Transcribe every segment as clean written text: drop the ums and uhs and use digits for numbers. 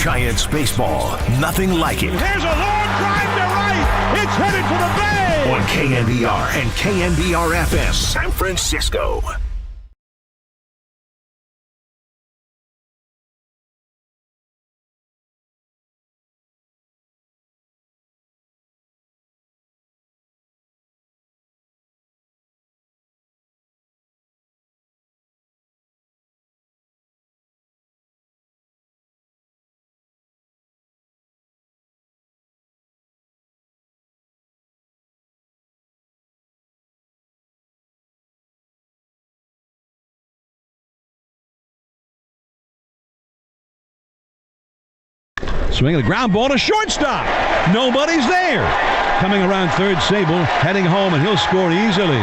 Giants baseball, nothing like it. Here's a long drive to right. It's headed for the bay. On KNBR and KNBR FM, San Francisco. Swing of the ground ball to shortstop. Nobody's there. Coming around third, Sable heading home, and he'll score easily.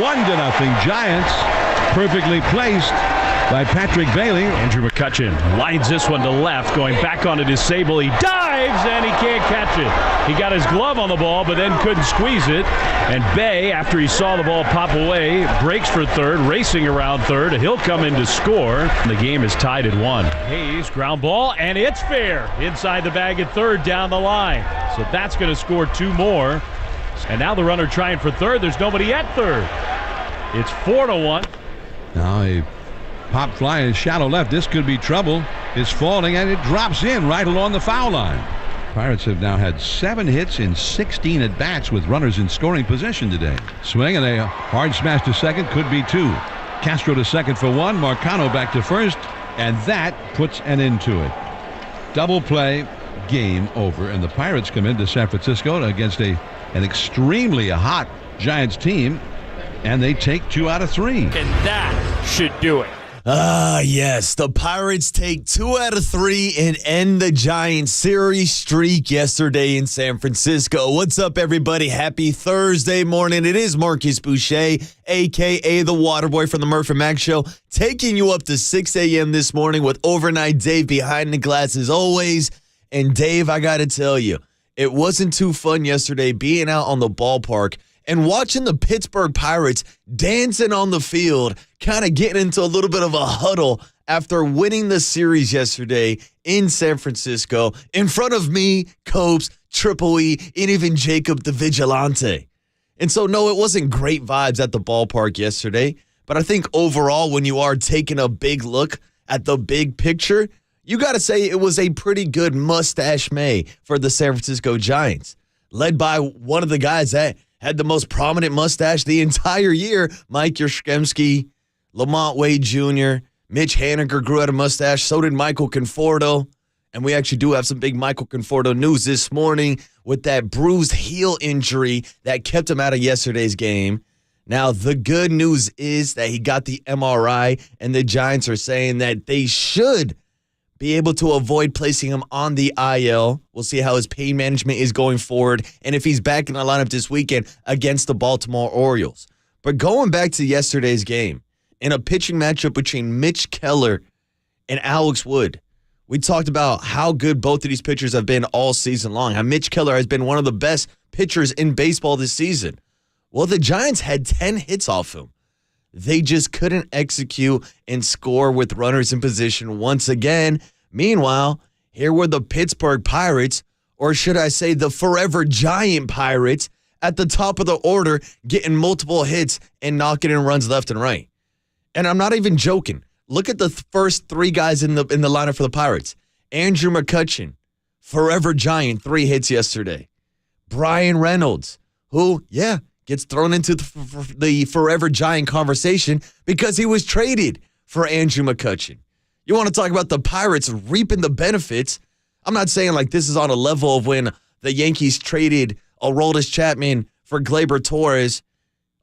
1-0 Giants. Perfectly placed by Patrick Bailey. Andrew McCutchen lines this one to left, going back onto his Sable. He dives, and he can't catch it. He got his glove on the ball, but then couldn't squeeze it. And Bay, after he saw the ball pop away, breaks for third, racing around third. He'll come in to score. The game is tied at 1. Hayes, ground ball, and it's fair. Inside the bag at third, down the line. So that's going to score 2 more. And now the runner trying for third. There's nobody at third. It's 4-1. Now a pop fly in shallow left. This could be trouble. It's falling, and it drops in right along the foul line. Pirates have now had 7 hits in 16 at-bats with runners in scoring position today. Swing and a hard smash to second, could be 2. Castro to second for 1. Marcano back to first, and that puts an end to it. Double play, game over, and the Pirates come into San Francisco against an extremely hot Giants team, and they take 2 out of 3. And that should do it. Yes. The Pirates take 2 out of 3 and end the Giants series streak yesterday in San Francisco. What's up, everybody? Happy Thursday morning. It is Marcus Boucher, a.k.a. the Waterboy from the Murph and Mac Show, taking you up to 6 a.m. this morning with Overnight Dave behind the glass as always. And Dave, I got to tell you, it wasn't too fun yesterday being out on the ballpark and watching the Pittsburgh Pirates dancing on the field, kind of getting into a little bit of a huddle after winning the series yesterday in San Francisco in front of me, Copes, Triple E, and even Jacob the Vigilante. And so, no, it wasn't great vibes at the ballpark yesterday, but I think overall, when you are taking a big look at the big picture, you got to say it was a pretty good mustache May for the San Francisco Giants, led by one of the guys that had the most prominent mustache the entire year, Mike Yastrzemski, Lamont Wade Jr., Mitch Haniger grew out a mustache, so did Michael Conforto. And we actually do have some big Michael Conforto news this morning with that bruised heel injury that kept him out of yesterday's game. Now, the good news is that he got the MRI, and the Giants are saying that they should be able to avoid placing him on the IL. We'll see how his pain management is going forward and if he's back in the lineup this weekend against the Baltimore Orioles. But going back to yesterday's game, in a pitching matchup between Mitch Keller and Alex Wood, we talked about how good both of these pitchers have been all season long, how Mitch Keller has been one of the best pitchers in baseball this season. Well, the Giants had 10 hits off him. They just couldn't execute and score with runners in position once again. Meanwhile, here were the Pittsburgh Pirates, or should I say the forever Giant Pirates, at the top of the order, getting multiple hits and knocking in runs left and right. And I'm not even joking. Look at the first 3 guys in the lineup for the Pirates. Andrew McCutchen, forever Giant, 3 hits yesterday. Brian Reynolds, who, gets thrown into the forever Giant conversation because he was traded for Andrew McCutchen. You want to talk about the Pirates reaping the benefits? I'm not saying like this is on a level of when the Yankees traded Aroldis Chapman for Gleyber Torres.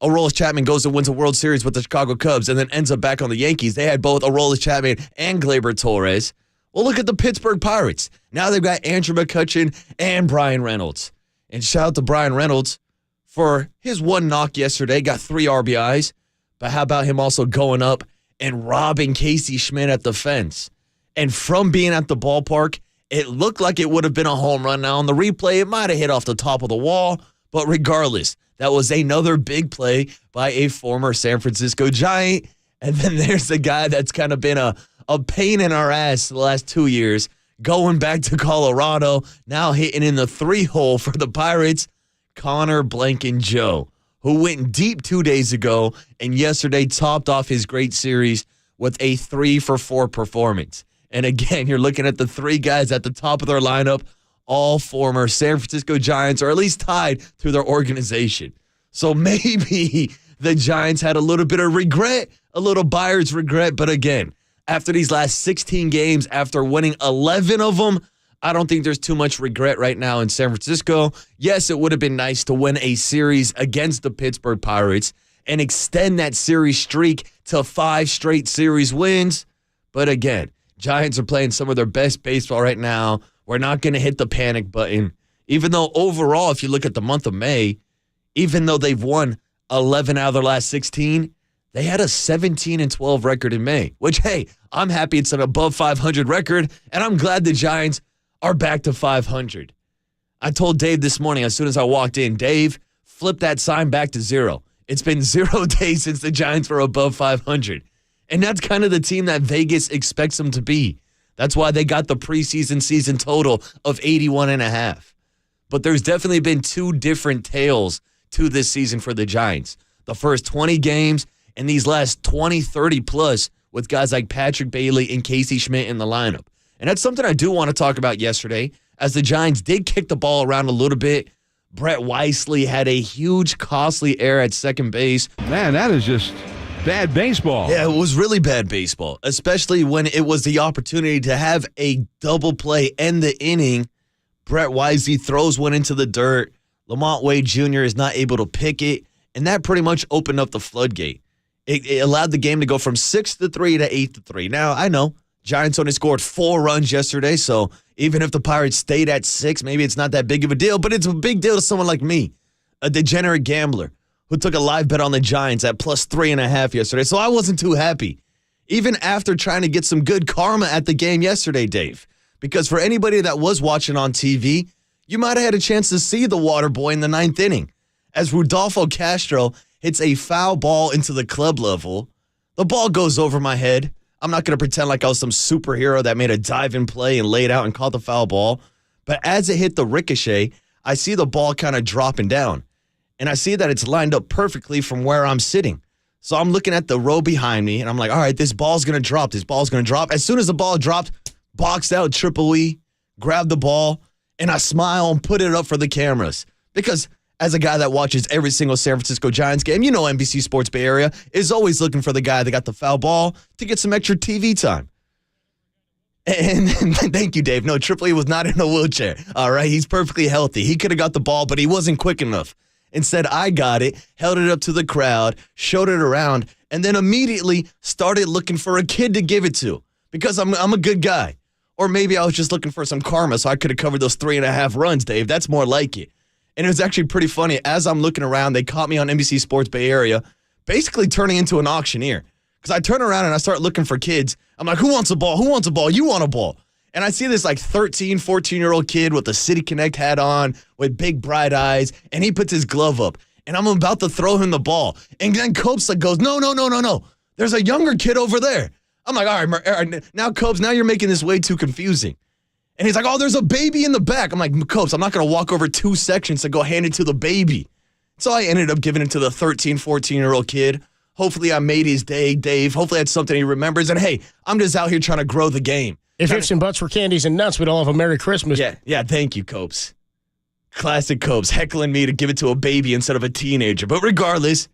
Aroldis Chapman goes and wins a World Series with the Chicago Cubs and then ends up back on the Yankees. They had both Aroldis Chapman and Gleyber Torres. Well, look at the Pittsburgh Pirates. Now they've got Andrew McCutchen and Brian Reynolds. And shout out to Brian Reynolds for his 1 knock yesterday, got 3 RBIs. But how about him also going up and robbing Casey Schmidt at the fence? And from being at the ballpark, it looked like it would have been a home run. Now, on the replay, it might have hit off the top of the wall. But regardless, that was another big play by a former San Francisco Giant. And then there's the guy that's kind of been a pain in our ass the last 2 years, going back to Colorado, now hitting in the 3-hole for the Pirates, Connor Blanken Joe, who went deep 2 days ago and yesterday topped off his great series with a 3-for-4 performance. And again, you're looking at the three guys at the top of their lineup, all former San Francisco Giants, or at least tied through their organization. So maybe the Giants had a little bit of regret, a little buyer's regret. But again, after these last 16 games, after winning 11 of them, I don't think there's too much regret right now in San Francisco. Yes, it would have been nice to win a series against the Pittsburgh Pirates and extend that series streak to 5 straight series wins. But again, Giants are playing some of their best baseball right now. We're not going to hit the panic button. Even though overall, if you look at the month of May, even though they've won 11 out of their last 16, they had a 17-12 record in May, which, hey, I'm happy it's an above 500 record, and I'm glad the Giants are back to 500. I told Dave this morning as soon as I walked in, Dave, flip that sign back to 0. It's been 0 days since the Giants were above 500. And that's kind of the team that Vegas expects them to be. That's why they got the preseason season total of 81.5. But there's definitely been 2 different tales to this season for the Giants. The first 20 games and these last 20, 30 plus with guys like Patrick Bailey and Casey Schmidt in the lineup. And that's something I do want to talk about yesterday, as the Giants did kick the ball around a little bit. Brett Wisely had a huge, costly error at second base. Man, that is just bad baseball. Yeah, it was really bad baseball, especially when it was the opportunity to have a double play end the inning. Brett Wisely throws one into the dirt. Lamont Wade Jr. is not able to pick it, and that pretty much opened up the floodgate. It allowed the game to go from 6-3 to 8-3. Now, I know Giants only scored 4 runs yesterday, so even if the Pirates stayed at 6, maybe it's not that big of a deal, but it's a big deal to someone like me, a degenerate gambler who took a live bet on the Giants at plus 3.5 yesterday, so I wasn't too happy, even after trying to get some good karma at the game yesterday, Dave, because for anybody that was watching on TV, you might have had a chance to see the water boy in the 9th inning as Rudolfo Castro hits a foul ball into the club level. The ball goes over my head. I'm not going to pretend like I was some superhero that made a dive-in play and laid out and caught the foul ball. But as it hit the ricochet, I see the ball kind of dropping down. And I see that it's lined up perfectly from where I'm sitting. So I'm looking at the row behind me, and I'm like, all right, this ball's going to drop. This ball's going to drop. As soon as the ball dropped, boxed out Triple E, grabbed the ball, and I smile and put it up for the cameras. Because as a guy that watches every single San Francisco Giants game, you know NBC Sports Bay Area is always looking for the guy that got the foul ball to get some extra TV time. And thank you, Dave. No, Triple E was not in a wheelchair. All right, he's perfectly healthy. He could have got the ball, but he wasn't quick enough. Instead, I got it, held it up to the crowd, showed it around, and then immediately started looking for a kid to give it to because I'm a good guy. Or maybe I was just looking for some karma so I could have covered those 3.5 runs, Dave. That's more like it. And it was actually pretty funny. As I'm looking around, they caught me on NBC Sports Bay Area, basically turning into an auctioneer. Because I turn around and I start looking for kids. I'm like, who wants a ball? Who wants a ball? You want a ball. And I see this like 13, 14-year-old kid with a City Connect hat on with big bright eyes. And he puts his glove up. And I'm about to throw him the ball. And then Copes goes, no. There's a younger kid over there. I'm like, all right, now Copes, now you're making this way too confusing. And he's like, oh, there's a baby in the back. I'm like, Copes, I'm not going to walk over 2 sections to go hand it to the baby. So I ended up giving it to the 13, 14-year-old kid. Hopefully I made his day, Dave. Hopefully that's something he remembers. And, hey, I'm just out here trying to grow the game. If ifs and buts were candies and nuts, we'd all have a Merry Christmas. Yeah, thank you, Copes. Classic Copes, heckling me to give it to a baby instead of a teenager. But regardless,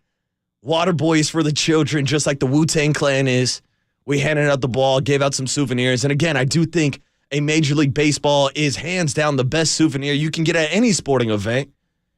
Waterboy is for the children, just like the Wu-Tang Clan is. We handed out the ball, gave out some souvenirs. And, again, I do think a Major League Baseball is hands down the best souvenir you can get at any sporting event.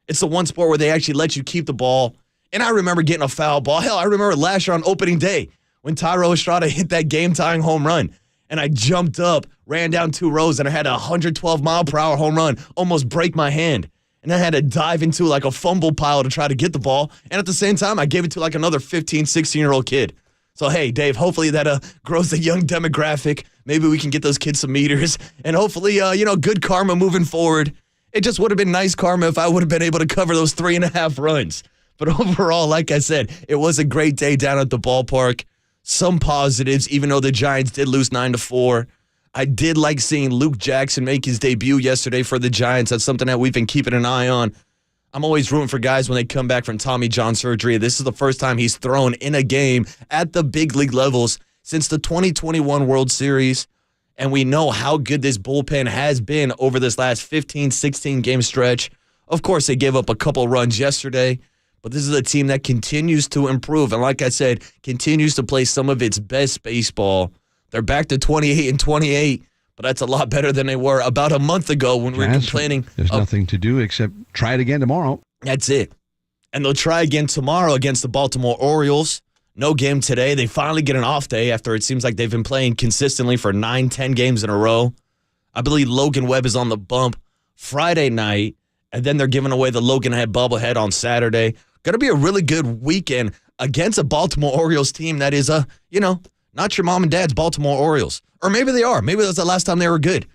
It's the one sport where they actually let you keep the ball. And I remember getting a foul ball. Hell, I remember last year on opening day when Thairo Estrada hit that game-tying home run. And I jumped up, ran down 2 rows, and I had a 112-mile-per-hour home run almost break my hand. And I had to dive into like a fumble pile to try to get the ball. And at the same time, I gave it to like another 15, 16-year-old kid. So, hey, Dave, hopefully that grows the young demographic. Maybe we can get those kids some meters. And hopefully, good karma moving forward. It just would have been nice karma if I would have been able to cover those 3.5 runs. But overall, like I said, it was a great day down at the ballpark. Some positives, even though the Giants did lose 9-4. I did like seeing Luke Jackson make his debut yesterday for the Giants. That's something that we've been keeping an eye on. I'm always rooting for guys when they come back from Tommy John surgery. This is the first time he's thrown in a game at the big league levels since the 2021 World Series. And we know how good this bullpen has been over this last 15, 16 game stretch. Of course, they gave up a couple runs yesterday, but this is a team that continues to improve. And like I said, continues to play some of its best baseball. They're back to 28-28, but that's a lot better than they were about a month ago when we were complaining. There's nothing to do except try it again tomorrow. That's it. And they'll try again tomorrow against the Baltimore Orioles. No game today. They finally get an off day after it seems like they've been playing consistently for 9-10 games in a row. I believe Logan Webb is on the bump Friday night, and then they're giving away the Logan Head bobblehead on Saturday. Going to be a really good weekend against a Baltimore Orioles team that is, not your mom and dad's Baltimore Orioles. Or maybe they are. Maybe that's the last time they were good.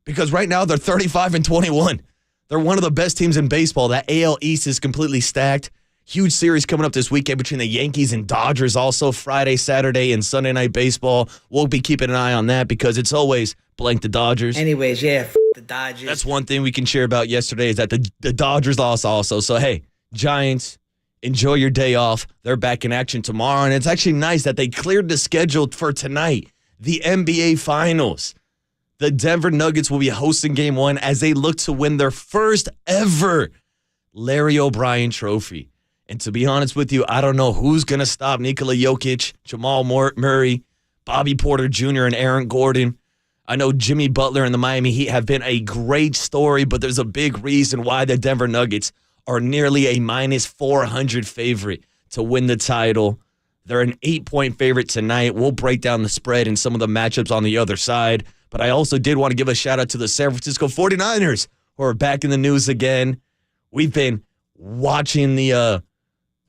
Because right now they're 35-21. They're one of the best teams in baseball. That AL East is completely stacked. Huge series coming up this weekend between the Yankees and Dodgers, also Friday, Saturday, and Sunday Night Baseball. We'll be keeping an eye on that because it's always blank the Dodgers. Anyways, the Dodgers. That's one thing we can share about yesterday is that the Dodgers lost also. So, hey, Giants, enjoy your day off. They're back in action tomorrow, and it's actually nice that they cleared the schedule for tonight, the NBA Finals. The Denver Nuggets will be hosting Game 1 as they look to win their first ever Larry O'Brien trophy. And to be honest with you, I don't know who's going to stop Nikola Jokic, Jamal Murray, Bobby Porter Jr., and Aaron Gordon. I know Jimmy Butler and the Miami Heat have been a great story, but there's a big reason why the Denver Nuggets are nearly a -400 favorite to win the title. They're an 8-point favorite tonight. We'll break down the spread and some of the matchups on the other side. But I also did want to give a shout out to the San Francisco 49ers who are back in the news again. We've been watching the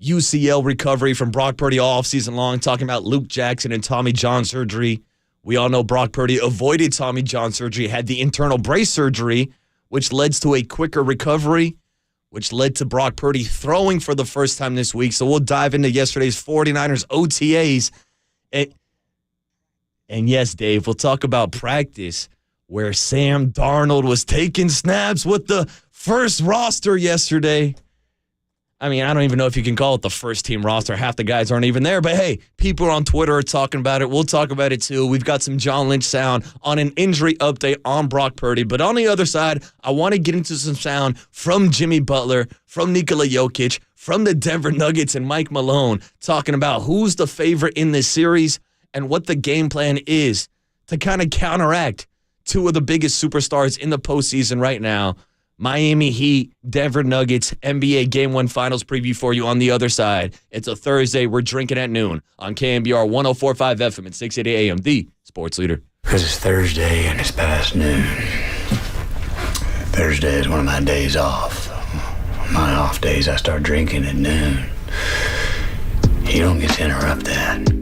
UCL recovery from Brock Purdy all offseason long, talking about Luke Jackson and Tommy John surgery. We all know Brock Purdy avoided Tommy John surgery, had the internal brace surgery, which led to a quicker recovery, which led to Brock Purdy throwing for the first time this week. So we'll dive into yesterday's 49ers OTAs. And yes, Dave, we'll talk about practice where Sam Darnold was taking snaps with the first roster yesterday. I mean, I don't even know if you can call it the first team roster. Half the guys aren't even there. But, hey, people on Twitter are talking about it. We'll talk about it, too. We've got some John Lynch sound on an injury update on Brock Purdy. But on the other side, I want to get into some sound from Jimmy Butler, from Nikola Jokic, from the Denver Nuggets and Mike Malone, talking about who's the favorite in this series and what the game plan is to kind of counteract two of the biggest superstars in the postseason right now. Miami Heat, Denver Nuggets, NBA Game 1 Finals preview for you on the other side. It's a Thursday. We're drinking at noon on KNBR 104.5 FM and 680 AM, the sports leader. Because it's Thursday and it's past noon. Thursday is one of my days off. On my off days, I start drinking at noon. You don't get to interrupt that.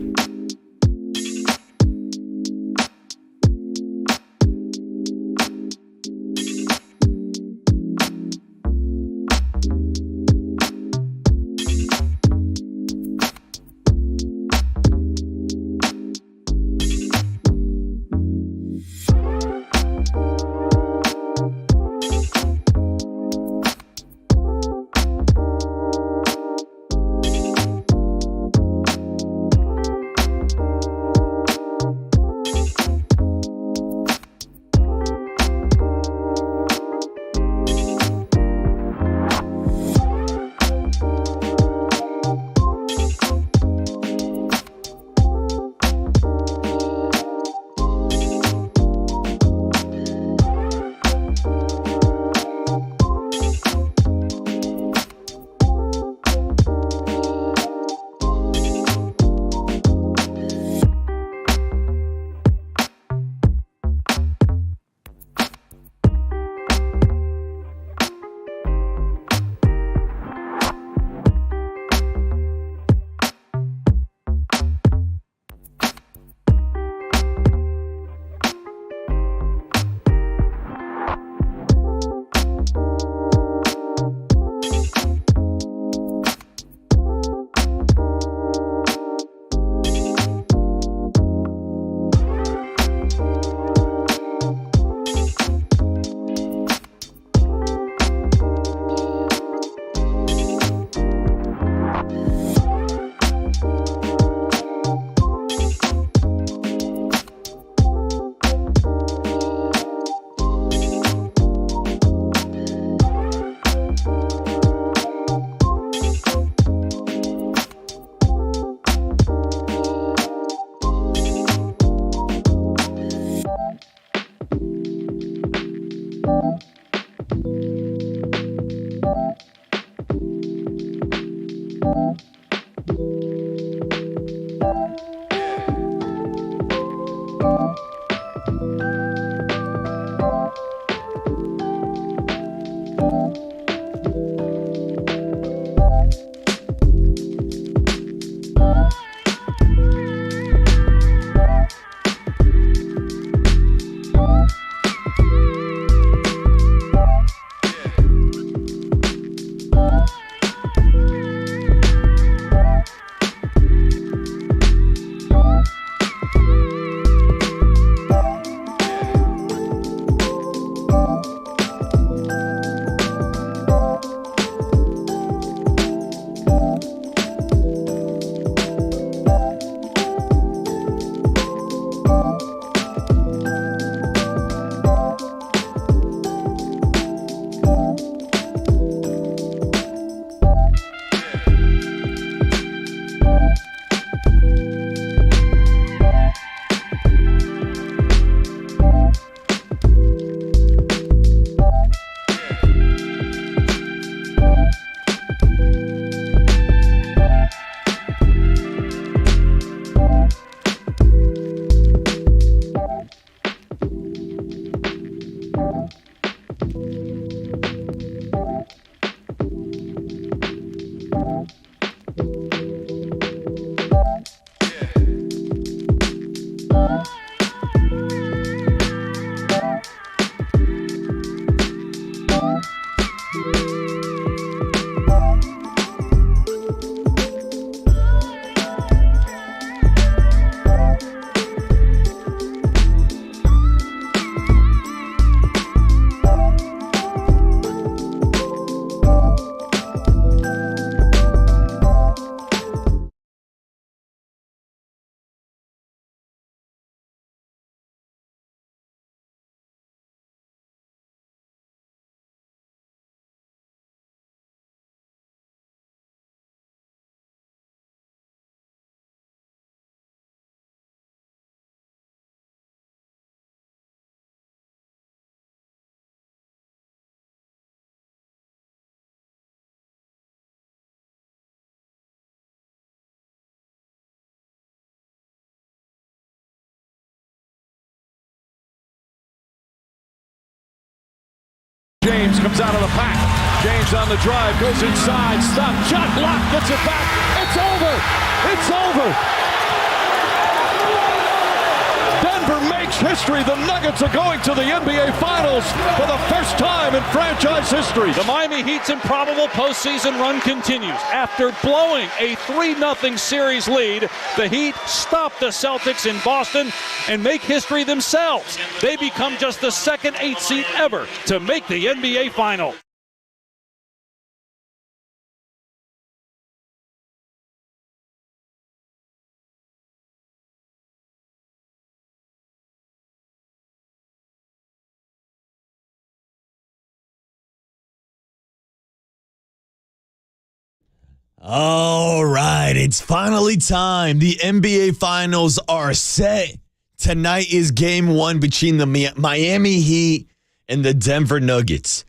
James comes out of the pack. James on the drive, goes inside, stop, shot block, gets it back. It's over. It's over. Denver makes history. The Nuggets are going to the NBA Finals for the first time in franchise history. The Miami Heat's improbable postseason run continues. After blowing a 3-0 series lead, the Heat stop the Celtics in Boston and make history themselves. They become just the second 8th seed ever to make the NBA Final. All right, it's finally time. The NBA Finals are set. Tonight is game 1 between the Miami Heat and the Denver Nuggets.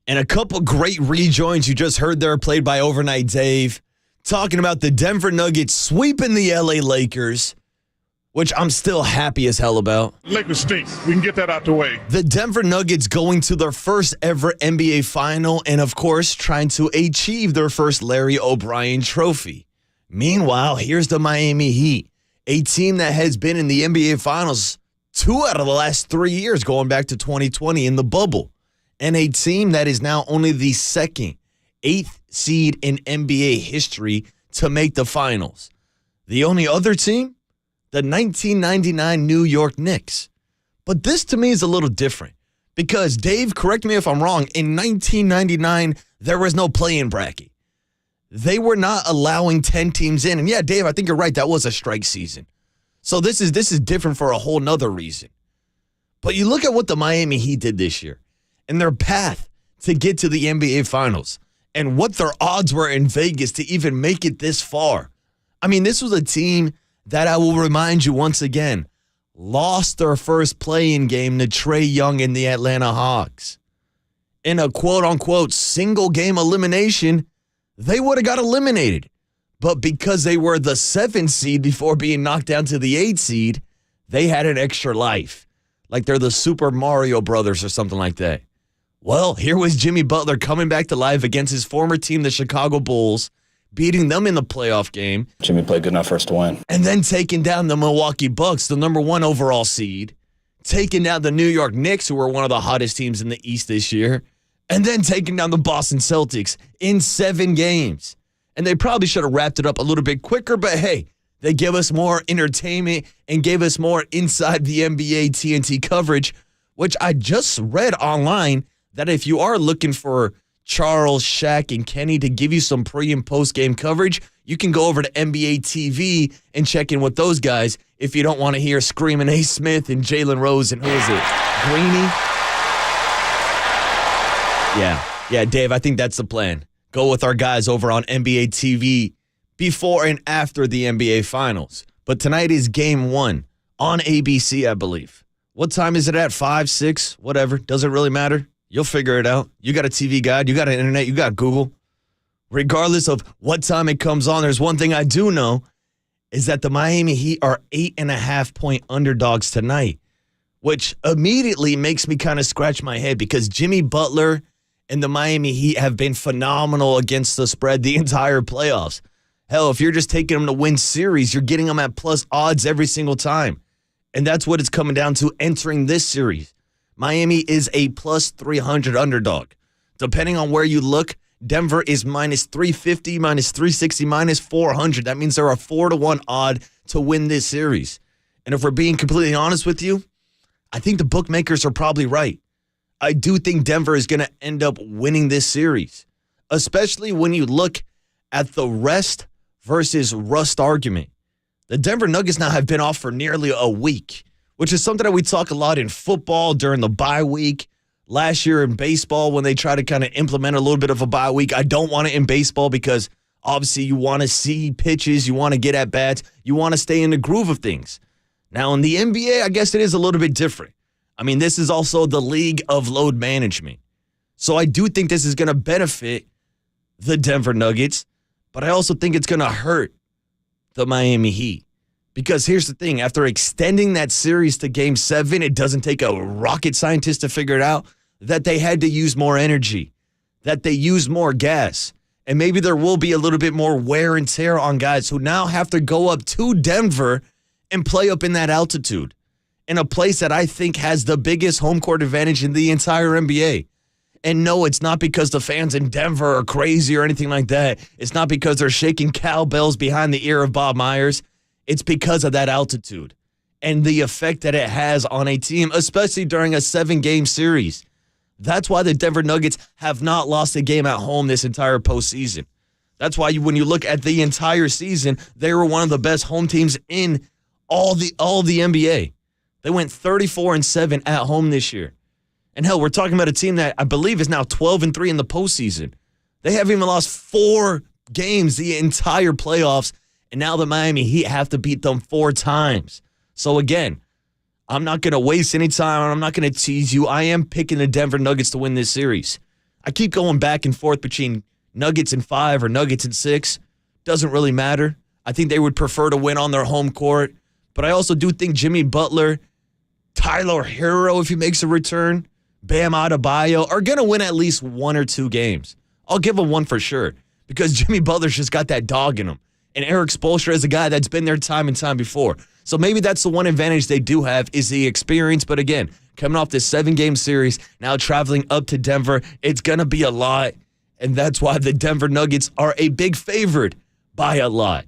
And a couple great rejoins you just heard there played by Overnight Dave, talking about the Denver Nuggets sweeping the LA Lakers, which I'm still happy as hell about. Lakers stink. We can get that out the way. The Denver Nuggets going to their first ever NBA Final and, of course, trying to achieve their first Larry O'Brien trophy. Meanwhile, here's the Miami Heat, a team that has been in the NBA Finals 2 out of the last 3 years, going back to 2020 in the bubble, and a team that is now only the second 8th seed in NBA history to make the finals. The only other team? The 1999 New York Knicks. But this to me is a little different because, Dave, correct me if I'm wrong, in 1999, there was no play-in bracket. They were not allowing 10 teams in. And yeah, Dave, I think you're right. That was a strike season. So this is different for a whole nother reason. But you look at what the Miami Heat did this year and their path to get to the NBA Finals and what their odds were in Vegas to even make it this far. I mean, this was a team that, I will remind you once again, lost their first play-in game to Trae Young and the Atlanta Hawks. In a quote-unquote single-game elimination, they would have got eliminated. But because they were the 7th seed before being knocked down to the 8th seed, they had an extra life. Like they're the Super Mario Brothers or something like that. Well, here was Jimmy Butler coming back to life against his former team, the Chicago Bulls, beating them in the playoff game. Jimmy played good enough for us to win. And then taking down the Milwaukee Bucks, the number 1 overall seed. Taking down the New York Knicks, who were one of the hottest teams in the East this year. And then taking down the Boston Celtics in 7 games. And they probably should have wrapped it up a little bit quicker, but hey, they gave us more entertainment and gave us more inside the NBA TNT coverage, which I just read online that if you are looking for Charles, Shaq, and Kenny to give you some pre- and post-game coverage, you can go over to NBA TV and check in with those guys if you don't want to hear Screaming A. Smith and Jalen Rose and who is it? Greeny? Yeah, Dave, I think that's the plan. Go with our guys over on NBA TV before and after the NBA Finals. But tonight is game 1 on ABC, I believe. What time is it at? 5, 6, whatever. Doesn't really matter. You'll figure it out. You got a TV guide. You got an internet. You got Google. Regardless of what time it comes on, there's one thing I do know is that the Miami Heat are 8.5-point underdogs tonight, which immediately makes me kind of scratch my head because Jimmy Butler and the Miami Heat have been phenomenal against the spread the entire playoffs. Hell, if you're just taking them to win series, you're getting them at plus odds every single time. And that's what it's coming down to entering this series. Miami is a plus 300 underdog. Depending on where you look, Denver is minus 350, minus 360, minus 400. That means they're a 4-1 odd to win this series. And if we're being completely honest with you, I think the bookmakers are probably right. I do think Denver is going to end up winning this series, especially when you look at the rest versus rust argument. The Denver Nuggets now have been off for nearly a week, which is something that we talk a lot in football during the bye week. Last year in baseball, when they try to kind of implement a little bit of a bye week, I don't want it in baseball because obviously you want to see pitches, you want to get at bats, you want to stay in the groove of things. Now in the NBA, I guess it is a little bit different. I mean, this is also the league of load management. So I do think this is going to benefit the Denver Nuggets, but I also think it's going to hurt the Miami Heat. Because here's the thing, after extending that series to Game 7, it doesn't take a rocket scientist to figure it out, that they had to use more energy, that they use more gas, and maybe there will be a little bit more wear and tear on guys who now have to go up to Denver and play up in that altitude, in a place that I think has the biggest home court advantage in the entire NBA. And no, it's not because the fans in Denver are crazy or anything like that. It's not because they're shaking cowbells behind the ear of Bob Myers. It's because of that altitude and the effect that it has on a team, especially during a 7-game series. That's why the Denver Nuggets have not lost a game at home this entire postseason. That's why when you look at the entire season, they were one of the best home teams in all the NBA. They went 34-7 at home this year. And hell, we're talking about a team that I believe is now 12-3 in the postseason. They haven't even lost 4 games the entire playoffs, and now the Miami Heat have to beat them 4 times. So again, I'm not going to waste any time. I'm not going to tease you. I am picking the Denver Nuggets to win this series. I keep going back and forth between Nuggets in 5 or Nuggets in 6. Doesn't really matter. I think they would prefer to win on their home court. But I also do think Jimmy Butler, Tyler Hero, if he makes a return, Bam Adebayo are going to win at least 1 or 2 games. I'll give them 1 for sure because Jimmy Butler's just got that dog in him. And Eric Spoelstra is a guy that's been there time and time before. So maybe that's the one advantage they do have is the experience. But again, coming off this 7-game series, now traveling up to Denver, it's going to be a lot. And that's why the Denver Nuggets are a big favorite by a lot.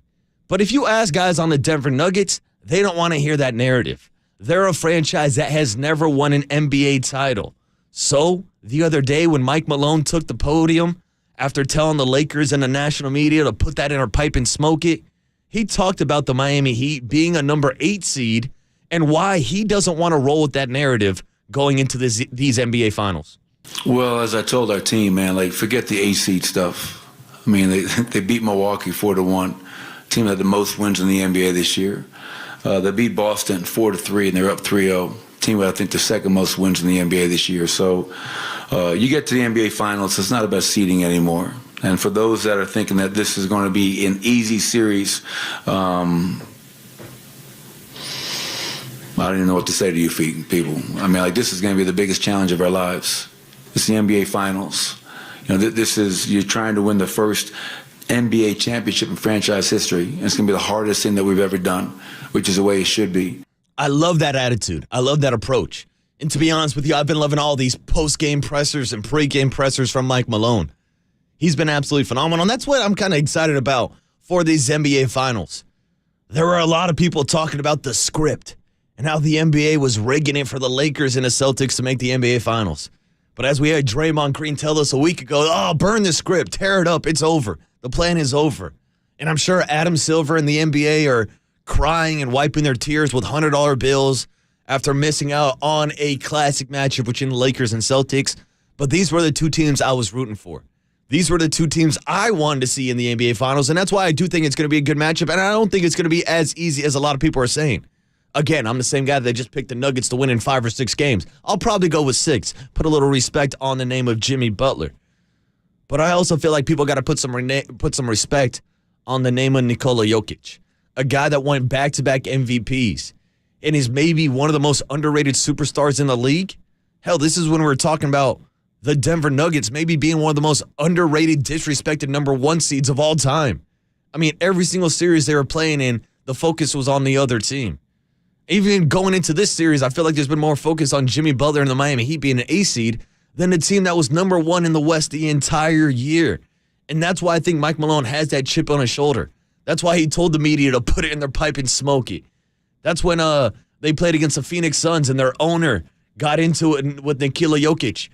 But if you ask guys on the Denver Nuggets, they don't want to hear that narrative. They're a franchise that has never won an NBA title. So the other day when Mike Malone took the podium after telling the Lakers and the national media to put that in her pipe and smoke it, he talked about the Miami Heat being a number 8 seed and why he doesn't want to roll with that narrative going into these NBA finals. Well, as I told our team, man, like forget the 8 seed stuff. I mean, they beat Milwaukee 4-1, team that had the most wins in the NBA this year. They beat Boston 4-3, and they're up 3-0. Team with, I think, the second most wins in the NBA this year. So you get to the NBA Finals, it's not about seeding anymore. And for those that are thinking that this is going to be an easy series, I don't even know what to say to you people. I mean, like, this is going to be the biggest challenge of our lives. It's the NBA Finals. You know, this is, you're trying to win the first NBA championship in franchise history. And it's going to be the hardest thing that we've ever done, which is the way it should be. I love that attitude. I love that approach. And to be honest with you, I've been loving all these post-game pressers and pre-game pressers from Mike Malone. He's been absolutely phenomenal, and that's what I'm kind of excited about for these NBA Finals. There were a lot of people talking about the script and how the NBA was rigging it for the Lakers and the Celtics to make the NBA Finals. But as we had Draymond Green tell us a week ago, oh, burn the script, tear it up, it's over. The plan is over. And I'm sure Adam Silver and the NBA are crying and wiping their tears with $100 bills after missing out on a classic matchup between the Lakers and Celtics. But these were the 2 teams I was rooting for. These were the 2 teams I wanted to see in the NBA Finals, and that's why I do think it's going to be a good matchup, and I don't think it's going to be as easy as a lot of people are saying. Again, I'm the same guy that just picked the Nuggets to win in 5 or 6 games. I'll probably go with 6, put a little respect on the name of Jimmy Butler. But I also feel like people got to put some respect on the name of Nikola Jokic, a guy that won back-to-back MVPs. and is maybe one of the most underrated superstars in the league. Hell, this is when we're talking about the Denver Nuggets maybe being one of the most underrated, disrespected number 1 seeds of all time. I mean, every single series they were playing in, the focus was on the other team. Even going into this series, I feel like there's been more focus on Jimmy Butler and the Miami Heat being an A seed than the team that was number 1 in the West the entire year. And that's why I think Mike Malone has that chip on his shoulder. That's why he told the media to put it in their pipe and smoke it. That's when they played against the Phoenix Suns and their owner got into it with Nikola Jokic.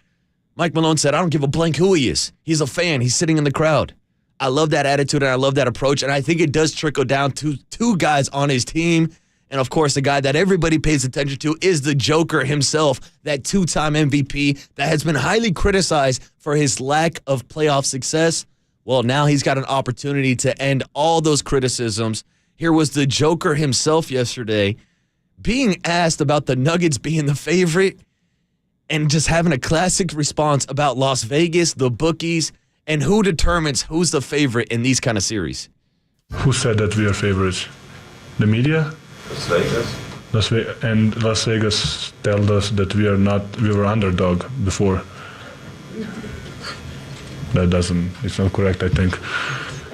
Mike Malone said, I don't give a blank who he is. He's a fan. He's sitting in the crowd. I love that attitude and I love that approach. And I think it does trickle down to 2 guys on his team. And, of course, the guy that everybody pays attention to is the Joker himself, that 2-time MVP that has been highly criticized for his lack of playoff success. Well, now he's got an opportunity to end all those criticisms. Here was the Joker himself yesterday being asked about the Nuggets being the favorite and just having a classic response about Las Vegas, the bookies, and who determines who's the favorite in these kind of series. Who said that we are favorites? The media? Las Vegas. And Las Vegas told us that we were underdog before. It's not correct, I think.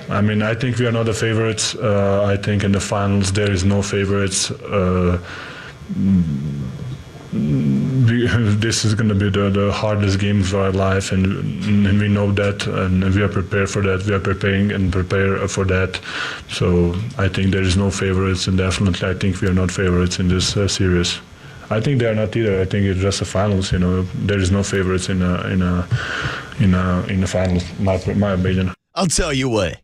I mean, I think we are not the favorites. I think in the finals there is no favorites. This is going to be the hardest game of our life, and we know that, and we are prepared for that. We are preparing and prepare for that. So I think there is no favorites, and definitely I think we are not favorites in this series. I think they are not either. I think it's just the finals. You know, there is no favorites in the finals. My opinion. I'll tell you what.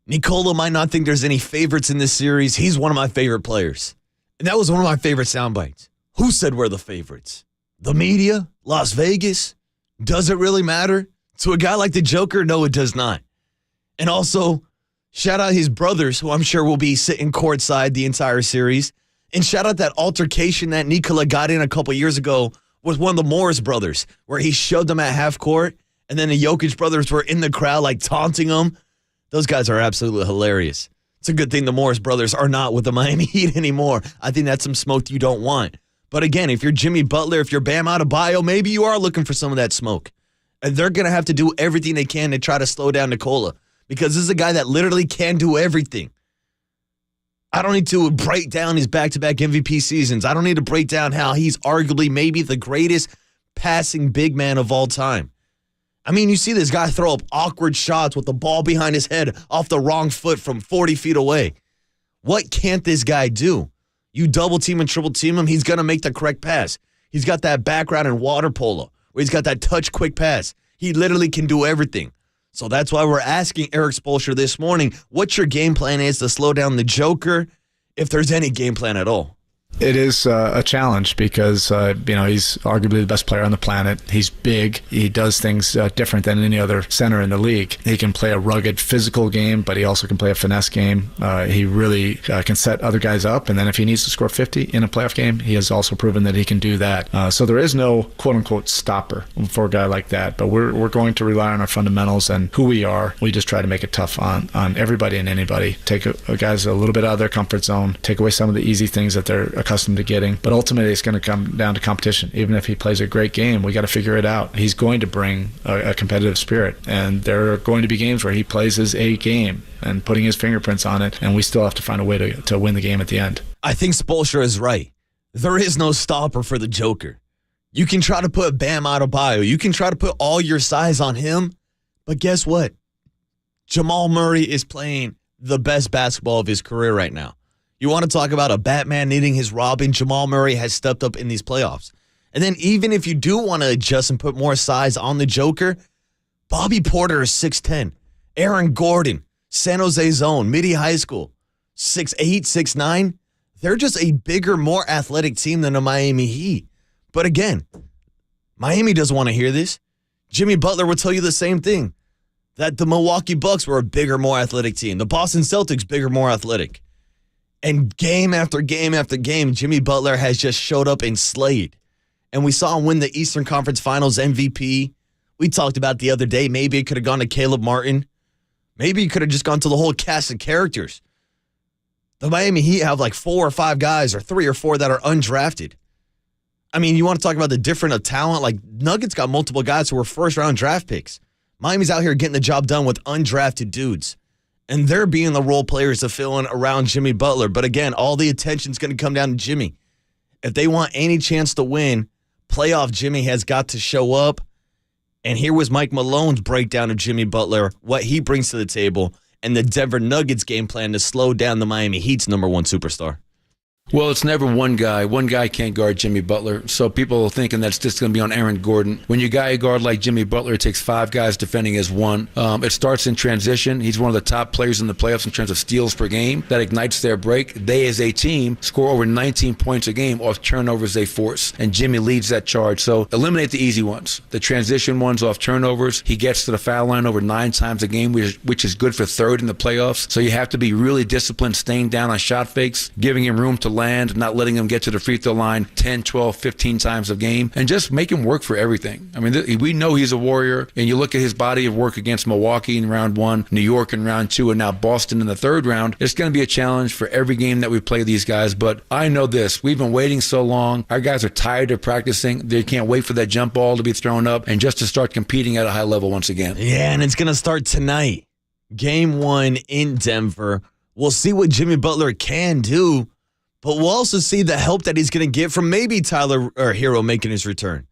Nikola might not think there's any favorites in this series. He's one of my favorite players, and that was one of my favorite sound bites. Who said we're the favorites? The media? Las Vegas? Does it really matter? To a guy like the Joker, no, it does not. And also, shout out his brothers, who I'm sure will be sitting courtside the entire series. And shout out that altercation that Nikola got in a couple years ago with one of the Morris brothers, where he shoved him at half court, and then the Jokic brothers were in the crowd, like taunting him. Those guys are absolutely hilarious. It's a good thing the Morris brothers are not with the Miami Heat anymore. I think that's some smoke you don't want. But again, if you're Jimmy Butler, if you're Bam Adebayo, maybe you are looking for some of that smoke. And they're going to have to do everything they can to try to slow down Nikola, because this is a guy that literally can do everything. I don't need to break down his back-to-back MVP seasons. I don't need to break down how he's arguably maybe the greatest passing big man of all time. I mean, you see this guy throw up awkward shots with the ball behind his head off the wrong foot from 40 feet away. What can't this guy do? You double team and triple team him, he's going to make the correct pass. He's got that background in water polo where he's got that touch quick pass. He literally can do everything. So that's why we're asking Eric Spoelstra this morning what your game plan is to slow down the Joker, if there's any game plan at all. It is a challenge because, he's arguably the best player on the planet. He's big. He does things different than any other center in the league. He can play a rugged physical game, but he also can play a finesse game. He really can set other guys up, and then if he needs to score 50 in a playoff game, he has also proven that he can do that. So there is no quote-unquote stopper for a guy like that, but we're going to rely on our fundamentals and who we are. We just try to make it tough on everybody and anybody. Take guys a little bit out of their comfort zone, take away some of the easy things that they're accustomed to getting, but ultimately it's going to come down to competition. Even if he plays a great game, we got to figure it out. He's going to bring a competitive spirit, and there are going to be games where he plays his A game and putting his fingerprints on it, and we still have to find a way to win the game at the end. I think Spoelstra is right. There is no stopper for the Joker. You can try to put Bam Adebayo, you can try to put all your size on him, but guess what? Jamal Murray is playing the best basketball of his career right now. You want to talk about a Batman needing his Robin? Jamal Murray has stepped up in these playoffs. And then even if you do want to adjust and put more size on the Joker, Bobby Porter is 6'10". Aaron Gordon, San Jose Zone, Midi High School, 6'8", 6'9". They're just a bigger, more athletic team than the Miami Heat. But again, Miami doesn't want to hear this. Jimmy Butler will tell you the same thing, that the Milwaukee Bucks were a bigger, more athletic team. The Boston Celtics, bigger, more athletic. And game after game after game, Jimmy Butler has just showed up and slayed. And we saw him win the Eastern Conference Finals MVP. We talked about the other day, maybe it could have gone to Caleb Martin. Maybe it could have just gone to the whole cast of characters. The Miami Heat have like 4 or 5 guys, or 3 or 4 that are undrafted. I mean, you want to talk about the difference of talent? Like, Nuggets got multiple guys who were first-round draft picks. Miami's out here getting the job done with undrafted dudes. And they're being the role players to fill in around Jimmy Butler. But again, all the attention's going to come down to Jimmy. If they want any chance to win, playoff Jimmy has got to show up. And here was Mike Malone's breakdown of Jimmy Butler, what he brings to the table, and the Denver Nuggets game plan to slow down the Miami Heat's number 1 superstar. Well, it's never one guy. One guy can't guard Jimmy Butler. So people are thinking that's just going to be on Aaron Gordon. When you guy guard like Jimmy Butler, it takes 5 guys defending as one. It starts in transition. He's one of the top players in the playoffs in terms of steals per game. That ignites their break. They, as a team, score over 19 points a game off turnovers they force. And Jimmy leads that charge. So eliminate the easy ones. The transition ones off turnovers. He gets to the foul line over 9 times a game, which is good for 3rd in the playoffs. So you have to be really disciplined, staying down on shot fakes, giving him room to land, not letting him get to the free throw line 10, 12, 15 times a game, and just make him work for everything. I mean, we know he's a warrior, and you look at his body of work against Milwaukee in round 1, New York in round 2, and now Boston in the 3rd round. It's going to be a challenge for every game that we play these guys, but I know this. We've been waiting so long. Our guys are tired of practicing. They can't wait for that jump ball to be thrown up and just to start competing at a high level once again. Yeah, and it's going to start tonight. Game 1 in Denver. We'll see what Jimmy Butler can do, but we'll also see the help that he's going to get from maybe Tyler Hero making his return.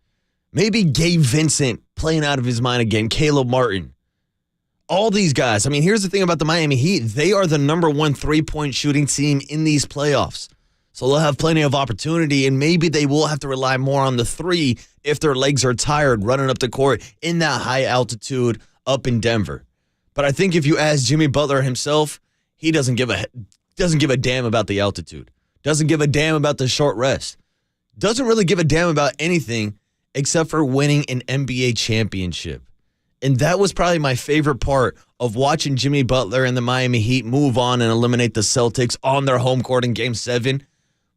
Maybe Gabe Vincent playing out of his mind again, Caleb Martin. All these guys. I mean, here's the thing about the Miami Heat. They are the number 1 3-point shooting team in these playoffs. So they'll have plenty of opportunity, and maybe they will have to rely more on the 3 if their legs are tired running up the court in that high altitude up in Denver. But I think if you ask Jimmy Butler himself, he doesn't give a damn about the altitude. Doesn't give a damn about the short rest. Doesn't really give a damn about anything except for winning an NBA championship. And that was probably my favorite part of watching Jimmy Butler and the Miami Heat move on and eliminate the Celtics on their home court in Game 7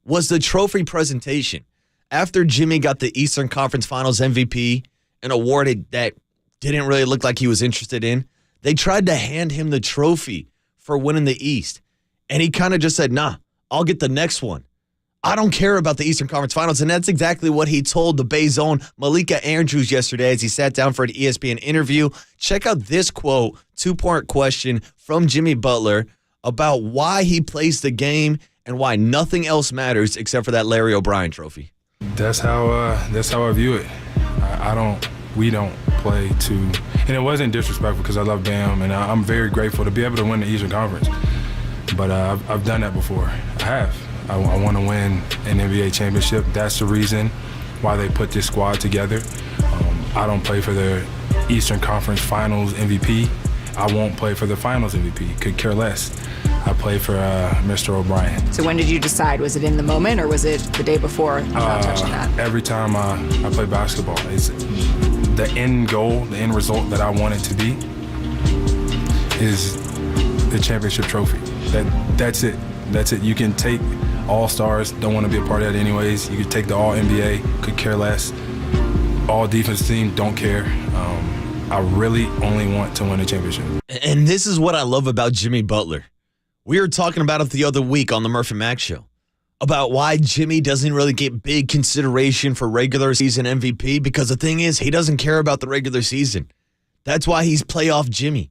was the trophy presentation. After Jimmy got the Eastern Conference Finals MVP, an award that didn't really look like he was interested in, they tried to hand him the trophy for winning the East. And he kind of just said, nah, I'll get the next one. I don't care about the Eastern Conference Finals. And that's exactly what he told the Bay's own Malika Andrews yesterday as he sat down for an ESPN interview. Check out this quote, 2-part question from Jimmy Butler about why he plays the game and why nothing else matters except for that Larry O'Brien trophy. That's how I view it. We don't play to, and it wasn't disrespectful because I love Bam, and I'm very grateful to be able to win the Eastern Conference. But I've done that before. I have. I want to win an NBA championship. That's the reason why they put this squad together. I don't play for the Eastern Conference Finals MVP. I won't play for the Finals MVP. Could care less. I play for Mr. O'Brien. So when did you decide? Was it in the moment or was it the day before about touching that? Every time I play basketball, it's the end goal, the end result that I want it to be is the championship trophy. That's it. That's it. You can take All-Stars, don't want to be a part of that anyways. You could take the All-NBA, could care less. All-Defense team, don't care. I really only want to win a championship. And this is what I love about Jimmy Butler. We were talking about it the other week on the Murph and Max show about why Jimmy doesn't really get big consideration for regular season MVP because the thing is, he doesn't care about the regular season. That's why he's playoff Jimmy.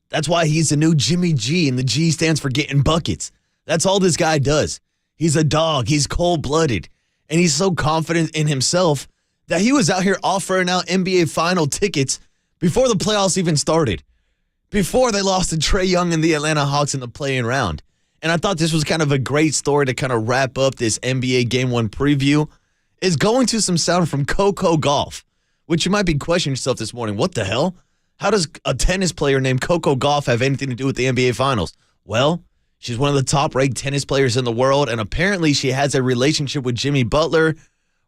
That's why he's the new Jimmy G, and the G stands for getting buckets. That's all this guy does. He's a dog. He's cold-blooded. And he's so confident in himself that he was out here offering out NBA final tickets before the playoffs even started, before they lost to Trae Young and the Atlanta Hawks in the play-in round. And I thought this was kind of a great story to kind of wrap up this NBA Game 1 preview, is going to some sound from Coco Gauff, which you might be questioning yourself this morning. What the hell? How does a tennis player named Coco Gauff have anything to do with the NBA Finals? Well, she's one of the top-ranked tennis players in the world, and apparently she has a relationship with Jimmy Butler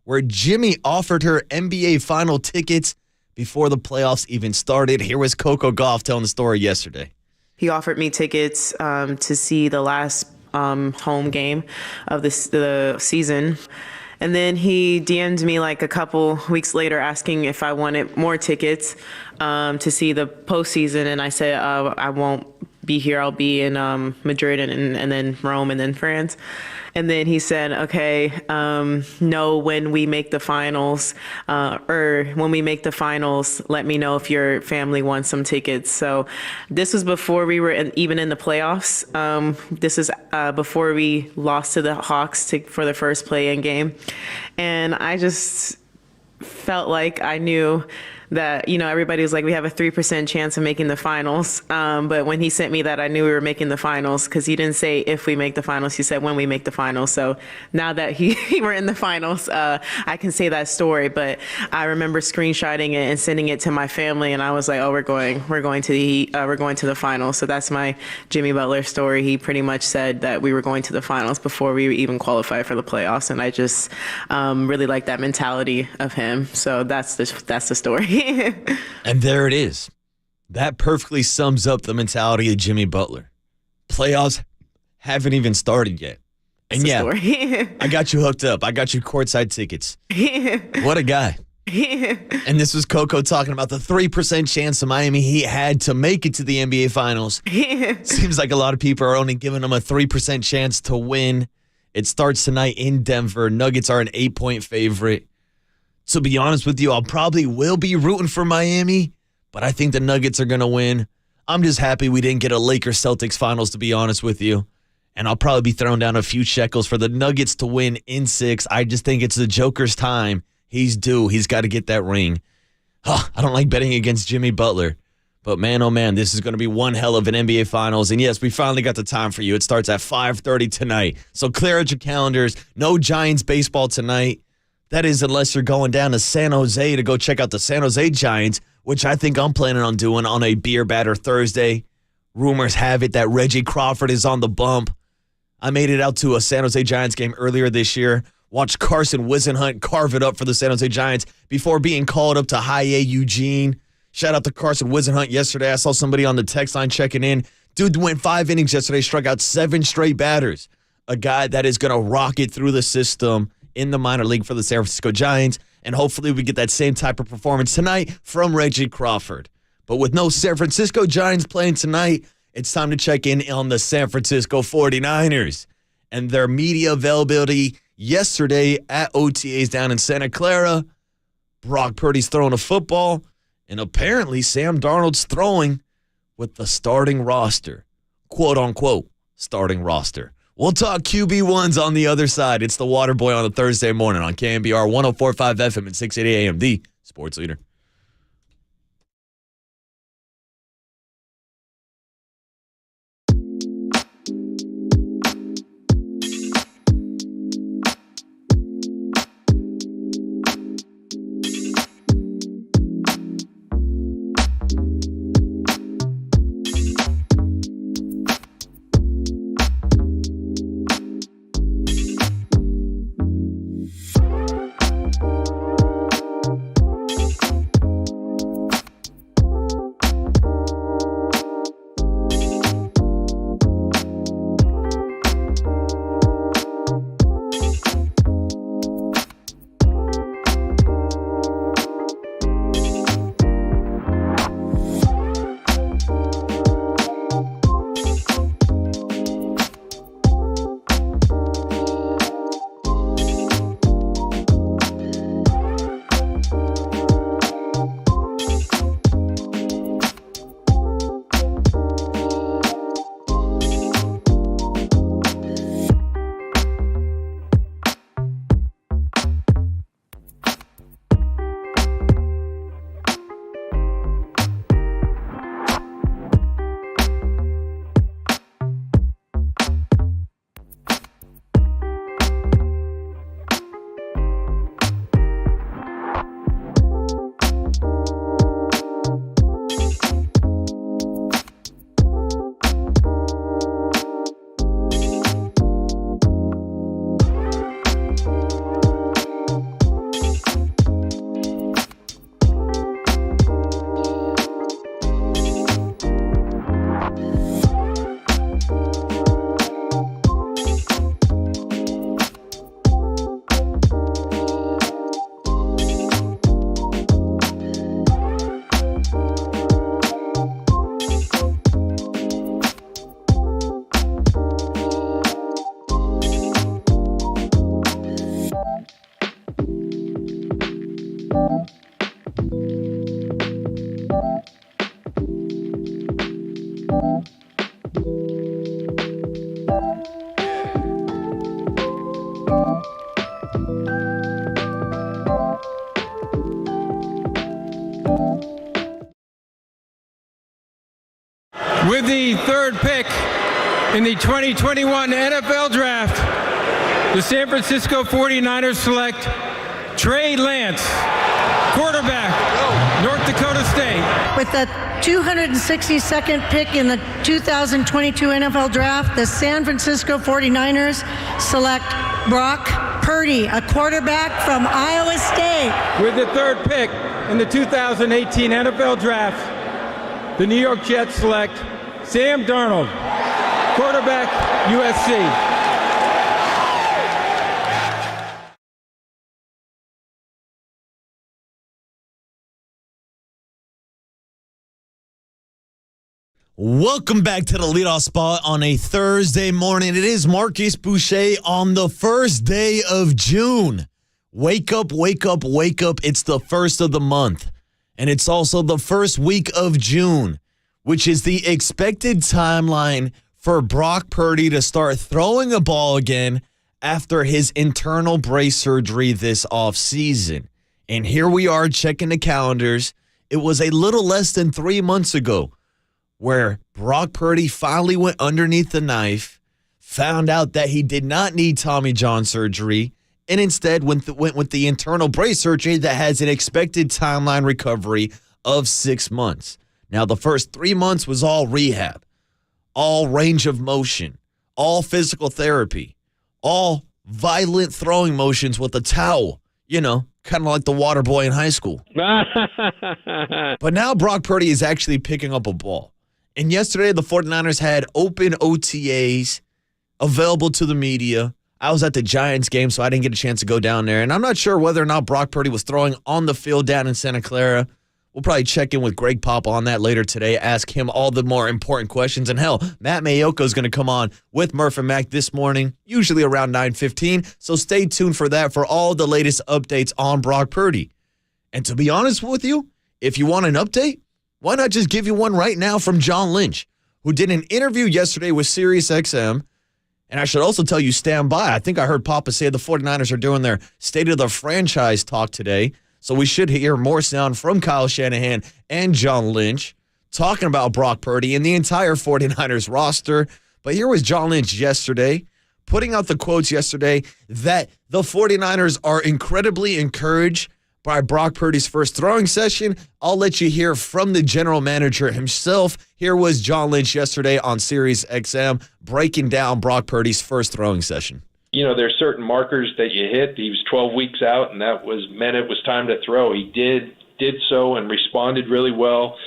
where Jimmy offered her NBA Final tickets before the playoffs even started. Here was Coco Gauff telling the story yesterday. He offered me tickets to see the last home game of the season. And then he DM'd me like a couple weeks later asking if I wanted more tickets to see the postseason. And I said, I won't be here. I'll be in Madrid and then Rome and then France. And then he said, okay, no, when we make the finals, when we make the finals, let me know if your family wants some tickets. So this was before we were even in the playoffs. This is before we lost to the Hawks for the first play-in game. And I just felt like I knew that, everybody was like, we have a 3% chance of making the finals. But when he sent me that, I knew we were making the finals, because he didn't say if we make the finals. He said when we make the finals. So now that we're in the finals, I can say that story. But I remember screenshotting it and sending it to my family, and I was like, oh, we're going to the finals. So that's my Jimmy Butler story. He pretty much said that we were going to the finals before we even qualified for the playoffs, and I just really like that mentality of him. So that's the story. And there it is. That perfectly sums up the mentality of Jimmy Butler. Playoffs haven't even started yet. And I got you hooked up. I got you courtside tickets. What a guy. And this was Coco talking about the 3% chance of Miami Heat had to make it to the NBA Finals. Seems like a lot of people are only giving them a 3% chance to win. It starts tonight in Denver. Nuggets are an 8-point favorite. To be honest with you, I'll probably will be rooting for Miami, but I think the Nuggets are going to win. I'm just happy we didn't get a Lakers-Celtics finals, to be honest with you. And I'll probably be throwing down a few shekels for the Nuggets to win in 6. I just think it's the Joker's time. He's due. He's got to get that ring. I don't like betting against Jimmy Butler. But man, oh man, this is going to be one hell of an NBA Finals. And yes, we finally got the time for you. It starts at 5:30 tonight. So clear out your calendars. No Giants baseball tonight. That is, unless you're going down to San Jose to go check out the San Jose Giants, which I think I'm planning on doing on a beer batter Thursday. Rumors have it that Reggie Crawford is on the bump. I made it out to a San Jose Giants game earlier this year. Watched Carson Wisenhunt carve it up for the San Jose Giants before being called up to High A Eugene. Shout out to Carson Wisenhunt yesterday. I saw somebody on the text line checking in. Dude went 5 innings yesterday, struck out 7 straight batters. A guy that is going to rocket through the system in the minor league for the San Francisco Giants, and hopefully we get that same type of performance tonight from Reggie Crawford. But with no San Francisco Giants playing tonight, it's time to check in on the San Francisco 49ers and their media availability yesterday at OTAs down in Santa Clara. Brock Purdy's throwing a football, and apparently Sam Darnold's throwing with the starting roster, quote-unquote starting roster. We'll talk QB1s on the other side. It's the Water Boy on a Thursday morning on KNBR 104.5 FM and 680 AM, the sports leader. With the third pick in the 2021 NFL Draft, the San Francisco 49ers select Trey Lance, quarterback, North Dakota State. With the 262nd pick in the 2022 NFL Draft, the San Francisco 49ers select Brock Purdy, a quarterback from Iowa State. With the third pick in the 2018 NFL Draft, the New York Jets select Sam Darnold, quarterback, USC. Welcome back to the leadoff spot on a Thursday morning. It is Marcus Boucher on the first day of June. Wake up, wake up, wake up. It's the first of the month. And it's also the first week of June, which is the expected timeline for Brock Purdy to start throwing a ball again after his internal brace surgery this offseason. And here we are checking the calendars. It was a little less than 3 months ago where Brock Purdy finally went underneath the knife, found out that he did not need Tommy John surgery, and instead went with the internal brace surgery that has an expected timeline recovery of 6 months. Now, the first 3 months was all rehab, all range of motion, all physical therapy, all violent throwing motions with a towel, kind of like the water boy in high school. But now Brock Purdy is actually picking up a ball. And yesterday, the 49ers had open OTAs available to the media. I was at the Giants game, so I didn't get a chance to go down there. And I'm not sure whether or not Brock Purdy was throwing on the field down in Santa Clara. We'll probably check in with Greg Pop on that later today, ask him all the more important questions. And hell, Matt Mayoko is going to come on with Murph and Mac this morning, usually around 9:15. So stay tuned for that for all the latest updates on Brock Purdy. And to be honest with you, if you want an update, why not just give you one right now from John Lynch, who did an interview yesterday with SiriusXM. And I should also tell you, stand by. I think I heard Papa say the 49ers are doing their State of the Franchise talk today. So we should hear more sound from Kyle Shanahan and John Lynch talking about Brock Purdy and the entire 49ers roster. But here was John Lynch yesterday, putting out the quotes yesterday that the 49ers are incredibly encouraged by Brock Purdy's first throwing session. I'll let you hear from the general manager himself. Here was John Lynch yesterday on Sirius XM breaking down Brock Purdy's first throwing session. There's certain markers that you hit. He was 12 weeks out, and that meant it was time to throw. He did so and responded really well.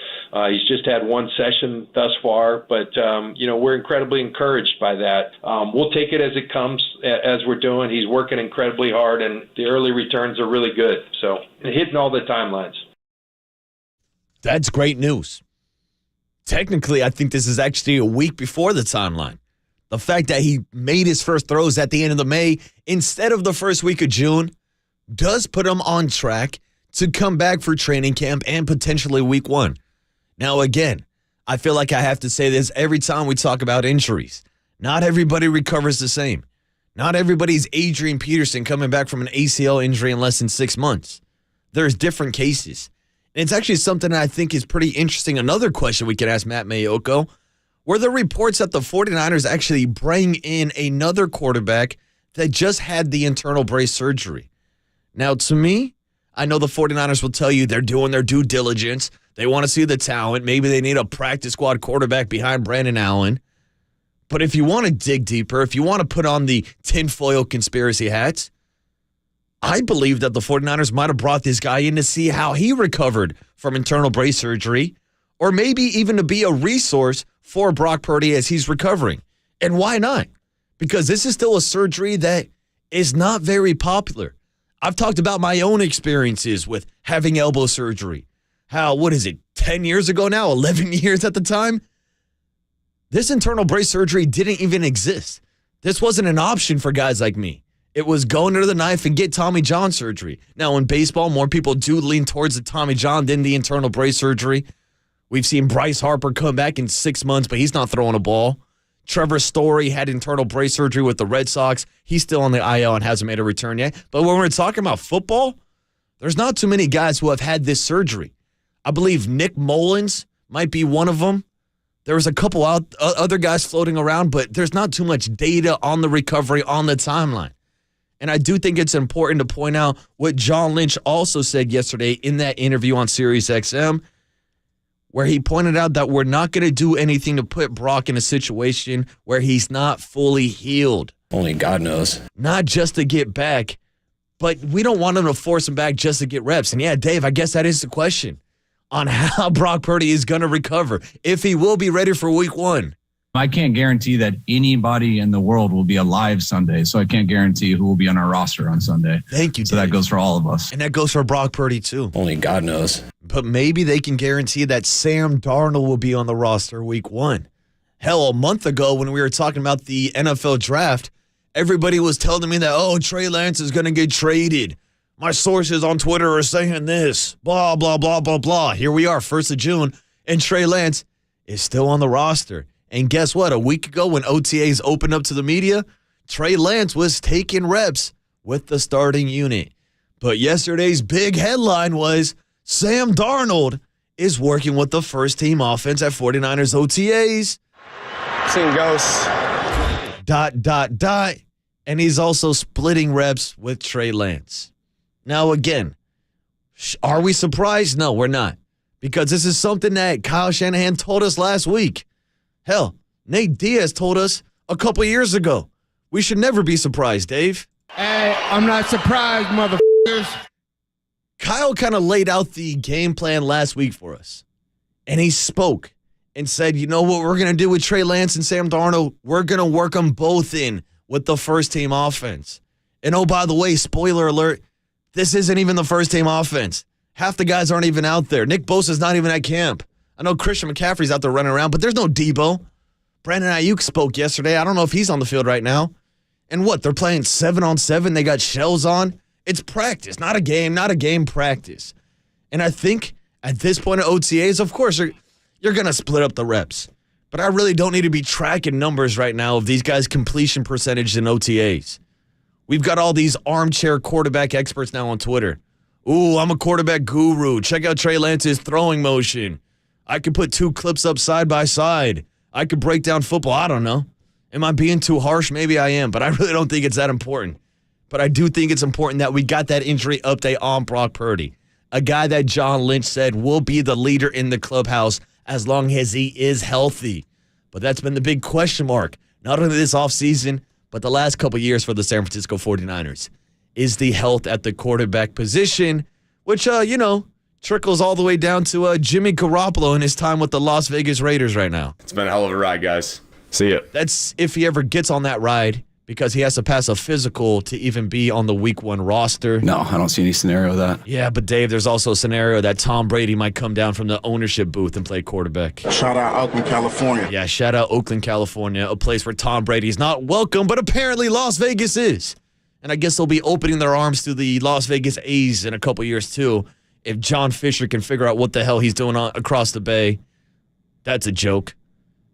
He's just had one session thus far, but, we're incredibly encouraged by that. We'll take it as it comes, as we're doing. He's working incredibly hard, and the early returns are really good. So hitting all the timelines. That's great news. Technically, I think this is actually a week before the timeline. The fact that he made his first throws at the end of the May instead of the first week of June does put him on track to come back for training camp and potentially week one. Now, again, I feel like I have to say this every time we talk about injuries. Not everybody recovers the same. Not everybody's Adrian Peterson coming back from an ACL injury in less than 6 months. There's different cases. And it's actually something that I think is pretty interesting. Another question we can ask Matt Mayoko. Were there reports that the 49ers actually bring in another quarterback that just had the internal brace surgery? Now, to me, I know the 49ers will tell you they're doing their due diligence. They want to see the talent. Maybe they need a practice squad quarterback behind Brandon Allen. But if you want to dig deeper, if you want to put on the tinfoil conspiracy hats, I believe that the 49ers might have brought this guy in to see how he recovered from internal brace surgery, or maybe even to be a resource for Brock Purdy as he's recovering. And why not? Because this is still a surgery that is not very popular. I've talked about my own experiences with having elbow surgery. How, 10 yeyears ago now, 11 years at the time? This internal brace surgery didn't even exist. This wasn't an option for guys like me. It was going under the knife and get Tommy John surgery. Now, in baseball, more people do lean towards the Tommy John than the internal brace surgery. We've seen Bryce Harper come back in 6 months, but he's not throwing a ball. Trevor Story had internal brace surgery with the Red Sox. He's still on the IL and hasn't made a return yet. But when we're talking about football, there's not too many guys who have had this surgery. I believe Nick Mullins might be one of them. There was a couple other guys floating around, but there's not too much data on the recovery on the timeline. And I do think it's important to point out what John Lynch also said yesterday in that interview on SiriusXM, where he pointed out that we're not going to do anything to put Brock in a situation where he's not fully healed. Only God knows. Not just to get back, but we don't want him to force him back just to get reps. And yeah, Dave, I guess that is the question on how Brock Purdy is going to recover, if he will be ready for week 1. I can't guarantee that anybody in the world will be alive Sunday, so I can't guarantee who will be on our roster on Sunday. Thank you, So Dave. that goes for all of us. And that goes for Brock Purdy, too. Only God knows. But maybe they can guarantee that Sam Darnold will be on the roster week 1. Hell, a month ago when we were talking about the NFL draft, everybody was telling me that, Trey Lance is going to get traded. My sources on Twitter are saying this, blah, blah, blah, blah, blah. Here we are, 1st of June, and Trey Lance is still on the roster. And guess what? A week ago when OTAs opened up to the media, Trey Lance was taking reps with the starting unit. But yesterday's big headline was Sam Darnold is working with the first-team offense at 49ers OTAs. Seen ghosts. ... And he's also splitting reps with Trey Lance. Now, again, are we surprised? No, we're not. Because this is something that Kyle Shanahan told us last week. Hell, Nate Diaz told us a couple years ago. We should never be surprised, Dave. Hey, I'm not surprised, motherfuckers. Kyle kind of laid out the game plan last week for us. And he spoke and said, you know what we're going to do with Trey Lance and Sam Darnold? We're going to work them both in with the first-team offense. And oh, by the way, spoiler alert, this isn't even the first-team offense. Half the guys aren't even out there. Nick Bosa's not even at camp. I know Christian McCaffrey's out there running around, but there's no Debo. Brandon Ayuk spoke yesterday. I don't know if he's on the field right now. And what, they're playing 7-on-7? They got shells on? It's practice, not a game practice. And I think at this point of OTAs, of course, you're going to split up the reps. But I really don't need to be tracking numbers right now of these guys' completion percentage in OTAs. We've got all these armchair quarterback experts now on Twitter. Ooh, I'm a quarterback guru. Check out Trey Lance's throwing motion. I could put 2 clips up side by side. I could break down football. I don't know. Am I being too harsh? Maybe I am, but I really don't think it's that important. But I do think it's important that we got that injury update on Brock Purdy, a guy that John Lynch said will be the leader in the clubhouse as long as he is healthy. But that's been the big question mark, not only this offseason, but the last couple years for the San Francisco 49ers. Is the health at the quarterback position, which, trickles all the way down to Jimmy Garoppolo in his time with the Las Vegas Raiders right now. It's been a hell of a ride, guys. See ya. That's if he ever gets on that ride, because he has to pass a physical to even be on the week 1 roster. No, I don't see any scenario of that. Yeah, but Dave, there's also a scenario that Tom Brady might come down from the ownership booth and play quarterback. Shout out Oakland, California. Yeah, shout out Oakland, California, a place where Tom Brady's not welcome, but apparently Las Vegas is. And I guess they'll be opening their arms to the Las Vegas A's in a couple years, too, if John Fisher can figure out what the hell he's doing across the bay. That's a joke.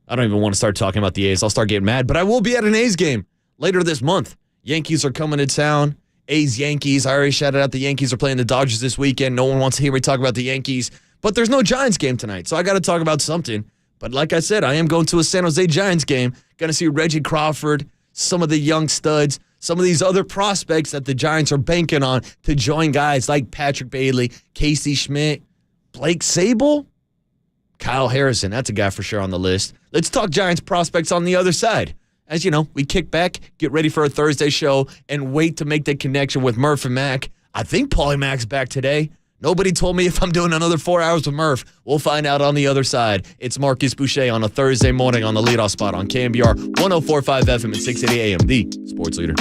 I don't even want to start talking about the A's. I'll start getting mad, but I will be at an A's game later this month. Yankees are coming to town. A's, Yankees. I already shouted out the Yankees are playing the Dodgers this weekend. No one wants to hear me talk about the Yankees, but there's no Giants game tonight, so I got to talk about something. But like I said, I am going to a San Jose Giants game. Going to see Reggie Crawford, some of the young studs, some of these other prospects that the Giants are banking on to join guys like Patrick Bailey, Casey Schmidt, Blake Sable, Kyle Harrison. That's a guy for sure on the list. Let's talk Giants prospects on the other side. As you know, we kick back, get ready for a Thursday show, and wait to make the connection with Murph and Mac. I think Paulie Mac's back today. Nobody told me if I'm doing another 4 hours with Murph. We'll find out on the other side. It's Marcus Boucher on a Thursday morning on the leadoff spot on KNBR 104.5 FM and 680 AM, the sports leader.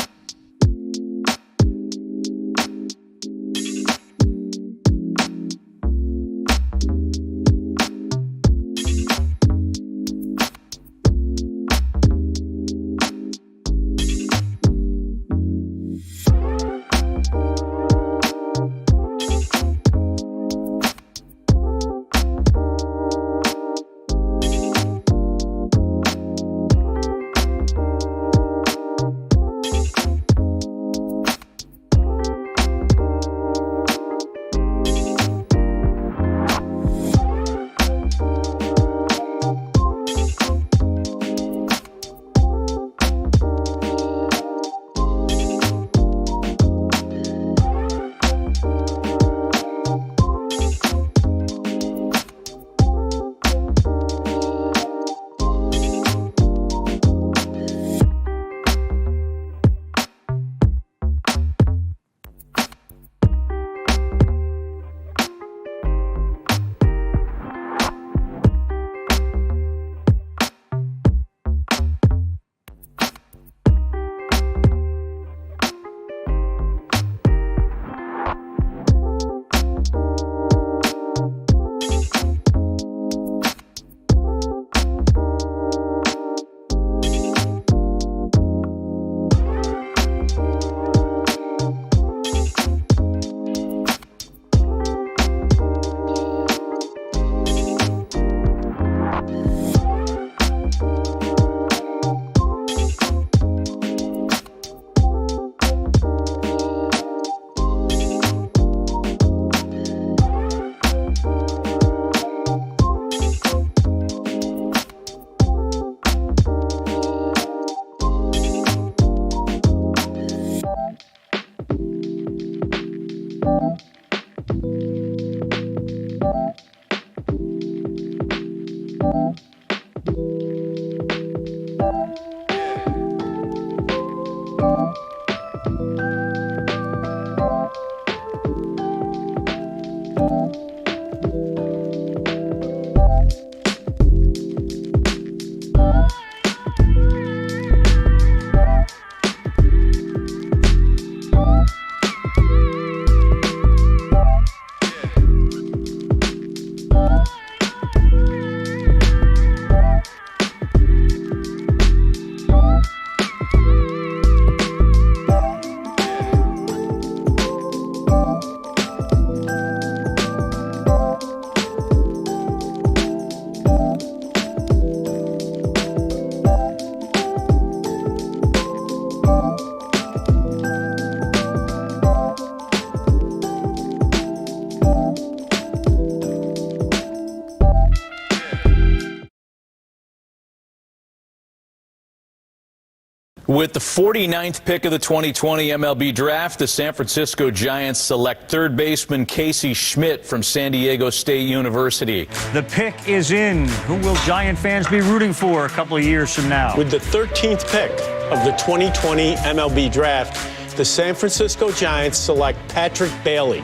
With the 49th pick of the 2020 MLB Draft, the San Francisco Giants select third baseman Casey Schmidt from San Diego State University. The pick is in. Who will Giant fans be rooting for a couple of years from now? With the 13th pick of the 2020 MLB Draft, the San Francisco Giants select Patrick Bailey,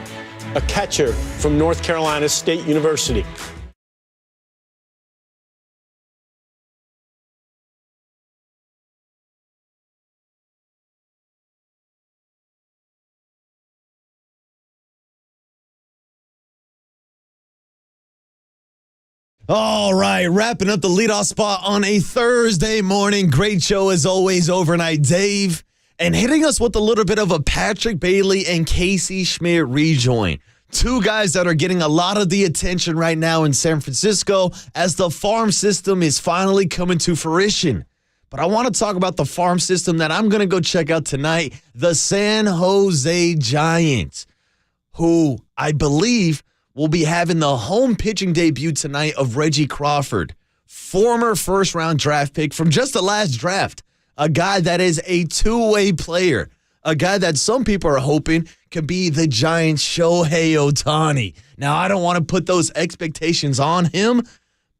a catcher from North Carolina State University. All right, wrapping up the leadoff spot on a Thursday morning. Great show as always, Overnight Dave. And hitting us with a little bit of a Patrick Bailey and Casey Schmidt rejoin. Two guys that are getting a lot of the attention right now in San Francisco as the farm system is finally coming to fruition. But I want to talk about the farm system that I'm going to go check out tonight, the San Jose Giants, who I believe will be having the home pitching debut tonight of Reggie Crawford, former first-round draft pick from just the last draft, a guy that is a two-way player, a guy that some people are hoping could be the Giants' Shohei Ohtani. Now, I don't want to put those expectations on him,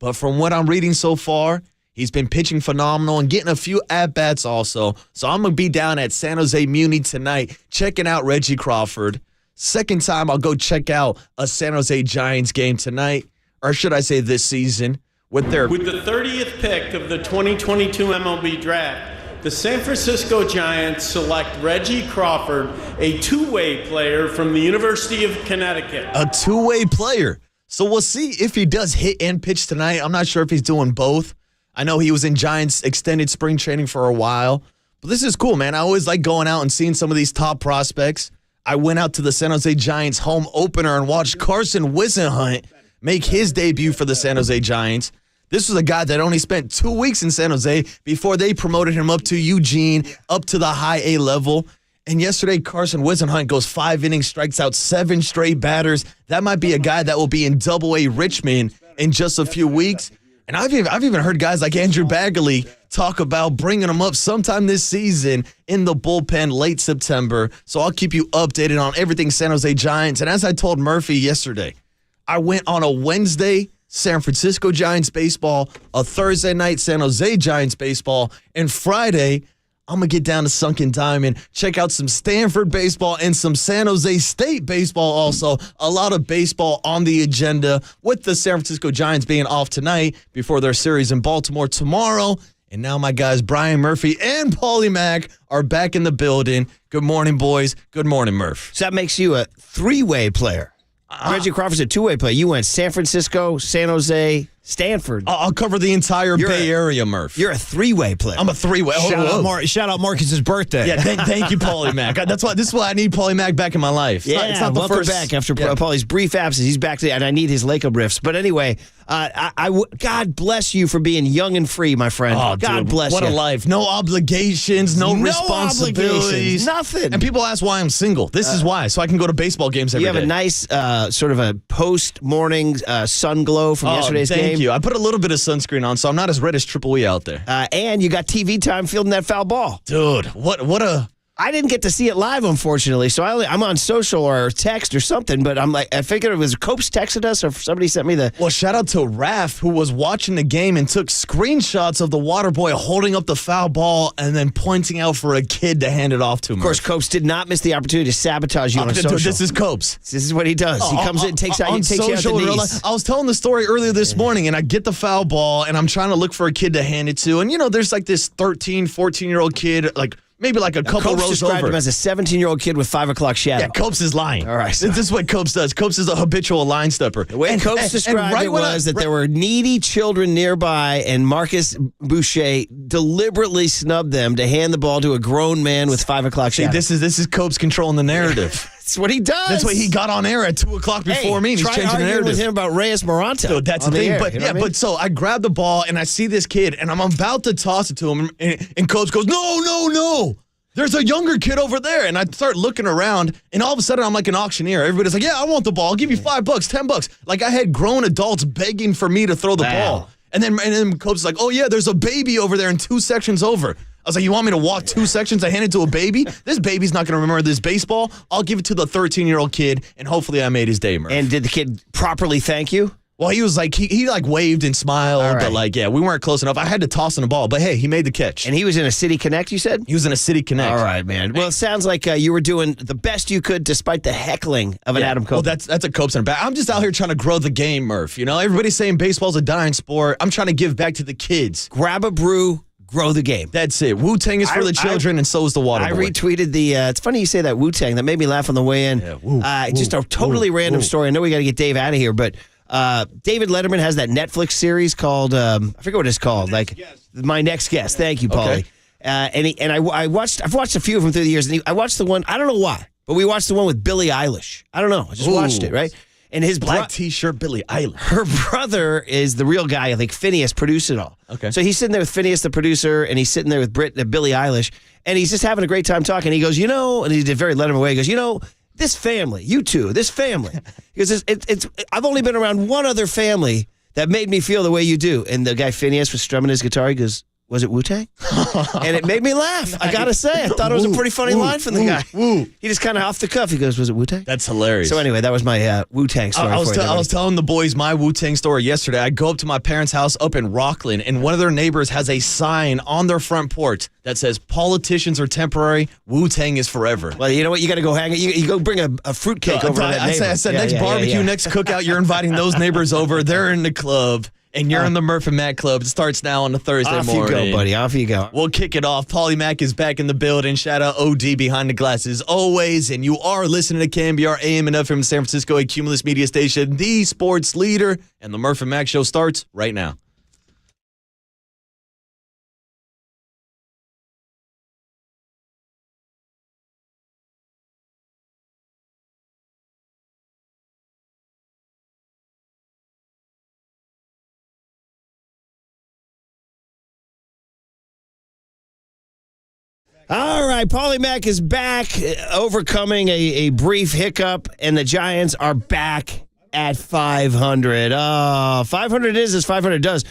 but from what I'm reading so far, he's been pitching phenomenal and getting a few at-bats also. So I'm going to be down at San Jose Muni tonight checking out Reggie Crawford. Second time I'll go check out a San Jose Giants game tonight, or should I say this season, with the 30th pick of the 2022 MLB Draft, the San Francisco Giants select Reggie Crawford, a two-way player from the University of Connecticut. A two-way player. So we'll see if he does hit and pitch tonight. I'm not sure if he's doing both. I know he was in Giants extended spring training for a while, but this is cool, man. I always like going out and seeing some of these top prospects. I went out to the San Jose Giants home opener and watched Carson Whisenhunt make his debut for the San Jose Giants. This was a guy that only spent 2 weeks in San Jose before they promoted him up to Eugene, up to the high A level. And yesterday, Carson Whisenhunt goes 5 innings, strikes out 7 straight batters. That might be a guy that will be in Double-A Richmond in just a few weeks. And I've even heard guys like Andrew Bagley talk about bringing him up sometime this season in the bullpen late September. So I'll keep you updated on everything San Jose Giants. And as I told Murphy yesterday, I went on a Wednesday San Francisco Giants baseball, a Thursday night San Jose Giants baseball, and Friday I'm going to get down to Sunken Diamond, check out some Stanford baseball and some San Jose State baseball also. A lot of baseball on the agenda with the San Francisco Giants being off tonight before their series in Baltimore tomorrow. And now my guys Brian Murphy and Paulie Mack are back in the building. Good morning, boys. Good morning, Murph. So that makes you a three-way player. Reggie Crawford's a two-way player. You went San Francisco, San Jose, Stanford. I'll cover the entire Bay Area, Murph. You're a three-way player. I'm a three-way. Shout out Marcus's birthday. Yeah, thank you, Paulie Mack. This is why I need Paulie Mack back in my life. It's not the welcome first back after Paulie's brief absence. He's back today, and I need his Laker riffs. But anyway, God bless you for being young and free, my friend. Oh, God dude, bless you. What a life. No obligations, no responsibilities. Nothing. And people ask why I'm single. This is why, so I can go to baseball games every day. You have a nice sort of a post-morning sun glow from yesterday's game. Thank you. I put a little bit of sunscreen on, so I'm not as red as Triple E out there. And you got TV time fielding that foul ball. Dude, what a... I didn't get to see it live, unfortunately, so I'm on social or text or something, but I figured it was Copes texted us or somebody sent me the... Well, shout out to Raph, who was watching the game and took screenshots of the water boy holding up the foul ball and then pointing out for a kid to hand it off to him. Of course, Copes did not miss the opportunity to sabotage you on social. This is Copes. This is what he does. He comes in, takes you out the knees. I was telling the story earlier this morning, and I get the foul ball, and I'm trying to look for a kid to hand it to, and there's like this 13, 14-year-old kid, maybe like a couple Copes rows described over. him as a 17-year-old kid with 5 o'clock shadow. Yeah, Copes is lying. All right. This is what Copes does. Copes is a habitual line stepper. The way Copes described it was that there were needy children nearby, and Marcus Boucher deliberately snubbed them to hand the ball to a grown man with 5 o'clock shadow. See, this is Copes controlling the narrative. That's what he does. That's why he got on air at 2 o'clock before me. And he's changing the narrative with him about Reyes Moranta. So that's the thing. But so I grab the ball and I see this kid and I'm about to toss it to him, and Copes goes, no. There's a younger kid over there. And I start looking around, and all of a sudden, I'm like an auctioneer. Everybody's like, yeah, I want the ball. I'll give you $5, $10. Like, I had grown adults begging for me to throw the ball. And then Copes is like, oh, yeah, there's a baby over there in 2 sections over. I was like, you want me to walk 2 sections? I hand it to a baby? This baby's not going to remember this baseball. I'll give it to the 13-year-old kid, and hopefully I made his day, Murph. And did the kid properly thank you? Well, he was like, he like waved and smiled, All right. but like, yeah, we weren't close enough. I had to toss him the ball, but hey, he made the catch. And he was in a City Connect, you said? He was in a City Connect. All right, man. Well, it sounds like you were doing the best you could despite the heckling of an Adam Copeland. Well, that's a Cope Center back. I'm just out here trying to grow the game, Murph. You know, everybody's saying baseball's a dying sport. I'm trying to give back to the kids. Grab a brew, grow the game. That's it. Wu-Tang is for the children, and so is the water I boy. retweeted the, it's funny you say that, Wu-Tang. That made me laugh on the way in. Yeah, just a totally random story. I know we got to get Dave out of here, but David Letterman has that Netflix series called, I forget what it's called, My Next Guest. Thank you, Paulie. Okay. I've watched a few of them through the years, and I watched the one, I don't know why, but we watched the one with Billie Eilish. I don't know. I just watched it, right? And his black T-shirt, Billie Eilish. Her brother is the real guy. I think Phineas produced it all. Okay. So he's sitting there with Phineas, the producer, and he's sitting there with Billie Eilish, and he's just having a great time talking. He goes, and he did very Letterman way. He goes, this family, you two, this family. Because I've only been around one other family that made me feel the way you do. And the guy Phineas was strumming his guitar. He goes, was it Wu-Tang? And it made me laugh. I got to say, I thought it was a pretty funny line from the guy. He just kind of off the cuff. He goes, was it Wu-Tang? That's hilarious. So anyway, that was my Wu-Tang story. I was telling the boys my Wu-Tang story yesterday. I go up to my parents' house up in Rockland, and one of their neighbors has a sign on their front porch that says, politicians are temporary, Wu-Tang is forever. Well, you know what? You got to go hang it. You go bring a fruitcake over to that neighbor. I said next barbecue, next cookout, you're inviting those neighbors over. They're in the club. And you're in the Murph and Mac Club. It starts now on the Thursday morning. Off you go, buddy. Off you go. We'll kick it off. Paulie Mac is back in the building. Shout out OD behind the glasses always. And you are listening to KNBR AM and FM San Francisco, a Cumulus media station, the sports leader. And the Murph and Mac show starts right now. All right, Paulie Mac is back, overcoming a brief hiccup, and the Giants are back at 500. Oh, 500 is as 500 does.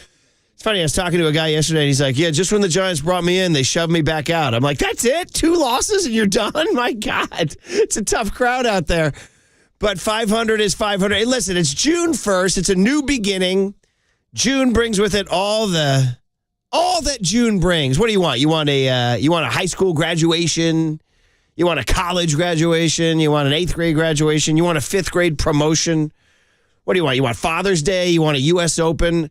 It's funny, I was talking to a guy yesterday, and he's like, yeah, just when the Giants brought me in, they shoved me back out. I'm like, that's it? 2 losses and you're done? My God, it's a tough crowd out there. But 500 is 500. Hey, listen, it's June 1st. It's a new beginning. June brings with it all that June brings. What do you want? You want a high school graduation? You want a college graduation? You want an 8th grade graduation? You want a 5th grade promotion? What do you want? You want Father's Day? You want a U.S. Open?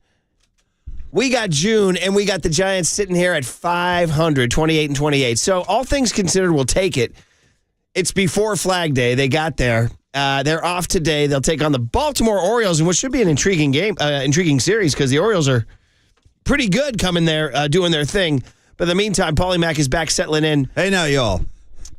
We got June, and we got the Giants sitting here at 500, 28-28. So all things considered, we'll take it. It's before Flag Day. They got there. They're off today. They'll take on the Baltimore Orioles in what should be an intriguing game, intriguing series, because the Orioles are pretty good coming there, doing their thing. But in the meantime, Paulie Mac is back settling in. Hey, now, y'all.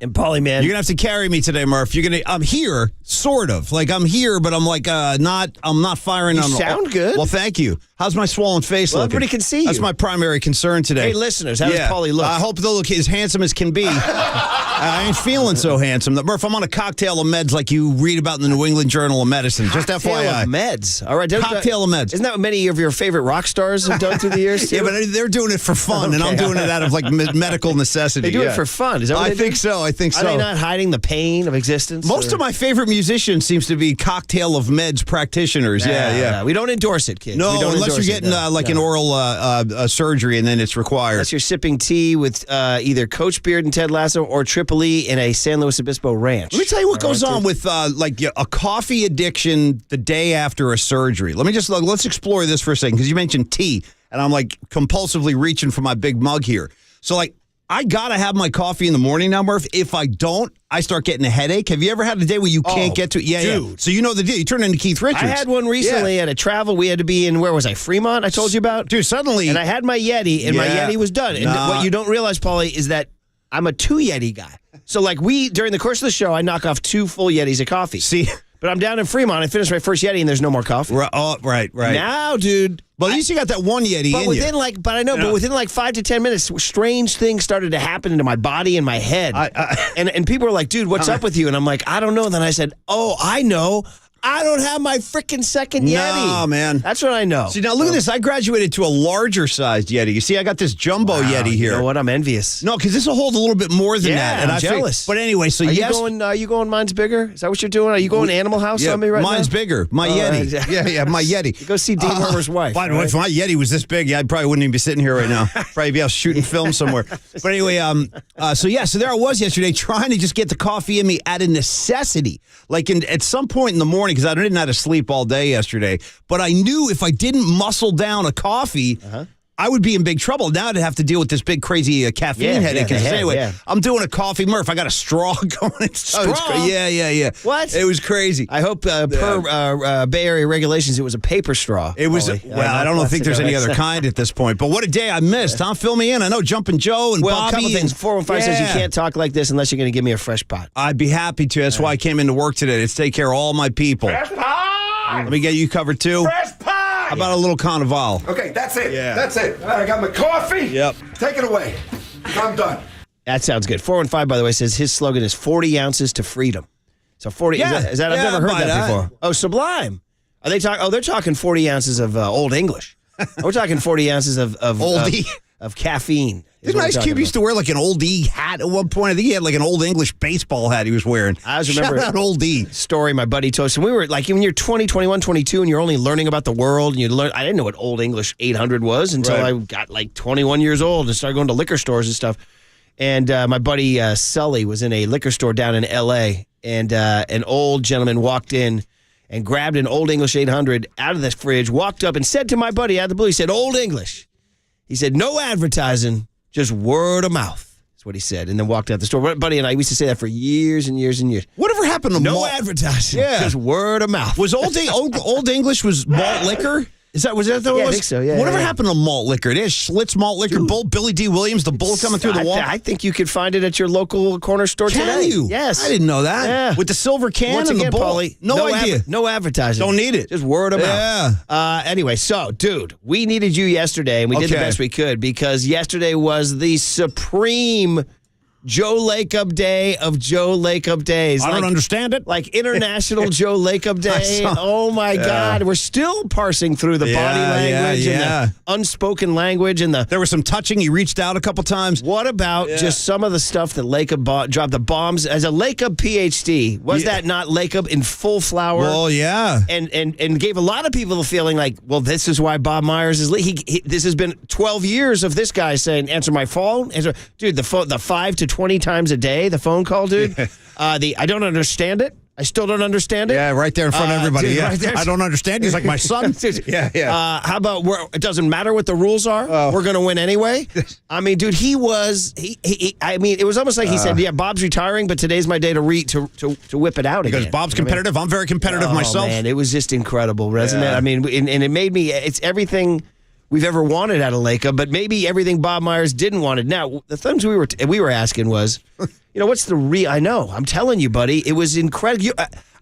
And Paulie, man. You're going to have to carry me today, Murph. I'm here, sort of. Like, I'm here, but I'm like, I'm not firing on. You sound good. Well, thank you. How's my swollen face looking? Everybody can see you. That's my primary concern today. Hey, listeners, how does Paulie look? I hope they'll look as handsome as can be. I ain't feeling so handsome. Murph, I'm on a cocktail of meds like you read about in the New England Journal of Medicine. Just FYI. Cocktail of meds. All right. Cocktail of meds. Isn't that what many of your favorite rock stars have done through the years, too? Yeah, but they're doing it for fun, and I'm doing it out of, like, medical necessity. They do it for fun. Is that what I think so. I think so. Are they not hiding the pain of existence? Most of my favorite musicians seems to be cocktail of meds practitioners. Yeah. We don't endorse it, kids. No, unless you're getting an oral surgery, and then it's required. Unless you're sipping tea with either Coach Beard and Ted Lasso or Triple E in a San Luis Obispo ranch. Let me tell you what goes on with a coffee addiction the day after a surgery. Let's explore this for a second, because you mentioned tea, and I'm like compulsively reaching for my big mug here. So I gotta have my coffee in the morning now, Murph. If I don't, I start getting a headache. Have you ever had a day where you can't get to it? Yeah, dude. Yeah. So you know the deal. You turn into Keith Richards. I had one recently at a travel. We had to be in, where was I? Fremont, I told you about? Dude, suddenly. And I had my Yeti, and my Yeti was done. And what you don't realize, Paulie, is that I'm a 2 Yeti guy. So during the course of the show, I knock off 2 full Yetis of coffee. See? But I'm down in Fremont. I finished my first Yeti, and there's no more coffee. Right. Now, dude. Well, at least you got that one Yeti but in within you. But within 5 to 10 minutes, strange things started to happen into my body and my head. And people were like, dude, what's up with you? And I'm like, I don't know. And then I said, oh, I know. I don't have my freaking second Yeti. No, man. That's what I know. See, now look at this. I graduated to a larger sized Yeti. You see, I got this jumbo Yeti here. You know what? I'm envious. No, because this will hold a little bit more than that. And I'm jealous. But anyway, so Are you going mine's bigger? Is that what you're doing? Are you going Animal House on me right now? Mine's bigger. My Yeti. Yeah, my Yeti. You go see Dean Wormer's wife. By the way, if my Yeti was this big, I probably wouldn't even be sitting here right now. Probably be out shooting film somewhere. But anyway, so there I was yesterday trying to just get the coffee in me out of necessity. Like at some point in the morning, because I didn't have to sleep all day yesterday, but I knew if I didn't muscle down a coffee, I would be in big trouble. Now I'd have to deal with this big, crazy caffeine headache. I'm doing a coffee. Murph, I got a straw going. Straw? Yeah. What? It was crazy. I hope per Bay Area regulations, it was a paper straw. It was, I don't think there's any other kind at this point. But what a day I missed. Huh? Fill me in. I know Jumpin' Joe and Bobby. A couple things. 415 says you can't talk like this unless you're going to give me a fresh pot. I'd be happy to. That's why I came into work today, to take care of all my people. Fresh pie! Let me get you covered, too. Fresh pie! How about a little carnival? Okay, that's it. Yeah. That's it. All right, I got my coffee. Yep. Take it away. I'm done. That sounds good. 415, by the way, says his slogan is 40 ounces to freedom. So 40, is that I've never heard that before. Oh, Sublime. Are they talking? Oh, they're talking 40 ounces of Old English. We're talking 40 ounces of Oldie. Of caffeine. Didn't Ice Cube used to wear like an Old E hat at one point? I think he had like an Old English baseball hat he was wearing. I always remember Shout out Old E. Story my buddy told us. And we were like, when you're 20, 21, 22, and you're only learning about the world, and you learn. I didn't know what Old English 800 was until I got like 21 years old and started going to liquor stores and stuff. And my buddy Sully was in a liquor store down in L.A., and an old gentleman walked in and grabbed an Old English 800 out of the fridge, walked up and said to my buddy out of the blue, he said, Old English. He said, no advertising, just word of mouth. That's what he said, and then walked out the store. My buddy and I used to say that for years and years and years. Whatever happened to no advertising? Just word of mouth. Was Old English was malt liquor? Was that what it was? I think so, yeah. Whatever happened to malt liquor? It is Schlitz Malt Liquor, Bull, Billy D. Williams, the bull coming through the wall. I think you could find it at your local corner store today. Can you? Yes. I didn't know that. Yeah. With the silver can Once and again, the bull. Paulie, No idea. No advertising. Don't need it. Just word of mouth. Yeah. Anyway, so, dude, we needed you yesterday, and we did the best we could because yesterday was the supreme Joe Lacob Day of Joe Lacob Days. I don't understand it. Like International Joe Lacob Day. Oh, my God. We're still parsing through the body language and the unspoken language. There was some touching. He reached out a couple times. What about just some of the stuff that Lacob dropped, the bombs? As a Lacob PhD, was that not Lacob in full flower? Well, yeah. And gave a lot of people the feeling like, well, this is why Bob Myers is... This has been 12 years of this guy saying, answer my phone. Dude, the 5 to 20 times a day, the phone call, dude. I don't understand it. I still don't understand it. Yeah, right there in front of everybody. Dude, yeah. right there. I don't understand. He's like my son. Yeah. How about it doesn't matter what the rules are. We're going to win anyway. I mean, dude, it was almost like he said, yeah, Bob's retiring, but today's my day to whip it out again. Because Bob's competitive. I'm very competitive myself. Man, it was just incredible, wasn't it? I mean, and it made me, it's everything we've ever wanted out of Lacob, but maybe everything Bob Myers didn't want it. Now, the things we were asking was, what's the real? I know, I'm telling you, buddy, it was incredible.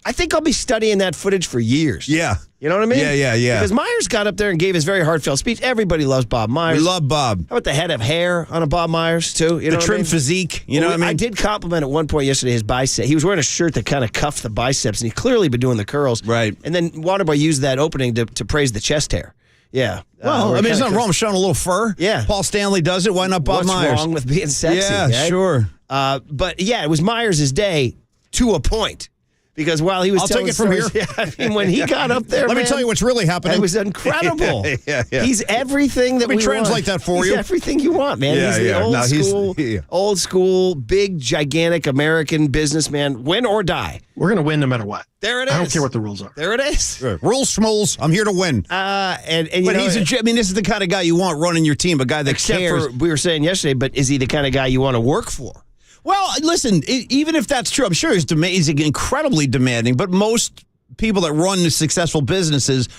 I think I'll be studying that footage for years. Yeah. You know what I mean? Yeah. Because Myers got up there and gave his very heartfelt speech. Everybody loves Bob Myers. We love Bob. How about the head of hair on a Bob Myers, too? You know the trim physique. You know what I mean? I did compliment at one point yesterday his bicep. He was wearing a shirt that kind of cuffed the biceps, and he clearly been doing the curls. Right. And then Waterboy used that opening to praise the chest hair. Yeah. Well, it's not wrong with showing a little fur. Yeah. Paul Stanley does it. Why not Bob Myers? What's wrong with being sexy? Yeah, right? sure. But, yeah, it was Myers' day to a point. Because while he was telling take it from stories, here. when he got up there, Let me tell you what's really happening. It was incredible. Yeah. He's everything that Let me we translate want. that for He's you. everything you want, man. Yeah, He's the old school, big, gigantic American businessman. Win or die. We're going to win no matter what. There it is. I don't care what the rules are. There it is. Rules, schmools. I'm here to win. But this is the kind of guy you want running your team, a guy that cares. For, we were saying yesterday, but is he the kind of guy you want to work for? Well, listen, even if that's true, I'm sure he's incredibly demanding, but most people that run successful businesses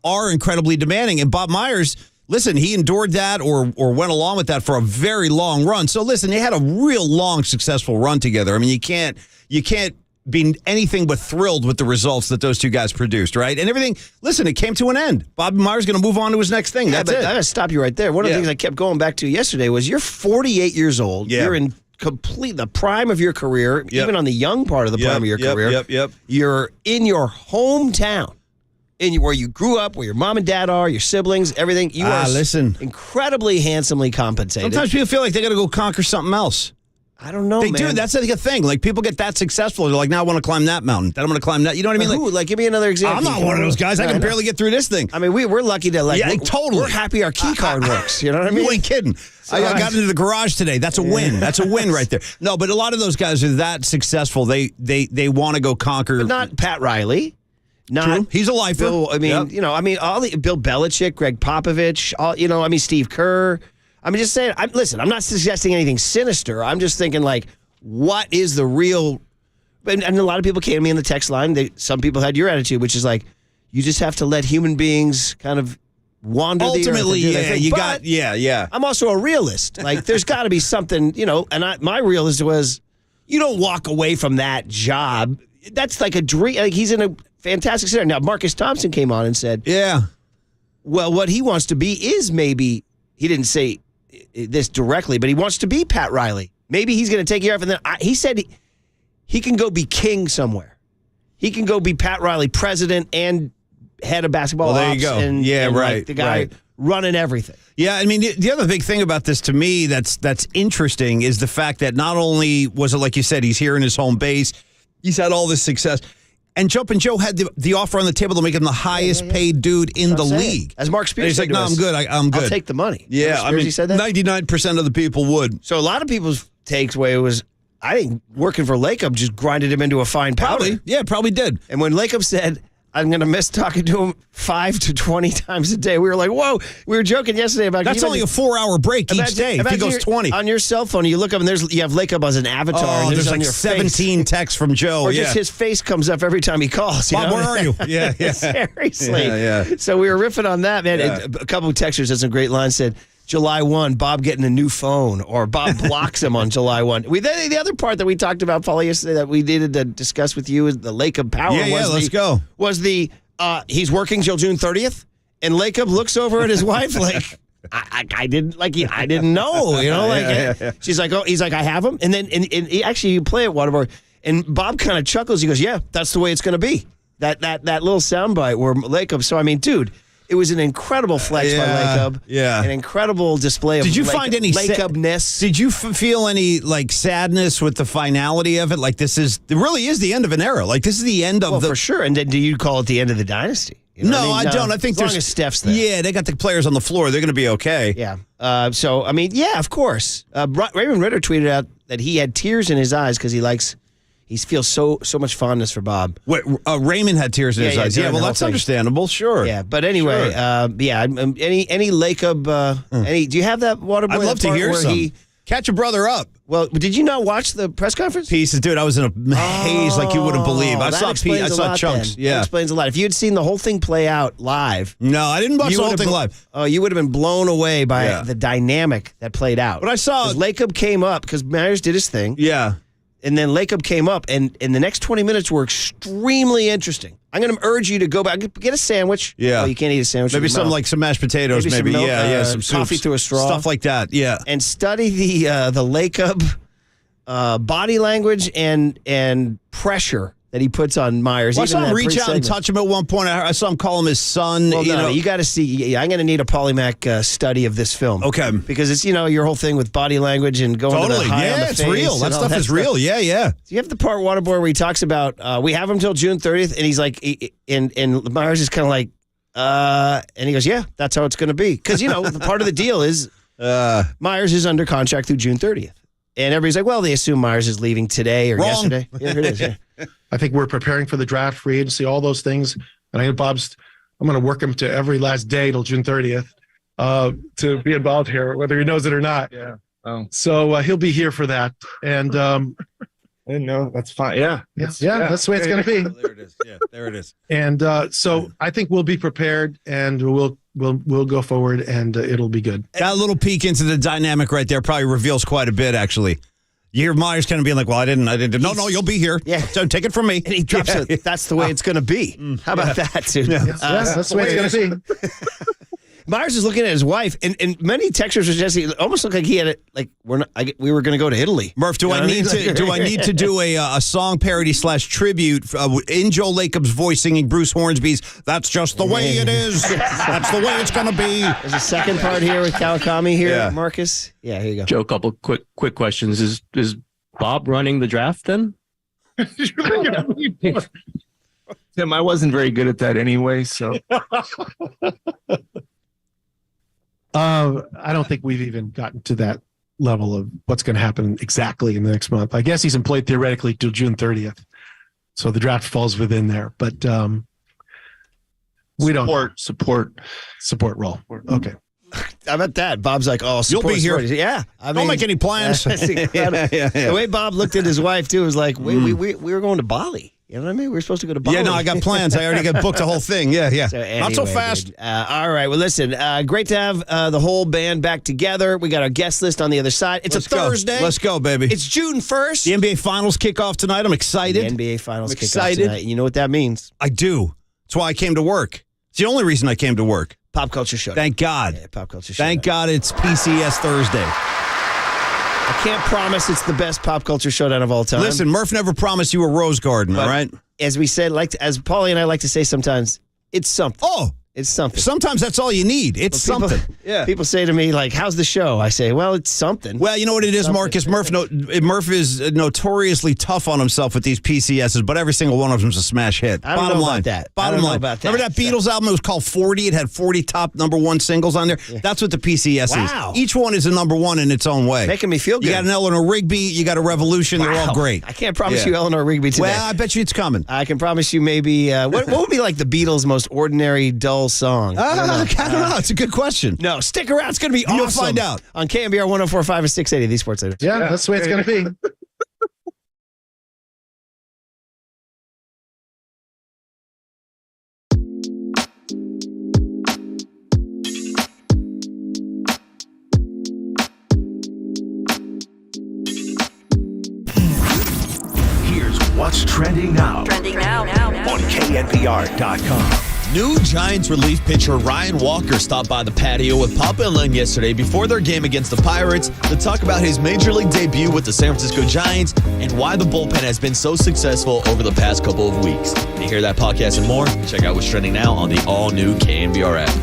are incredibly demanding. And Bob Myers, listen, he endured that or went along with that for a very long run. So listen, they had a real long, successful run together. I mean, you can't be anything but thrilled with the results that those two guys produced, right? And everything, listen, it came to an end. Bob Myers going to move on to his next thing. That's it. I got to stop you right there. One of the things I kept going back to yesterday was you're 48 years old. Yeah. You're in the prime of your career, even on the young part of the prime of your career. You're in your hometown, where you grew up, where your mom and dad are, your siblings, everything. You are incredibly handsomely compensated. Sometimes people feel like they got to go conquer something else. I don't know, They man. do. That's like a thing. Like, people get that successful. They're like, now I want to climb that mountain. Then I'm going to climb that. You know what I mean? Who? Like, give me another example. I'm not one of those guys. I can barely get through this thing. I mean, we're lucky to, like, totally. We're happy our key card works. You know what I mean? You ain't kidding. I got into the garage today. That's a win. That's a win right there. No, but a lot of those guys are that successful. They want to go conquer. But not Pat Riley. True. He's a lifer. Bill, Bill Belichick, Greg Popovich, Steve Kerr. I'm just saying, listen, I'm not suggesting anything sinister. I'm just thinking, like, what is the real... And a lot of people came to me in the text line. Some people had your attitude, which is like, you just have to let human beings kind of wander Ultimately, the earth and do their thing. I'm also a realist. Like, there's got to be something, and my realist was, you don't walk away from that job. That's like a dream. Like, he's in a fantastic scenario. Now, Marcus Thompson came on and said, well, what he wants to be is maybe, he didn't say this directly, but he wants to be Pat Riley. Maybe he's going to take you off, and then he said he can go be king somewhere. He can go be Pat Riley, president and head of basketball ops. Well, there you go. And right. Like the guy running everything. Yeah, I mean, the other big thing about this to me that's interesting is the fact that not only was it, like you said, he's here in his home base, he's had all this success, and Jumpin' Joe had the offer on the table to make him the highest paid dude in the league. As Mark Spears he's said like, no, I'm good. I'm good. I'll take the money. Yeah, I mean, he said that? 99% of the people would. So a lot of people's takes away was, I think working for Lacob just grinded him into a fine powder. Probably did. And when Lacob said, I'm going to miss talking to him 5 to 20 times a day, we were like, whoa. We were joking yesterday about... That's only a 4-hour break each day if he goes 20. On your cell phone, you look up and you have Lacob as an avatar. Oh, and there's like your 17 face. texts from Joe. Or just his face comes up every time he calls. Bob, where are you? Yeah. Seriously. Yeah. So we were riffing on that, man. Yeah. A couple of texters had some great lines, said, July 1, Bob getting a new phone, or Bob blocks him on July 1. The other part that we talked about, Paul, yesterday that we needed to discuss with you is the Lacob power. Let's go. Was he's working till June 30th, and Lacob looks over at his wife like, I didn't know, She's like, he's like, I have him, and then and he actually you play it, Waterboard, and Bob kind of chuckles. He goes, yeah, that's the way it's going to be. That little soundbite where Lacob. So I mean, dude. It was an incredible flex by Lacob. Yeah. An incredible display of Did you find any Lacobness. Did you feel any like sadness with the finality of it? Like it really is the end of an era. Like this is the end of for sure. And then do you call it the end of the dynasty? No, I don't. I think as long as Steph's there. Yeah, they got the players on the floor. They're going to be okay. Yeah. So I mean, yeah, of course. Raymond Ritter tweeted out that he had tears in his eyes because he feels so much fondness for Bob. Wait, Raymond had tears in his eyes. Yeah, well, that's understandable. Sure. Yeah, but anyway, any Lacob, do you have that Waterboy? I'd love to hear some. Catch a brother up. Well, did you not watch the press conference? Pieces, dude. I was in a haze like you wouldn't believe. I saw chunks. Then. Yeah, that explains a lot. If you had seen the whole thing play out live, no, I didn't watch the whole thing live. Oh, you would have been blown away by the dynamic that played out. But I saw Lacob came up because Myers did his thing. Yeah. And then Lacob came up, and the next 20 minutes were extremely interesting. I'm going to urge you to go back, get a sandwich. Yeah. Well, you can't eat a sandwich. Maybe some mashed potatoes, maybe. Some milk, some coffee soups, through a straw. Stuff like that, yeah. And study the Lacob body language and pressure that he puts on Myers. Well, I saw him reach out and touch him at one point. I saw him call him his son. Well, you got to see. I'm going to need a Polymac study of this film. Okay. Because it's, your whole thing with body language and going to the high on the it's face real. That stuff is real. Yeah. Do you have the part, Waterboy, where he talks about, we have him till June 30th, and he's like, and Myers is kind of like, and he goes, yeah, that's how it's going to be. Because, the part of the deal is Myers is under contract through June 30th. And everybody's like, well, they assume Myers is leaving today or yesterday. Yeah, here it is. Yeah. I think we're preparing for the draft, free agency, all those things. And I think I'm going to work him to every last day till June 30th to be involved here, whether he knows it or not. Yeah. Oh. So he'll be here for that. And I didn't know. That's fine. Yeah. That's the way it's going to be. There it is. Yeah, there it is. And so I think we'll be prepared, and we'll go forward, and it'll be good. That little peek into the dynamic right there probably reveals quite a bit, actually. You hear Myers kind of being like, well, I didn't. No, you'll be here. Yeah. So take it from me. And he drops it. That's the way it's going to be. How about that, dude? Yeah. That's the way it's going to be. Myers is looking at his wife, and many texters suggesting it almost looked like he had it. Like we were going to go to Italy. Murph, do I need to do a song parody / tribute in Joe Lacob's voice singing Bruce Hornsby's "That's Just the Way It Is"? That's the way it's going to be. There's a second part here with Kawakami here, Marcus. Yeah, here you go. Joe, a couple quick questions. Is Bob running the draft then? Tim, I wasn't very good at that anyway, so. I don't think we've even gotten to that level of what's going to happen exactly in the next month. I guess he's employed theoretically till June 30th. So the draft falls within there, but we don't support role. Okay. How about that? Bob's like, oh, you'll be here. Yeah. Don't make any plans. The way Bob looked at his wife, too, was like, we were going to Bali. You know what I mean? We were supposed to go to Bali. Yeah, no, I got plans. I already got booked the whole thing. Yeah. So anyway, not so fast. All right. Well, listen, great to have the whole band back together. We got our guest list on the other side. It's a Thursday. Let's go, baby. It's June 1st. The NBA Finals kick off tonight. I'm excited. The NBA Finals kick off tonight. You know what that means? I do. That's why I came to work. It's the only reason I came to work. Pop Culture Show. Thank God. Yeah, Pop Culture Show. Thank God it's PCS Thursday. I can't promise it's the best Pop Culture Showdown of all time. Listen, Murph never promised you a rose garden, all right? As we said, as Paulie and I like to say sometimes, it's something. Oh, it's something. Sometimes that's all you need. It's something. Yeah. People say to me, like, how's the show? I say, well, it's something. Well, you know what it is, Marcus? Murph is notoriously tough on himself with these PCSs, but every single one of them is a smash hit. I don't know about that. Bottom line. Remember that Beatles album? It was called 40. It had 40 top #1 singles on there. Yeah. That's what the PCS is. Each one is a #1 in its own way. Making me feel good. You got an Eleanor Rigby. You got a Revolution. Wow. They're all great. I can't promise you Eleanor Rigby today. Well, I bet you it's coming. I can promise you maybe, what would be like the Beatles' most ordinary, dull song? I don't know. It's a good question. No, stick around. It's going to be awesome. You'll find out. On KNBR 104.5 and 680, the Sports Leader. Yeah, that's the way it's going to be. Here's what's trending now. On KNBR.com. New Giants relief pitcher Ryan Walker stopped by the patio with Papa and Len yesterday before their game against the Pirates to talk about his Major League debut with the San Francisco Giants and why the bullpen has been so successful over the past couple of weeks. To hear that podcast and more, check out what's trending now on the all-new KNBR app.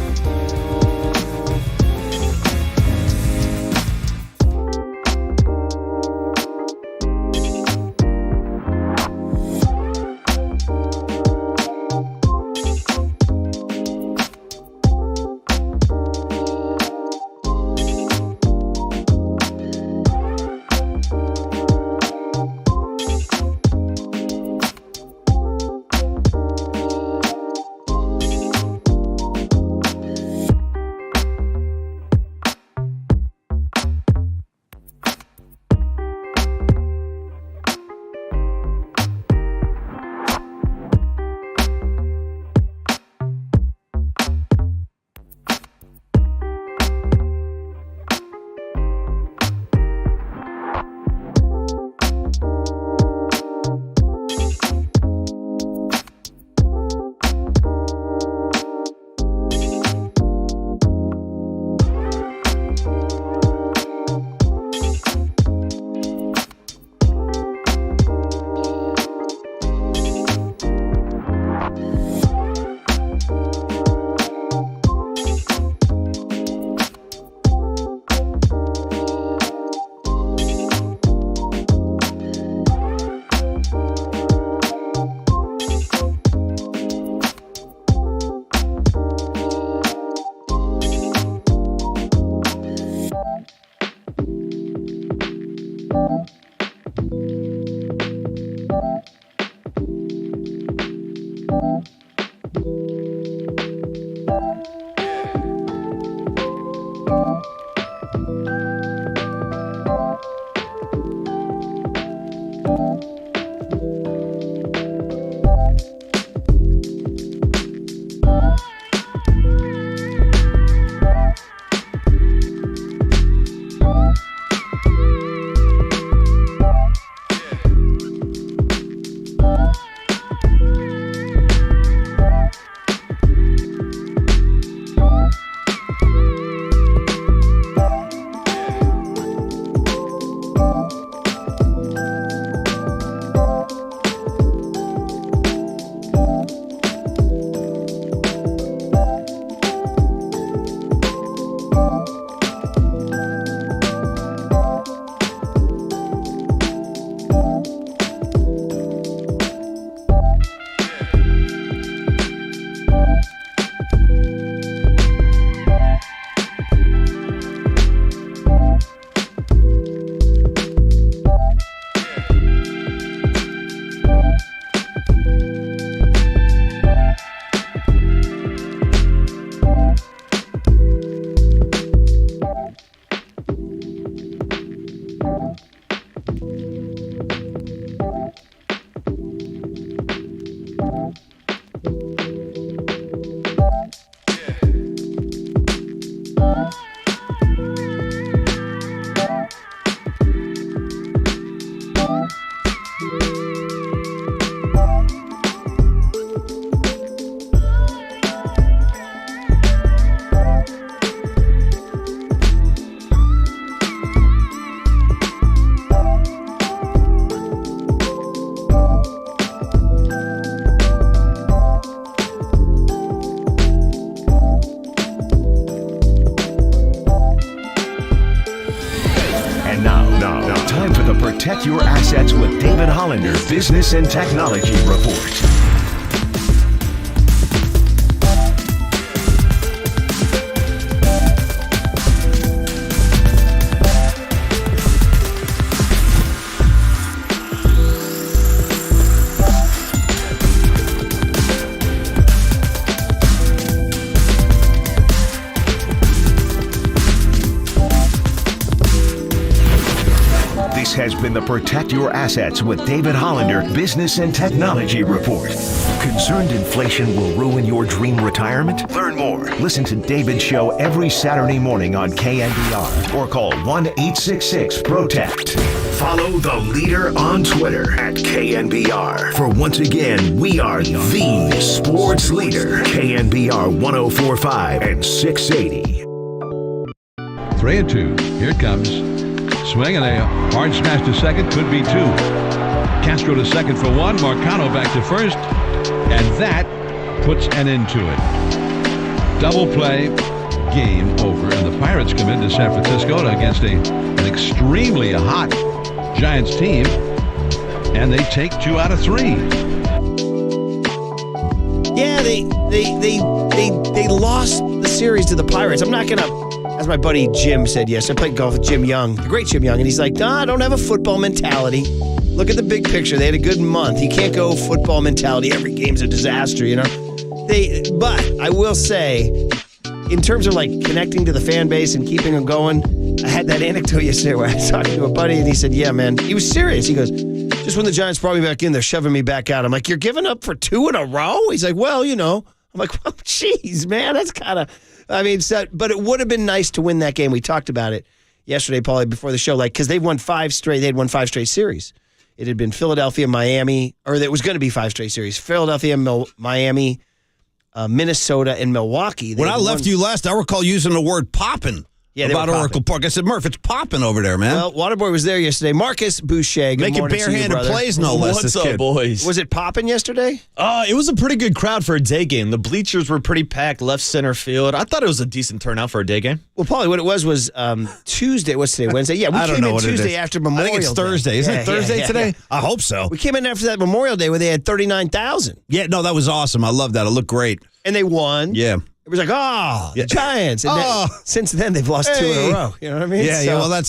Protect Your Assets with David Hollander Business and Technology Report. This has been the Protect Your Assets with David Hollander Business and Technology Report. Concerned inflation will ruin your dream retirement? Learn more. Listen to David's show every Saturday morning on KNBR or call 1-866-PROTECT. Follow the leader on Twitter at KNBR. For once again, we are the sports leader. KNBR 104.5 and 680. 3-2. Here it comes. Swing and a hard smash to second, could be 2. Castro to second for 1. Marcano back to first, and that puts an end to it. Double play, game over, and the Pirates come into San Francisco against an extremely hot Giants team, and they take 2 out of 3. Yeah, they lost the series to the Pirates. I'm not gonna. As my buddy Jim said yesterday, I played golf with Jim Young, the great Jim Young, and he's like, I don't have a football mentality. Look at the big picture. They had a good month. You can't go football mentality. Every game's a disaster, you know? But I will say, in terms of like connecting to the fan base and keeping them going, I had that anecdote yesterday where I was talking to a buddy and he said, yeah, man, he was serious. He goes, just when the Giants brought me back in, they're shoving me back out. I'm like, you're giving up for 2 in a row? He's like, well, you know. I'm like, well, geez, man, that's kind of... I mean, but it would have been nice to win that game. We talked about it yesterday, Paulie, before the show, like, because they'd won 5 straight. They'd won 5 straight series. It had been Philadelphia, Miami, or it was going to be 5 straight series. Philadelphia, Miami, Minnesota, and Milwaukee. When I left you last, I recall using the word poppin'. Yeah, about Oracle Park. I said, Murph, it's popping over there, man. Well, Waterboy was there yesterday. Marcus Boucher, good making morning to you, barehanded brother. plays, no less. What's up, boys? Was it popping yesterday? It was a pretty good crowd for a day game. The bleachers were pretty packed, left center field. I thought it was a decent turnout for a day game. Well, Paulie, what it was Tuesday. What's today? Wednesday? Yeah, we came in Tuesday after Memorial Day. I think it's Thursday. Isn't it Thursday today? Yeah. I hope so. We came in after that Memorial Day where they had 39,000. Yeah, no, that was awesome. I love that. It looked great. And they won. Yeah. It was like, the Giants. And then, since then, they've lost 2 in a row. You know what I mean? Yeah, well, that's,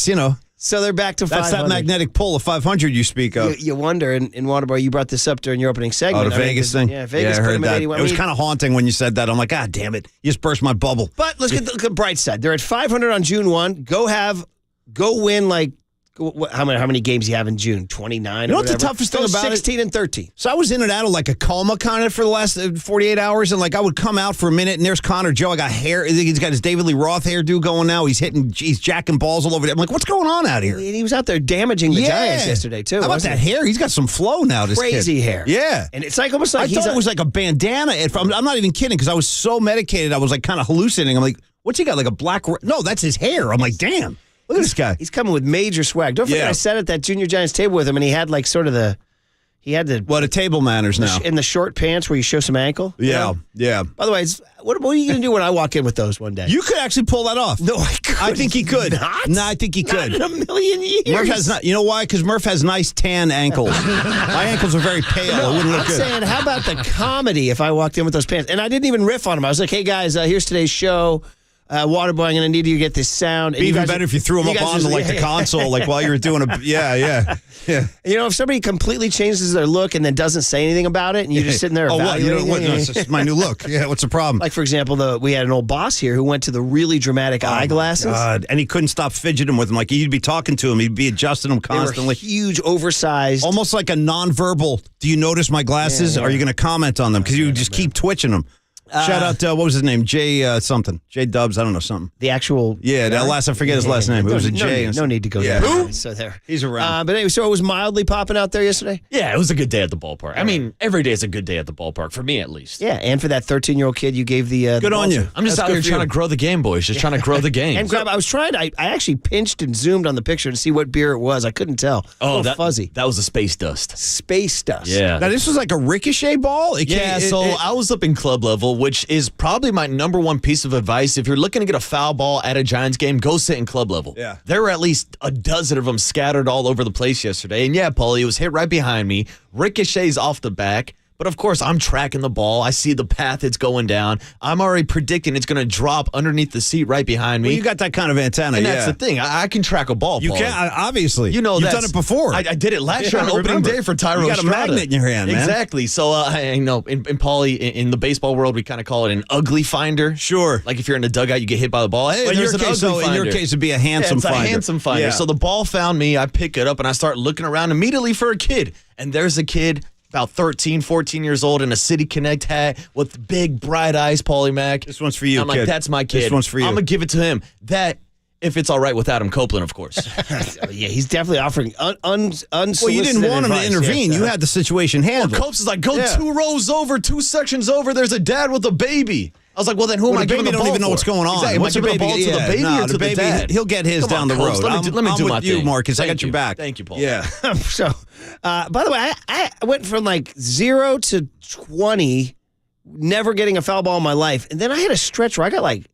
So they're back to 500. That's that magnetic pull of 500 you speak of. You wonder, in Waterboy, you brought this up during your opening segment. The Vegas thing? Yeah, Vegas I put heard them at that. 81. It was kind of haunting when you said that. I'm like, God damn it. You just burst my bubble. But let's get the bright side. They're at 500 on June 1. Go win like, how many games you have in June? 29 You know what the toughest thing about 16 and 13. So I was in and out of like a coma kind of for the last 48 hours, and like I would come out for a minute, and there's Connor Joe. I got hair. He's got his David Lee Roth hairdo going now. He's jacking balls all over there. I'm like, what's going on out here? And he was out there damaging the Giants yesterday, too. How about that hair? He's got some flow now, this Crazy kid. hair. Yeah. And it's like almost like I thought it was like a bandana. I'm not even kidding, because I was so medicated, I was like kind of hallucinating. I'm like, what's he got, like a black... No, that's his hair. I'm like, damn. Look at this guy. He's coming with major swag. Don't forget, I sat at that Junior Giants table with him, and he had like sort of the table manners now. In the short pants where you show some ankle. Yeah, yeah. By the way, what are you going to do when I walk in with those one day? You could actually pull that off. No, I could. I think he could. Not? No, I think he could. Not in a million years. Murph has not. You know why? Because Murph has nice tan ankles. My ankles are very pale. No, it wouldn't look I'm good. saying, how about the comedy if I walked in with those pants? And I didn't even riff on them. I was like, hey, guys, here's today's show. Waterboy, I'm going to need you to get this sound. It'd be even better if you threw them up onto the console, like while you were doing yeah. You know, if somebody completely changes their look and then doesn't say anything about it, and you're just sitting there evaluating what? No, it's just my new look. Yeah, what's the problem? Like, for example, we had an old boss here who went to the really dramatic eyeglasses. God, and he couldn't stop fidgeting with them. Like, you'd be talking to him, he'd be adjusting them constantly. They were huge, oversized. Almost like a nonverbal, do you notice my glasses? Are you going to comment on them? Because you just keep twitching them. Shout out, what was his name? Jay something. Jay Dubs, I don't know, something. The actual... Yeah, I forget his last name. It was a J. No need to go there. Who? So there. He's around. But anyway, so it was mildly popping out there yesterday? Yeah, it was a good day at the ballpark. I mean, every day is a good day at the ballpark, for me at least. Yeah, and for that 13-year-old kid, you gave the... Good on you. I'm just out here trying to grow the game, boys. Just trying to grow the game. And I was trying to... I actually pinched and zoomed on the picture to see what beer it was. I couldn't tell. Oh, fuzzy. That was the space dust. Space dust. Yeah. Now, this was like a ricochet ball? I was up in club level level, which is probably my number one piece of advice. If you're looking to get a foul ball at a Giants game, go sit in club level. Yeah. There were at least a dozen of them scattered all over the place yesterday. And yeah, Paulie, it was hit right behind me. Ricochets off the back. But of course, I'm tracking the ball. I see the path it's going down. I'm already predicting it's going to drop underneath the seat right behind me. Well, you got that kind of antenna, and that's the thing. I can track a ball, You Paulie. can, obviously. You know, You've done it before. I did it last year on I opening remember. day for Tyro You got Estrada. a magnet in your hand, man. Exactly. So I know in Paulie, in the baseball world, we kind of call it an ugly finder. Sure. Like if you're in the dugout, you get hit by the ball. Hey, Well, there's an ugly finder. in your case, it'd be a handsome it's finder. a handsome finder. Yeah. So the ball found me. I pick it up and I start looking around immediately for a kid. And there's a kid about 13, 14 years old in a City Connect hat with big, bright eyes, Paulie Mac. This one's for you, I'm like, kid. that's my kid. This one's for you. I'm going to give it to him. That, if it's all right with Adam Copeland, of course. Yeah, he's definitely offering unsolicited Well, you didn't want him advice. to intervene. Yes, You had the situation handled. Well, Copes is like, go 2 rows over, 2 sections over. There's a dad with a baby. I was like, well, then who am I the giving baby the don't ball even know for? what's going on. Exactly. What's am I the giving baby? the ball to the baby or to the baby, dad? He'll get his Come on, down the Copes, road. Let me do my with you, thing. Marcus. I Thank got your you. back. Thank you, Paul. Yeah. So, by the way, I went from like 0 to 20, never getting a foul ball in my life, and then I had a stretch where I got like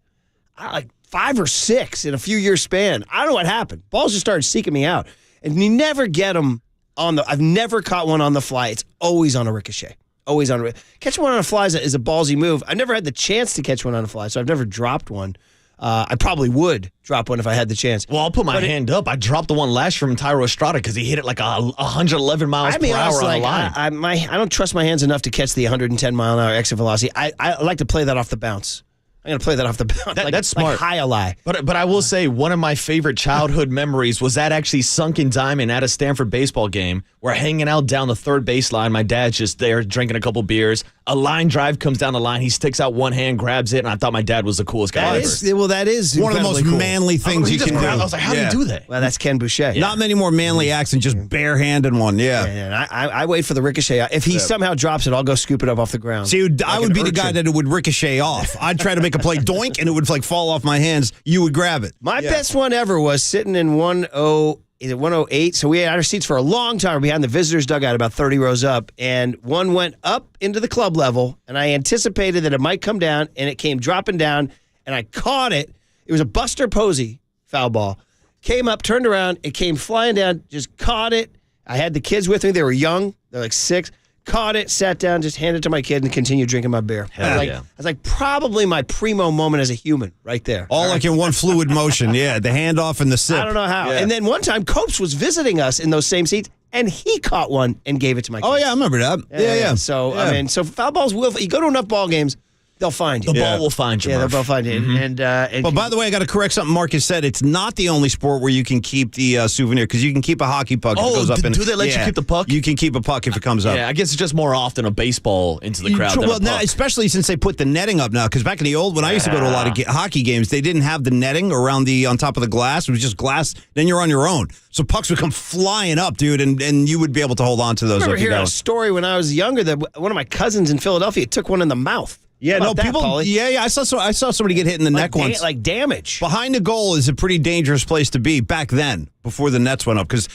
5 or 6 in a few years span. I don't know what happened. Balls just started seeking me out, and you never get them on the. I've never caught one on the fly. It's always on a ricochet. Always on a catching one on a fly is a ballsy move. I've never had the chance to catch one on a fly, so I've never dropped one. I probably would drop one if I had the chance. Well, I'll put my hand up. I dropped the one last year from Tyro Estrada because he hit it like 111 miles per hour on the line. I don't trust my hands enough to catch the 110 mile an hour exit velocity. I like to play that off the bounce. I'm going to play that off the bounce. That's smart. Like high-a-lie. But I will say one of my favorite childhood memories was that actually sunken diamond at a Stanford baseball game. We're hanging out down the third baseline. My dad's just there drinking a couple beers. A line drive comes down the line. He sticks out one hand, grabs it, and I thought my dad was the coolest guy ever. That is one of the most incredibly cool. manly things you can do. I was like, how do you do that? Well, that's Ken Boucher. Not many more manly acts than just bare-handed one. Yeah. And I wait for the ricochet. If he somehow drops it, I'll go scoop it up off the ground. See, I would be the guy that it would ricochet off. I'd try to make a play doink, and it would like fall off my hands. You would grab it. My best one ever was sitting in 108. So we had our seats for a long time behind the visitors' dugout, about 30 rows up, and one went up into the club level, and I anticipated that it might come down, and it came dropping down, and I caught it. It was a Buster Posey foul ball. Came up, turned around, it came flying down, just caught it. I had the kids with me. They were young. They're like 6. Caught it, sat down, just handed it to my kid, and continued drinking my beer. I was like, probably my primo moment as a human right there. All like in one fluid motion. Yeah, the handoff and the sip. I don't know how. Yeah. And then one time, Copes was visiting us in those same seats, and he caught one and gave it to my kid. Oh, yeah, I remember that. Yeah. So, I mean, foul balls will, you go to enough ball games, they'll find you. The ball will find you, Yeah, Murph. they'll find you. And But by the way, I got to correct something Marcus said. It's not the only sport where you can keep the souvenir, because you can keep a hockey puck if it goes up. Do they let you keep the puck? You can keep a puck if it comes up. Yeah, I guess it's just more often a baseball into the crowd than Well, a now, puck. especially since they put the netting up now, because back in the old, when I used to go to a lot of hockey games, they didn't have the netting around on top of the glass. It was just glass. Then you're on your own. So pucks would come flying up, dude, and you would be able to hold on to those. I remember if you hearing got a story when I was younger that one of my cousins in Philadelphia took one in the mouth. Yeah, How no, about that, people. Paulie? Yeah, I saw somebody get hit in the neck once. Like damage. Behind the goal is a pretty dangerous place to be back then, before the nets went up, because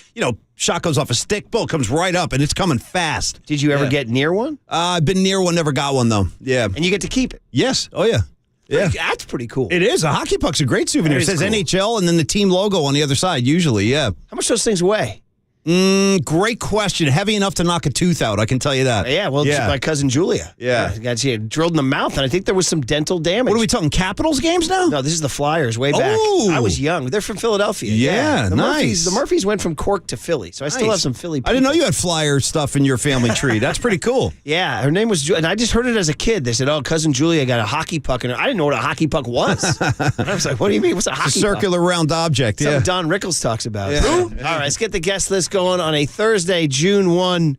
shot goes off a stick, ball comes right up, and it's coming fast. Did you ever get near one? I've been near one, never got one though. Yeah, and you get to keep it. Yes. Oh yeah. Yeah, that's pretty cool. It is. A hockey puck's a great souvenir. That It is says cool. NHL and then the team logo on the other side. Usually, yeah. How much those things weigh? Great question. Heavy enough to knock a tooth out, I can tell you that. Yeah, well, my cousin Julia. Yeah. Got she had drilled in the mouth, and I think there was some dental damage. What are we talking, Capitals games now? No, this is the Flyers way back. Oh. I was young. They're from Philadelphia. Yeah, The nice. The Murphys went from Cork to Philly, so I still have some Philly people. I didn't know you had Flyer stuff in your family tree. That's pretty cool. Yeah, her name was, and I just heard it as a kid. They said, "Oh, cousin Julia got a hockey puck," and I didn't know what a hockey puck was. And I was like, "What do you mean? What's a hockey It's a circular puck?" round object. Yeah. Something Don Rickles talks about. Yeah. All right, let's get the guest list going on a Thursday, June 1,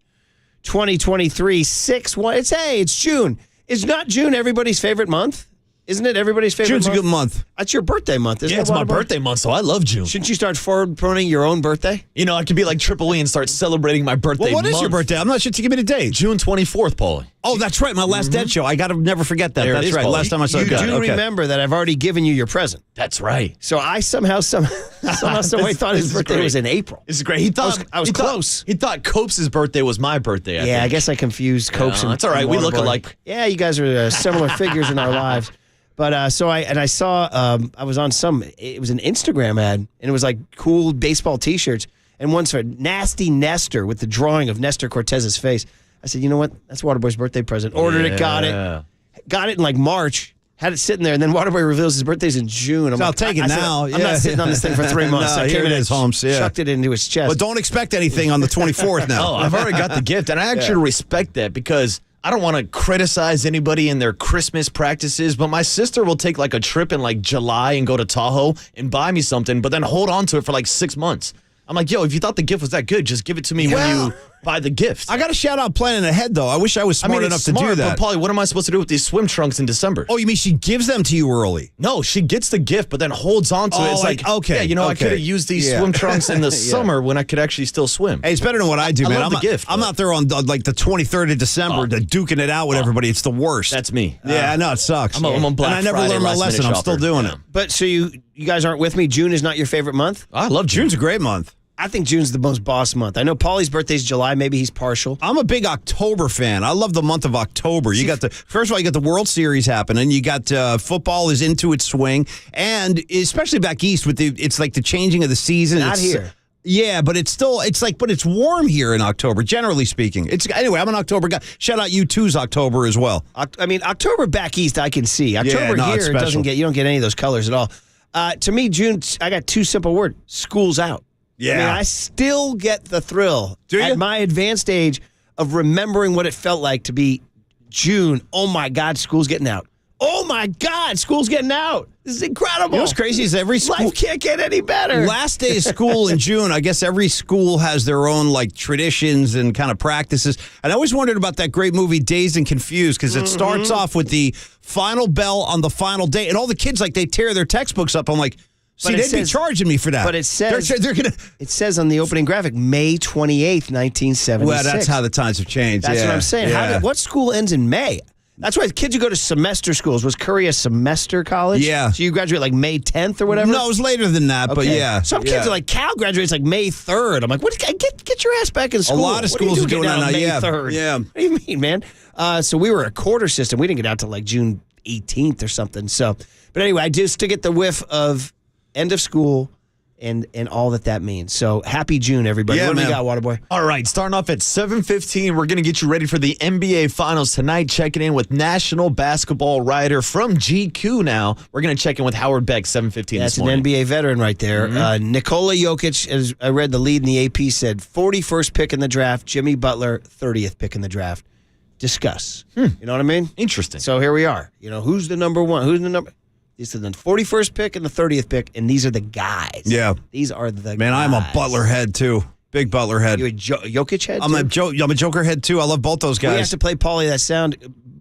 2023, 6-1. It's June. Is not June everybody's favorite month? Isn't it everybody's favorite June's month? a good month. That's your birthday month, isn't it? Yeah, it's my Waterboy? birthday month, so I love June. Shouldn't you start forward promoting your own birthday? You know, I could be like Triple E and start celebrating my birthday Well, what is month. your birthday? I'm not sure to give me the date. June 24th, Paulie. Oh, that's right. My last Dead show. I got to never forget that. There it That's is, right. Paul. Last time I saw You it. do remember that I've already given you your present. That's right. So I somehow, some way thought his birthday was in April. This is great. He thought I was close. He thought Copes' birthday was my birthday. I I think. guess I confused Copes and that's all right. We look Waterboy. alike. Yeah, you guys are similar figures in our lives. But I saw I was on it was an Instagram ad, and it was like cool baseball T-shirts, and one's for Nasty Nestor with the drawing of Nestor Cortez's face. I said, you know what? That's Waterboy's birthday present. Ordered it, got it in like March. Had it sitting there, and then Waterboy reveals his birthday's in June. I'll take it now. I'm not sitting on this thing for 3 months. No, I here came it in is, and Holmes. Yeah. Chucked it into his chest. But don't expect anything on the 24th now. Oh, I've already got the gift, and I actually respect that because I don't want to criticize anybody in their Christmas practices, but my sister will take like a trip in like July and go to Tahoe and buy me something, but then hold on to it for like 6 months. I'm like, yo, if you thought the gift was that good, just give it to me when you buy the gift. I got to shout out planning ahead, though. I wish I was smart enough it's to do that. But Paulie, what am I supposed to do with these swim trunks in December? Oh, you mean she gives them to you early? No, she gets the gift, but then holds on to it. It's like, okay. Yeah, you know, I could have used these swim trunks in the summer when I could actually still swim. Hey, it's better than what I do, man. love the gift. I'm out there on like the 23rd of December, duking it out with everybody. It's the worst. That's me. Yeah, I know it sucks. I'm on Black and I never Friday learned my last-minute lesson. I'm still shopper. doing it. But so you guys aren't with me. June is not your favorite month? I love June. June's a great month. I think June's the most boss month. I know Paulie's birthday's July. Maybe he's partial. I'm a big October fan. I love the month of October. You got first of all, you got the World Series happening. You got football is into its swing, and especially back east with it's like the changing of the season. Not here. Yeah, but it's warm here in October, generally speaking. Anyway, I'm an October guy. Shout out U2's October as well. I mean, October back east, I can see. October no, it's here, special. you don't get any of those colors at all. To me, June, I got two simple words: school's out. Yeah. I mean, I still get the thrill at my advanced age of remembering what it felt like to be June. Oh my God, school's getting out. Oh my God, school's getting out. This is incredible. You know what's crazy is every school life can't get any better. Last day of school in June, I guess every school has their own like traditions and kind of practices. And I always wondered about that great movie Dazed and Confused because it starts off with the final bell on the final day, and all the kids they tear their textbooks up. I'm like, see, they'd be charging me for that. But it says they're gonna. It says on the opening graphic, May 28th, 1976. Well, that's how the times have changed. That's yeah. what I'm saying. Yeah. What school ends in May? That's why kids who go to semester schools. Was Curry a semester college? Yeah. So you graduate like May 10th or whatever? No, it was later than that, but Okay. yeah. Some kids are like, Cal graduates like May 3rd. I'm like, what? Get your ass back in school. A lot of What are you schools are doing doing that on now. May Yeah. 3rd? Yeah. What do you mean, man? So we were a quarter system. We didn't get out till like June 18th or something. So, but anyway, I just to get the whiff of end of school and all that means. So happy June, everybody. Yeah, What do we man. got, Waterboy? All right, starting off at 7:15, we're going to get you ready for the NBA Finals tonight. Checking in with national basketball writer from GQ now. We're going to check in with Howard Beck, 7:15 That's this morning. an NBA veteran right there. Nikola Jokic, as I read the lead in the AP, said 41st pick in the draft. Jimmy Butler, 30th pick in the draft. Discuss. You know what I mean? Interesting. So here we are. You know, who's the number one? Who's the number? These are the 41st pick and the 30th pick, and these are the guys. Yeah. These are the Man, guys. I'm a Butler head too. Big Butler head. You a Jokic head? I'm a Joker head too. I love both those We have guys. to play Paulie that sound.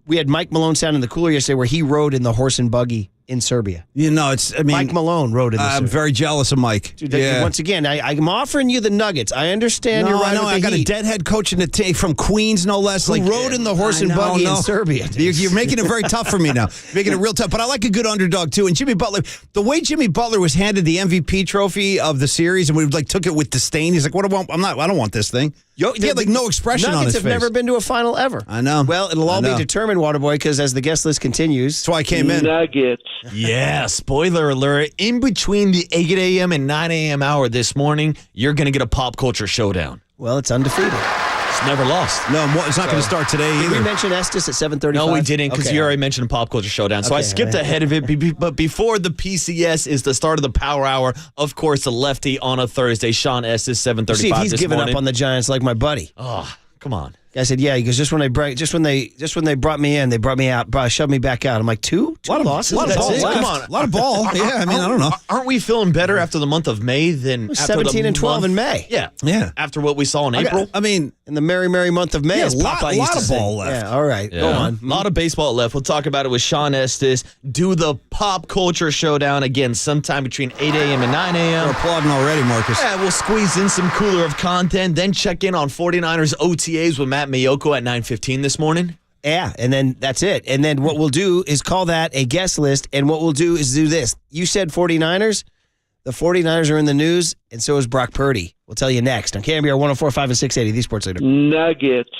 We had Mike Malone sound in the cooler yesterday where he rode in the horse and buggy in Serbia. You know, Mike Malone rode in the I'm Serbia. very jealous of Mike. Dude, yeah. once again, I'm offering you the nuggets. I understand you're right. I got a deadhead coach in the team from Queens, no less. Who rode in the horse and buggy in Serbia. You're making it very tough for me now. Making it real tough. But I like a good underdog too. And Jimmy Butler, the way Jimmy Butler was handed the MVP trophy of the series, and we took it with disdain. He's like, "What do I want? I don't want this thing." He had like no expression on his Nuggets face. have never been to a final ever. I know. Well, it'll all be determined, Waterboy, because as the guest list continues. That's why I came in. Nuggets. Yeah, spoiler alert. In between the 8 a.m. and 9 a.m. hour this morning, you're going to get a pop culture showdown. Well, it's undefeated. It's never lost. No, it's not going to start today Did either. we mention Estes at 7:35? No, we didn't because Okay. you already mentioned Pop Culture Showdown. So I Okay, skipped ahead of it. But before the PCS is the start of the Power Hour. Of course, the lefty on a Thursday. Sean Estes, 7:35 See if he's this giving morning. up on the Giants like my buddy. Oh, come on. Guy said, yeah. He goes, just when they brought me in, they brought me out, shoved me back out. I'm like, two losses. A lot of ball. Come Come on. on, a lot of ball. Yeah, I mean, I don't know. Aren't we feeling better after the month of May than after 17 and 12 in May. Yeah. After what we saw in April. I mean, in the merry month of May, yeah, as a lot Popeye used to of say. ball left. Yeah, all right. Yeah. Go on. A lot of baseball left. We'll talk about it with Sean Estes. Do the pop culture showdown again sometime between 8 a.m. and 9 a.m. We're applauding already, Marcus. Yeah, we'll squeeze in some cooler of content, then check in on 49ers OTAs with Matt Miyoko at 9:15 this morning. Yeah, and then that's it. And then what we'll do is call that a guest list, and what we'll do is do this. You said 49ers. The 49ers are in the news, and so is Brock Purdy. We'll tell you next on KNBR 104.5 and 680, the Sports Leader. Nuggets.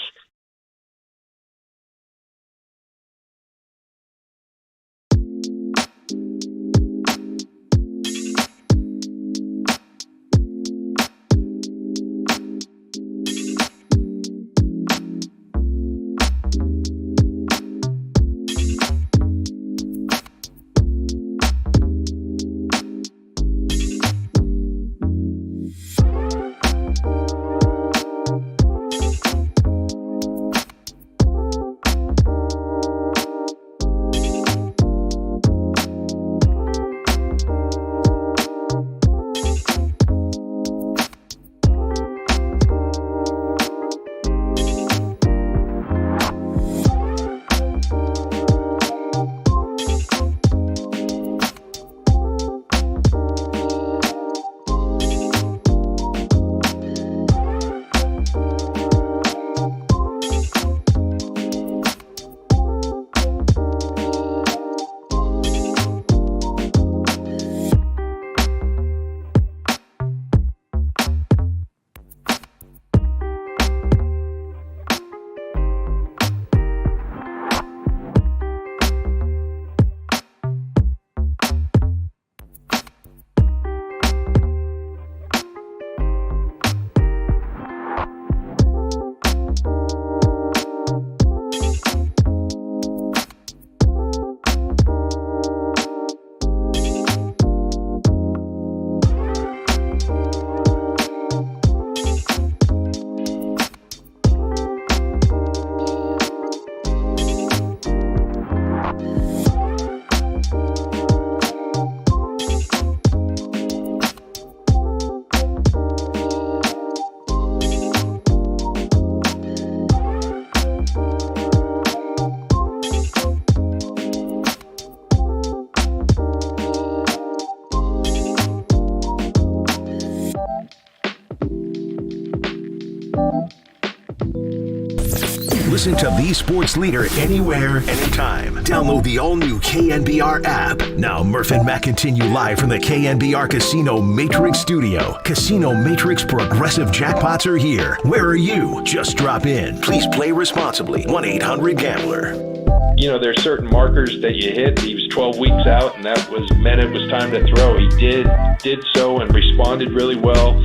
Listen to the sports leader anywhere, anytime. Download the all-new KNBR app. Now, Murph and Matt continue live from the KNBR Casino Matrix Studio. Casino Matrix Progressive Jackpots are here. Where are you? Just drop in. Please play responsibly. 1-800-GAMBLER. You know, there's certain markers that you hit. He was 12 weeks out, and that meant it was time to throw. He did so and responded really well.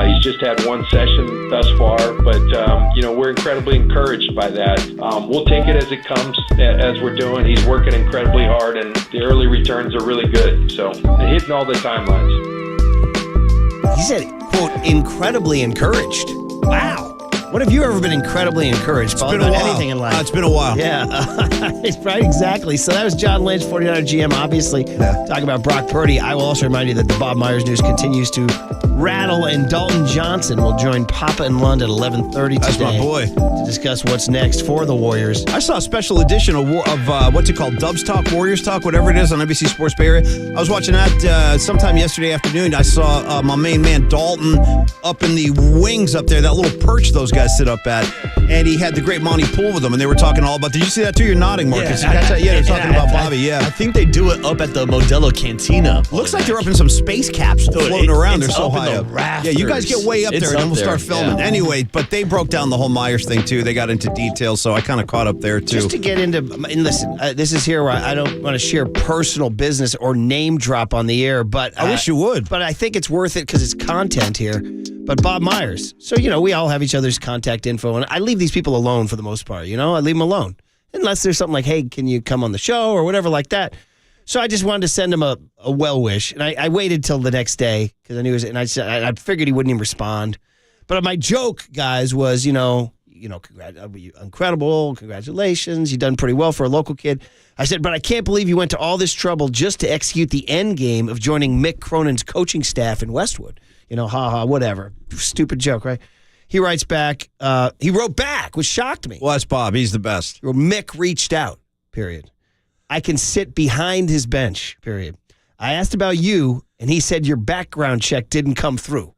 He's just had one session thus far, but, we're incredibly encouraged by that. We'll take it as it comes, as we're doing. He's working incredibly hard, and the early returns are really good. So hitting all the timelines. He said, quote, incredibly encouraged. Wow. When have you ever been incredibly encouraged about anything in life? It's been a while. Yeah, right, exactly. So that was John Lynch, 49er GM, obviously, talking about Brock Purdy. I will also remind you that the Bob Myers news continues to rattle, and Dalton Johnson will join Papa and Lund at 11:30 today. That's my boy. To discuss what's next for the Warriors. I saw a special edition of what's it called? Dubs Talk, Warriors Talk, whatever it is on NBC Sports Bay Area. I was watching that sometime yesterday afternoon. I saw my main man Dalton up in the wings up there, that little perch those guys sit up at. And he had the great Monty Poole with them, and they were talking all about. Did you see that too? You're nodding, Marcus. Yeah, they're talking about Bobby. Yeah, I think they do it up at the Modelo Cantina. Looks like they're up in some space capsule floating around. They're so high up. Rafters. Yeah, you guys get way up there, and then we'll start filming. Yeah. Anyway, but they broke down the whole Myers thing too. They got into details, so I kind of caught up there too. Just to get into, and listen, this is here where I don't want to share personal business or name drop on the air, but I wish you would. But I think it's worth it because it's content here. But Bob Myers. So, we all have each other's contact info, and I leave these people alone for the most part, I leave them alone. Unless there's something like, hey, can you come on the show or whatever like that. So I just wanted to send him a well wish, and I waited till the next day because I knew I figured he wouldn't even respond. But my joke, guys, was, incredible. Congratulations. You've done pretty well for a local kid. I said, but I can't believe you went to all this trouble just to execute the end game of joining Mick Cronin's coaching staff in Westwood. Whatever. Stupid joke, right? He writes back. He wrote back, which shocked me. Well, that's Bob. He's the best. Mick reached out, period. I can sit behind his bench, period. I asked about you, and he said your background check didn't come through.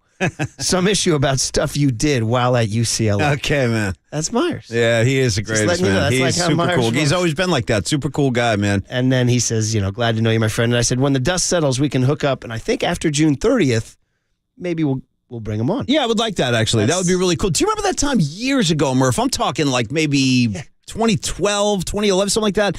Some issue about stuff you did while at UCLA. Okay, man. That's Myers. Yeah, he is the greatest, man. He's super Myers cool. works. He's always been like that. Super cool guy, man. And then he says, glad to know you, my friend. And I said, when the dust settles, we can hook up. And I think after June 30th, maybe we'll bring him on. Yeah, I would like that, actually. That would be really cool. Do you remember that time years ago, Murph? I'm talking like maybe 2012, 2011, something like that.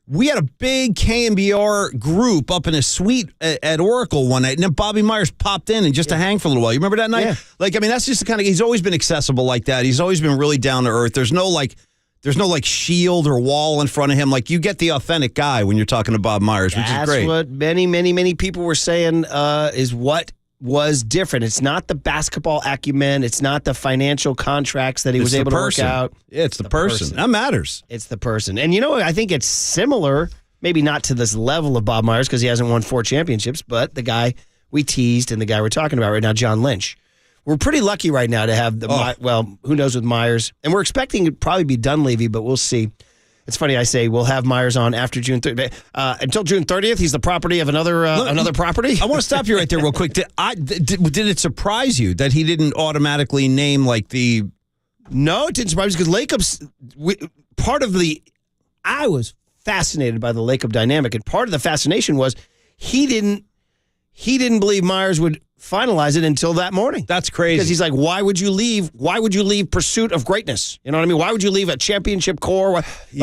We had a big KNBR group up in a suite at Oracle one night, and then Bobby Myers popped in and just to hang for a little while. You remember that night? Yeah. That's just the kind of, he's always been accessible like that. He's always been really down to earth. There's no shield or wall in front of him. Like, you get the authentic guy when you're talking to Bob Myers, which is great. That's what many, many, many people were saying is what was different. It's not the basketball acumen. It's not the financial contracts that he was able to work out. Yeah, it's the person. That matters. It's the person. And I think it's similar, maybe not to this level of Bob Myers because he hasn't won 4 championships, but the guy we teased and the guy we're talking about right now, John Lynch. We're pretty lucky right now to have who knows with Myers. And we're expecting it to probably be Dunleavy, but we'll see. It's funny, I say we'll have Myers on after June 30th. Until June 30th, he's the property of another property. I want to stop you right there real quick. Did it surprise you that he didn't automatically name the... No, it didn't surprise me because I was fascinated by the Lacob dynamic, and part of the fascination was he didn't believe Myers would finalize it until that morning. That's crazy. Because he's like, why would you leave? Why would you leave pursuit of greatness? You know what I mean? Why would you leave a championship core? He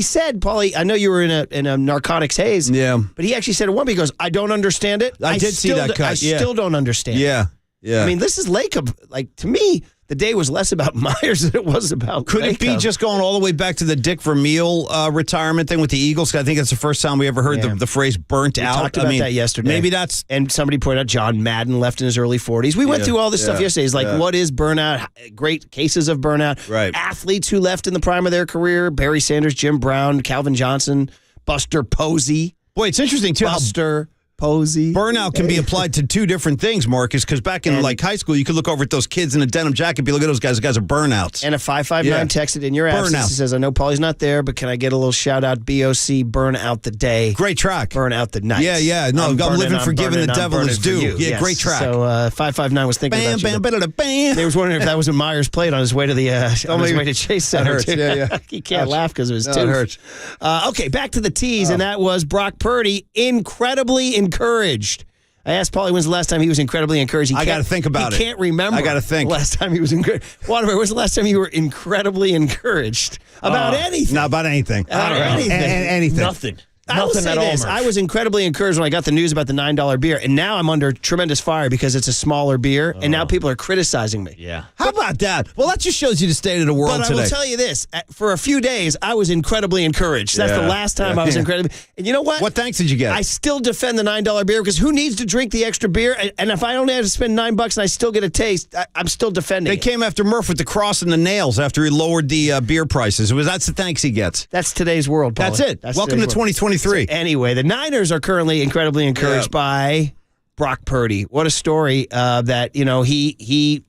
said, Paulie, I know you were in a narcotics haze. Yeah. But he actually said at one point, he goes, I don't understand it. I did see that cut. I still don't understand. Yeah. Yeah. I mean, this is Lacob. To me, the day was less about Myers than it was about Could it be Lacob. just going all the way back to the Dick Vermeil retirement thing with the Eagles? I think that's the first time we ever heard the phrase burnt out. We talked about that yesterday. Maybe that's... And somebody pointed out John Madden left in his early 40s. We went through all this stuff yesterday. It's like, what is burnout? Great cases of burnout. Right. Athletes who left in the prime of their career. Barry Sanders, Jim Brown, Calvin Johnson, Buster Posey. Boy, it's interesting, too. Buster Posey. Burnout can be applied to 2 different things, Marcus, because back in high school, you could look over at those kids in a denim jacket and be, look at those guys. Those guys are burnouts. And a 559 texted in your absence. He says, I know Paulie's not there, but can I get a little shout out? BOC, burn out the day. Great track. Burn out the night. Yeah. No, I'm living for giving the devil his due. Yeah, Yes. great track. So 559 was thinking about you. Bam. They was wondering if that was what Myers played on his way to the way to Chase Center. That hurts. Yeah. He can't laugh because of his tooth. It hurts. Okay, back to the tease, and that was Brock Purdy, incredibly encouraged. I asked Paulie when's the last time he was incredibly encouraged. I got to think about it. He can't remember. I got to think. The last time he was encouraged. Waterbury, when's the last time you were incredibly encouraged about anything? Not about anything. Anything. Nothing. I will say this. I was incredibly encouraged when I got the news about the $9 beer, and now I'm under tremendous fire because it's a smaller beer, and now people are criticizing me. Yeah. How about that? Well, that just shows you the state of the world But today. I will tell you this. For a few days, I was incredibly encouraged. That's the last time I was incredibly... And you know what? What thanks did you get? I still defend the $9 beer because who needs to drink the extra beer? And if I only had to spend $9 and I still get a taste, I'm still defending They came after Murph with the cross and the nails after he lowered the beer prices. That's the thanks he gets. That's today's world, Paulie. That's it. Welcome to 2023. So anyway, the Niners are currently incredibly encouraged by Brock Purdy. What a story that, he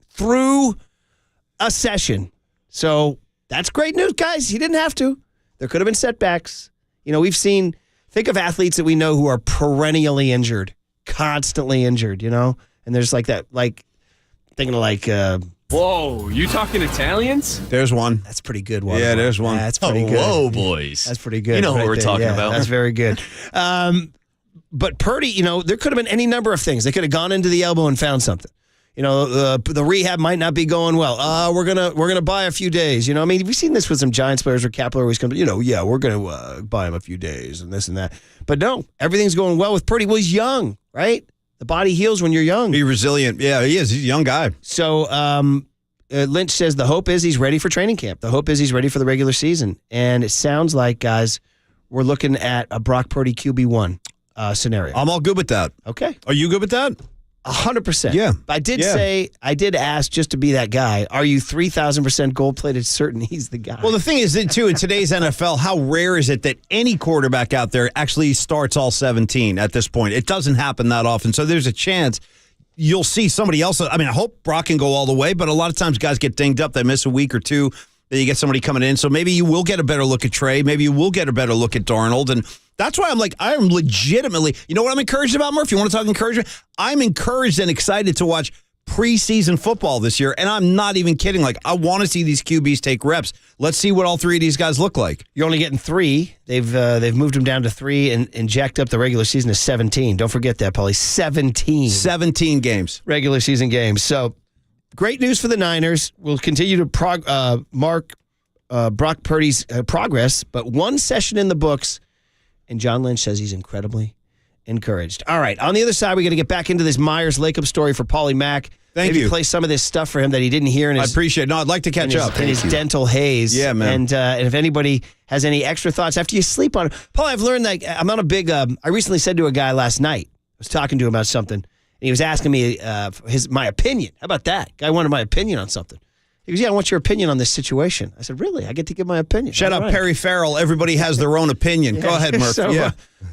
threw a session. So that's great news, guys. He didn't have to. There could have been setbacks. Think of athletes that we know who are perennially injured, constantly injured, and there's thinking of whoa, you talking Italians? There's one. That's pretty good. Yeah, there's one. That's pretty good. Whoa, boys. That's pretty good. You know what we're talking about. That's very good. But Purdy, there could have been any number of things. They could have gone into the elbow and found something. The rehab might not be going well. We're gonna buy a few days. We've seen this with some Giants players where Kapler always comes. We're gonna buy him a few days and this and that. But no, everything's going well with Purdy. Well, he's young, right? The body heals when you're young. Be resilient. Yeah, he is. He's a young guy. So Lynch says the hope is he's ready for training camp. The hope is he's ready for the regular season. And it sounds like, guys, we're looking at a Brock Purdy QB1 scenario. I'm all good with that. Okay. Are you good with that? 100%. Yeah. I did ask just to be that guy, are you 3,000% gold-plated certain he's the guy? Well, the thing is, too, in today's NFL, how rare is it that any quarterback out there actually starts all 17 at this point? It doesn't happen that often. So there's a chance you'll see somebody else. I mean, I hope Brock can go all the way, but a lot of times guys get dinged up. They miss a week or two. Then you get somebody coming in. So maybe you will get a better look at Trey. Maybe you will get a better look at Darnold. And that's why I am legitimately, you know what I'm encouraged about, Murph? You want to talk encouragement? I'm encouraged and excited to watch preseason football this year. And I'm not even kidding. I want to see these QBs take reps. Let's see what all three of these guys look like. You're only getting 3. They've moved them down to 3 and jacked up the regular season to 17. Don't forget that, Paulie. 17 games. Regular season games. So great news for the Niners. We'll continue to mark Brock Purdy's progress, but one session in the books, and John Lynch says he's incredibly encouraged. All right, on the other side, we're going to get back into this Myers-Lacob story for Paulie Mack. Thank Maybe you. play some of this stuff for him that he didn't hear in his... I appreciate it. No, I'd like to catch up. In his dental haze. Yeah, man. And if anybody has any extra thoughts after you sleep on it. Paul, I've learned that I'm on a big... I recently said to a guy last night, I was talking to him about something, and he was asking me my opinion. How about that? Guy wanted my opinion on something. He goes, yeah, I want your opinion on this situation. I said, really? I get to give my opinion. Shout out right. Perry Farrell. Everybody has their own opinion. Yeah. Go ahead, Murph. So,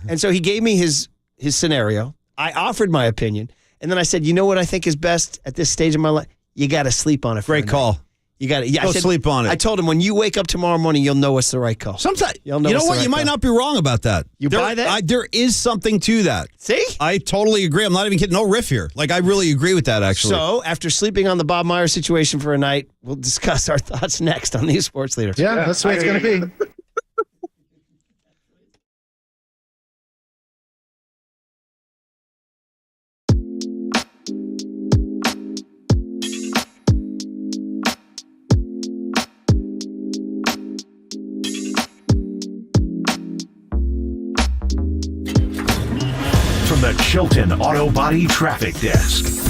and so he gave me his scenario. I offered my opinion. And then I said, you know what I think is best at this stage of my life? You got to sleep on it. Great call. You got to Go sleep on it. I told him, when you wake up tomorrow morning, you'll know what's the right call. Sometimes, you'll know you know what's what? the right You might call. not be wrong about that. You buy that? There is something to that. See? I totally agree. I'm not even kidding. No riff here. I really agree with that, actually. So, after sleeping on the Bob Myers situation for a night, we'll discuss our thoughts next on these sports leaders. Yeah, that's the way it's going to be. From the Chilton Auto Body Traffic Desk.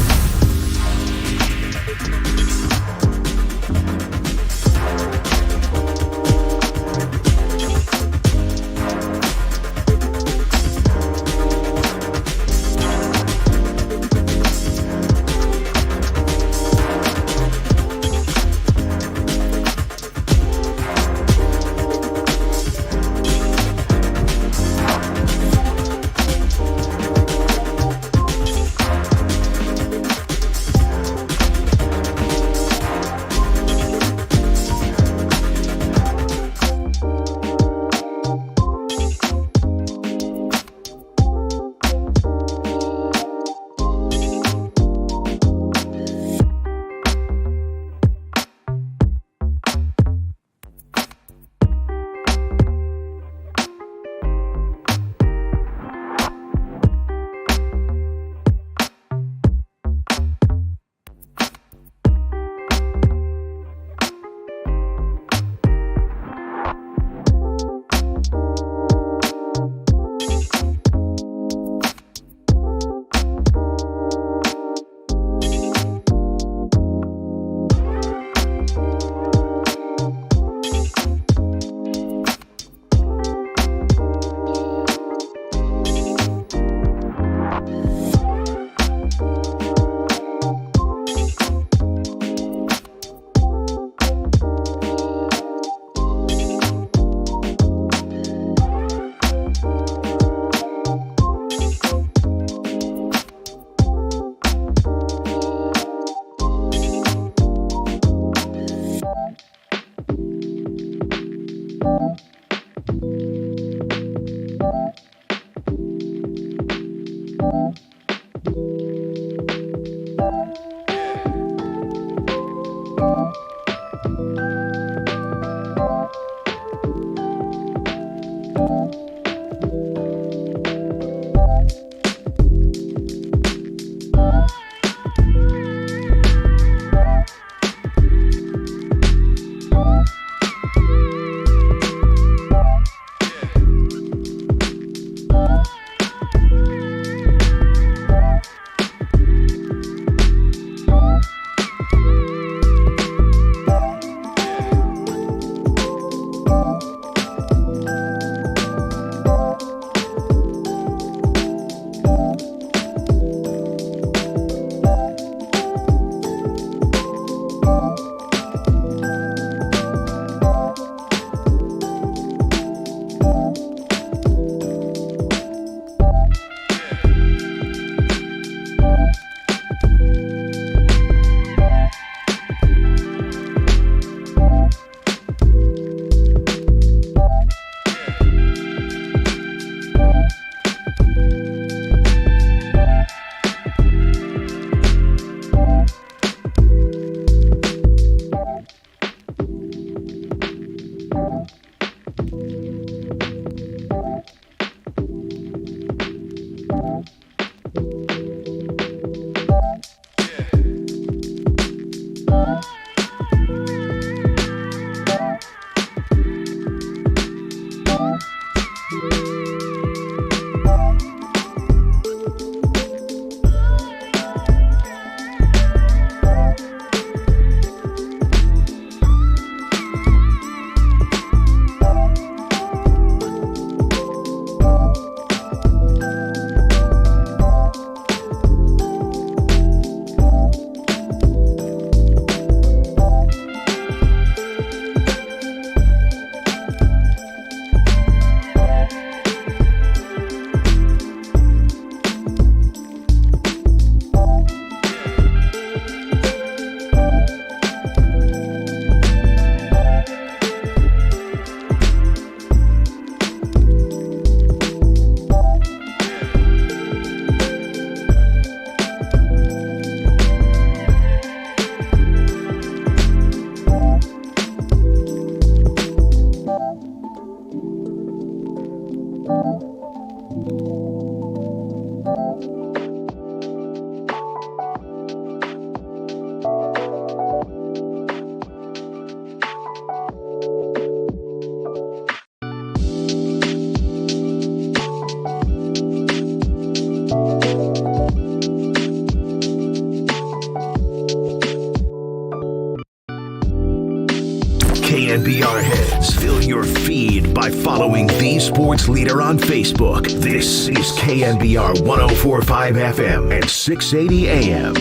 KNBR heads, fill your feed by following the sports leader on Facebook. This is KNBR 104.5 FM and 680 AM.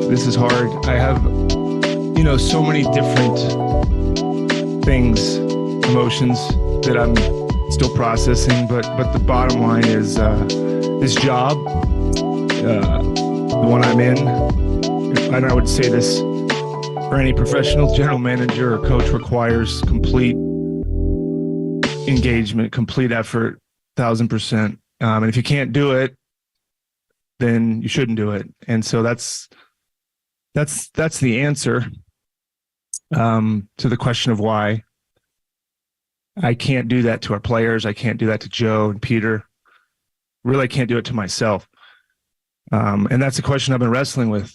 This is hard. I have, so many different things, emotions that I'm still processing. But the bottom line is this job, the one I'm in, and I would say this for any professional general manager or coach, requires complete engagement, complete effort, 1,000%. And if you can't do it, then you shouldn't do it. And so that's the answer to the question of why. I can't do that to our players. I can't do that to Joe and Peter. Really, I can't do it to myself. And that's a question I've been wrestling with.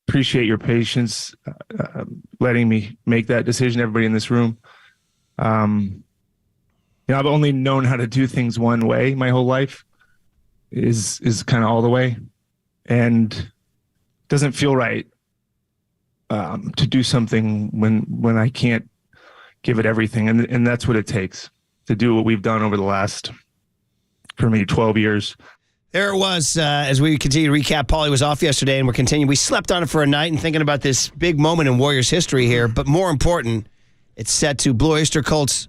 Appreciate your patience, letting me make that decision. Everybody in this room. I've only known how to do things one way my whole life. Is kind of all the way, and it doesn't feel right to do something when I can't give it everything, and that's what it takes to do what we've done over the last, for me, 12 years. There it was. As we continue to recap, Paulie was off yesterday, and we're continuing. We slept on it for a night and thinking about this big moment in Warriors history here. But more important, it's set to Blue Oyster Cult's,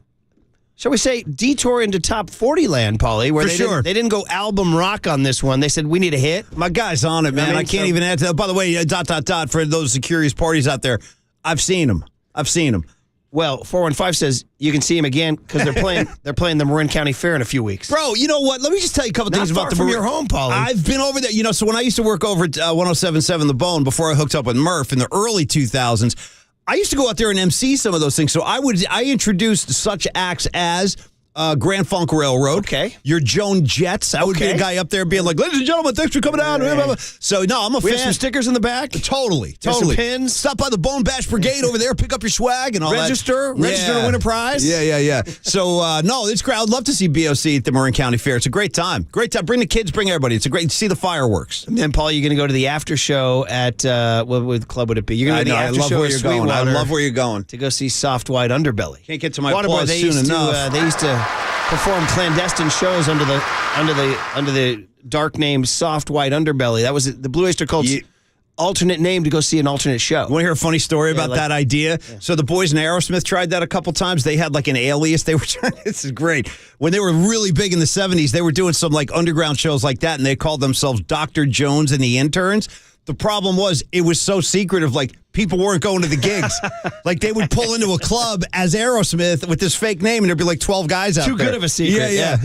shall we say, detour into top 40 land, Paulie, where they didn't go album rock on this one. They said, we need a hit. My guy's on it, man. I can't even add to that. By the way, ... for those curious parties out there, I've seen them. Well, 415 says you can see him again because they're playing the Marin County Fair in a few weeks. Bro, you know what? Let me just tell you a couple things about the from your home, Paulie. I've been over there. So when I used to work over at 107.7 The Bone before I hooked up with Murph in the early 2000s, I used to go out there and MC some of those things. So I introduced such acts as Grand Funk Railroad. Okay. Your Joan Jets. I would be a guy up there being like, ladies and gentlemen, thanks for coming out. So, no, I'm a fan. We have some stickers in the back. Totally. Some pins. Stop by the Bone Bash Brigade over there. Pick up your swag and all Register that. to win a prize. Yeah. So, no, it's great. I'd love to see BOC at the Marin County Fair. It's a great time. Bring the kids, bring everybody. It's a great to see the fireworks. And then, Paul, you're going to go to the after show at, what club would it be? You're going to go to the after show at Sweetwater. I love where you're going. To go see Soft White Underbelly. Can't get to my applause soon enough. They used to perform clandestine shows under the dark name Soft White Underbelly. That was the Blue Oyster Cult's alternate name to go see an alternate show. Want to hear a funny story about that idea? Yeah. So the boys in Aerosmith tried that a couple times. They had like an alias. They were trying. This is great. When they were really big in the 70s, they were doing some like underground shows like that, and they called themselves Dr. Jones and the Interns. The problem was it was so secretive, like people weren't going to the gigs. Like they would pull into a club as Aerosmith with this fake name, and there'd be like 12 guys out there. Too good of a secret. Yeah.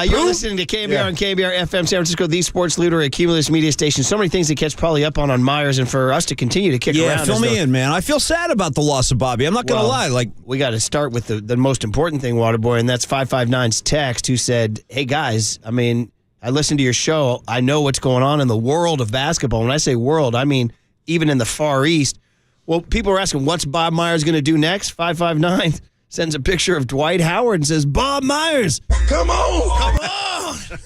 You're listening to KNBR and KNBR FM San Francisco, the sports leader, a Cumulus media station. So many things to catch Paulie up on Myers, and for us to continue to kick around. Yeah, fill me in, man. I feel sad about the loss of Bobby. I'm not going to lie. Like we got to start with the most important thing, Waterboy, and that's 559's text, who said, hey, guys, I mean, I listen to your show. I know what's going on in the world of basketball. When I say world, I mean even in the Far East. Well, people are asking, what's Bob Myers going to do next? 559 sends a picture of Dwight Howard and says, Bob Myers, Come on! come on.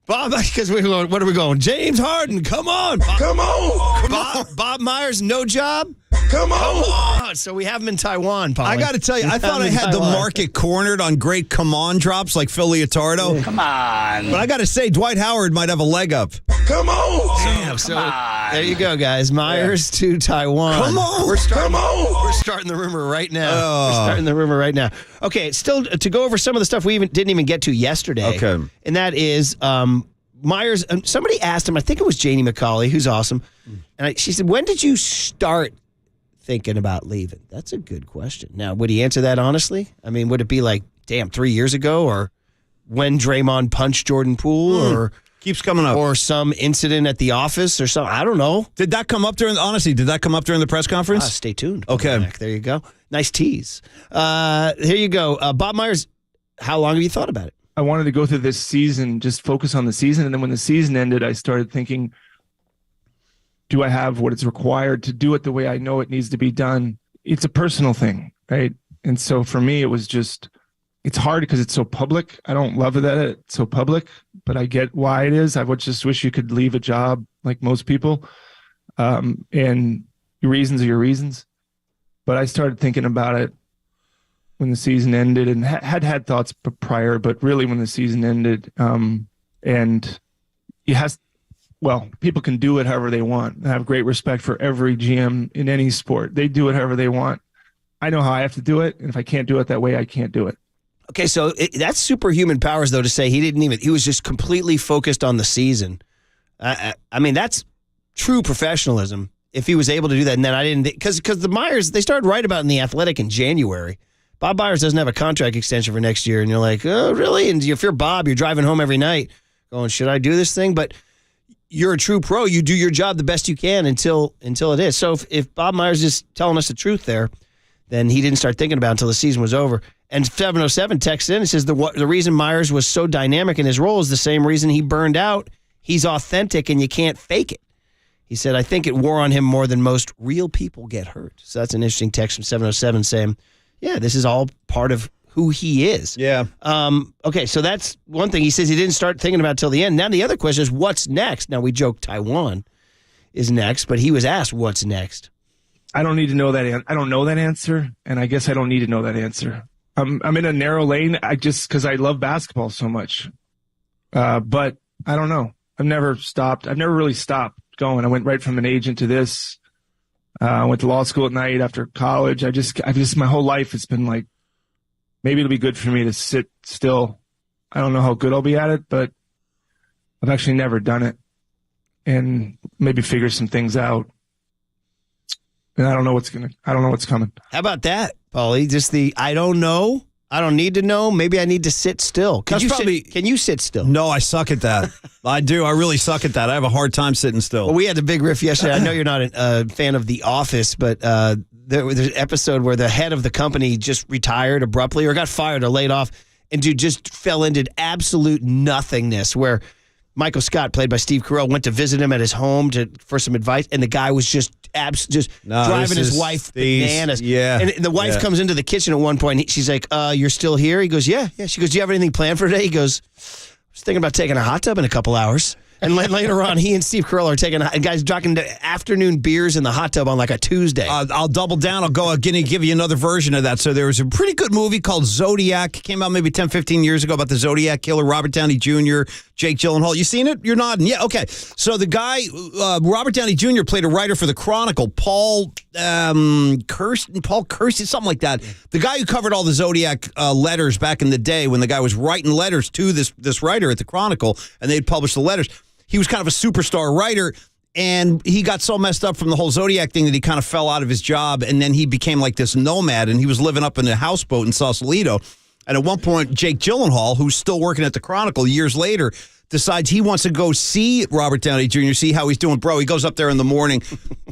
Bob, because we're going, what are we going? James Harden, come on. Come on! Bob Myers, no job? Come on! So we have him in Taiwan, Paulie. I got to tell you, I thought I had the market cornered on great come on drops like Phil Leotardo. Come on. But I got to say, Dwight Howard might have a leg up. Come on! Damn, so there you go, guys. Myers to Taiwan. Come on! We're starting, Come on! We're starting the rumor right now. Oh. We're starting the rumor right now. Okay, still to go over some of the stuff we didn't even get to yesterday. Okay. And that is Myers. Somebody asked him, I think it was Janie McCauley, who's awesome. And she said, when did you start thinking about leaving? That's a good question. Now, would he answer that honestly? I mean, would it be like, damn, 3 years ago, or when Draymond punched Jordan Poole, or keeps coming up, or some incident at the office or something? I don't know. Did that come up during the press conference? Stay tuned. Okay. There you go. Nice tease. Here you go. Bob Myers, how long have you thought about it? I wanted to go through this season, just focus on the season. And then when the season ended, I started thinking, do I have what is required to do it the way I know it needs to be done? It's a personal thing, right? And so for me, it was just, it's hard because it's so public. I don't love that it's so public, but I get why it is. I would just wish you could leave a job like most people. And your reasons are your reasons. But I started thinking about it when the season ended, and had thoughts prior, but really when the season ended, and people can do it however they want. I have great respect for every GM in any sport. They do it however they want. I know how I have to do it, and if I can't do it that way, I can't do it. Okay, so that's superhuman powers, though, to say he was just completely focused on the season. I mean, that's true professionalism. If he was able to do that, and then I didn't, because the Myers, they started right about in The Athletic in January. Bob Myers doesn't have a contract extension for next year, and you're like, oh, really? And if you're Bob, you're driving home every night going, should I do this thing? But you're a true pro. You do your job the best you can until it is. So if Bob Myers is telling us the truth there, then he didn't start thinking about it until the season was over. And 707 texts in and says the reason Myers was so dynamic in his role is the same reason he burned out. He's authentic, and you can't fake it. He said, I think it wore on him more than most real people get hurt. So that's an interesting text from 707 saying, yeah, this is all part of who he is. Yeah. Okay, so that's one thing. He says he didn't start thinking about it till the end. Now the other question is, what's next? Now we joke Taiwan is next, but he was asked what's next. I don't need to know that. I don't know that answer, and I guess I don't need to know that answer. I'm in a narrow lane. Because I love basketball so much, but I don't know. I've never really stopped going. I went right from an agent to this. I went to law school at night after college. I just my whole life it's been like, maybe it'll be good for me to sit still. I don't know how good I'll be at it, but I've actually never done it, and maybe figure some things out. And I don't know what's coming. How about that, Paulie? Just I don't know. I don't need to know. Maybe I need to sit still. Can you sit still? No, I suck at that. I do. I really suck at that. I have a hard time sitting still. Well, we had the big riff yesterday. I know you're not a fan of The Office, but there's an episode where the head of the company just retired abruptly or got fired or laid off, and dude just fell into absolute nothingness where Michael Scott, played by Steve Carell, went to visit him at his home for some advice, and the guy was just driving his wife bananas. Yeah. And the wife comes into the kitchen at one point. She's like, you're still here? He goes, yeah. She goes, do you have anything planned for today? He goes, I was thinking about taking a hot tub in a couple hours. And later on, he and Steve Carell are taking guys drinking afternoon beers in the hot tub on like a Tuesday. I'll double down. I'll give you another version of that. So there was a pretty good movie called Zodiac. Came out maybe 10, 15 years ago about the Zodiac killer, Robert Downey Jr., Jake Gyllenhaal. You seen it? You're nodding. Yeah, okay. So the guy, Robert Downey Jr., played a writer for the Chronicle, Paul Kersey, something like that. The guy who covered all the Zodiac letters back in the day when the guy was writing letters to this writer at the Chronicle, and they'd publish the letters. He was kind of a superstar writer, and he got so messed up from the whole Zodiac thing that he kind of fell out of his job, and then he became like this nomad, and he was living up in a houseboat in Sausalito. And at one point, Jake Gyllenhaal, who's still working at the Chronicle years later, decides he wants to go see Robert Downey Jr., see how he's doing. Bro, he goes up there in the morning.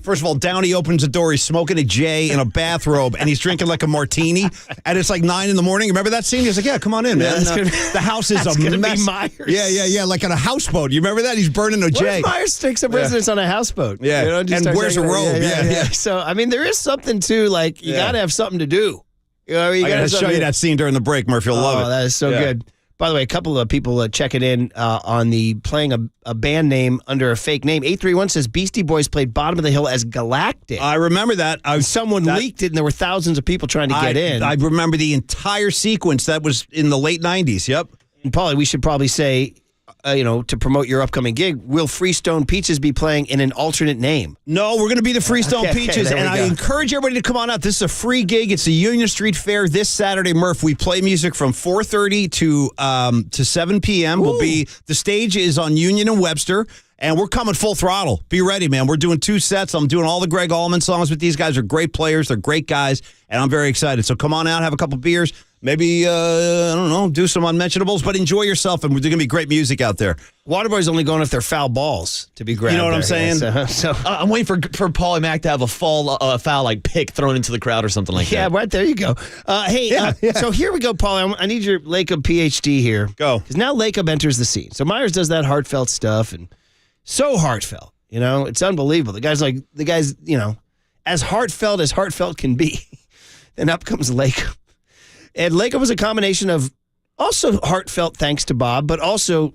First of all, Downey opens the door. He's smoking a J in a bathrobe, and he's drinking like a martini. And it's like 9 in the morning. Remember that scene? He's like, yeah, come on in, man. The house is a mess. Be Myers. Yeah, like on a houseboat. You remember that? He's burning a J. What if Myers takes up residence on a houseboat? Yeah, you know, just and starts wears a robe. Yeah. So, I mean, there is something to, like, you got to have something to do. You know, I got to show you that scene during the break, Murphy. You'll love it. That is so good. By the way, a couple of people checking in on the playing a band name under a fake name. 831 says Beastie Boys played Bottom of the Hill as Galactic. I remember that. Someone leaked it, and there were thousands of people trying to get in. I remember the entire sequence. That was in the late 90s. Yep. And Paulie, we should probably say, to promote your upcoming gig, will Freestone Peaches be playing in an alternate name? No, we're going to be the Freestone Peaches, and I encourage everybody to come on out. This is a free gig. It's the Union Street Fair this Saturday, Murph. We play music from 4:30 to 7 p.m. The stage is on Union and Webster, and we're coming full throttle. Be ready, man. We're doing 2 sets. I'm doing all the Greg Allman songs with these guys. They're great players. They're great guys, and I'm very excited. So come on out, have a couple beers. Maybe, I don't know, do some unmentionables, but enjoy yourself, and there's going to be great music out there. Waterboy's only going if they're foul balls to be grabbed. You know what I'm saying? So I'm waiting for Paulie Mack to have a foul like pick thrown into the crowd or something like that. Yeah, right there you go. So here we go, Paulie. I need your Lacob PhD here. Go. Because now Lacob enters the scene. So Myers does that heartfelt stuff, and so heartfelt. You know, it's unbelievable. The guy's, as heartfelt can be. Then up comes Lacob. And Lacob was a combination of also heartfelt thanks to Bob, but also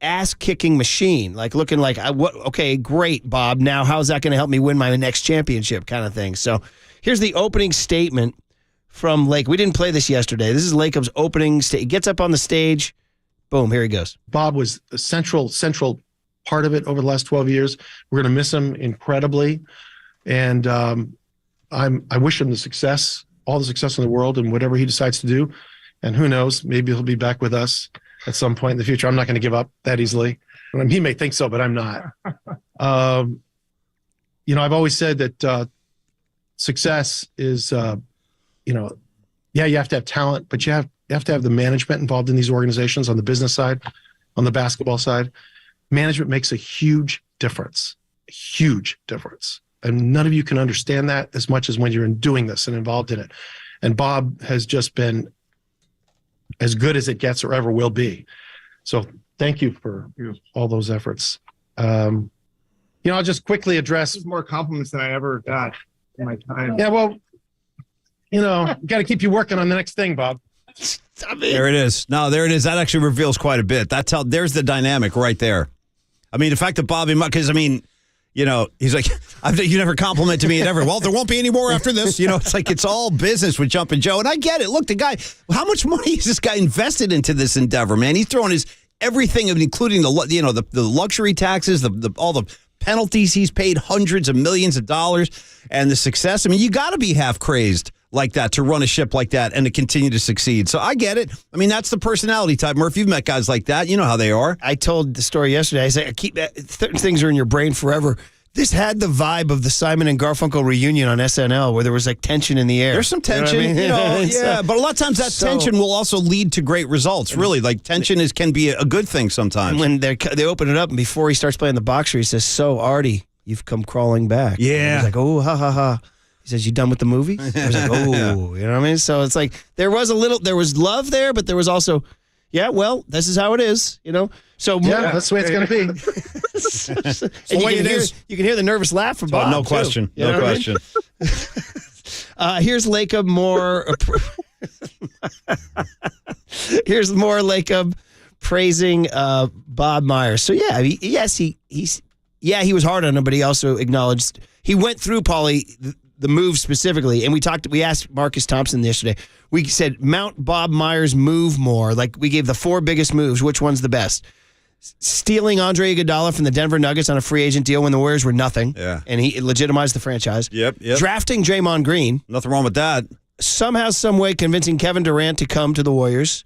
ass-kicking machine, like looking like, okay, great, Bob. Now how's that going to help me win my next championship kind of thing? So here's the opening statement from Lacob. We didn't play this yesterday. This is Lacob's opening statement. He gets up on the stage. Boom, here he goes. Bob was a central part of it over the last 12 years. We're going to miss him incredibly. And I wish him all the success in the world and whatever he decides to do. And who knows, maybe he'll be back with us at some point in the future. I'm not going to give up that easily. He may think so, but I'm not. I've always said that success is, you have to have talent, but you have to have the management involved in these organizations on the business side, on the basketball side. Management makes a huge difference. And none of you can understand that as much as when you're doing this and involved in it. And Bob has just been as good as it gets or ever will be. So thank you for all those efforts. I'll just quickly address more compliments than I ever got in my time. Yeah, well, got to keep you working on the next thing, Bob. There it is. No, there it is. That actually reveals quite a bit. There's the dynamic right there. I mean, the fact that Bobby, because he's like, you never complimented me ever. Well, there won't be any more after this. It's like it's all business with Jumpin' Joe. And I get it. Look, the guy, how much money is this guy invested into this endeavor, man? He's throwing his everything, including the luxury taxes, all the penalties he's paid, hundreds of millions of dollars, and the success. I mean, you got to be half crazed like that to run a ship like that and to continue to succeed. So I get it. I mean, that's the personality type. Murph, you've met guys like that. You know how they are. I told the story yesterday. I said, certain things are in your brain forever. This had the vibe of the Simon and Garfunkel reunion on SNL where there was like tension in the air. There's some tension, but a lot of times that tension will also lead to great results, really. Like tension can be a good thing sometimes. When they open it up and before he starts playing the boxer, he says, "So, Artie, you've come crawling back." Yeah. He's like, "Oh, ha, ha, ha." He says, "You done with the movie?" I was like, "Oh," you know what I mean? So it's like there was love there, but there was also, this is how it is, So that's the way it's going to be. You can hear the nervous laugh from Bob. No question. Too, no question. Here's Lacob more. Here's more Lacob praising Bob Myers. So he was hard on him, but he also acknowledged he went through Paulie the move specifically, and we asked Marcus Thompson yesterday. We said mount Bob Myers' move more. Like we gave the 4 biggest moves. Which one's the best? Stealing Andre Iguodala from the Denver Nuggets on a free agent deal when the Warriors were nothing. Yeah. And he legitimized the franchise. Yep. Drafting Draymond Green. Nothing wrong with that. Somehow, some way convincing Kevin Durant to come to the Warriors.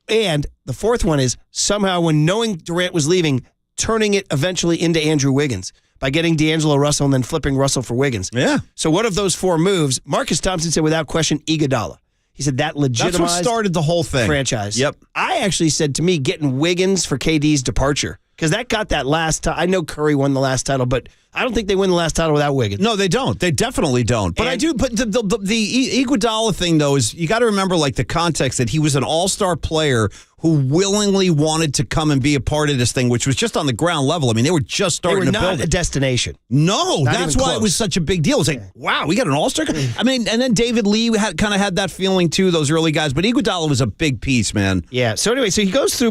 And the 4th one is somehow when knowing Durant was leaving, turning it eventually into Andrew Wiggins by getting D'Angelo Russell and then flipping Russell for Wiggins. Yeah. So what of those 4 moves? Marcus Thompson said without question Iguodala. He said that legitimized That's what started the whole thing. Franchise. Yep. I actually said to me, getting Wiggins for KD's departure. Because that got that last time. I know Curry won the last title, but I don't think they win the last title without Wiggins. No, they don't. They definitely don't. But I do. But the Iguodala thing, though, is you got to remember like the context that he was an all-star player who willingly wanted to come and be a part of this thing, which was just on the ground level. I mean, they were just starting to build not a it. destination. No, Not that's even why close. it was such a big deal. It's like, wow, we got an all-star. I mean, and then David Lee kind of had that feeling too. Those early guys, but Iguodala was a big piece, man. Yeah. So anyway,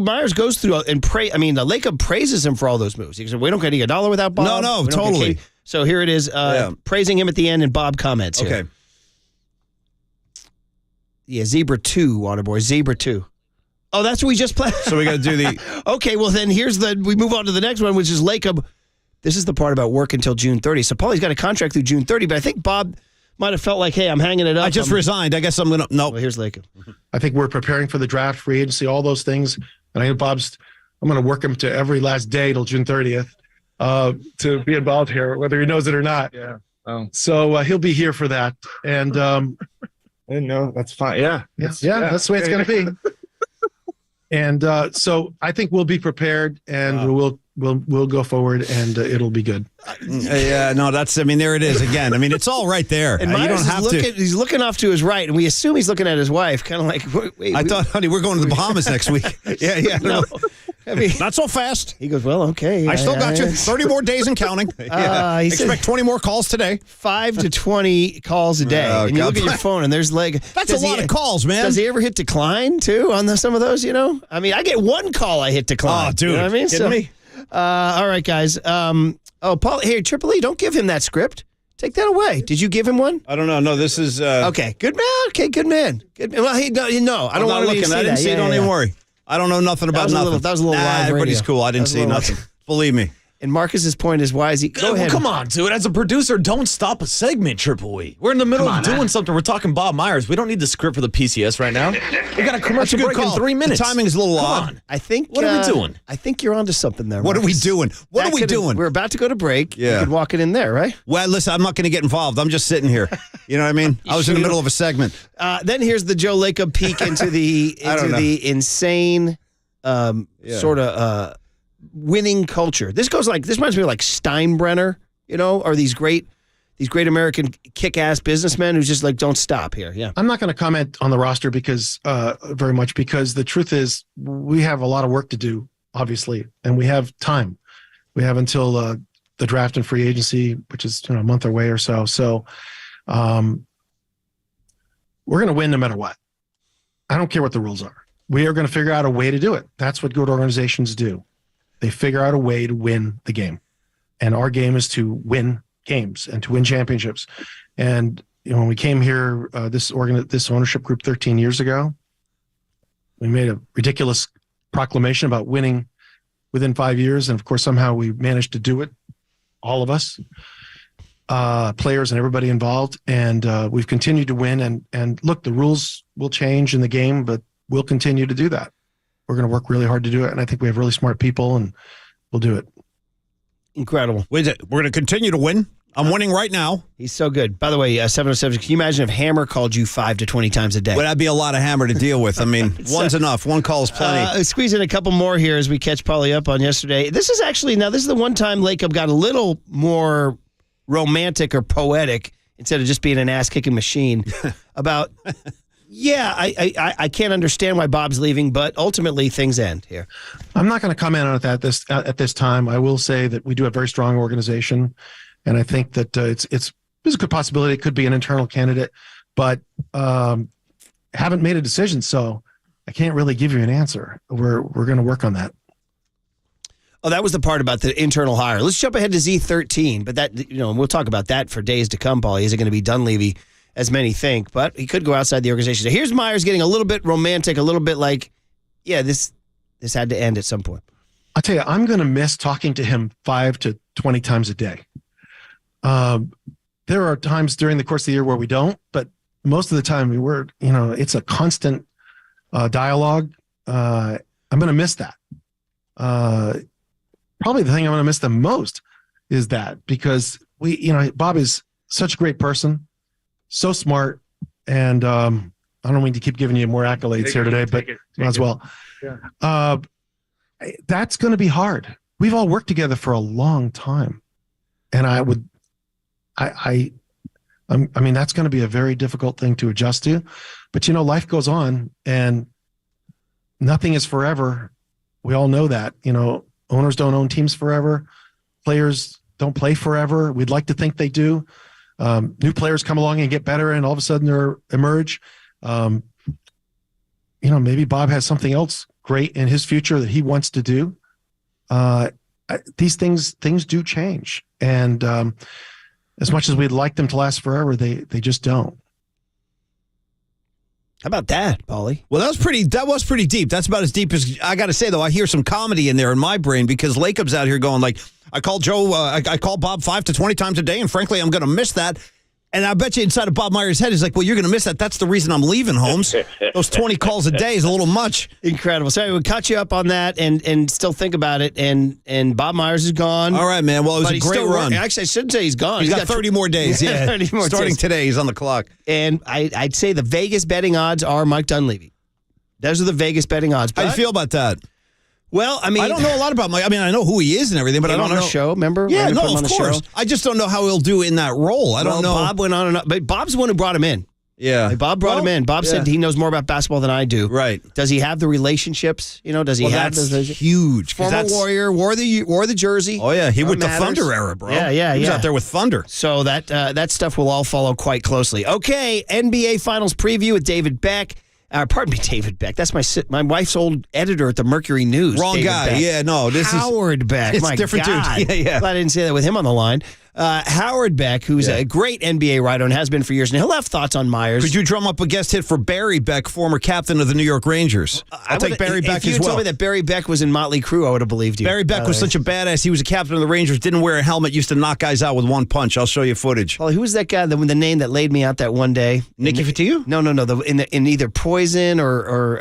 Myers goes through and Lacob praises him for all those moves. He said, "We don't get Iguodala without Bob." No, We don't get totally. KD." So here it is, praising him at the end, and Bob comments. Here. Okay. Yeah, Zebra 2, Waterboy. Zebra 2. Oh, that's what we just played. So we got to do the. Okay, well then we move on to the next one, which is Lacob. This is the part about work until June 30. So Paulie's got a contract through June 30, but I think Bob might have felt like, hey, I'm hanging it up. I just resigned. I guess I'm gonna. No. Well, here's Lacob. I think we're preparing for the draft, free agency, all those things. And I know I'm going to work him to every last day till June 30th to be involved here, whether he knows it or not. Yeah. Oh. So he'll be here for that. And I didn't know. That's fine. Yeah. that's the way it's going to be. And so I think we'll be prepared, and we'll go forward, and it'll be good. Yeah, no, that's. I mean, there it is again. I mean, it's all right there. And you Myers don't have is to. he's looking off to his right, and we assume he's looking at his wife, kind of like, wait. I thought, honey, we're going to the Bahamas next week. Yeah. No. I mean, not so fast. He goes, well, okay. I still got you. 30 more days and counting. He Expect 20 more calls today. 5 to 20 calls a day. Oh, and you God. look at your phone, and there's like... That's a lot of calls, man. Does he ever hit decline, too, on some of those, you know? I mean, I get one call I hit decline. Oh, dude. You know what I mean? Kidding me? All right, guys. Paul, here, Triple E, don't give him that script. Take that away. Did you give him one? I don't know. No, this is... Okay, good man. Okay, good man. Good man. Well, no, I don't want to looking. see I didn't that. see it. Don't even worry. I don't know nothing about nothing. That was a little live everybody's radio. cool. I didn't That was a see little nothing. Believe me. And Marcus's point is, why is he... Go ahead. Well, come on, dude. As a producer, don't stop a segment, Triple E. We're in the middle of doing something. We're talking Bob Myers. We don't need the script for the PCS right now. We got a commercial break in 3 minutes. The timing is a little Come odd. on. I think... What are we doing? I think you're onto something there, What are we Marcus. doing? What are we doing? We're about to go to break. Yeah. You could walk it in there, right? Well, listen, I'm not going to get involved. I'm just sitting here. You know what I mean? I was in the middle of a segment. Then here's the Joe Lacob peek into the insane sort of winning culture. This reminds me of like Steinbrenner, you know, or these great American kick-ass businessmen who just like don't stop here. Yeah. I'm not going to comment on the roster because very much because the truth is we have a lot of work to do, obviously, and we have time. We have until the draft and free agency, which is a month away or so. So we're going to win no matter what. I don't care what the rules are. We are going to figure out a way to do it. That's what good organizations do. They figure out a way to win the game. And our game is to win games and to win championships. And when we came here, this ownership group 13 years ago, we made a ridiculous proclamation about winning within 5 years. And of course, somehow we managed to do it, all of us, players and everybody involved. And we've continued to win. And look, the rules will change in the game, but we'll continue to do that. We're going to work really hard to do it. And I think we have really smart people, and we'll do it. Incredible. We're going to continue to win. I'm winning right now. He's so good. By the way, 707, can you imagine if Hammer called you 5 to 20 times a day? Well, that'd be a lot of Hammer to deal with. I mean, one's enough. One call's plenty. Squeeze in a couple more here as we catch Paulie up on yesterday. This is the one time Lacob got a little more romantic or poetic instead of just being an ass-kicking machine about... Yeah, I can't understand why Bob's leaving, but ultimately things end here. I'm not going to comment on it at this time. I will say that we do have a very strong organization, and I think that there's a good possibility it could be an internal candidate, but haven't made a decision, so I can't really give you an answer. We're going to work on that. Oh, that was the part about the internal hire. Let's jump ahead to Z13, but that we'll talk about that for days to come, Paulie. Is it going to be Dunleavy? As many think, but he could go outside the organization. So here's Myers getting a little bit romantic, a little bit like, yeah, this had to end at some point. I'll tell you, I'm going to miss talking to him 5 to 20 times a day. There are times during the course of the year where we don't, but most of the time it's a constant dialogue. I'm going to miss that. Probably the thing I'm going to miss the most is that because Bob is such a great person. So smart, and I don't mean to keep giving you more accolades here today, but might as well. Yeah. That's going to be hard. We've all worked together for a long time. And I mean, that's going to be a very difficult thing to adjust to. But, life goes on and nothing is forever. We all know that. Owners don't own teams forever. Players don't play forever. We'd like to think they do. New players come along and get better, and all of a sudden they emerge. Maybe Bob has something else great in his future that he wants to do. These things do change, and as much as we'd like them to last forever, they just don't. How about that, Paulie? Well, that was pretty deep. That's about as deep as I got to say, though. I hear some comedy in there in my brain because Lacob's out here going like, I call Joe, I call Bob 5 to 20 times a day, and frankly, I'm going to miss that. And I bet you inside of Bob Meyer's head, he's like, well, you're going to miss that. That's the reason I'm leaving, Holmes. Those 20 calls a day is a little much. Incredible. So we cut you up on that and still think about it. And Bob Myers is gone. All right, man. Well, it was a great run. Actually, I shouldn't say he's gone. He's got 30 more days. Yeah, 30 more starting days. today, he's on the clock. And I'd say the Vegas betting odds are Mike Dunleavy. Those are the Vegas betting odds. How do you feel about that? Well, I mean, I don't know a lot about Mike. I mean, I know who he is and everything, but I don't know. On our show, remember? Yeah, When we put him no, on of the course. show? I just don't know how he'll do in that role. I don't know. Bob went on and on, but Bob's the one who brought him in. Yeah. Like, Bob brought him in. Bob said he knows more about basketball than I do. Right. Does he have the relationships? Does he have that's those? huge. Former Warrior, wore the jersey. Oh, yeah. He That with the matters. Thunder era, bro. Yeah. He was out there with Thunder. So that stuff will all follow quite closely. Okay, NBA Finals preview with David Beck. Pardon me, David Beck. That's my wife's old editor at the Mercury News. Wrong David guy. Beck. Yeah, no. This is Howard Beck. It's My different God. dude. Yeah. Glad I didn't say that with him on the line. Howard Beck, who's a great NBA writer and has been for years, and he'll have thoughts on Myers. Could you drum up a guest hit for Barry Beck, former captain of the New York Rangers? I'll take Barry Beck if as you well. told me that Barry Beck was in Motley Crue, I would have believed you. Barry Beck was such a badass. He was a captain of the Rangers, didn't wear a helmet, used to knock guys out with one punch. I'll show you footage. Well, who was that guy with the name that laid me out that one day? Nicky Fatiou? No. In either Poison or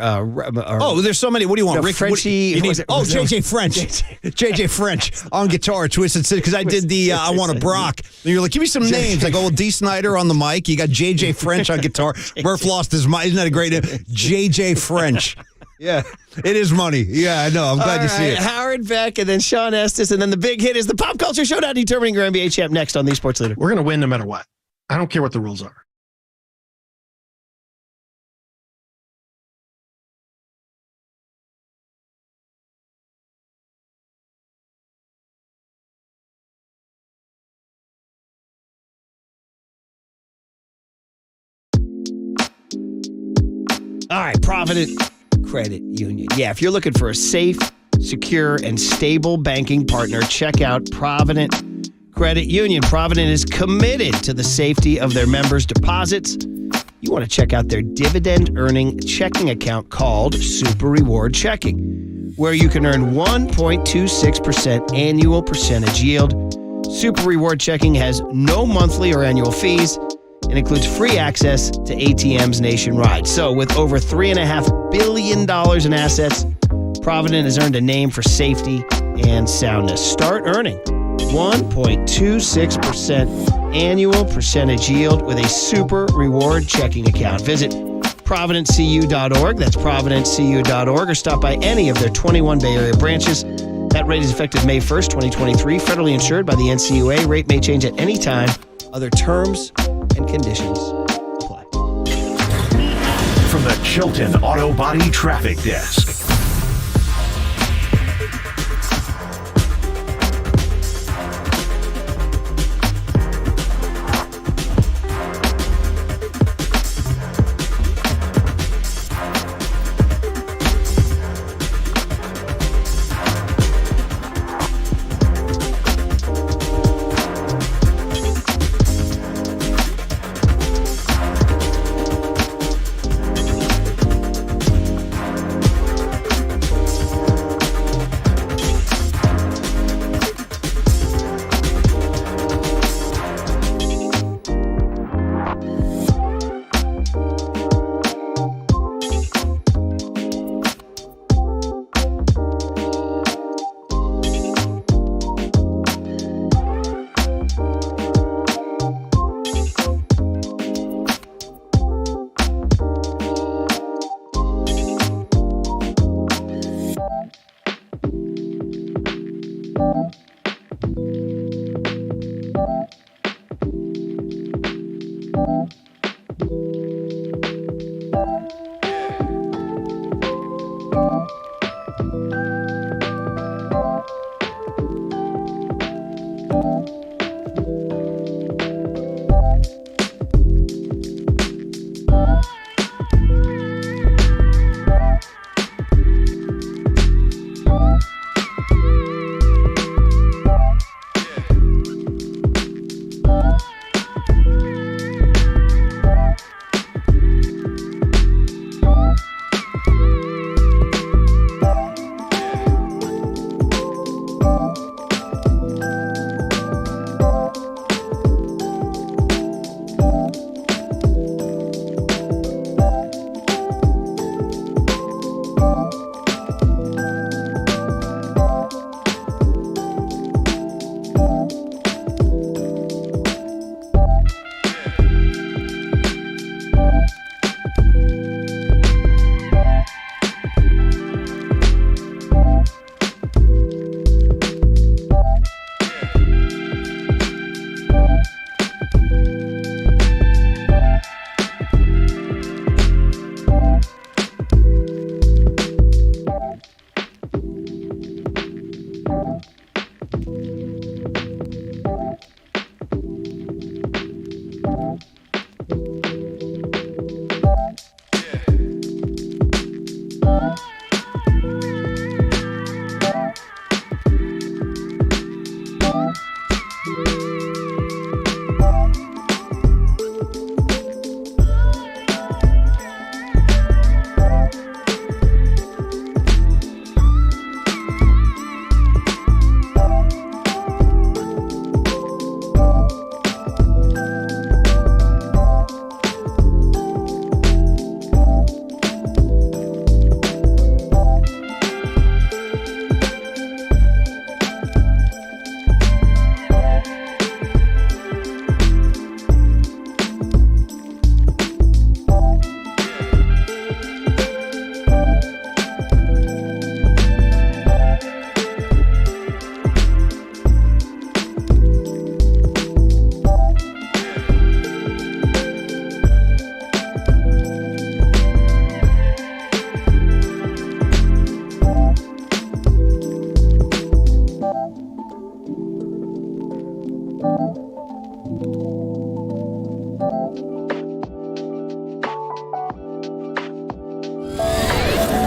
there's so many. What do you want? No, Rick Frenchie. JJ French. JJ French on guitar, Twisted City, because I did the I Want a Brock. And you're like, give me some names. I go, well, D. Snyder on the mic. You got JJ French on guitar. Murph lost his mind. Isn't that a great name? JJ French. Yeah, it is money. Yeah, I know. I'm glad you see it. Howard Beck and then Sean Estes, and then the big hit is the Pop Culture Showdown determining your NBA champ next on the Sports Leader. We're going to win no matter what. I don't care what the rules are. All right, Provident Credit Union. Yeah, if you're looking for a safe, secure, and stable banking partner, check out Provident Credit Union. Provident is committed to the safety of their members' deposits. You want to check out their dividend-earning checking account called Super Reward Checking, where you can earn 1.26% annual percentage yield. Super Reward Checking has no monthly or annual fees and includes free access to ATMs nationwide. So with over $3.5 billion in assets, Provident has earned a name for safety and soundness. Start earning 1.26% annual percentage yield with a Super Reward Checking account. Visit providentcu.org. That's providentcu.org, or stop by any of their 21 Bay Area branches. That rate is effective May 1st, 2023. Federally insured by the NCUA. Rate may change at any time. Other terms and conditions apply. From the Chilton Auto Body Traffic Desk.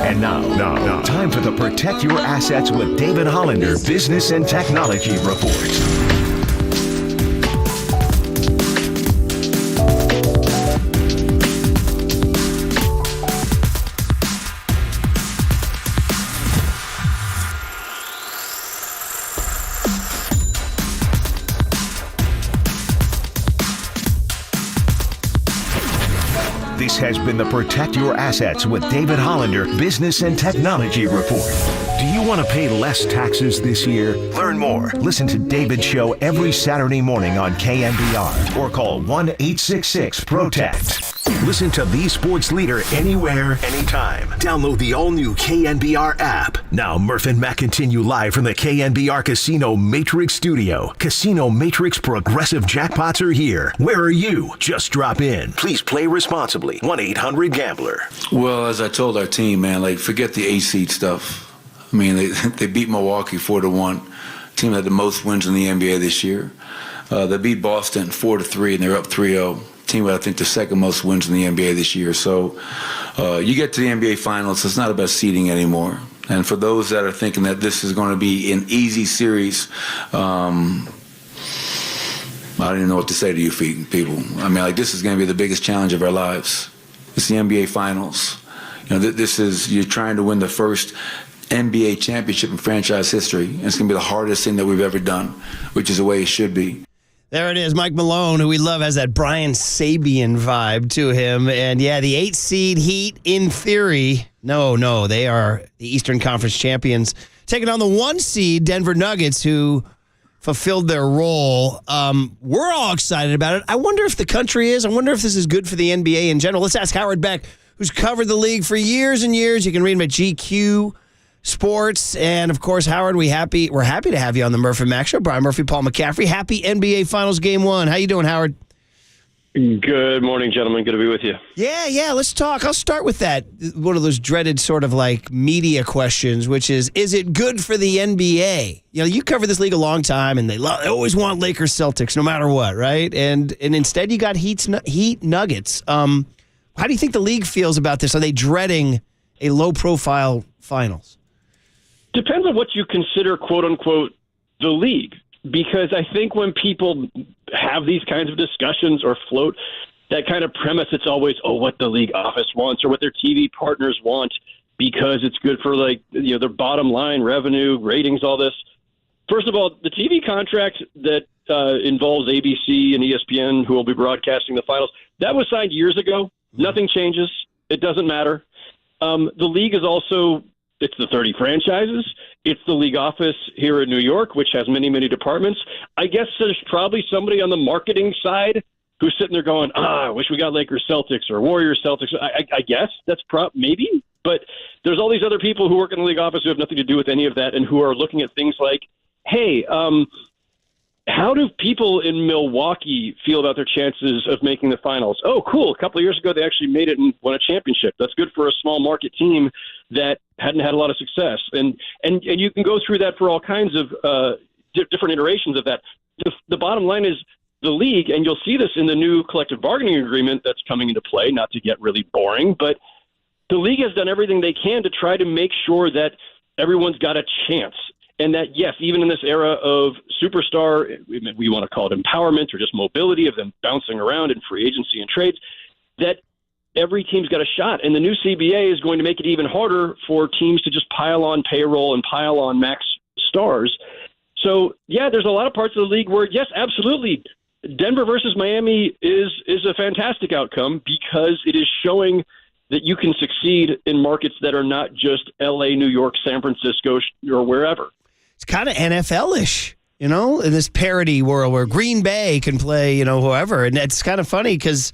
And now, time for the Protect Your Assets with David Hollander Business and Technology Report. This has been the Protect Your Assets with David Hollander Business and Technology Report. Do you want to pay less taxes this year? Learn more. Listen to David's show every Saturday morning on KNBR or call 1-866-PROTECT. Listen to the sports leader anywhere, anytime. Download the all-new KNBR app. Now, Murph and Matt continue live from the KNBR Casino Matrix Studio. Casino Matrix Progressive Jackpots are here. Where are you? Just drop in. Please play responsibly. 1-800-GAMBLER. Well, as I told our team, man, like, forget the 8-seed stuff. I mean, they beat Milwaukee 4-1. Team had the most wins in the NBA this year. They beat Boston 4-3, and they're up 3-0. Team with, I think, the second most wins in the NBA this year. So you get to the NBA Finals, it's not about seeding anymore. And for those that are thinking that this is going to be an easy series, I don't even know what to say to you people. I mean, like, this is going to be the biggest challenge of our lives. It's the NBA Finals. You know, this is, you're trying to win the first NBA championship in franchise history. And it's going to be the hardest thing that we've ever done, which is the way it should be. There it is. Mike Malone, who we love, has that Brian Sabian vibe to him. And yeah, the 8-seed Heat, in theory, no, they are the Eastern Conference champions, taking on the 1-seed Denver Nuggets, who fulfilled their role. We're all excited about it. I wonder if the country is. I wonder if this is good for the NBA in general. Let's ask Howard Beck, who's covered the league for years and years. You can read him at GQ sports, and of course, Howard, we're happy to have you on the Murphy Mac Show. Brian Murphy, Paul McCaffrey. Happy NBA Finals Game 1. How you doing, Howard? Good morning, gentlemen. Good to be with you. Yeah, let's talk. I'll start with that. One of those dreaded sort of like media questions, which is it good for the NBA? You know, you cover this league a long time, and they always want Lakers Celtics no matter what, right? And instead you got Heat Nuggets. How do you think the league feels about this? Are they dreading a low-profile finals? Depends on what you consider, quote-unquote, the league. Because I think when people have these kinds of discussions or float that kind of premise, it's always, what the league office wants or what their TV partners want because it's good for, their bottom line, revenue, ratings, all this. First of all, the TV contract that involves ABC and ESPN, who will be broadcasting the finals, that was signed years ago. Nothing changes. It doesn't matter. The league is also... It's the 30 franchises. It's the league office here in New York, which has many, many departments. I guess there's probably somebody on the marketing side who's sitting there going, I wish we got Lakers Celtics or Warriors Celtics. I guess that's maybe. But there's all these other people who work in the league office who have nothing to do with any of that and who are looking at things like, hey, how do people in Milwaukee feel about their chances of making the finals? Oh, cool. A couple of years ago, they actually made it and won a championship. That's good for a small market team that hadn't had a lot of success. And you can go through that for all kinds of different iterations of that. The bottom line is the league, and you'll see this in the new collective bargaining agreement that's coming into play, not to get really boring, but the league has done everything they can to try to make sure that everyone's got a chance. And that, yes, even in this era of superstar, we want to call it empowerment or just mobility of them bouncing around in free agency and trades, that every team's got a shot. And the new CBA is going to make it even harder for teams to just pile on payroll and pile on max stars. So, yeah, there's a lot of parts of the league where, yes, absolutely, Denver versus Miami is a fantastic outcome because it is showing that you can succeed in markets that are not just L.A., New York, San Francisco, or wherever. It's kind of NFL-ish, in this parody world where Green Bay can play, whoever. And it's kind of funny because,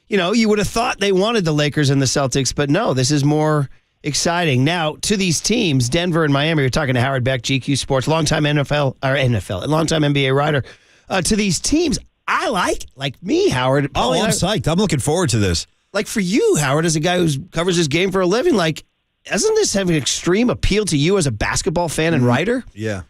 you would have thought they wanted the Lakers and the Celtics, but no, this is more exciting. Now, to these teams, Denver and Miami, you're talking to Howard Beck, GQ Sports, longtime longtime NBA writer. To these teams, I like me, Howard. I'm psyched. I'm looking forward to this. Like for you, Howard, as a guy who covers this game for a living, doesn't this have an extreme appeal to you as a basketball fan and writer? Yeah.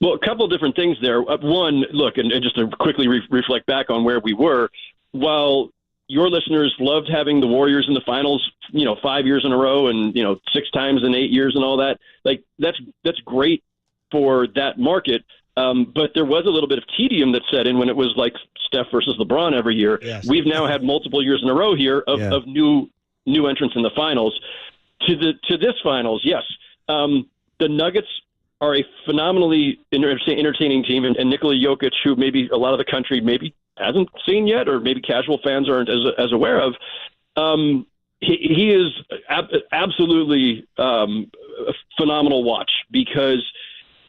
Well, a couple of different things there. One, look, and just to quickly reflect back on where we were, while your listeners loved having the Warriors in the finals, 5 years in a row and, 6 times in 8 years and all that, that's great for that market. But there was a little bit of tedium that set in when it was like Steph versus LeBron every year. Yes. We've now had multiple years in a row here of new entrants in the finals. To this finals, yes. The Nuggets are a phenomenally entertaining team, and Nikola Jokic, who maybe a lot of the country maybe hasn't seen yet, or maybe casual fans aren't as aware of, he is absolutely a phenomenal watch because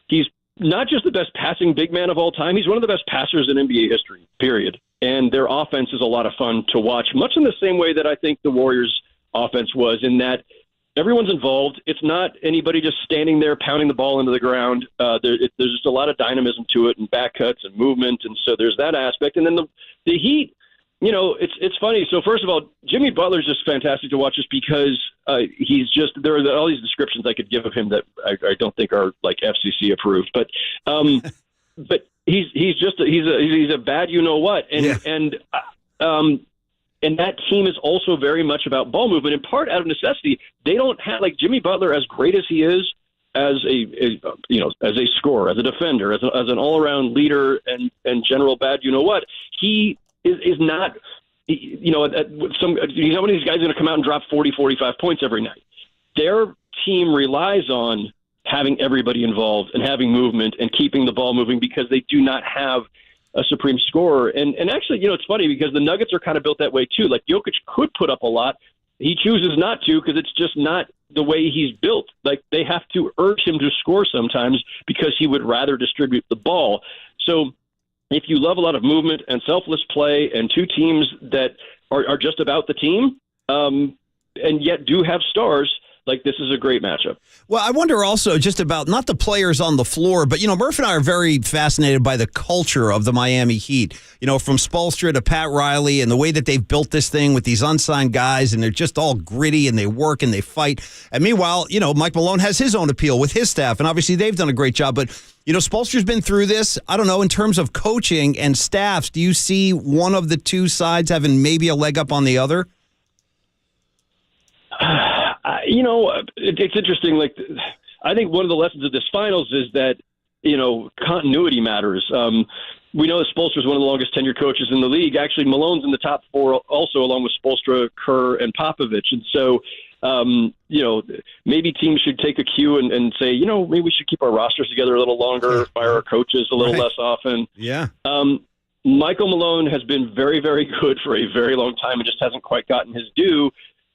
he's not just the best passing big man of all time, he's one of the best passers in NBA history, period. And their offense is a lot of fun to watch, much in the same way that I think the Warriors' offense was, in that everyone's involved. It's not anybody just standing there pounding the ball into the ground. There's just a lot of dynamism to it and back cuts and movement, and so there's that aspect. And then the Heat, it's funny. So first of all, Jimmy Butler's just fantastic to watch just because there are all these descriptions I could give of him that I don't think are like FCC approved, but he's a bad you-know-what. And that team is also very much about ball movement, in part out of necessity. They don't have, like, Jimmy Butler, as great as he is as a scorer, as a defender, as an all-around leader and general bad you-know-what, he is not, he's not one of these guys going to come out and drop 40, 45 points every night. Their team relies on having everybody involved and having movement and keeping the ball moving because they do not have a supreme scorer. And actually, it's funny because the Nuggets are kind of built that way too. Like, Jokic could put up a lot. He chooses not to because it's just not the way he's built. Like, they have to urge him to score sometimes because he would rather distribute the ball. So if you love a lot of movement and selfless play and two teams that are just about the team and yet do have stars, like this is a great matchup. Well, I wonder also just about not the players on the floor, but, Murph and I are very fascinated by the culture of the Miami Heat. From Spoelstra to Pat Riley and the way that they've built this thing with these unsigned guys, and they're just all gritty and they work and they fight. And meanwhile, Mike Malone has his own appeal with his staff, and obviously they've done a great job. But, Spoelstra's been through this. I don't know, in terms of coaching and staffs, do you see one of the two sides having maybe a leg up on the other? It's interesting. Like, I think one of the lessons of this finals is that, continuity matters. We know that Spoelstra is one of the longest tenured coaches in the league. Actually, Malone's in the top four also, along with Spoelstra, Kerr, and Popovich. And so, maybe teams should take a cue and say, maybe we should keep our rosters together a little longer, fire our coaches a little less often. Yeah. Michael Malone has been very, very good for a very long time and just hasn't quite gotten his due.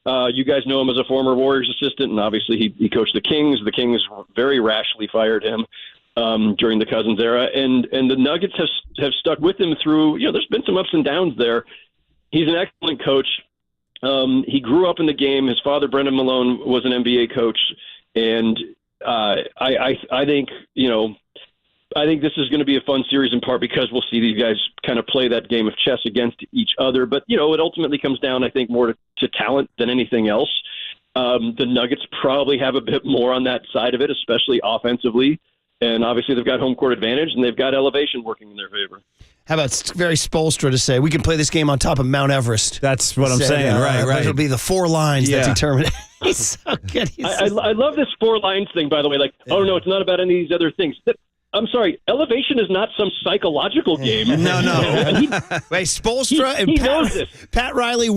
You guys know him as a former Warriors assistant, and obviously he coached the Kings. The Kings very rashly fired him during the Cousins era, and the Nuggets have stuck with him through. There's been some ups and downs there. He's an excellent coach. He grew up in the game. His father, Brendan Malone, was an NBA coach, and I think I think this is going to be a fun series in part because we'll see these guys kind of play that game of chess against each other. But, it ultimately comes down, I think, more to talent than anything else. The Nuggets probably have a bit more on that side of it, especially offensively. And obviously they've got home court advantage and they've got elevation working in their favor. How about very Spoelstra to say, we can play this game on top of Mount Everest? That's what I'm saying, right. It'll be the 4 lines that determine it. He's so good. I love this 4 lines thing, by the way. Like, oh, no, it's not about any of these other things. I'm sorry, elevation is not some psychological game. No. Wait, Spoelstra and Pat Riley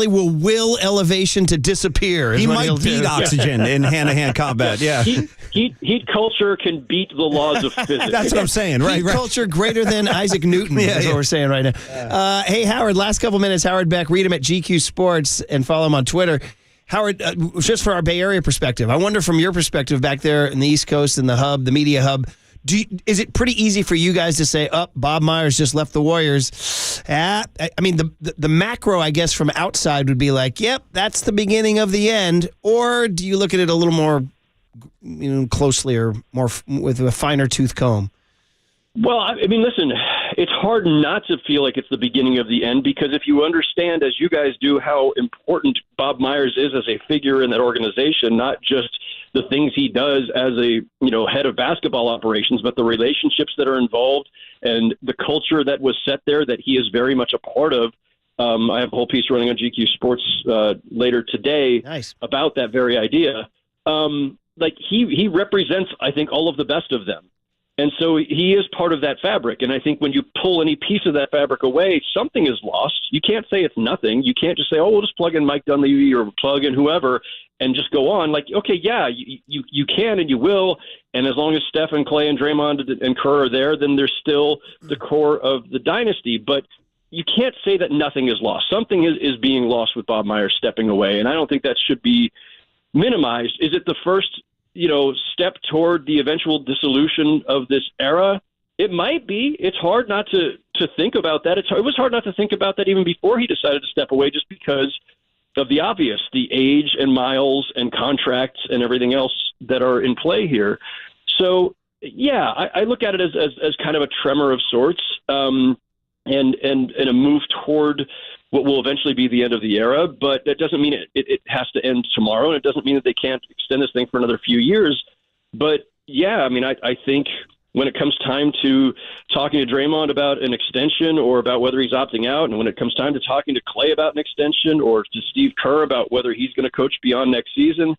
will will elevation to disappear. He might beat oxygen in hand-to-hand combat. Yeah. Heat culture can beat the laws of physics. That's what I'm saying, right? Heat culture greater than Isaac Newton is what we're saying right now. Hey, Howard, last couple minutes, Howard Beck, read him at GQ Sports and follow him on Twitter. Howard, just for our Bay Area perspective, I wonder from your perspective back there in the East Coast and the hub, the media hub, is it pretty easy for you guys to say, Bob Myers just left the Warriors? I mean, the macro, I guess, from outside would be like, yep, that's the beginning of the end. Or do you look at it a little more closely or more with a finer tooth comb? Well, I mean, listen, it's hard not to feel like it's the beginning of the end because if you understand, as you guys do, how important Bob Myers is as a figure in that organization, not just the things he does as a head of basketball operations, but the relationships that are involved and the culture that was set there that he is very much a part of. I have a whole piece running on GQ Sports later today about that very idea. He represents, I think, all of the best of them. And so he is part of that fabric. And I think when you pull any piece of that fabric away, something is lost. You can't say it's nothing. You can't just say, we'll just plug in Mike Dunleavy or plug in whoever and just go on. Like, okay, yeah, you can and you will. And as long as Steph and Clay and Draymond and Kerr are there, then they're still the core of the dynasty. But you can't say that nothing is lost. Something is being lost with Bob Myers stepping away. And I don't think that should be minimized. Is it the first step toward the eventual dissolution of this era? It might be. It's hard not to think about that. It was hard not to think about that even before he decided to step away, just because of the obvious, the age and miles and contracts and everything else that are in play here. So, yeah, I look at it as kind of a tremor of sorts, and a move toward what will eventually be the end of the era, but that doesn't mean it has to end tomorrow, and it doesn't mean that they can't extend this thing for another few years. But, yeah, I mean, I think when it comes time to talking to Draymond about an extension or about whether he's opting out, and when it comes time to talking to Clay about an extension or to Steve Kerr about whether he's going to coach beyond next season,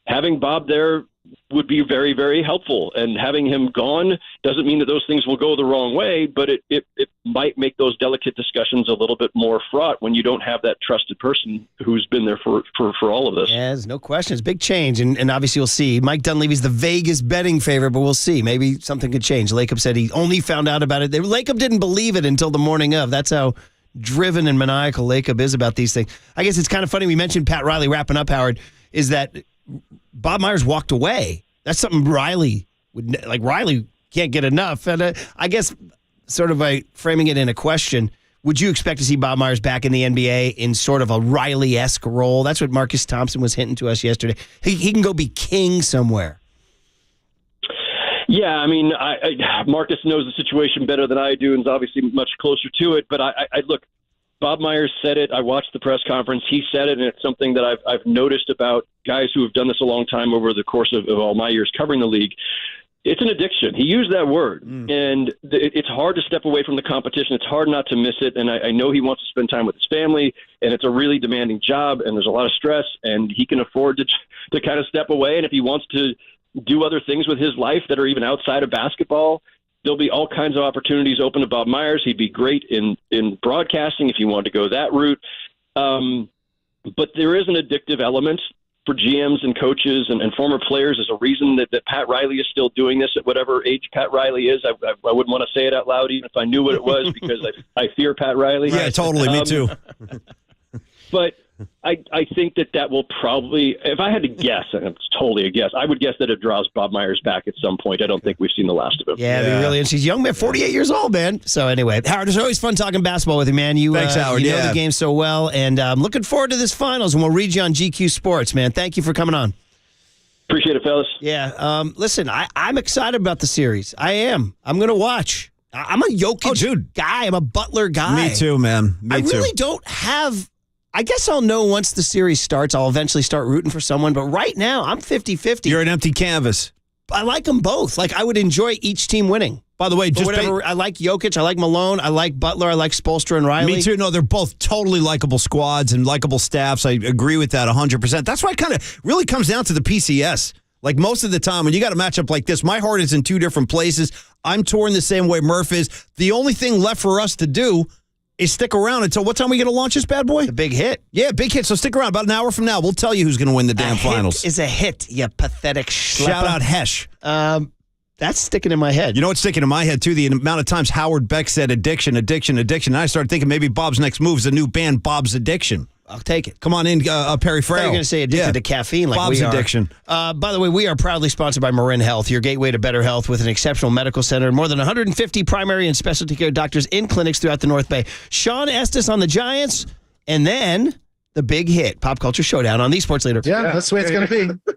having Bob there would be very, very helpful. And having him gone doesn't mean that those things will go the wrong way, but it might make those delicate discussions a little bit more fraught when you don't have that trusted person who's been there for all of this. Yeah, there's no question. It's a big change, and obviously we'll see. Mike Dunleavy's the Vegas betting favorite, but we'll see. Maybe something could change. Lacob said he only found out about it. Lacob didn't believe it until the morning of. That's how driven and maniacal Lacob is about these things. I guess it's kind of funny. We mentioned Pat Riley wrapping up, Howard, is that Bob Myers walked away. That's something Riley can't get enough. And I guess sort of by framing it in a question, Would you expect to see Bob Myers back in the NBA in sort of a Riley-esque role? That's what Marcus Thompson was hinting to us yesterday. He can go be king somewhere. Yeah, I mean, Marcus knows the situation better than I do and is obviously much closer to it. But I look, Bob Myers said it. I watched the press conference. He said it, and it's something that I've noticed about guys who have done this a long time over the course of all my years covering the league. It's an addiction. He used that word, and it's hard to step away from the competition. It's hard not to miss it, and I know he wants to spend time with his family, and it's a really demanding job, and there's a lot of stress, and he can afford to kind of step away, and if he wants to do other things with his life that are even outside of basketball, there'll be all kinds of opportunities open to Bob Myers. He'd be great in broadcasting if you wanted to go that route. But there is an addictive element for GMs and coaches and former players. There's a reason that Pat Riley is still doing this at whatever age Pat Riley is. I wouldn't want to say it out loud even if I knew what it was because I fear Pat Riley. Yeah, totally. Me too. But I think that will probably, if I had to guess, and it's totally a guess, I would guess that it draws Bob Myers back at some point. I don't think we've seen the last of him. Yeah, it'd be really interesting. He's a young man, 48 years old, man. So anyway, Howard, it's always fun talking basketball with you, man. Thanks, Howard. You know the game so well, and I'm looking forward to this finals, and we'll read you on GQ Sports, man. Thank you for coming on. Appreciate it, fellas. Yeah, listen, I'm excited about the series. I am. I'm going to watch. I'm a Jokic guy. I'm a Butler guy. Me too, man. Me too. I really don't have... I guess I'll know once the series starts. I'll eventually start rooting for someone. But right now, I'm 50-50. You're an empty canvas. I like them both. Like, I would enjoy each team winning. By the way, I like Jokic. I like Malone. I like Butler. I like Spoelstra and Riley. Me too. No, they're both totally likable squads and likable staffs. I agree with that 100%. That's why it kind of really comes down to the PCS. Like most of the time, when you got a matchup like this, my heart is in two different places. I'm torn the same way Murph is. The only thing left for us to do is stick around until what time are we going to launch this bad boy? The big hit. Yeah, big hit. So stick around. About an hour from now, we'll tell you who's going to win the damn finals. Hit is a hit, you pathetic schlepper. Shout out Hesh. That's sticking in my head. You know what's sticking in my head, too? The amount of times Howard Beck said addiction. And I started thinking maybe Bob's next move is a new band, Bob's Addiction. I'll take it. Come on in, Perry Farrell. You're going to say addicted to caffeine like Bob's we are. Addiction. By the way, we are proudly sponsored by Marin Health, your gateway to better health with an exceptional medical center and more than 150 primary and specialty care doctors in clinics throughout the North Bay. Sean Estes on the Giants, and then the big hit, Pop Culture Showdown on the Sports Leader. Yeah, that's the way it's going to be.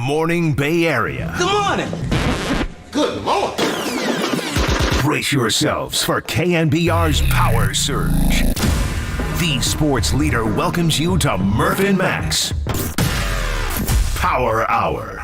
morning Bay Area. Good morning. Good morning. Brace yourselves for KNBR's Power Surge. The sports leader welcomes you to Murph and Max Power Hour.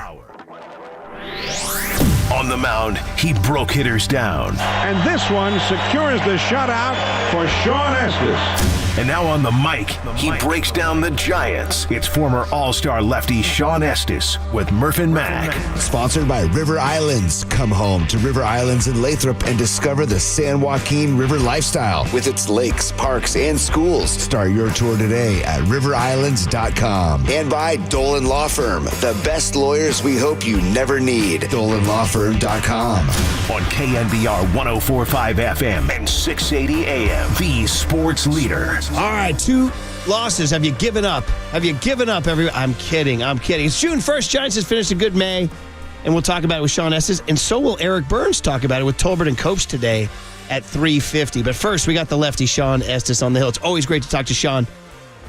On the mound, he broke hitters down. And this one secures the shutout for Sean Estes. And now on the mic, he breaks down the Giants. It's former All-Star lefty Sean Estes with Murph and Mac. Sponsored by River Islands. Come home to River Islands in Lathrop and discover the San Joaquin River lifestyle with its lakes, parks, and schools. Start your tour today at riverislands.com. And by Dolan Law Firm, the best lawyers we hope you never need. DolanLawFirm.com. On KNBR 104.5 FM and 680 AM, the sports leader. All right, 2 losses. Have you given up? Have you given up? I'm kidding. It's June 1st. Giants has finished a good May, and we'll talk about it with Sean Estes, and so will Eric Burns talk about it with Tolbert and Copes today at 3:50. But first, we got the lefty Sean Estes on the hill. It's always great to talk to Sean.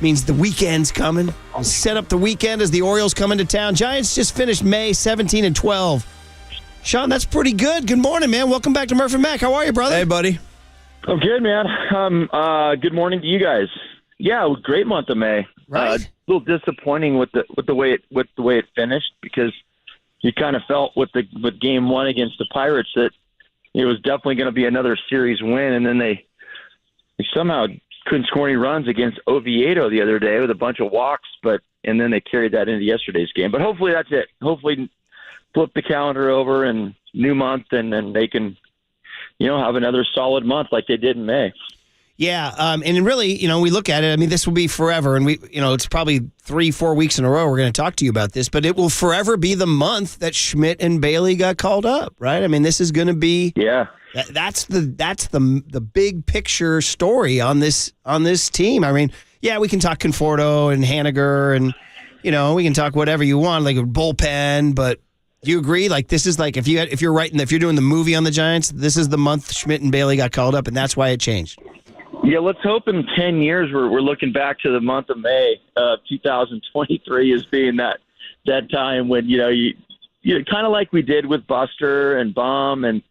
Means the weekend's coming. We'll set up the weekend as the Orioles come into town. Giants just finished May 17-12. Sean, that's pretty good. Good morning, man. Welcome back to Murph and Mac. How are you, brother? Hey, buddy. I'm good, man. Good morning to you guys. Yeah, great month of May. Right. A little disappointing with the way it finished, because you kind of felt with game 1 against the Pirates that it was definitely going to be another series win, and then they somehow couldn't score any runs against Oviedo the other day with a bunch of walks, and then they carried that into yesterday's game. But hopefully that's it. Hopefully flip the calendar over and new month, and then they can have another solid month like they did in May. Yeah, and really, we look at it, I mean, this will be forever, and it's probably 3-4 weeks in a row we're going to talk to you about this, but it will forever be the month that Schmidt and Bailey got called up, right? I mean, this is going to be that's the big picture story on this team. I mean, yeah, we can talk Conforto and Haniger, and we can talk whatever you want, like a bullpen, but do you agree? Like, this is like if you're doing the movie on the Giants, this is the month Schmidt and Bailey got called up, and that's why it changed. Yeah, let's hope in 10 years we're looking back to the month of May 2023 as being that time when you kind of like we did with Buster and Bum and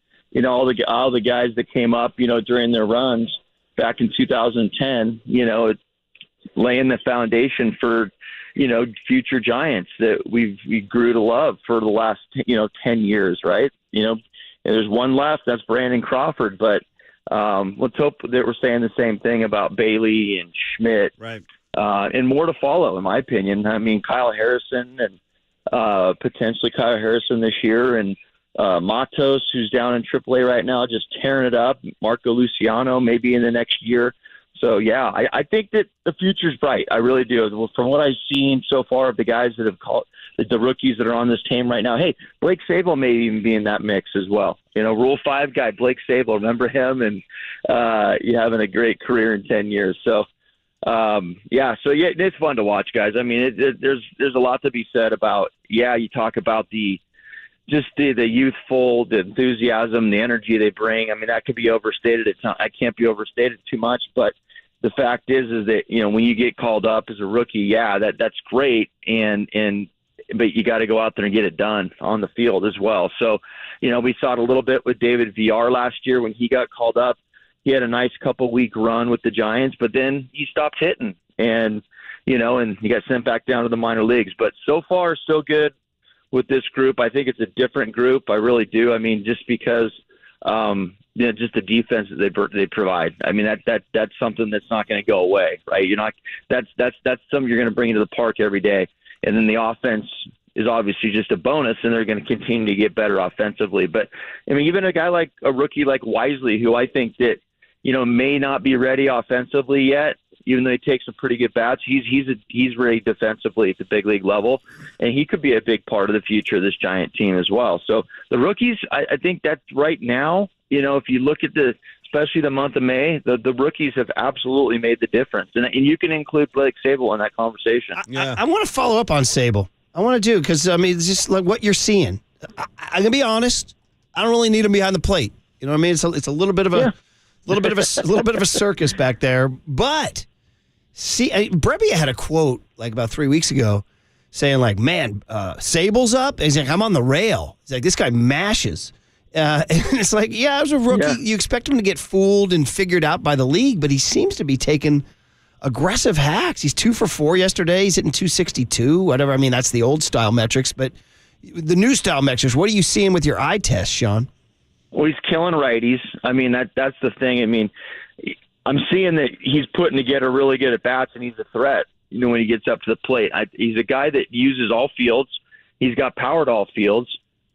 all the guys that came up during their runs back in 2010. Laying the foundation for future Giants that we grew to love for the last 10 years, right? There's one left, that's Brandon Crawford, but let's hope that we're saying the same thing about Bailey and Schmidt, right? And more to follow, in my opinion. I mean, Kyle Harrison and potentially Kyle Harrison this year, and Matos, who's down in AAA right now, just tearing it up. Marco Luciano, maybe in the next year. So, yeah, I think that the future's bright. I really do. From what I've seen so far of the guys that have called, the rookies that are on this team right now, hey, Blake Sable may even be in that mix as well. Rule 5 guy, Blake Sable, remember him? And having a great career in 10 years. So, it's fun to watch, guys. I mean, there's a lot to be said about, you talk about the youthful, the enthusiasm, the energy they bring. I mean, that could be overstated at times. I can't be overstated too much, but the fact is that, when you get called up as a rookie, that's great. But you got to go out there and get it done on the field as well. So, we saw it a little bit with David Villar last year when he got called up. He had a nice couple-week run with the Giants, but then he stopped hitting and he got sent back down to the minor leagues. But so far, so good with this group. I think it's a different group. I really do. I mean, just because, just the defense that they provide. I mean, that's something that's not going to go away, right? That's something you're going to bring into the park every day. And then the offense is obviously just a bonus, and they're going to continue to get better offensively. But I mean, even a rookie like Wisely, who I think that, may not be ready offensively yet, even though he takes some pretty good bats, he's ready defensively at the big league level, and he could be a big part of the future of this Giant team as well. So the rookies, I think that right now, if you look at especially the month of May, the rookies have absolutely made the difference, and you can include Blake Sable in that conversation. I want to follow up on Sable. I want to do, because I mean, it's just like what you're seeing. I'm gonna be honest. I don't really need him behind the plate. You know what I mean? It's a little bit of a little bit of a circus back there, but. See, Brebbia had a quote like about 3 weeks ago saying like, man, Sable's up. He's like, I'm on the rail. He's like, this guy mashes. And it's like, yeah, as a rookie, you expect him to get fooled and figured out by the league, but he seems to be taking aggressive hacks. He's 2 for 4 yesterday. He's hitting 262, whatever. I mean, that's the old style metrics, but the new style metrics, what are you seeing with your eye test, Sean? Well, he's killing righties. I mean, that's the thing. I mean, I'm seeing that he's putting together really good at bats, and he's a threat. When he gets up to the plate, he's a guy that uses all fields. He's got power to all fields,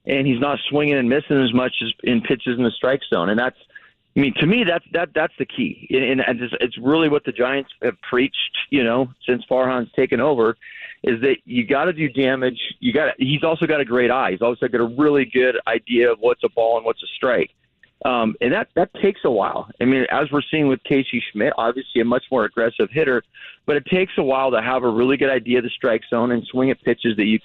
and he's not swinging and missing as much as in pitches in the strike zone. And to me, that's the key. And it's really what the Giants have preached, since Farhan's taken over, is that you got to do damage. He's also got a great eye. He's also got a really good idea of what's a ball and what's a strike. And that takes a while. I mean, as we're seeing with Casey Schmidt, obviously a much more aggressive hitter, but it takes a while to have a really good idea of the strike zone and swing at pitches that you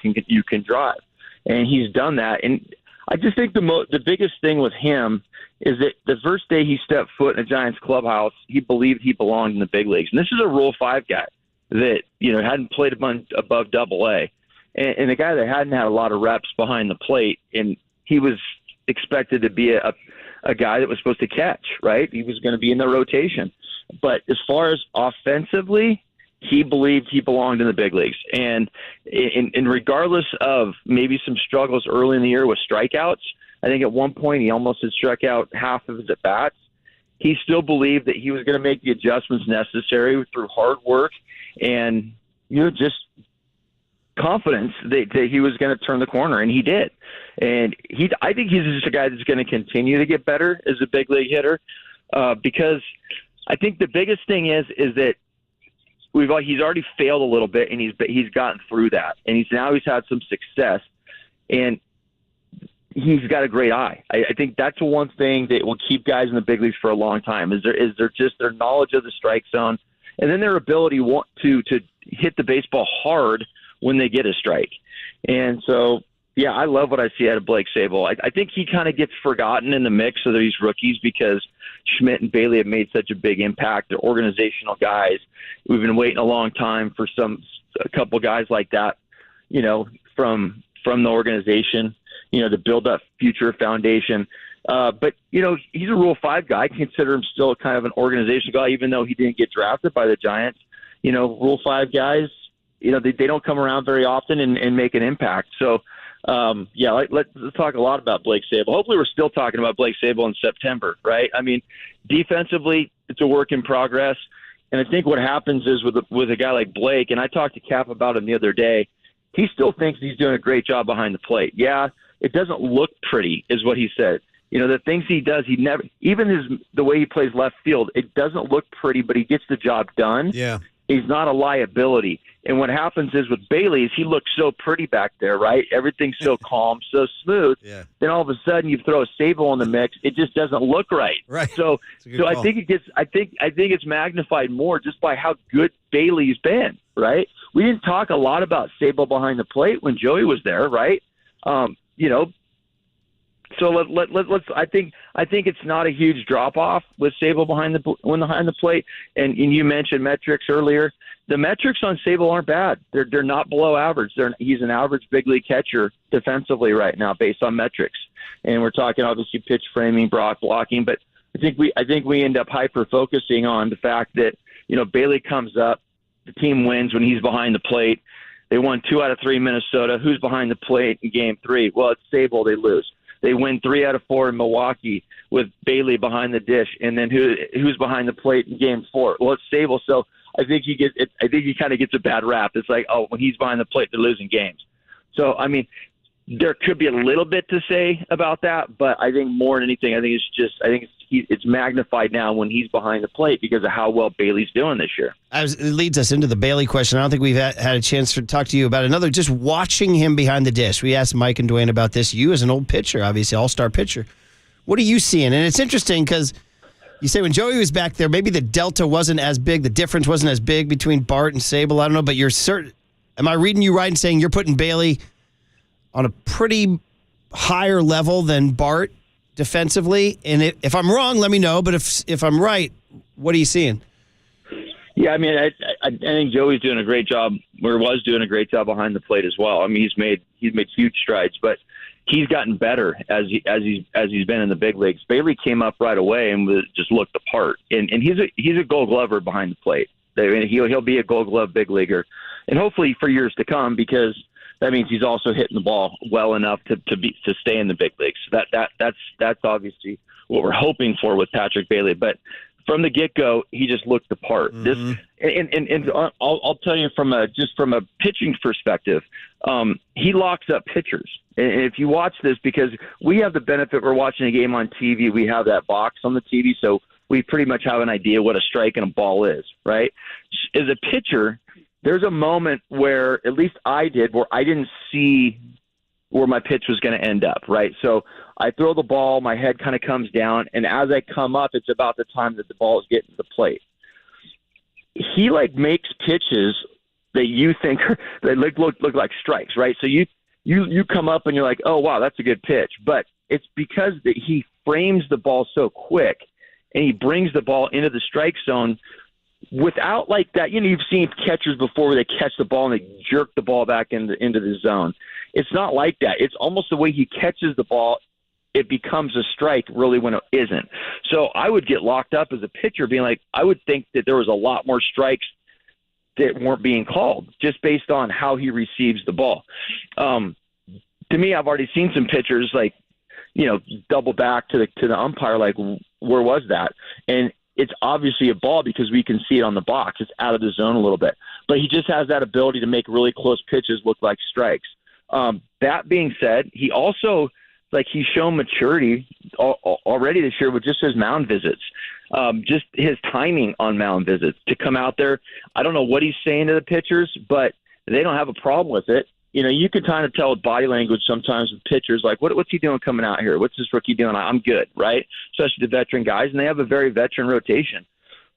can drive. And he's done that. And I just think the biggest thing with him is that the first day he stepped foot in a Giants clubhouse, he believed he belonged in the big leagues. And this is a Rule 5 guy that, hadn't played above Double-A, and a guy that hadn't had a lot of reps behind the plate, and he was expected to be a guy that was supposed to catch, right? He was going to be in the rotation. But as far as offensively, he believed he belonged in the big leagues. And regardless of maybe some struggles early in the year with strikeouts, I think at one point he almost had struck out half of his at-bats. He still believed that he was going to make the adjustments necessary through hard work and, just confidence that he was going to turn the corner, and he did. And I think he's just a guy that's going to continue to get better as a big league hitter, because I think the biggest thing is that he's already failed a little bit, and he's gotten through that, and he's had some success, and he's got a great eye. I think that's one thing that will keep guys in the big leagues for a long time is just their knowledge of the strike zone, and then their ability to hit the baseball hard when they get a strike. And so, yeah, I love what I see out of Blake Sable. I think he kind of gets forgotten in the mix of these rookies because Schmidt and Bailey have made such a big impact. They're organizational guys. We've been waiting a long time for a couple guys like that, from the organization, to build that future foundation. But he's a Rule 5 guy. I consider him still kind of an organizational guy, even though he didn't get drafted by the Giants. Rule 5 guys, they don't come around very often and make an impact. So, let's talk a lot about Blake Sable. Hopefully we're still talking about Blake Sable in September, right? I mean, defensively, it's a work in progress. And I think what happens is with a guy like Blake, and I talked to Cap about him the other day, he still thinks he's doing a great job behind the plate. Yeah, it doesn't look pretty, is what he said. The things he does, he never, even the way he plays left field, it doesn't look pretty, but he gets the job done. Yeah. He's not a liability. And what happens is with Bailey, he looks so pretty back there, right? Everything's so calm, so smooth. Yeah. Then all of a sudden you throw a Sable in the mix, it just doesn't look right. Right. So I call. think I think it's magnified more just by how good Bailey's been, right? We didn't talk a lot about Sable behind the plate when Joey was there, right? So let's. I think it's not a huge drop off with Sable behind the plate. And you mentioned metrics earlier. The metrics on Sable aren't bad. They're not below average. He's an average big league catcher defensively right now based on metrics. And we're talking obviously pitch framing, blocking. But I think we end up hyper focusing on the fact that Bailey comes up, the team wins when he's behind the plate. They won 2 out of 3 Minnesota. Who's behind the plate in Game 3? Well, it's Sable. They lose. They win 3 out of 4 in Milwaukee with Bailey behind the dish, and then who's behind the plate in Game 4? Well, it's Sable. So I think he kind of gets a bad rap. It's like, oh, when he's behind the plate, they're losing games. So I mean, there could be a little bit to say about that, but I think more than anything, it's magnified now when he's behind the plate because of how well Bailey's doing this year. It leads us into the Bailey question. I don't think we've had a chance to talk to you about another. Just watching him behind the dish. We asked Mike and Dwayne about this. You as an old pitcher, obviously all-star pitcher, what are you seeing? And it's interesting because you say when Joey was back there, maybe the delta wasn't as big, the difference wasn't as big between Bart and Sable. I don't know, but you're certain. Am I reading you right in saying you're putting Bailey on a pretty higher level than Bart defensively? And if I'm wrong, let me know. But if I'm right, what are you seeing? Yeah, I mean, I think Joey's doing a great job, or was doing a great job behind the plate as well. I mean, he's made huge strides, but he's gotten better as he's been in the big leagues. Bailey came up right away and just looked the part, and he's a Gold Glover behind the plate. I mean, he'll be a Gold Glove big leaguer, and hopefully for years to come, because that means he's also hitting the ball well enough to stay in the big leagues. So that's obviously what we're hoping for with Patrick Bailey, but. From the get-go, he just looked the part. Mm-hmm. I'll tell you from a pitching perspective, he locks up pitchers. And if you watch this, because we have the benefit, we're watching a game on TV, we have that box on the TV, so we pretty much have an idea what a strike and a ball is, right? As a pitcher, there's a moment where, at least I did, where I didn't see where my pitch was going to end up, right? So I throw the ball, my head kind of comes down, and as I come up, it's about the time that the ball is getting to the plate. He makes pitches that you think that look like strikes, right? So you come up and you're like, oh wow, that's a good pitch, but it's because that he frames the ball so quick, and he brings the ball into the strike zone without that. You've seen catchers before where they catch the ball and they jerk the ball back into the zone. It's not like that. It's almost the way he catches the ball, it becomes a strike really when it isn't. So I would get locked up as a pitcher being like, I would think that there was a lot more strikes that weren't being called just based on how he receives the ball. To me, I've already seen some pitchers double back to the umpire, like, where was that? And it's obviously a ball because we can see it on the box. It's out of the zone a little bit. But he just has that ability to make really close pitches look like strikes. That being said, he also, he's shown maturity already this year with just his mound visits, just his timing on mound visits to come out there. I don't know what he's saying to the pitchers, but they don't have a problem with it. You can kind of tell with body language sometimes with pitchers, like, what's he doing coming out here? What's this rookie doing? I'm good, right? Especially the veteran guys, and they have a very veteran rotation.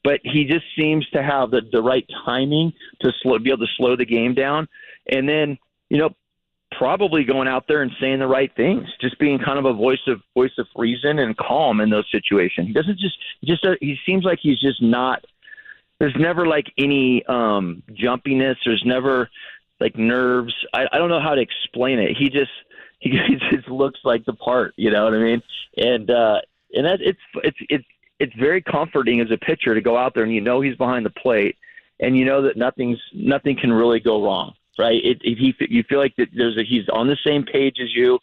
But he just seems to have the right timing to be able to slow the game down. And then, probably going out there and saying the right things, just being kind of a voice of reason and calm in those situations. He doesn't he seems like he's just not, there's never any jumpiness. There's never nerves. I don't know how to explain it. He just looks like the part, you know what I mean? And that it's very comforting as a pitcher to go out there and he's behind the plate and that nothing can really go wrong. Right. You feel like that he's on the same page as you.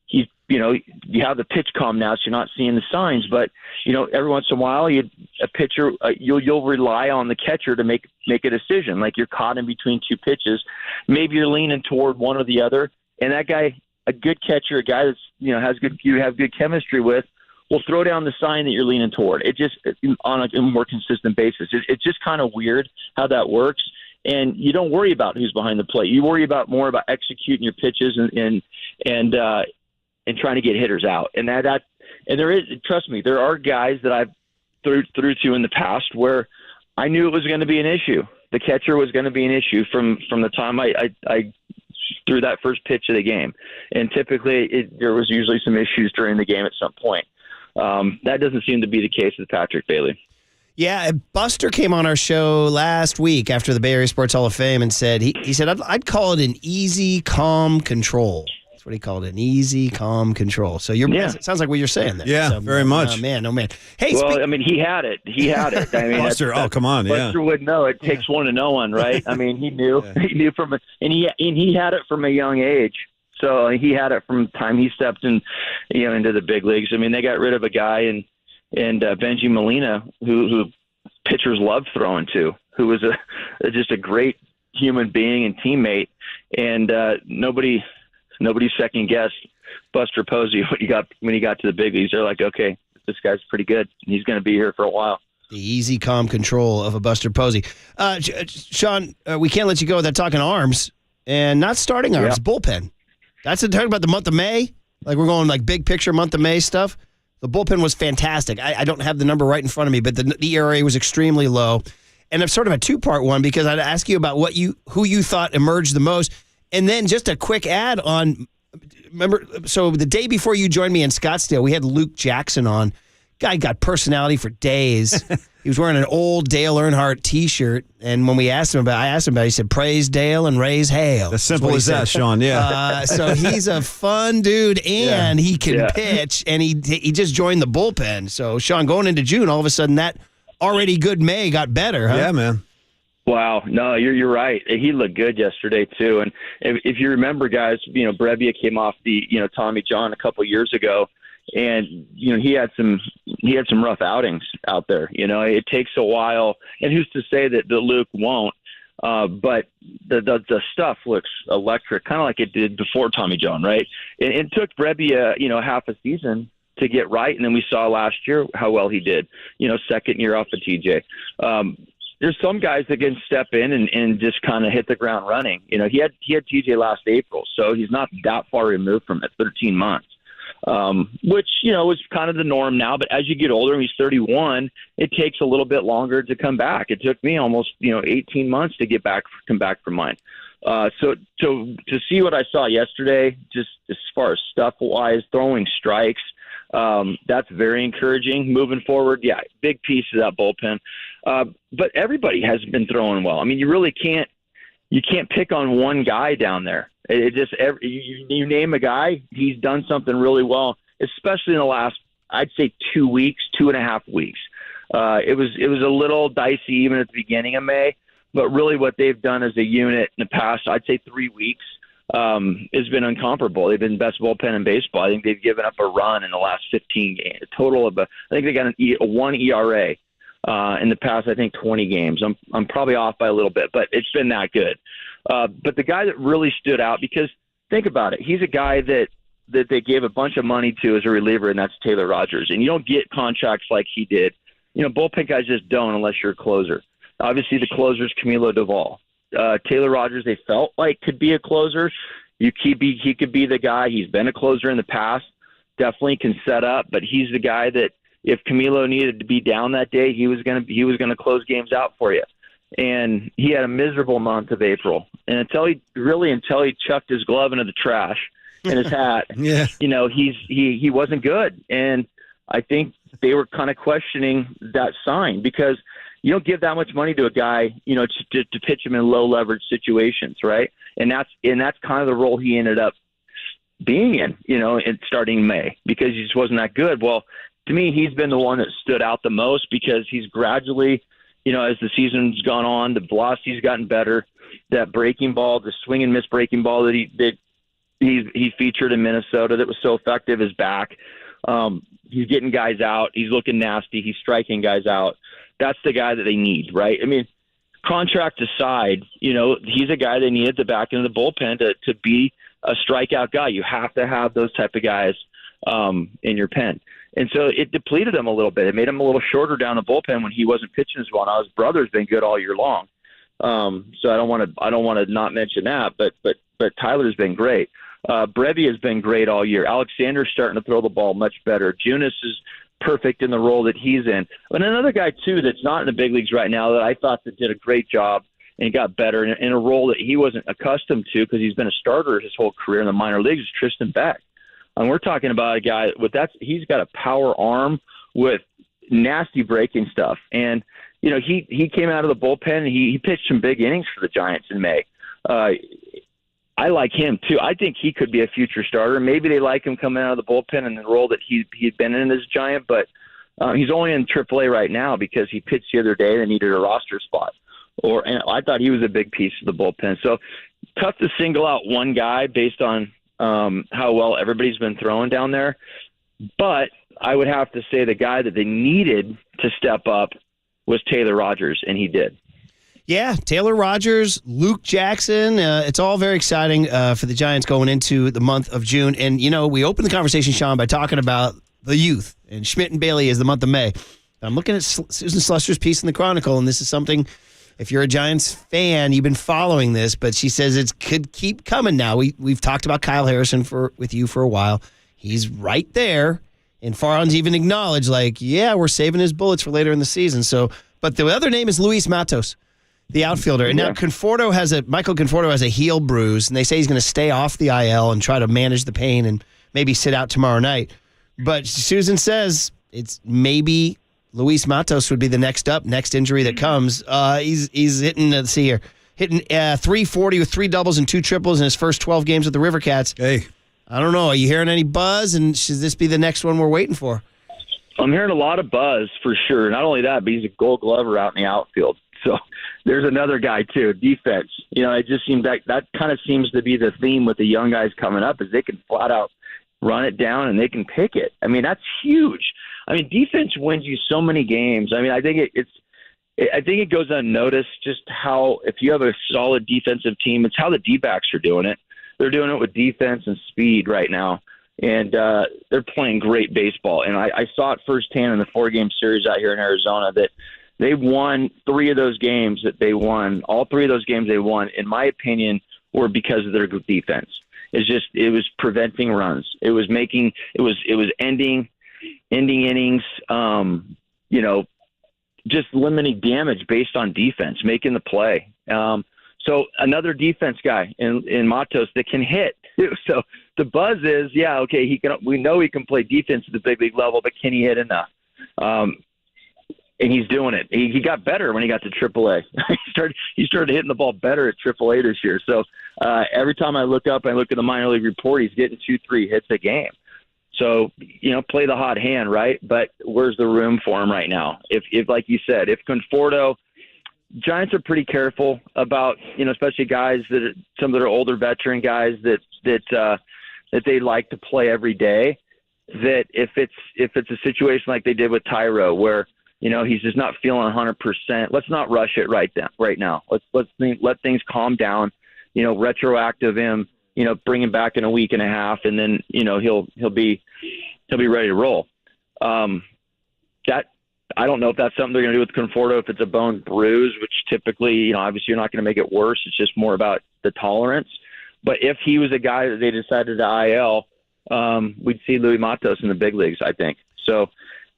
He's, you have the pitch calm now, so you're not seeing the signs, but every once in a while a pitcher, you'll rely on the catcher to make a decision. Like you're caught in between two pitches. Maybe you're leaning toward one or the other. And that guy, a good catcher, a guy that's, you have good chemistry with, will throw down the sign that you're leaning toward. It just on a more consistent basis. It's just kind of weird how that works. And you don't worry about who's behind the plate. You worry more about executing your pitches and trying to get hitters out. And there is, trust me, there are guys that I've through to in the past where I knew it was going to be an issue. The catcher was going to be an issue from the time I threw that first pitch of the game. And typically there was usually some issues during the game at some point. That doesn't seem to be the case with Patrick Bailey. Yeah, Buster came on our show last week after the Bay Area Sports Hall of Fame and said, he said, I'd call it an easy, calm control. That's what he called it, an easy, calm control. So it sounds like what you're saying there. Yeah, so, very much. Oh, man. Hey, well, I mean, he had it. I mean, Buster, come on. Buster would know. It takes one to know one, right? I mean, he knew. He knew and he had it from a young age. So he had it from the time he stepped in, into the big leagues. I mean, they got rid of a guy and Benji Molina, who pitchers love throwing to, who was just a great human being and teammate, and nobody second guessed Buster Posey when he got to the big leagues. They're like, okay, this guy's pretty good, and he's going to be here for a while. The easy, calm control of a Buster Posey. Sean, we can't let you go without talking arms, and not starting arms, bullpen. That's talking about the month of May. Like we're going big picture month of May stuff. The bullpen was fantastic. I don't have the number right in front of me, but the ERA was extremely low. And it's sort of a two-part one because I'd ask you about who you thought emerged the most. And then just a quick ad on, remember, so the day before you joined me in Scottsdale, we had Luke Jackson on. Guy got personality for days. He was wearing an old Dale Earnhardt T-shirt, and when I asked him about it, he said, "Praise Dale and raise hail." As simple as that, Sean. Yeah. So he's a fun dude, and he can pitch, and he just joined the bullpen. So, Sean, going into June, all of a sudden that already good May got better, huh? Yeah, man. Wow, no, you're right. He looked good yesterday too. And if you remember, guys, Brebbia came off the Tommy John a couple years ago, and he had some rough outings out there. It takes a while, and who's to say that Luke won't? But the stuff looks electric, kind of like it did before Tommy John, right? It took Brebbia half a season to get right, and then we saw last year how well he did. Second year off of TJ. There's some guys that can step in and just kind of hit the ground running. He had TJ last April, so he's not that far removed from it, 13 months, which, is kind of the norm now. But as you get older, and he's 31, it takes a little bit longer to come back. It took me almost, 18 months to come back from mine. So to see what I saw yesterday, just as far as stuff-wise, throwing strikes, that's very encouraging. Moving forward, yeah, big piece of that bullpen. But everybody has been throwing well. I mean, you really can't pick on one guy down there. You name a guy, he's done something really well, especially in the last, I'd say 2.5 weeks. It was a little dicey even at the beginning of May, but really what they've done as a unit in the past, I'd say 3 weeks, has been incomparable. They've been the best bullpen in baseball. I think they've given up a run in the last 15 games, a total of I think they got a 1 ERA in the past, I think 20 games. I'm probably off by a little bit, but it's been that good. But the guy that really stood out, because think about it, he's a guy that they gave a bunch of money to as a reliever, and that's Taylor Rogers. And you don't get contracts like he did. Bullpen guys just don't unless you're a closer. Obviously, the closer is Camilo Duvall. Taylor Rogers, they felt like could be a closer. He could be the guy. He's been a closer in the past. Definitely can set up, but he's the guy that if Camilo needed to be down that day, he was gonna close games out for you. And he had a miserable month of April. And until he chucked his glove into the trash and his hat, he wasn't good. And I think they were kind of questioning that sign, because you don't give that much money to a guy, to pitch him in low leverage situations, right? And that's kind of the role he ended up being in starting May, because he just wasn't that good. Well, to me, he's been the one that stood out the most, because he's gradually, as the season's gone on, the velocity's gotten better. That breaking ball, the swing and miss breaking ball that he featured in Minnesota that was so effective is back. He's getting guys out. He's looking nasty. He's striking guys out. That's the guy that they need, right? I mean, contract aside, he's a guy they need at the back end of the bullpen to be a strikeout guy. You have to have those type of guys in your pen. And so it depleted him a little bit. It made him a little shorter down the bullpen when he wasn't pitching as well. Now his brother's been good all year long. So I don't want to not mention that, but Tyler's been great. Brebbia has been great all year. Alexander's starting to throw the ball much better. Junis is perfect in the role that he's in. And another guy too that's not in the big leagues right now that I thought that did a great job and got better in a role that he wasn't accustomed to, because he's been a starter his whole career in the minor leagues, is Tristan Beck. And we're talking about a guy he's got a power arm with nasty breaking stuff. And, he came out of the bullpen and he pitched some big innings for the Giants in May. I like him too. I think he could be a future starter. Maybe they like him coming out of the bullpen in the role that he'd been in as a Giant, but he's only in AAA right now because he pitched the other day and needed a roster spot. And I thought he was a big piece of the bullpen. So tough to single out one guy based on how well everybody's been throwing down there. But I would have to say the guy that they needed to step up was Taylor Rogers, and he did. Yeah, Taylor Rogers, Luke Jackson. It's all very exciting for the Giants going into the month of June. And, we opened the conversation, Sean, by talking about the youth. And Schmidt and Bailey is the month of May. I'm looking at Susan Sluster's piece in the Chronicle, and this is something, if you're a Giants fan, you've been following this, but she says it could keep coming now. We've talked about Kyle Harrison with you for a while. He's right there. And Farhan's even acknowledged, we're saving his bullets for later in the season. So, but the other name is Luis Matos, the outfielder. And now Michael Conforto has a heel bruise, and they say he's going to stay off the IL and try to manage the pain and maybe sit out tomorrow night. But Susan says it's maybe Luis Matos would be the next injury that comes. He's hitting, let's see here, hitting 340 with 3 doubles and 2 triples in his first 12 games with the River Cats. Hey. I don't know. Are you hearing any buzz? And should this be the next one we're waiting for? I'm hearing a lot of buzz for sure. Not only that, but he's a Gold Glover out in the outfield. So there's another guy too, defense. It just seems that kind of seems to be the theme with the young guys coming up is they can flat out run it down and they can pick it. I mean, that's huge. I mean, defense wins you so many games. I mean, I think it goes unnoticed just how if you have a solid defensive team, it's how the D-backs are doing it. They're doing it with defense and speed right now, and they're playing great baseball. And I saw it firsthand in the 4-game series out here in Arizona that they won 3 of those games that they won. All 3 of those games they won, in my opinion, were because of their good defense. It was preventing runs. It was ending innings. Just limiting damage based on defense, making the play. So another defense guy in Matos that can hit too. So the buzz is, we know he can play defense at the big league level, but can he hit enough? And he's doing it. He got better when he got to AAA. he started hitting the ball better at AAA this year. So every time I look up, I look at the minor league report, he's getting 2-3 hits a game. So, play the hot hand, right? But where's the room for him right now? If like you said, if Conforto, Giants are pretty careful about, especially guys some of their older veteran guys that they like to play every day, that if it's a situation like they did with Tyro where, he's just not feeling 100%, let's not rush it right now. Let's let things calm down, retroactive him, bring him back in a week and a half, and then, he'll be ready to roll. That I don't know if that's something they're going to do with Conforto, if it's a bone bruise, which typically, obviously you're not going to make it worse. It's just more about the tolerance. But if he was a guy that they decided to IL, we'd see Luis Matos in the big leagues, I think. So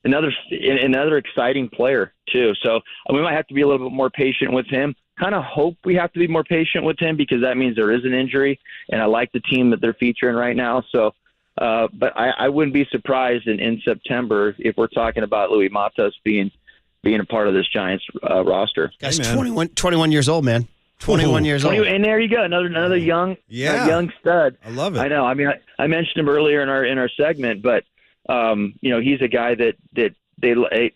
another exciting player too. So we might have to be a little bit more patient with him. Kind of hope we have to be more patient with him because that means there is an injury, and I like the team that they're featuring right now. So, but I wouldn't be surprised in September if we're talking about Luis Matos being a part of this Giants roster. Guy's 21 years old, man. 21 years old. And there you go, another young stud. I love it. I know. I mean, I mentioned him earlier in our segment, but he's a guy that they.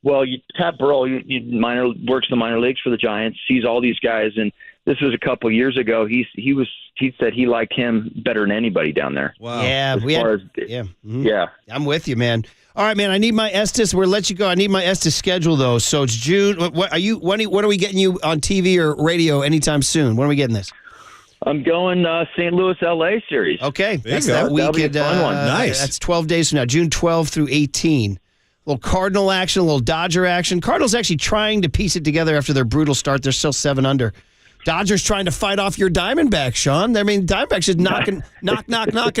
Well, Pat Burrell, works in the minor leagues for the Giants, sees all these guys, and this was a couple years ago. He said he liked him better than anybody down there. Wow. Yeah, yeah. I'm with you, man. All right, man. I need my Estes. We'll let you go. I need my Estes schedule though. So it's June. When are we getting you on TV or radio anytime soon? When are we getting this? I'm going St. Louis, LA series. Okay, that's that week. That'll be a fun one. Nice. That's 12 days from now, June 12 through 18. A little Cardinal action, a little Dodger action. Cardinals actually trying to piece it together after their brutal start. They're still 7 under. Dodgers trying to fight off your Diamondbacks, Sean. I mean, Diamondbacks just knocking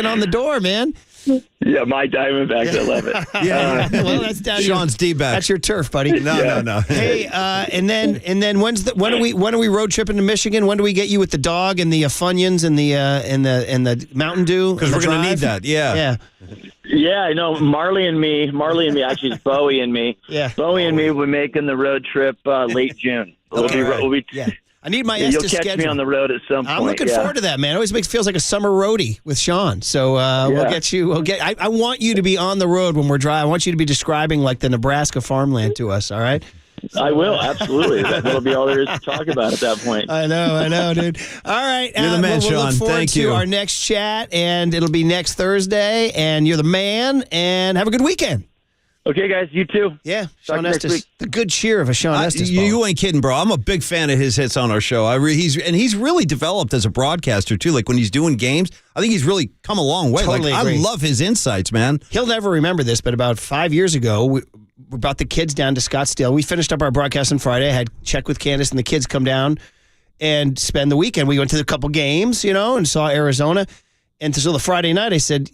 on the door, man. Yeah, my Diamondbacks, I love it. Yeah, well, that's down Sean's D-back. That's your turf, buddy. No. Hey, and then when are we road tripping to Michigan? When do we get you with the dog and the Funyuns and the Mountain Dew? Because we're going to need that. Yeah. Yeah, I know. Marley and me, actually it's Bowie and me. Yeah. Bowie and me will be making the road trip late June. Yeah. I need my Estes You'll catch me on the road at some point. I'm looking forward to that, man. It always feels like a summer roadie with Sean. So we'll get you. I want you to be on the road when we're driving. I want you to be describing like the Nebraska farmland to us. All right. I will, absolutely. That'll be all there is to talk about at that point. I know, dude. All right. You're the man, we'll Sean. Look forward Thank to you. our next chat, and it'll be next Thursday. And you're the man, and have a good weekend. Okay, guys. You too. Yeah. Talk Sean next Estes. week. The good cheer of a Sean Estes ball. You ain't kidding, bro. I'm a big fan of his hits on our show. He's really developed as a broadcaster, too. Like, when he's doing games, I think he's really come a long way. Totally agree. I love his insights, man. He'll never remember this, but about 5 years ago, we brought the kids down to Scottsdale. We finished up our broadcast on Friday. I had check with Candace and the kids come down and spend the weekend. We went to a couple games, and saw Arizona. And so the Friday night, I said,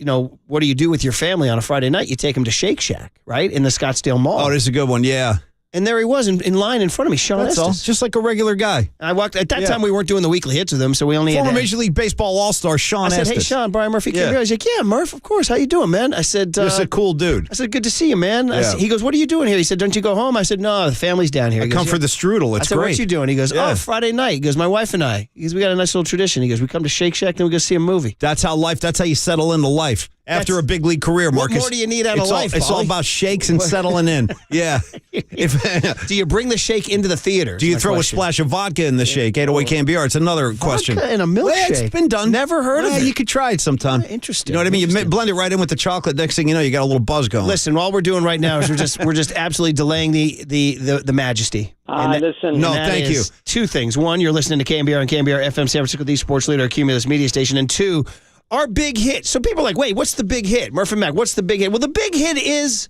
what do you do with your family on a Friday night? You take them to Shake Shack, right, in the Scottsdale Mall. Oh, this is a good one, yeah. And there he was in line in front of me, Sean That's all. Estes. Just like a regular guy. I walked. At that time, we weren't doing the weekly hits with him, so we only Former had Major League Baseball All-Star Sean I said, Estes. "Hey, Sean, Brian Murphy, KNBR." He's like, "Yeah, Murph, of course. How you doing, man?" I said, Just a cool dude. I said, "Good to see you, man." Yeah. He goes, "What are you doing here?" He said, "Don't you go home?" I said, "No, the family's down here." I He come goes, for "Yeah." the strudel. It's I said, great. "What you doing?" He goes, Yeah. "Oh, Friday night." He goes, "My wife and I." He goes, "We got a nice little tradition." He goes, "We come to Shake Shack, then we go see a movie." That's how you settle into life. After a big league career, What Marcus. more do you need out of life, It's all Paulie? about shakes and settling in. Yeah. Do you bring the shake into the theater? Do you throw a splash of vodka in the shake? 808 KNBR. It's another question. Vodka in a milkshake? Well, it's been done. Never heard of it. You could try it sometime. Interesting. You know what I mean? You blend it right in with the chocolate. Next thing you know, you got a little buzz going. Listen, all we're doing right now is we're just absolutely delaying the majesty. Listen. No, And that thank you. is two things. One, you're listening to KNBR and KNBR FM San Francisco, the sports leader, Cumulus Media Station. And two, our big hit. So people are like, wait, what's the big hit? Murph and Mac, what's the big hit? Well, the big hit is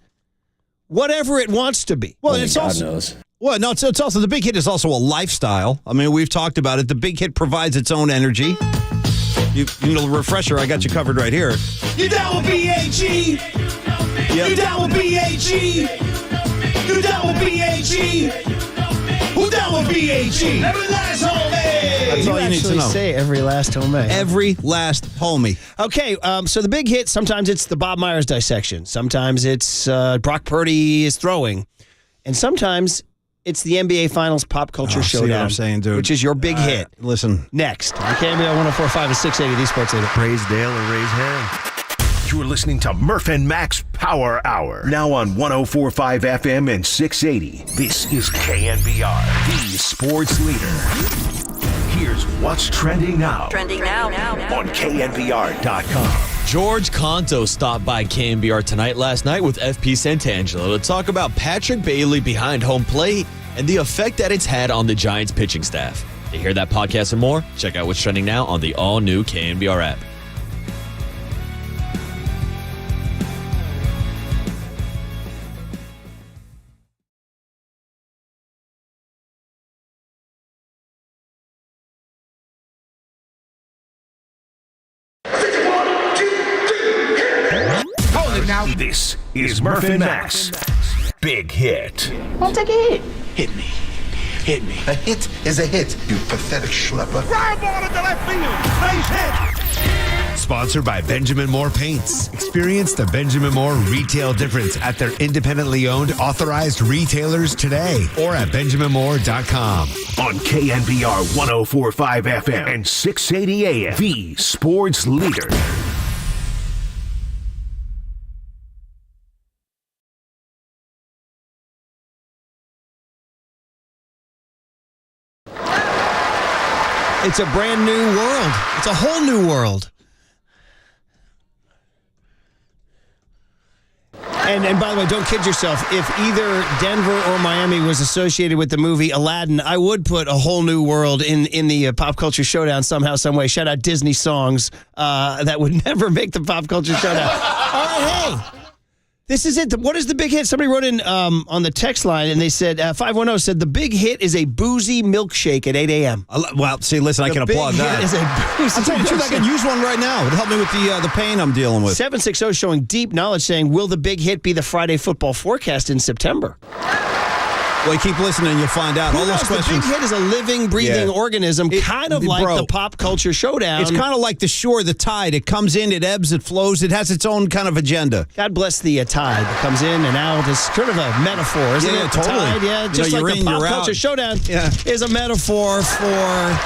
whatever it wants to be. Well, it's also. Well, no, it's also the big hit is also a lifestyle. I mean, we've talked about it. The big hit provides its own energy. You know, the refresher, I got you covered right here. You down with BAG? Yep. You down with BAG? You down with BAG? Who down with BAG? Every last homie. That's all you need to know. Say every last homie. Every last homie. Okay, so the big hit, sometimes it's the Bob Myers dissection. Sometimes it's Brock Purdy is throwing. And sometimes it's the NBA Finals Pop Culture See Showdown. what I'm saying, dude? Which is your big hit. Listen. Next on KNBR 104.5 and 680, the Sports Leader. Praise Dale or raise hell. You're listening to Murph and Max Power Hour. Now on 104.5 FM and 680. This is KNBR, the sports leader. Here's what's trending now. Trending now. On KNBR.com. George Conto stopped by KNBR tonight last night with FP Santangelo to talk about Patrick Bailey behind home plate and the effect that it's had on the Giants pitching staff. To hear that podcast and more, check out what's trending now on the all-new KNBR app. This is Murph and Max. Big hit. I'll take a hit. Hit me. Hit me. A hit is a hit, you pathetic schlepper. Fly ball into left field. Nice hit. Sponsored by Benjamin Moore Paints. Experience the Benjamin Moore retail difference at their independently owned authorized retailers today or at benjaminmoore.com. On KNBR 104.5 FM and 680 AM. The sports leader. It's a brand new world. It's a whole new world. And by the way, don't kid yourself. If either Denver or Miami was associated with the movie Aladdin, I would put a whole new world in the pop culture showdown somehow, some way. Shout out Disney songs that would never make the pop culture showdown. All right, hey. This is it. What is the big hit? Somebody wrote in on the text line, and they said, 510 said, the big hit is a boozy milkshake at 8 a.m. Well, see, listen, I can applaud that. Is a boozy I'll tell you the truth, I can use one right now. It'll help me with the pain I'm dealing with. 760 showing deep knowledge, saying, will the big hit be the Friday football forecast in September? Well, you keep listening, you'll find out. Who All those knows? questions. The big hit is a living, breathing organism, kind of like the pop culture showdown. It's kind of like the shore, the tide. It comes in, it ebbs, it flows. It has its own kind of agenda. God bless the tide that comes in and out. It's sort of a metaphor, isn't it? The Totally. tide, yeah, just like the pop culture showdown is a metaphor for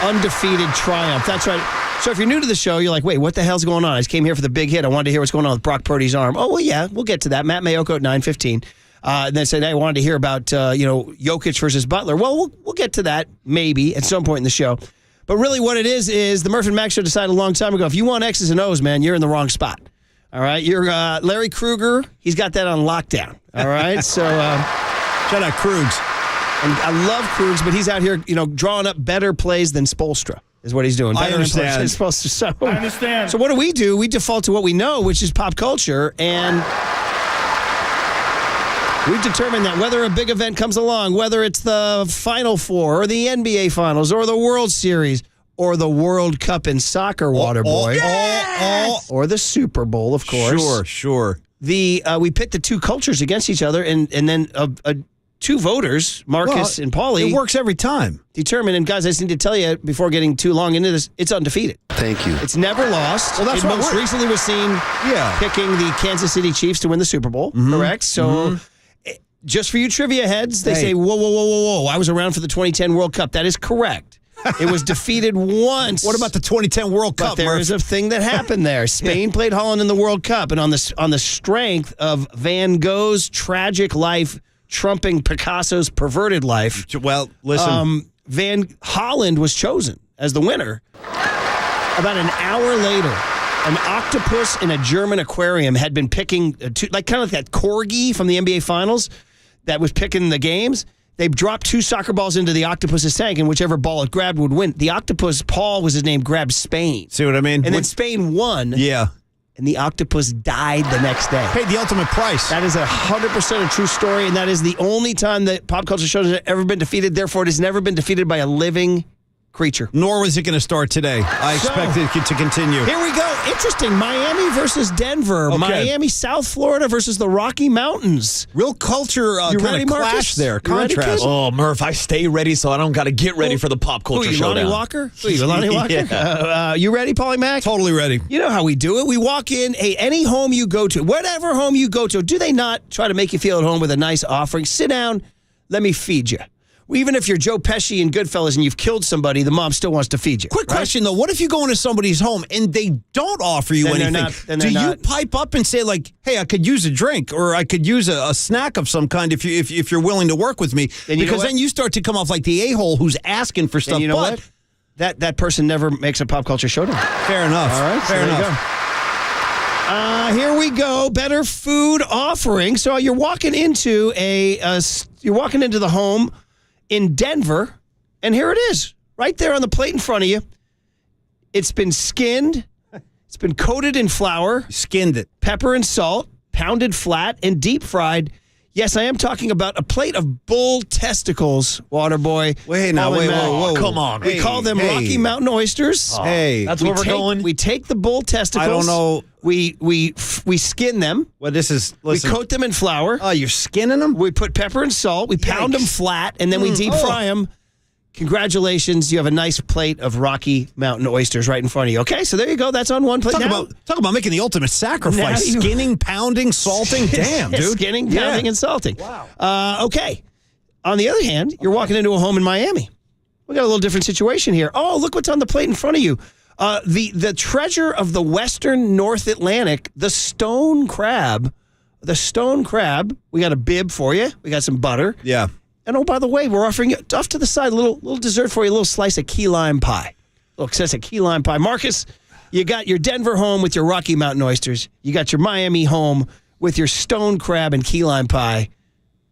undefeated triumph. That's right. So if you're new to the show, you're like, wait, what the hell's going on? I just came here for the big hit. I wanted to hear what's going on with Brock Purdy's arm. Oh, well, yeah, we'll get to that. Matt Mayoko at 9:15. And then said, hey, I wanted to hear about, Jokic versus Butler. Well, we'll get to that maybe at some point in the show. But really what it is the Murph and Max show decided a long time ago, if you want X's and O's, man, you're in the wrong spot. All right? You're Larry Krueger. He's got that on lockdown. All right? So shout out Krugs. And I love Krugs, but he's out here, drawing up better plays than Spoelstra is what he's doing. I understand. I understand. So what do? We default to what we know, which is pop culture, and we've determined that whether a big event comes along, whether it's the Final Four or the NBA Finals or the World Series or the World Cup in soccer, Waterboy, or the Super Bowl, of course. Sure. We pit the two cultures against each other, and then two voters, Marcus and Paulie. It works every time. Determined, and guys, I just need to tell you before getting too long into this, it's undefeated. Thank you. It's never lost. Well, that's it what most recently was seen picking the Kansas City Chiefs to win the Super Bowl, correct? So just for you trivia heads, they say, whoa, I was around for the 2010 World Cup. That is correct. It was defeated once. What about the 2010 World Cup? But there is a thing that happened there. Spain played Holland in the World Cup, and on the strength of Van Gogh's tragic life trumping Picasso's perverted life. Well, listen. Holland was chosen as the winner. About an hour later, an octopus in a German aquarium had been picking, kind of like that corgi from the NBA Finals that was picking the games. They dropped 2 soccer balls into the octopus's tank, and whichever ball it grabbed would win. The octopus, Paul was his name, grabbed Spain. See what I mean? And then Spain won. Yeah. And the octopus died the next day. Paid the ultimate price. That is 100% a true story, and that is the only time that pop culture shows have ever been defeated. Therefore, it has never been defeated by a living creature. Nor was it going to start today. I expect it to continue. Here we go. Interesting. Miami versus Denver. Okay. Miami, South Florida versus the Rocky Mountains. Real culture kind of clash there. Contrast. Oh, Murph, I stay ready so I don't got to get ready for the pop culture showdown. Lonnie Walker? Lonnie Walker? Yeah. You ready, Paulie Mac? Totally ready. You know how we do it. We walk in, hey, any home you go to, whatever home you go to, do they not try to make you feel at home with a nice offering? Sit down, let me feed you. Even if you're Joe Pesci in Goodfellas and you've killed somebody, the mom still wants to feed you. Quick question, though. What if you go into somebody's home and they don't offer you anything? Do you pipe up and say, like, hey, I could use a drink or I could use a snack of some kind if you're willing to work with me? Because then you start to come off like the a-hole who's asking for stuff. And you know what? That person never makes a pop culture showdown. Fair enough. All right. Fair enough. Here we go. Better food offering. So you're walking into the home in Denver, and here it is, right there on the plate in front of you. It's been skinned. It's been coated in flour. Skinned it. Pepper and salt, pounded flat, and deep fried. Yes, I am talking about a plate of bull testicles, Waterboy. Whoa. Come on. We call them Rocky Mountain oysters. That's where we're going. We take the bull testicles. I don't know. We skin them. Well, listen. We coat them in flour. Oh, you're skinning them? We put pepper and salt. We pound them flat, and then we deep fry them. Congratulations, you have a nice plate of Rocky Mountain oysters right in front of you. Okay, so there you go. That's on one plate. Talk about making the ultimate sacrifice. Skinning, pounding, salting. Damn, dude. Skinning, pounding, and salting. Wow. Okay. On the other hand, you're walking into a home in Miami. We got a little different situation here. Oh, look what's on the plate in front of you. The treasure of the Western North Atlantic, the stone crab. The stone crab. We got a bib for you. We got some butter. Yeah. And oh, by the way, we're offering you off to the side a little dessert for you, a little slice of key lime pie. Look, says a key lime pie. Marcus, you got your Denver home with your Rocky Mountain oysters. You got your Miami home with your stone crab and key lime pie.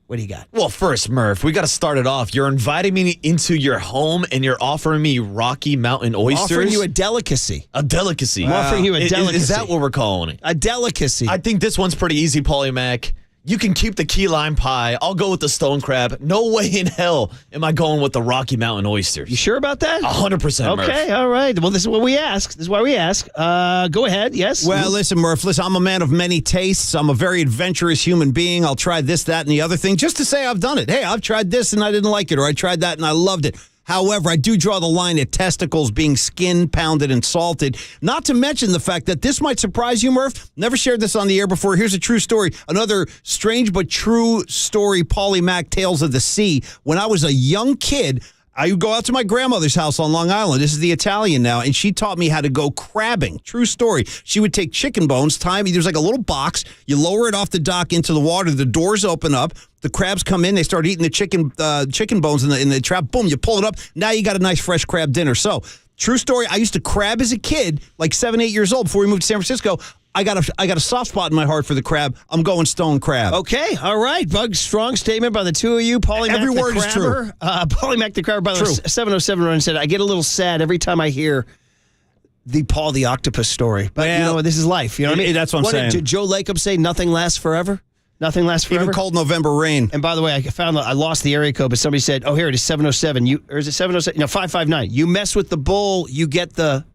What do you got? Well, first, Murph, we got to start it off. You're inviting me into your home and you're offering me Rocky Mountain oysters? Offering you a delicacy. A delicacy. Wow. Offering you a delicacy. Is that what we're calling it? A delicacy. I think this one's pretty easy, Paulie Mac. You can keep the key lime pie. I'll go with the stone crab. No way in hell am I going with the Rocky Mountain oysters. You sure about that? 100%, Murph. Okay, all right. Well, this is what we ask. This is why we ask. Go ahead. Yes? Well, listen, Murph. Listen, I'm a man of many tastes. I'm a very adventurous human being. I'll try this, that, and the other thing just to say I've done it. Hey, I've tried this and I didn't like it, or I tried that and I loved it. However, I do draw the line at testicles being skinned, pounded, and salted. Not to mention the fact that this might surprise you, Murph. Never shared this on the air before. Here's a true story. Another strange but true story, Paulie Mac, Tales of the Sea. When I was a young kid, I would go out to my grandmother's house on Long Island. This is the Italian now, and she taught me how to go crabbing. True story. She would take chicken bones, there's like a little box. You lower it off the dock into the water. The doors open up. The crabs come in. They start eating the chicken bones in the trap. Boom, you pull it up. Now you got a nice fresh crab dinner. So, true story. I used to crab as a kid, like 7, 8 years old, before we moved to San Francisco. I got a soft spot in my heart for the crab. I'm going stone crab. Okay, all right. Bug, strong statement by the two of you. Paulie Mac, every word the is true. Paulie Mac, the crabber, by the way, 707 run said, I get a little sad every time I hear the Paul the Octopus story. But you know, this is life. You know what I mean? That's what I'm saying. Did Joe Lacob say nothing lasts forever? Nothing lasts forever? Even cold November rain. And by the way, I lost the area code, but somebody said, oh, here it is, 707. Or is it 707? No, 559. You mess with the bull, you get the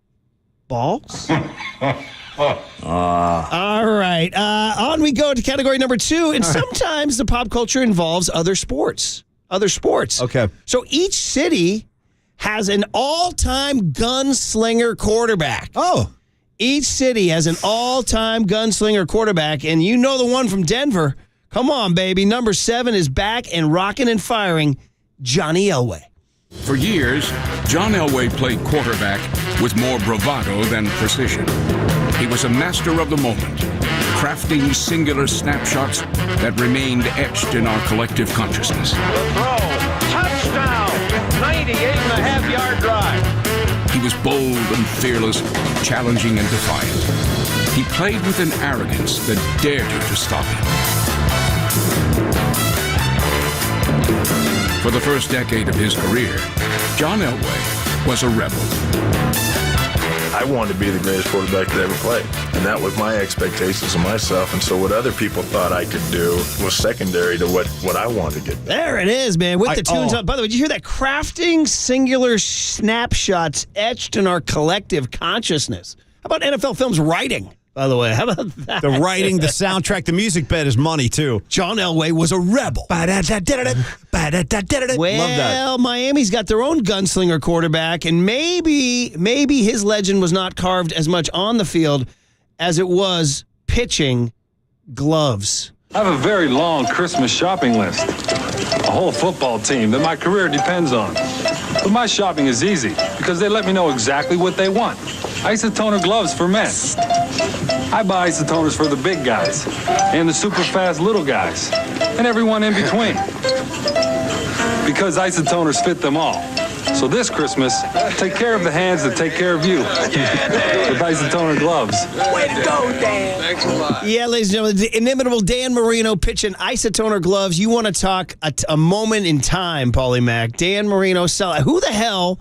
balls? All right. On we go to category number 2. And sometimes the pop culture involves other sports. Okay. So each city has an all-time gunslinger quarterback. Oh. Each city has an all-time gunslinger quarterback, and you know the one from Denver. Come on, baby. Number 7 is back and rocking and firing, Johnny Elway. For years, John Elway played quarterback with more bravado than precision. He was a master of the moment, crafting singular snapshots that remained etched in our collective consciousness. The throw, touchdown, 98.5-yard drive. He was bold and fearless, challenging and defiant. He played with an arrogance that dared you to stop him. For the first decade of his career, John Elway was a rebel. I wanted to be the greatest quarterback that ever played, and that was my expectations of myself. And so what other people thought I could do was secondary to what I wanted to get. There it is, man, with the tunes up. By the way, did you hear that? Crafting singular snapshots etched in our collective consciousness. How about NFL Films writing? By the way, how about that? The writing, the soundtrack, the music bed is money, too. John Elway was a rebel. Love Well, Miami's got their own gunslinger quarterback, and maybe his legend was not carved as much on the field as it was pitching gloves. I have a very long Christmas shopping list. A whole football team that my career depends on. But my shopping is easy because they let me know exactly what they want. Isotoner gloves for men. I buy isotoners for the big guys and the super fast little guys and everyone in between. Because isotoners fit them all. So this Christmas, take care of the hands that take care of you with isotoner gloves. Way to go, Dan. Thanks a lot. Yeah, ladies and gentlemen, the inimitable Dan Marino pitching isotoner gloves. You want to talk a moment in time, Paulie Mac. Dan Marino who the hell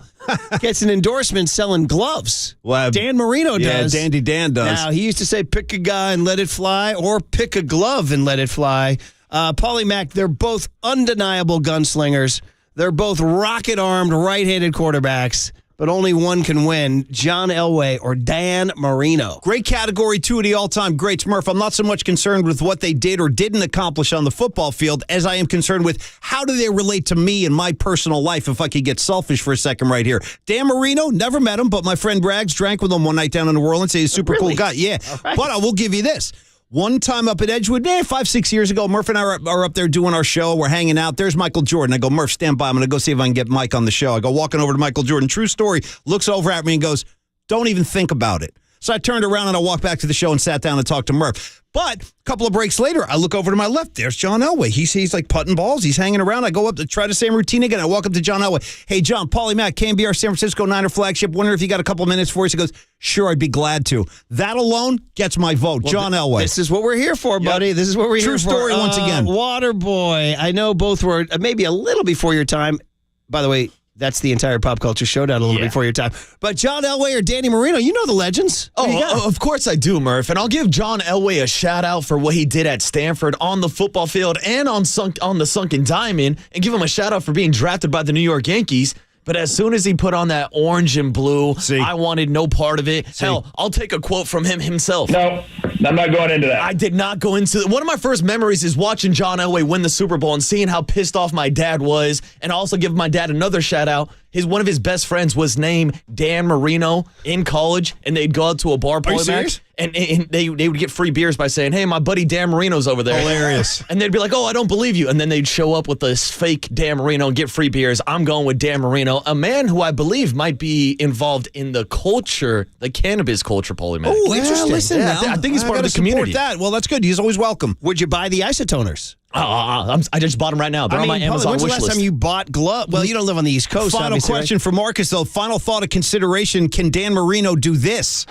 gets an endorsement selling gloves? Well, Dan Marino does. Yeah, Dandy Dan does. Now, he used to say pick a guy and let it fly, or pick a glove and let it fly. Paulie Mac, they're both undeniable gunslingers. They're both rocket-armed, right-handed quarterbacks, but only one can win, John Elway or Dan Marino. Great category, 2 of the all-time greats. Murph, I'm not so much concerned with what they did or didn't accomplish on the football field as I am concerned with how do they relate to me in my personal life, if I could get selfish for a second right here. Dan Marino, never met him, but my friend Braggs drank with him one night down in New Orleans. He's a super cool guy. Yeah, right. But I will give you this. One time up at Edgewood, 5-6 years ago, Murph and I are up there doing our show. We're hanging out. There's Michael Jordan. I go, Murph, stand by. I'm going to go see if I can get Mike on the show. I go walking over to Michael Jordan. True story. Looks over at me and goes, don't even think about it. So I turned around and I walked back to the show and sat down and talked to Murph. But a couple of breaks later, I look over to my left. There's John Elway. He's like putting balls. He's hanging around. I go up to try the same routine again. I walk up to John Elway. Hey, John, Paulie Mac, KNBR San Francisco Niner flagship. Wonder if you got a couple minutes for us. He goes, sure, I'd be glad to. That alone gets my vote. Well, John Elway. This is what we're here for, buddy. Yep. This is what we're here for. True story once again. Waterboy. I know both were maybe a little before your time. By the way, that's the entire pop culture showdown a little before your time. But John Elway or Danny Marino, you know the legends. Of course I do, Murph. And I'll give John Elway a shout-out for what he did at Stanford on the football field and on the Sunken Diamond, and give him a shout-out for being drafted by the New York Yankees. But as soon as he put on that orange and blue, I wanted no part of it. Hell, I'll take a quote from him himself. No, I'm not going into that. I did not go into it. One of my first memories is watching John Elway win the Super Bowl and seeing how pissed off my dad was. And I'll also give my dad another shout out. One of his best friends was named Dan Marino in college, and they'd go out to a bar. Are you serious? And they would get free beers by saying, hey, my buddy Dan Marino's over there. Hilarious. And they'd be like, oh, I don't believe you. And then they'd show up with this fake Dan Marino and get free beers. I'm going with Dan Marino, a man who I believe might be involved in the culture, the cannabis culture, Paulie Mac. Oh, interesting. Listen, yeah, I think he's part of the community. That. Well, that's good. He's always welcome. Would you buy the isotoners? I just bought them right now. They're on my Amazon wish list. When's the last time you bought gloves? Well, you don't live on the East Coast, Final question for Marcus, though. Final thought of consideration. Can Dan Marino do this?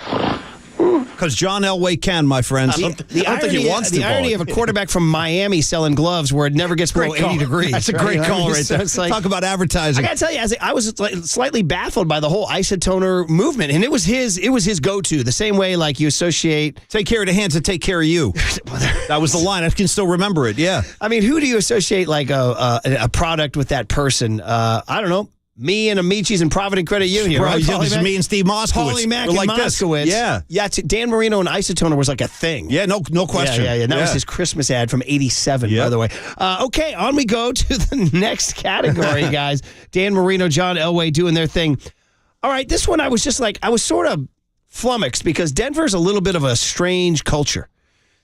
Because John Elway can, my friends. I don't think he wants to. The irony of a quarterback from Miami selling gloves where it never gets below 80 degrees. That's a great call right there. So talk about advertising. I got to tell you, I was slightly baffled by the whole isotoner movement, and it was his go-to. The same way like you associate take care of the hands that take care of you. That was the line. I can still remember it. Yeah. I mean, who do you associate like a product with that person? I don't know. Me and Amici's and Provident Credit Union. Bro, right, this is me and Steve Moskowitz. Paulie Mack We're and like this. Moskowitz. Yeah. Yeah, Dan Marino and Isotoner was like a thing. Yeah, no question. Yeah. And that was his Christmas ad from 87, by the way. Okay, on we go to the next category, guys. Dan Marino, John Elway doing their thing. All right, this one I was just like, I was sort of flummoxed because Denver's a little bit of a strange culture.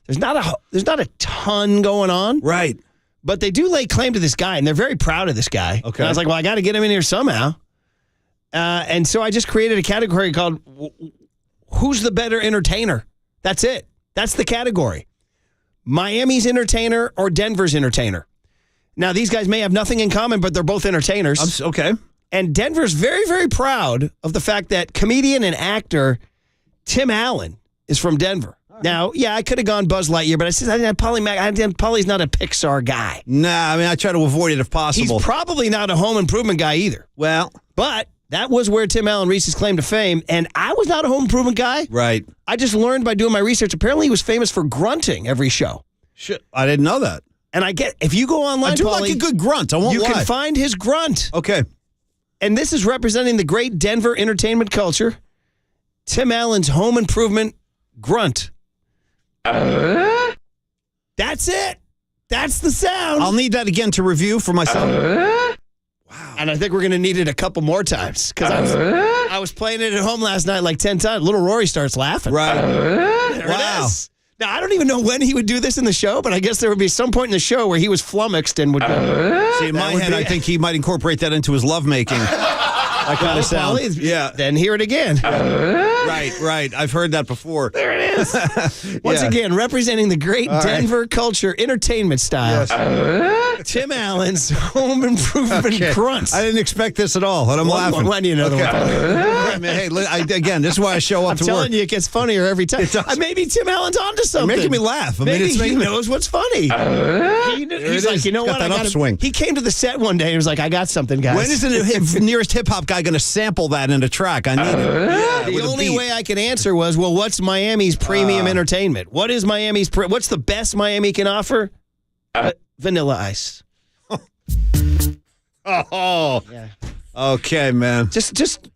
There's not a ton going on. Right. But they do lay claim to this guy, and they're very proud of this guy. Okay. And I was like, well, I got to get him in here somehow. And so I just created a category called Who's the Better Entertainer? That's it. That's the category. Miami's entertainer or Denver's entertainer. Now, these guys may have nothing in common, but they're both entertainers. Okay. And Denver's very, very proud of the fact that comedian and actor Tim Allen is from Denver. Now, yeah, I could have gone Buzz Lightyear, but I said Paulie's not a Pixar guy. Nah, I mean, I try to avoid it if possible. He's probably not a home improvement guy either. Well, but that was where Tim Allen reached his claim to fame, and I was not a home improvement guy. Right. I just learned by doing my research. Apparently, he was famous for grunting every show. Shit, I didn't know that. And if you go online, I do Paulie, like a good grunt. I won't lie. You can find his grunt. Okay. And this is representing the great Denver entertainment culture. Tim Allen's home improvement grunt. That's it. That's the sound. I'll need that again to review for myself. Wow. And I think we're going to need it a couple more times because I was playing it at home last night like 10 times. Little Rory starts laughing. Right. There it is. Now, I don't even know when he would do this in the show, but I guess there would be some point in the show where he was flummoxed and would go. See, in my head, I think he might incorporate that into his lovemaking. That kind of sound. Yeah. Then hear it again. Right. I've heard that before. There it is. Once again, representing the great Denver culture entertainment style. Yes. Tim Allen's home improvement grunts. I didn't expect this at all, and I'm laughing. Why do you know the one? Hey, again, this is why I show up I'm to telling work. you, it gets funnier every time. Maybe Tim Allen's onto something. You're making me laugh. I mean, Maybe it's he making me- knows what's funny. He's like, you know Got what? that upswing. He came to the set one day and was like, I got something, guys. When is the nearest hip hop guy going to sample that in a track? I need it. The only way I could answer was, well, what's Miami's premium entertainment? What is Miami's? What's the best Miami can offer? Vanilla Ice. Oh, yeah. Okay, man. Just.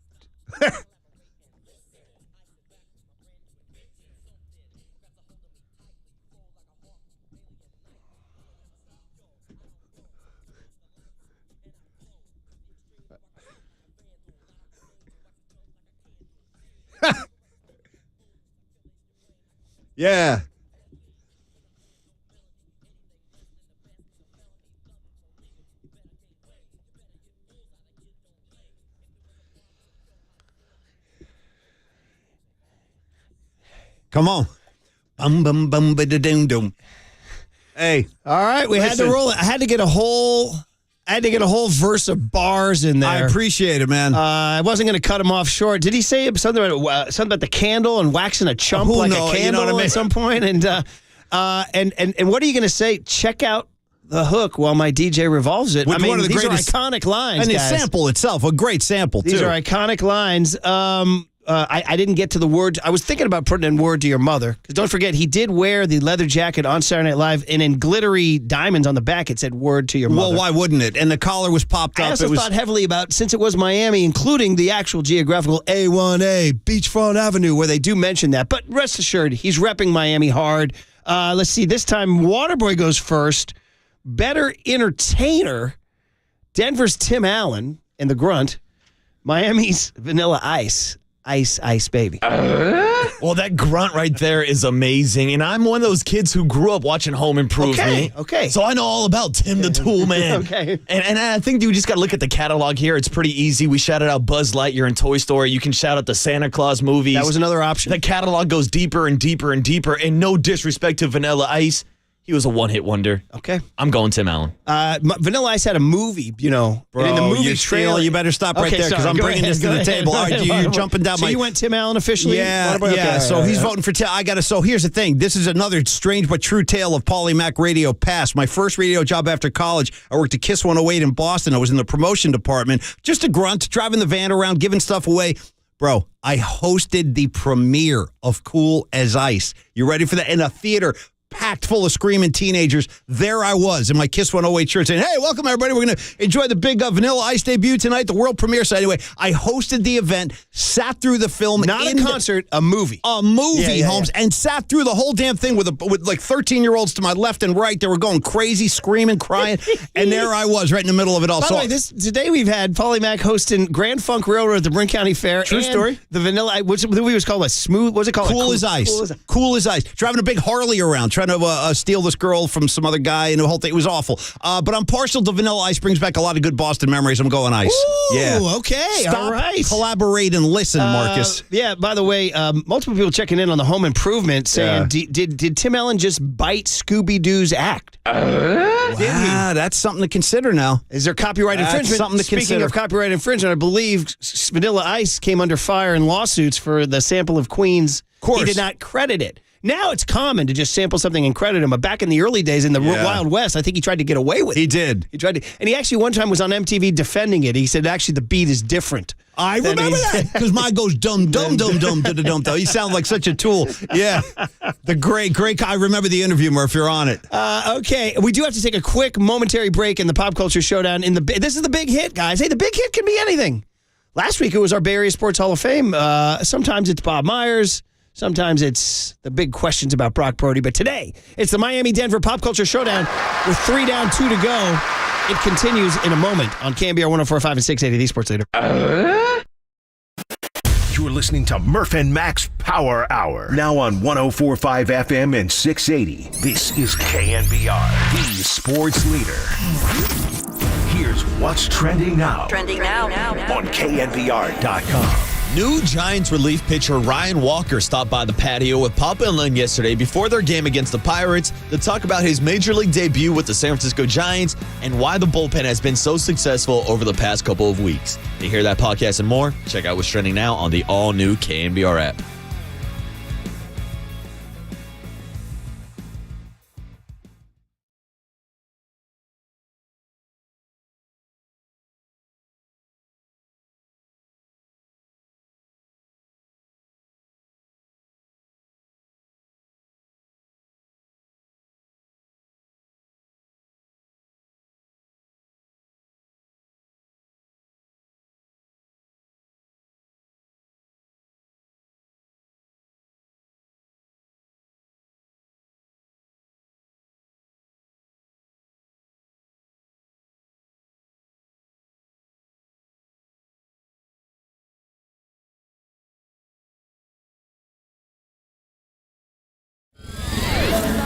Yeah. Come on. Bum bum bum ba da dum dum. Hey. All right, we had to roll it. I had to get a whole verse of bars in there. I appreciate it, man. I wasn't going to cut him off short. Did he say something about the candle and waxing a chump like a candle you know what I mean? at some point? And what are you going to say? Check out the hook while my DJ revolves it. With one of the these greatest, are iconic lines, and guys. the sample itself, a great sample, too. These are iconic lines. I didn't get to the word. I was thinking about putting in word to your mother. Because don't forget, he did wear the leather jacket on Saturday Night Live, and in glittery diamonds on the back, it said word to your mother. Well, why wouldn't it? And the collar was popped up. I also thought heavily about, since it was Miami, including the actual geographical A1A, Beachfront Avenue, where they do mention that. But rest assured, he's repping Miami hard. Let's see, this time Waterboy goes first. Better entertainer, Denver's Tim Allen and the grunt. Miami's Vanilla Ice. Ice, ice, baby. Well, that grunt right there is amazing. And I'm one of those kids who grew up watching Home Improvement. Okay. So I know all about Tim the Tool Man. Okay. And I think you just got to look at the catalog here. It's pretty easy. We shouted out Buzz Lightyear and Toy Story. You can shout out the Santa Claus movies. That was another option. The catalog goes deeper and deeper and deeper. And no disrespect to Vanilla Ice. He was a one-hit wonder. Okay. I'm going Tim Allen. Vanilla Ice had a movie, you know. Bro, and in the movie you're trailer, you better stop right there because I'm bringing this to the table. All right, you're jumping down so you went Tim Allen officially? Yeah, yeah. So he's voting for Tim. So here's the thing. This is another strange but true tale of Paulie Mack radio past. My first radio job after college, I worked at Kiss 108 in Boston. I was in the promotion department. Just a grunt, driving the van around, giving stuff away. Bro, I hosted the premiere of Cool as Ice. You ready for that? In a theater. packed full of screaming teenagers. There I was in my Kiss 108 shirt saying, hey, welcome everybody. We're going to enjoy the big Vanilla Ice debut tonight, the world premiere. So anyway, I hosted the event, sat through the film. Not a concert, a movie. A movie, Holmes, and sat through the whole damn thing with like 13-year-olds to my left and right. They were going crazy, screaming, crying, and there I was right in the middle of it all. By the way, today we've had Paulie Mack hosting Grand Funk Railroad at the Bryn County Fair. True story. The Vanilla, which the movie was called a smooth, what's it called? Cool as ice. Cool as ice. Driving a big Harley around, trying to steal this girl from some other guy, and the whole thing. It was awful. But I'm partial to Vanilla Ice. Brings back a lot of good Boston memories. I'm going ice. Ooh, okay. Stop, all right. Collaborate and listen, Marcus. Yeah, by the way, multiple people checking in on the home improvement saying, did Tim Allen just bite Scooby-Doo's act? That's something to consider now. Is there copyright infringement? Something to Speaking consider. of copyright infringement, I believe Vanilla Ice came under fire in lawsuits for the sample of Queen's. Of course. He did not credit it. Now it's common to just sample something and credit him. But back in the early days in the Wild West, I think he tried to get away with it. He did. He tried to, and he actually one time was on MTV defending it. He said, actually, the beat is different. I remember that because mine goes dum dum dum dum dum dum dum. You sound like such a tool. Yeah, the great. I remember the interview, Murph. You're on it. Okay, we do have to take a quick momentary break in the Pop Culture Showdown. This is the big hit, guys. Hey, the big hit can be anything. Last week it was our Bay Area Sports Hall of Fame. Sometimes it's Bob Myers. Sometimes it's the big questions about Brock Purdy. But today, it's the Miami-Denver Pop Culture Showdown with 3 down, 2 to go. It continues in a moment on KNBR 104.5 and 680, the Sports Leader. You're listening to Murph and Max Power Hour. Now on 104.5 FM and 680. This is KNBR, the Sports Leader. Here's what's trending now. On KNBR.com. New Giants relief pitcher Ryan Walker stopped by the patio with Papa and Lynn yesterday before their game against the Pirates to talk about his Major League debut with the San Francisco Giants and why the bullpen has been so successful over the past couple of weeks. To hear that podcast and more, check out what's trending now on the all-new KNBR app.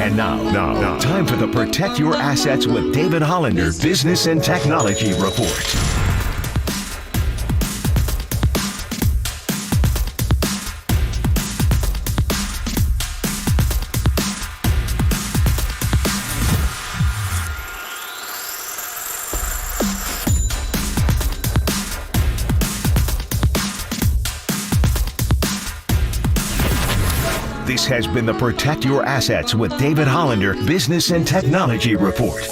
And now, time for the Protect Your Assets with David Hollander Business and Technology Report. This has been the Protect Your Assets with David Hollander Business and Technology Report.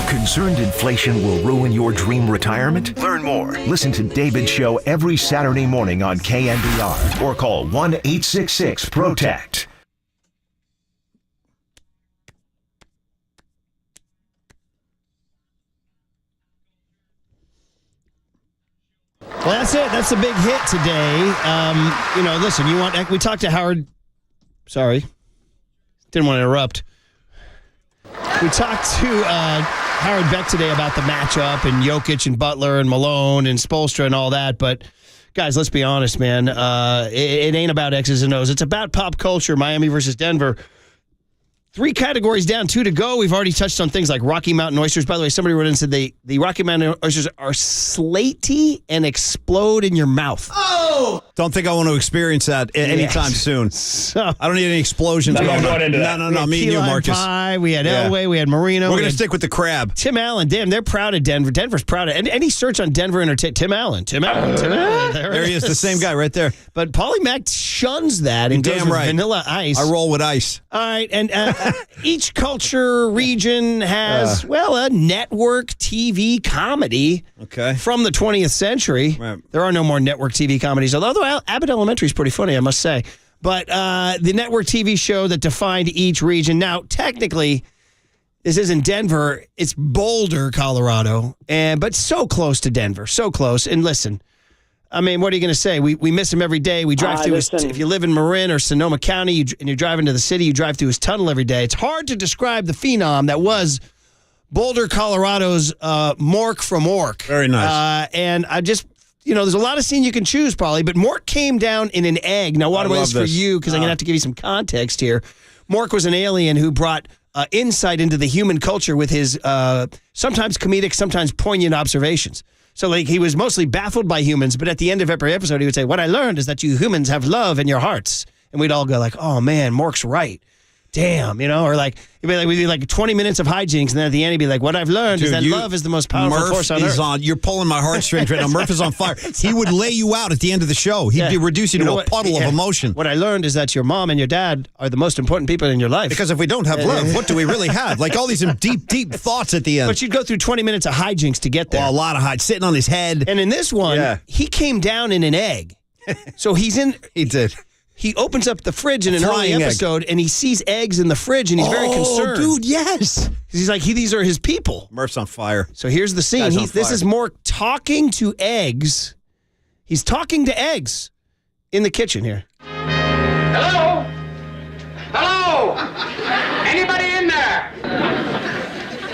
Concerned inflation will ruin your dream retirement? Learn more. Listen to David's show every Saturday morning on KNBR or call 1-866-PROTECT. Well, that's it. That's the big hit today. Listen, we talked to Howard. Sorry. Didn't want to interrupt. We talked to Howard Beck today about the matchup and Jokic and Butler and Malone and Spoelstra and all that. But, guys, let's be honest, man. It ain't about X's and O's. It's about pop culture, Miami versus Denver. 3 categories down, 2 to go. We've already touched on things like Rocky Mountain oysters. By the way, somebody wrote in and said the Rocky Mountain oysters are slaty and explode in your mouth. Oh! Don't think I want to experience that anytime soon. So, I don't need any explosions going on. No, me and you, Marcus. Pie, we had Elway, we had Marino. We're going to stick with the crab. Tim Allen, damn, they're proud of Denver. Denver's proud of any search on Denver Entertainment. Tim Allen. There he is, the same guy right there. But Paulie Mack shuns that and goes with Vanilla Ice. I roll with ice. All right, and each culture region has, a network TV comedy from the 20th century. Right. There are no more network TV comedies, although Abbott Elementary is pretty funny, I must say. But the network TV show that defined each region. Now, technically, this isn't Denver. It's Boulder, Colorado, but so close to Denver. So close. And listen, I mean, what are you going to say? We miss him every day. We drive through his, if you live in Marin or Sonoma County and you're driving to the city, you drive through his tunnel every day. It's hard to describe the phenom that was Boulder, Colorado's Mork from Ork. Very nice. And I just, there's a lot of scene you can choose, Paulie, but Mork came down in an egg. Now, what was for you, because I'm going to have to give you some context here. Mork was an alien who brought insight into the human culture with his sometimes comedic, sometimes poignant observations. So, he was mostly baffled by humans, but at the end of every episode, he would say, what I learned is that you humans have love in your hearts. And we'd all go oh, man, Mork's right. Damn, or we'd be 20 minutes of hijinks, and then at the end, he'd be like, what I've learned is that love is the most powerful force on earth. You're pulling my heartstrings right now. Murph is on fire. He would lay you out at the end of the show. He'd be reduced you to a puddle of emotion. What I learned is that your mom and your dad are the most important people in your life. Because if we don't have love, what do we really have? All these deep thoughts at the end. But you'd go through 20 minutes of hijinks to get there. Well, a lot of hijinks, sitting on his head. And in this one, he came down in an egg. So he did. He opens up the fridge in an early episode, and he sees eggs in the fridge, and he's very concerned. Oh, dude, yes. He's like, these are his people. Murph's on fire. So here's the scene. This is Mork talking to eggs. He's talking to eggs in the kitchen here. Hello? Hello? Anybody in there?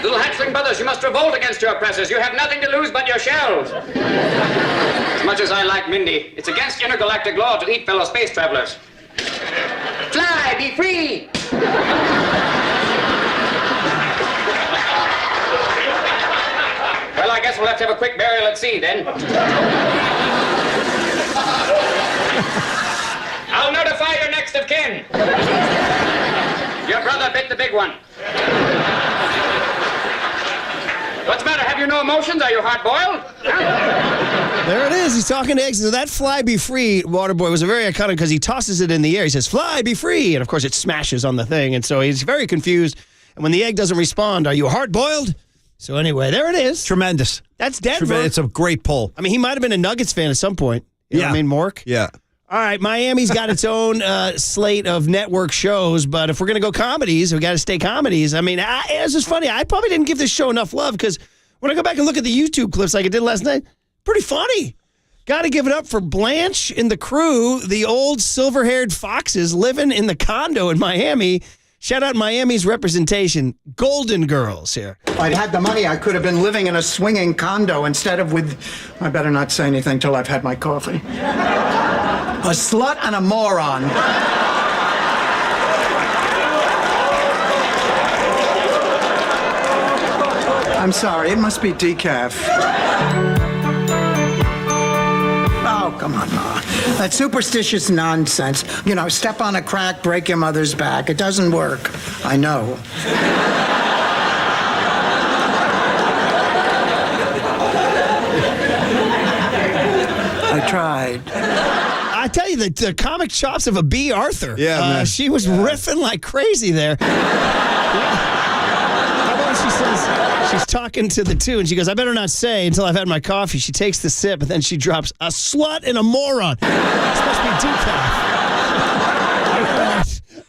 Little hatchling brothers, you must revolt against your oppressors. You have nothing to lose but your shells. As much as I like Mindy, it's against intergalactic law to eat fellow space travelers. Fly, be free! Well, I guess we'll have to have a quick burial at sea, then. I'll notify your next of kin. Your brother bit the big one. What's the matter? Have you no emotions? Are you hard-boiled? Huh? There it is. He's talking to eggs. So that fly be free, Waterboy, was a very iconic because he tosses it in the air. He says, fly be free. And, of course, it smashes on the thing. And so he's very confused. And when the egg doesn't respond, are you hard-boiled? So anyway, there it is. Tremendous. That's Denver. It's a great pull. I mean, he might have been a Nuggets fan at some point. You know what I mean, Mork? Yeah. All right, Miami's got its own slate of network shows, but if we're going to go comedies, we got to stay comedies. I mean, it's just funny. I probably didn't give this show enough love because when I go back and look at the YouTube clips like I did last night, pretty funny. Got to give it up for Blanche and the crew, the old silver-haired foxes living in the condo in Miami. Shout out Miami's representation, Golden Girls here. If I'd had the money, I could have been living in a swinging condo instead of with, I better not say anything till I've had my coffee. A slut and a moron. I'm sorry, it must be decaf. Oh, come on, Ma. That superstitious nonsense. Step on a crack, break your mother's back. It doesn't work. I know. I tried. I tell you, the comic chops of a B. Arthur. Yeah, man. She was riffing like crazy there. How about she says she's talking to the two, and she goes, I better not say until I've had my coffee. She takes the sip, and then she drops, a slut and a moron. This must be decaf.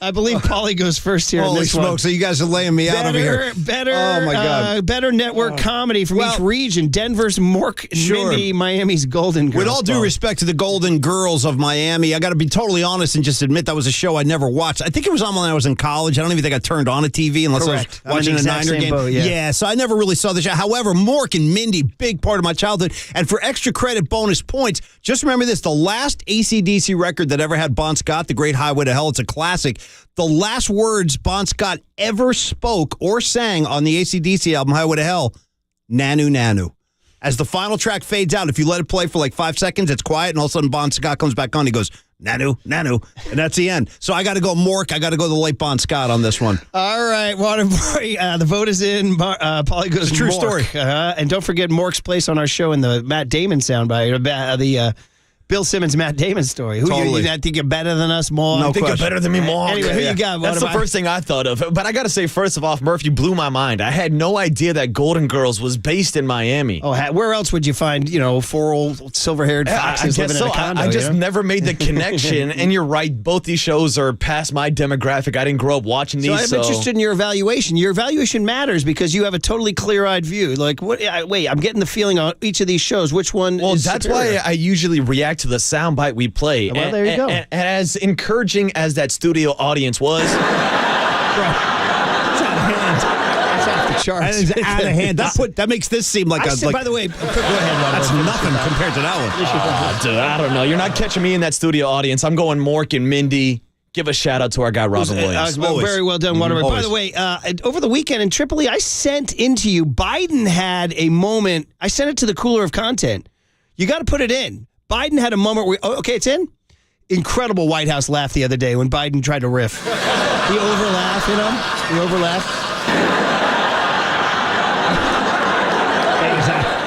I believe Paulie goes first here. Holy smokes! So you guys are laying me out over here. Oh my God! Better network comedy from each region. Denver's Mork, Mindy, Miami's Golden Girls. With all due respect to the Golden Girls of Miami, I got to be totally honest and just admit that was a show I never watched. I think it was on when I was in college. I don't even think I turned on a TV unless I was watching a Niner game. Boat, yeah, so I never really saw the show. However, Mork and Mindy, big part of my childhood. And for extra credit, bonus points, just remember this: the last AC/DC record that ever had Bon Scott, "The Great Highway to Hell," it's a classic. The last words Bon Scott ever spoke or sang on the AC/DC album, Highway to Hell, Nanu Nanu. As the final track fades out, if you let it play for like 5 seconds, it's quiet, and all of a sudden Bon Scott comes back on. He goes, Nanu, Nanu, and that's the end. So I got to go Mork. I got to go the late Bon Scott on this one. All right, Waterboy, the vote is in. Paulie goes It's a true Mork. story. And don't forget Mork's place on our show in the Matt Damon soundbite, the Bill Simmons, Matt Damon story. Who Totally. you think you're better than us, more? No I think question. you're better than me, more. Anyway, who you got? That's the first thing I thought of. But I got to say, first of all, Murph, you blew my mind. I had no idea that Golden Girls was based in Miami. Oh, where else would you find, 4 old silver-haired foxes living in a condo? I just never made the connection. And you're right, both these shows are past my demographic. I didn't grow up watching these. So I'm interested in your evaluation. Your evaluation matters because you have a totally clear-eyed view. Like, wait, I'm getting the feeling on each of these shows. Which one is that's superior? why I usually react to the soundbite we play. Well, there you go. And as encouraging as that studio audience was, It's out of hand. It's off the charts. That is out of hand. That makes this seem like by the way, go ahead, Ron. That's nothing compared to that one. dude, I don't know. You're not catching me in that studio audience. I'm going Mork and Mindy. Give a shout out to our guy, Robin Williams. Very well done, Waterman. By the way, over the weekend in Tripoli, I sent into you, Biden had a moment. I sent it to the cooler of content. You got to put it in. Biden had a moment where, okay, it's in. Incredible White House laugh the other day when Biden tried to riff. The overlaugh, The overlaugh.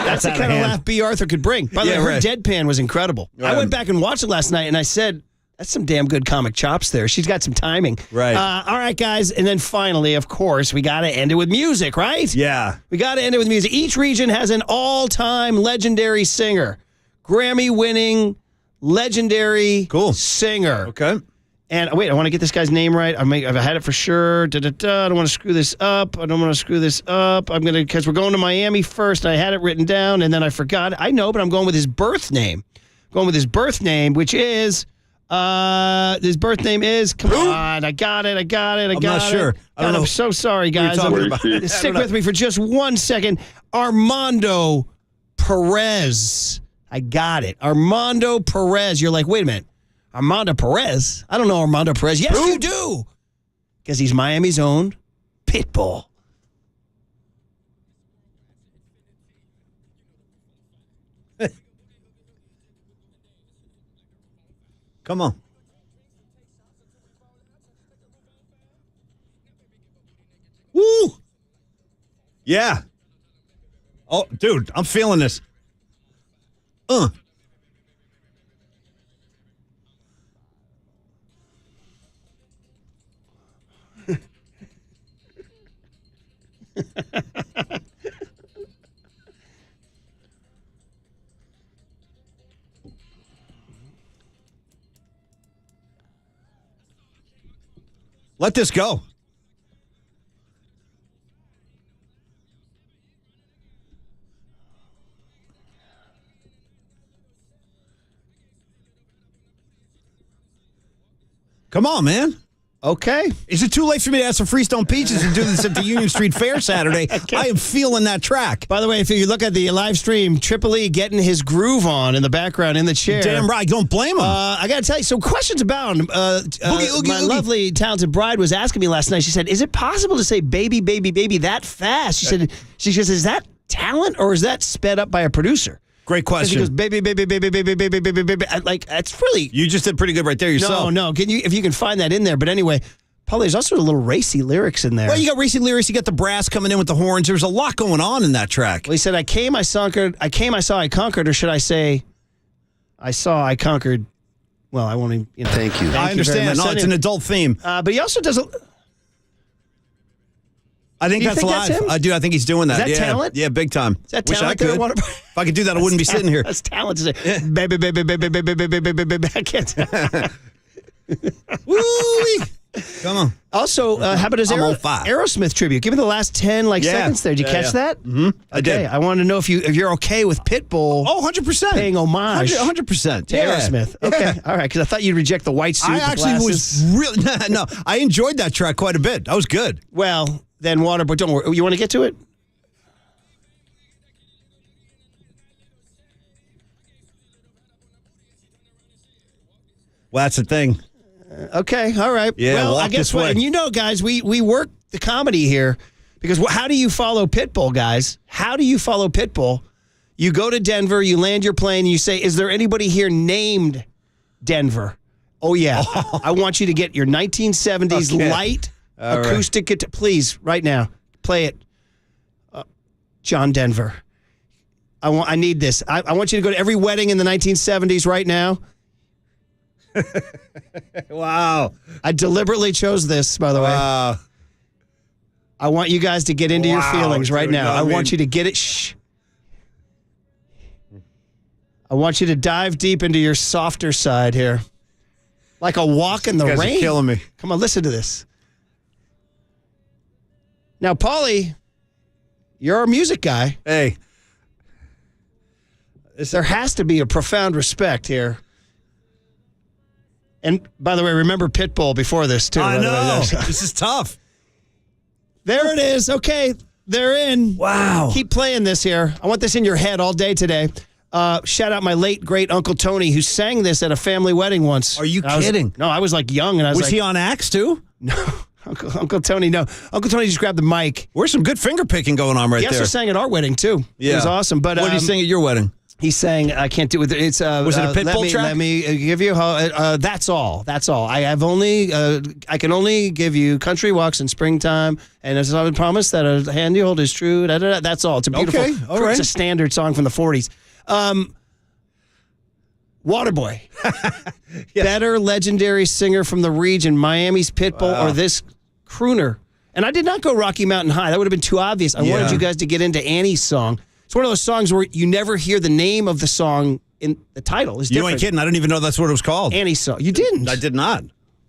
That's the kind of laugh B. Arthur could bring. By the way, her deadpan was incredible. I went back and watched it last night, and I said, that's some damn good comic chops there. She's got some timing. Right. All right, guys. And then finally, of course, we got to end it with music, right? Yeah. We got to end it with music. Each region has an all-time legendary singer. Grammy-winning, legendary singer. Okay. And wait, I want to get this guy's name right. I've had it for sure. I don't want to screw this up. I'm going to, because we're going to Miami first. I had it written down, and then I forgot. I know, but I'm going with his birth name. Which is, his birth name is, come on, I got it. I'm not sure. I don't know. I'm so sorry, guys. Stick with me for just 1 second. Armando Perez. I got it. Armando Perez. You're like, wait a minute. Armando Perez? I don't know Armando Perez. Yes, you do. Because he's Miami's own Pitbull. Come on. Woo! Yeah. Oh, dude, I'm feeling this. Let this go. Come on, man. Okay. Is it too late for me to have some Freestone Peaches and do this at the Union Street Fair Saturday? I am feeling that track. By the way, if you look at the live stream, Tripoli getting his groove on in the background in the chair. Damn right. Don't blame him. I got to tell you, some questions abound. My lovely, talented bride was asking me last night. She said, is it possible to say baby, baby, baby that fast? She says, is that talent or is that sped up by a producer? Great question. He goes, baby, baby, baby, baby, baby, baby, baby. Like, that's really... You just did pretty good right there yourself. No. If you can find that in there. But anyway, Paul, there's also a little racy lyrics in there. Well, you got racy lyrics. You got the brass coming in with the horns. There's a lot going on in that track. Well, he said, I came, I saw, I conquered. Or should I say, I saw, I conquered. Well, I won't even... Thank you. I understand. No, it's an adult theme. But he also does... I think that's live. That's him? I do. I think he's doing that. Is that talent? Yeah, big time. Is that Wish talent? I could. If I could do that, I wouldn't be sitting here. That's talent. Baby, baby, baby, baby, baby, baby, baby. I can't. Woo-wee. Come on. Also, how about his Aerosmith tribute? Give me the last 10 seconds there. Did you catch that? Mm-hmm. I did. I wanted to know if you're okay with Pitbull. Oh, 100%. Paying homage. 100%. To Aerosmith. Okay. All right. Because I thought you'd reject the white suit. I actually was really... No, I enjoed that track quite a bit. That was good. Well, then but don't worry. You want to get to it? Well, that's the thing. Okay, all right. Yeah, well, walk I guess this way. And you know, guys, we work the comedy here because how do you follow Pitbull, guys? How do you follow Pitbull? You go to Denver, you land your plane, and you say, is there anybody here named Denver? Oh, yeah. I want you to get your 1970s light acoustic guitar. Please, right now, play it. John Denver. I need this. I want you to go to every wedding in the 1970s right now. Wow. I deliberately chose this, by the way. I want you guys to get into your feelings right now. I want you to get it. Shh. I want you to dive deep into your softer side here. Like a walk in the You guys rain. are killing me. Come on, listen to this. Now, Paulie, you're a music guy. Hey. There has to be a profound respect here. And by the way, remember Pitbull before this, too. I know. This is tough. There it is. Okay, they're in. Wow. Keep playing this here. I want this in your head all day today. Shout out my late, great Uncle Tony, who sang this at a family wedding once. Are you kidding? I was like young. And I was Was like, he on Axe, too? No. Uncle Tony, no. Uncle Tony just grabbed the mic. There's some good finger picking going on right He there. also sang at our wedding, too. Yeah. It was awesome. But what did he sing at your wedding? He sang, I can't do it. It's Was it a Pitbull track? Let me give you, that's all. That's all. I can only give you country walks in springtime. And as I would promise that a hand you hold is true. Da, da, da. That's all. It's a beautiful, Okay, all right. It's a standard song from the 40s. Waterboy. Better legendary singer from the region, Miami's Pitbull, or this crooner. And I did not go Rocky Mountain High. That would have been too obvious. I wanted you guys to get into Annie's song. It's one of those songs where you never hear the name of the song in the title. It's different. You ain't kidding. I didn't even know that's what it was called. Annie's song. You didn't. I did not.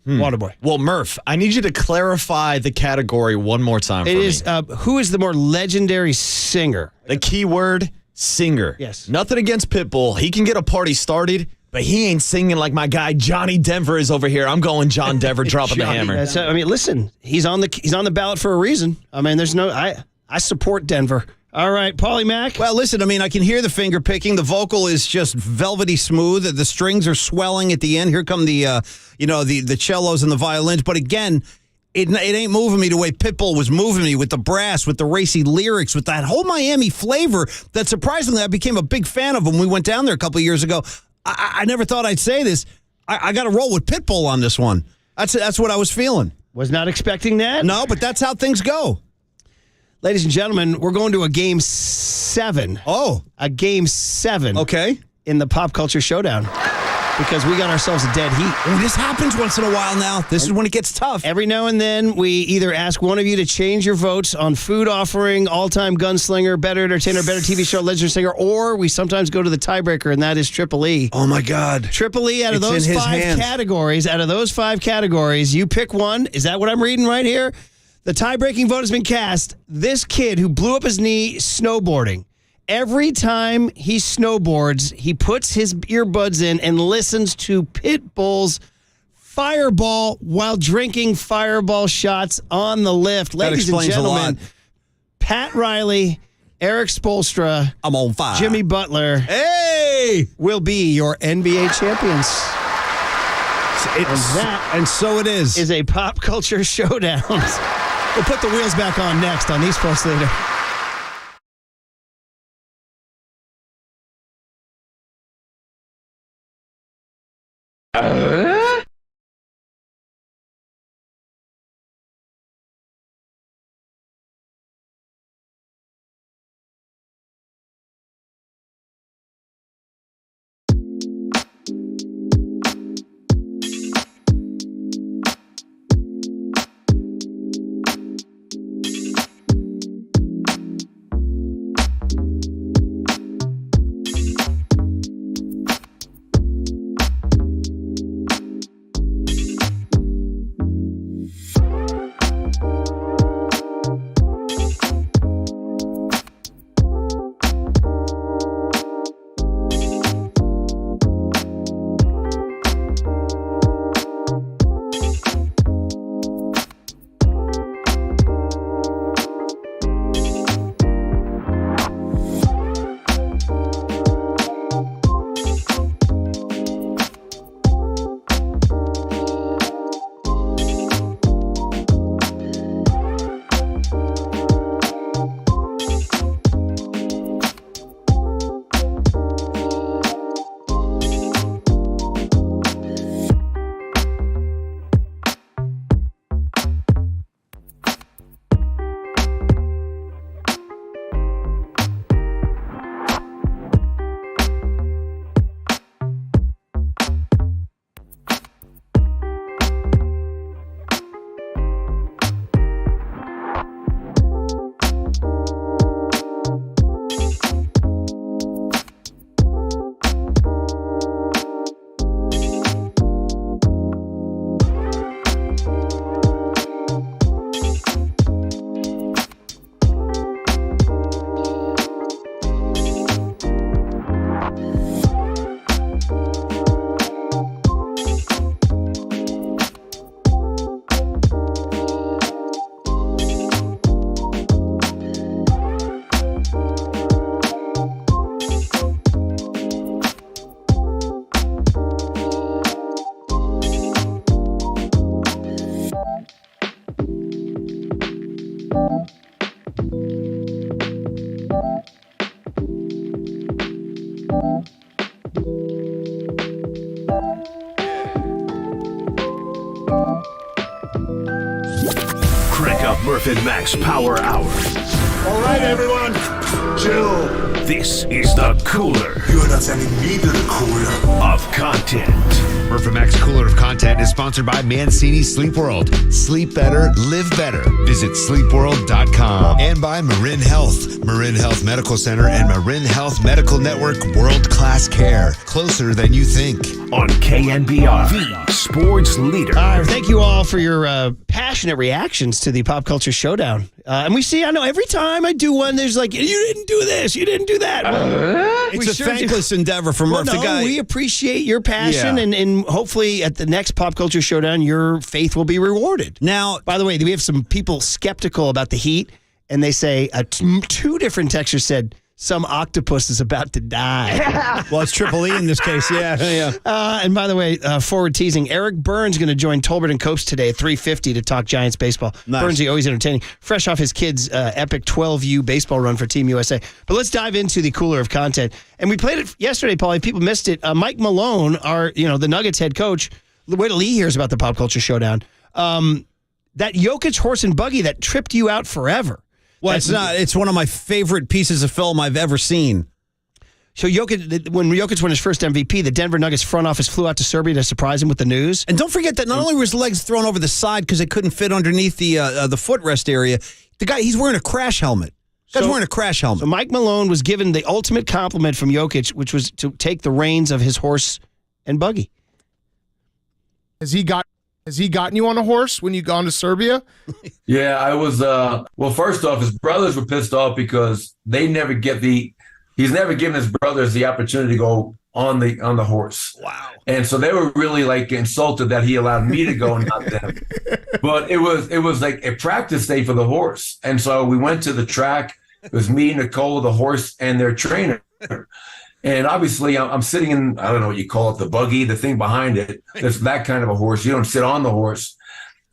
Waterboy. Well, Murph, I need you to clarify the category one more time for It me. is, who is the more legendary singer? The keyword, singer. Yes. Nothing against Pitbull. He can get a party started, but he ain't singing like my guy Johnny Denver is over here. I'm going John Denver dropping the hammer. Listen, he's on the ballot for a reason. I mean, I support Denver. All right, Paulie Mack. Well, listen, I mean, I can hear the finger picking. The vocal is just velvety smooth. The strings are swelling at the end. Here come the cellos and the violins. But again, it ain't moving me the way Pitbull was moving me with the brass, with the racy lyrics, with that whole Miami flavor that surprisingly I became a big fan of when we went down there a couple of years ago. I never thought I'd say this. I got to roll with Pitbull on this one. That's what I was feeling. Was not expecting that. No, but that's how things go. Ladies and gentlemen, we're going to a Game 7. Oh. A Game 7. Okay. In the Pop Culture Showdown. Because we got ourselves a dead heat. Oh, this happens once in a while now. This is when it gets tough. Every now and then, we either ask one of you to change your votes on food offering, all-time gunslinger, better entertainer, better TV show, legendary singer, or we sometimes go to the tiebreaker, and that is Triple E. Oh, my God. Triple E, out of It's those in his five categories, you pick one. Is that what I'm reading right here? The tie-breaking vote has been cast. This kid who blew up his knee snowboarding. Every time he snowboards, he puts his earbuds in and listens to Pitbull's Fireball while drinking Fireball shots on the lift. That Ladies and explains a lot. gentlemen, Pat Riley, Eric Spoelstra, I'm on fire. Jimmy Butler, hey, will be your NBA champions. And so it is. Is a Pop Culture Showdown. We'll put the wheels back on next on these folks later. Crank up Murph and Max Power Hour. All right, everyone, chill. This is the cooler. You're not sending me to the cooler of content. Murph and Max Cooler of Content is sponsored by Mancini Sleep World. Sleep better, live better. Visit sleepworld.com. And by Marin Health. Marin Health Medical Center and Marin Health Medical Network world-class care. Closer than you think. On KNBR, the sports leader. Thank you all for your passionate reactions to the Pop Culture Showdown. And we see, I know every time I do one, there's like, you didn't do this, you didn't do that. It's a thankless endeavor for Murph. The guy. We appreciate your passion, and hopefully at the next Pop Culture Showdown, your faith will be rewarded. Now, by the way, we have some people skeptical about the heat, and they say two different textures said, some octopus is about to die. Well, it's Triple E in this case, yeah. And by the way, forward teasing, Eric Burns going to join Tolbert and Copes today at 3:50 to talk Giants baseball. Nice. Burnsy always entertaining, fresh off his kids' epic 12U baseball run for Team USA. But let's dive into the cooler of content. And we played it yesterday, Paul. If people missed it, Mike Malone, the Nuggets head coach, wait till he hears about the Pop Culture Showdown. That Jokic horse and buggy that tripped you out forever. Well, it's not. It's one of my favorite pieces of film I've ever seen. So when Jokic won his first MVP, the Denver Nuggets front office flew out to Serbia to surprise him with the news. And don't forget that not only were his legs thrown over the side because they couldn't fit underneath the footrest area, he's wearing a crash helmet. The guy's wearing a crash helmet. So Mike Malone was given the ultimate compliment from Jokic, which was to take the reins of his horse and buggy. Has he gotten you on a horse when you gone to Serbia? Yeah, I was. Well, first off, his brothers were pissed off because he's never given his brothers the opportunity to go on the horse. Wow. And so they were really like insulted that he allowed me to go and not them. But it was like a practice day for the horse. And so we went to the track. It was me, Nicole, the horse, and their trainer. And obviously, I'm sitting in, I don't know what you call it, the buggy, the thing behind it. That's that kind of a horse. You don't sit on the horse.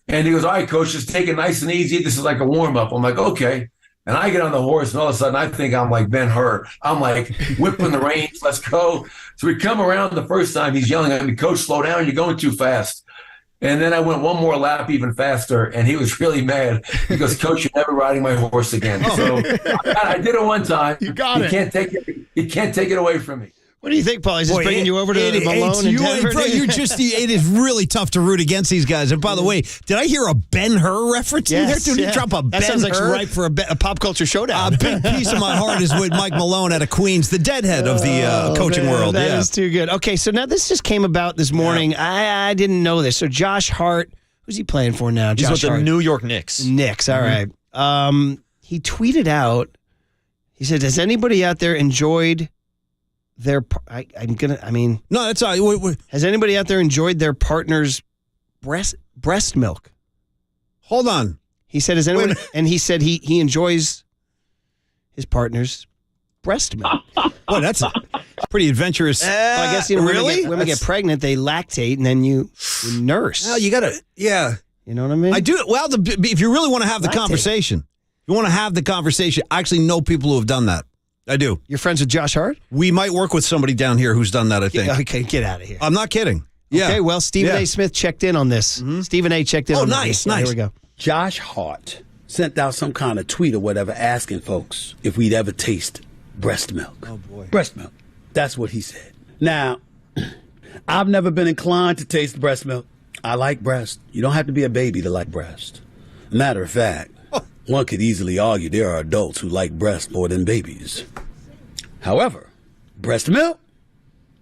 And he goes, all right, coach, just take it nice and easy. This is like a warm-up. I'm like, okay. And I get on the horse, and all of a sudden, I think I'm like Ben-Hur. I'm like whipping the reins. Let's go. So we come around the first time. He's yelling at me, Coach, slow down. You're going too fast. And then I went one more lap even faster, and he was really mad because, Coach, you're never riding my horse again. So I did it one time. You got it. You can't take it away from me. What do you think, Paul? Is this bringing you over to Malone and Denver? Bro, it is really tough to root against these guys. And by the way, did I hear a Ben-Hur reference in there? Did he drop a Ben-Hur? That sounds like ripe for a pop culture showdown. A big piece of my heart is with Mike Malone out of Queens, the deadhead of the coaching world. That is too good. Okay, so now this just came about this morning. Yeah. I didn't know this. So Josh Hart, who's he playing for now? He's with the New York Knicks. Knicks, all right. He tweeted out, he said, has anybody out there enjoyed their, no, that's all right. Has anybody out there enjoyed their partner's breast milk? Hold on. He said, has anyone, and he said he enjoys his partner's breast milk. Well, that's pretty adventurous. Well, I guess women get pregnant, they lactate, and then you nurse. Well, you gotta, yeah. You know what I mean? I do. Well, if you really want to have the conversation, I actually know people who have done that. I do. You're friends with Josh Hart? We might work with somebody down here who's done that, I think. Okay, get out of here. I'm not kidding. Yeah. Okay, well, Stephen A. Smith checked in on this. Mm-hmm. Stephen A. checked in on nice, this. nice. Here we go. Josh Hart sent out some kind of tweet or whatever asking folks if we'd ever taste breast milk. Oh, boy. Breast milk. That's what he said. Now, I've never been inclined to taste breast milk. I like breast. You don't have to be a baby to like breast. Matter of fact, one could easily argue there are adults who like breast more than babies. However, breast milk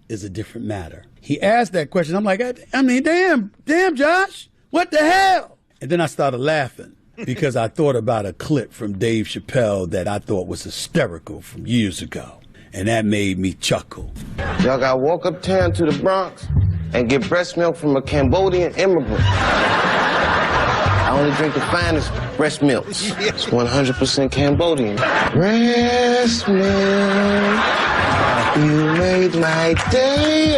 is a different matter. He asked that question. I'm like, damn, Josh, what the hell? And then I started laughing because I thought about a clip from Dave Chappelle that I thought was hysterical from years ago. And that made me chuckle. Y'all got to walk uptown to the Bronx and get breast milk from a Cambodian immigrant. I only drink the finest breast milks. It's 100% Cambodian. Breast milk, you made my day.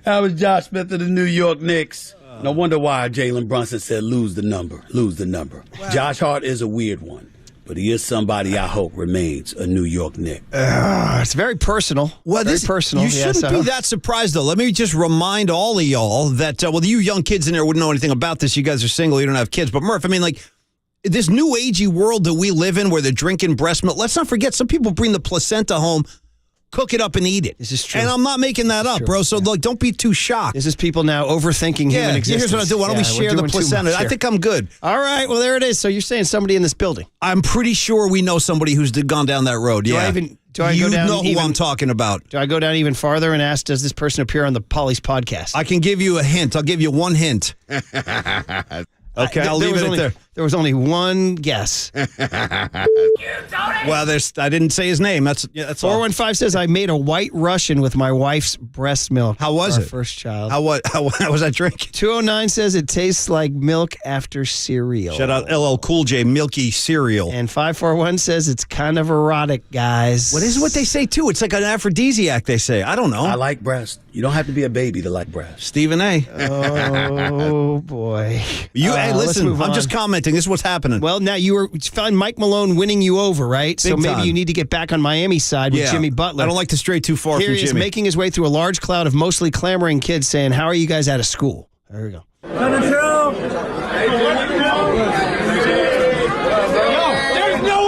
That was Josh Smith of the New York Knicks. No wonder why Jalen Brunson said lose the number. Wow. Josh Hart is a weird one but he is somebody I hope remains a New York Knick. It's very personal. Well, very personal. You shouldn't be that surprised, though. Let me just remind all of y'all that, you young kids in there wouldn't know anything about this. You guys are single. You don't have kids. But, Murph, I mean, like, this new agey world that we live in where they're drinking breast milk, let's not forget some people bring the placenta home, cook it up and eat it. This is true. And I'm not making that up, bro. So, look, don't be too shocked. This is people now overthinking human existence. Here's what I'll do. Why don't we share the placenta? I think I'm good. All right. Well, there it is. So you're saying somebody in this building. I'm pretty sure we know somebody who's gone down that road. Do yeah. I you go down know who I'm talking about. Do I go down even farther and ask, does this person appear on the Polly's podcast? I can give you a hint. I'll give you one hint. Okay, I'll leave it there. There was only one guess. Well, I didn't say his name. That's 415 says, I made a white Russian with my wife's breast milk. How was for it? Our first child. How was that drink? 209 says it tastes like milk after cereal. Shout out LL Cool J, milky cereal. And 541 says it's kind of erotic, guys. What is what they say, too? It's like an aphrodisiac, they say. I don't know. I like breast. You don't have to be a baby to like breast. Stephen A. Oh, boy. Hey, listen, I'm just commenting. This is what's happening. Well, now you find Mike Malone winning you over, right? So maybe you need to get back on Miami's side with Jimmy Butler. I don't like to stray too far Here from he is Jimmy. making his way through a large cloud of mostly clamoring kids saying, how are you guys out of school? There we go. There's no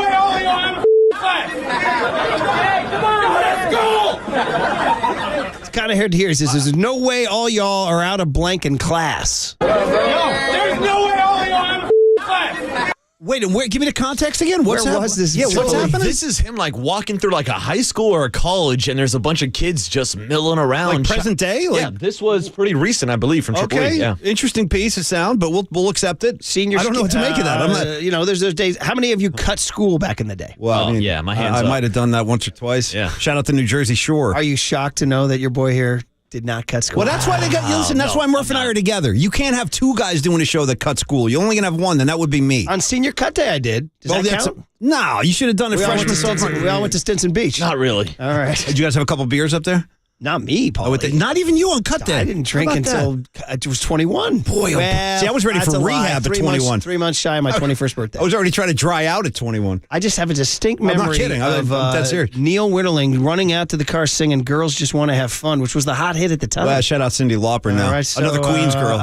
way all of y'all have a class. Hey, come on, let's go. It's kind of hard to hear. He says, there's no way all y'all are out of blank in class. There's no way all of y'all have a class. Wait, and give me the context again. Where was this? Yeah, what's happening? This is him like walking through like a high school or a college, and there's a bunch of kids just milling around. Like present day? Yeah, this was pretty recent, I believe, from Triple Okay, E. Yeah. interesting piece of sound, but we'll accept it. Senior, I don't know what to make of that. I'm not. There's those days. How many of you cut school back in the day? Well, I mean, yeah, my hands I up. might have done that once or twice. Yeah. Shout out to New Jersey Shore. Are you shocked to know that your boy here did not cut school? Well, that's why they got. Listen, that's why Murph and I are together. You can't have two guys doing a show that cut school. You're only gonna have one, and that would be me. On senior cut day, I did. Does that count? No, you should have done it We all, freshman. we all went to Stinson Beach. Not really. All right. Did you guys have a couple beers up there? Not me, Paul. Not even you on cut day. I didn't drink until I was 21. Boy, see, I was ready that's for a lie. rehab at 21. 3 months shy of my 21st birthday. I was already trying to dry out at 21. I just have a distinct I'm memory not kidding. I'm dead serious. Neil Winterling running out to the car singing Girls Just Want to Have Fun, which was the hot hit at the time. Well, shout out Cyndi Lauper now. All right, so, another Queens girl.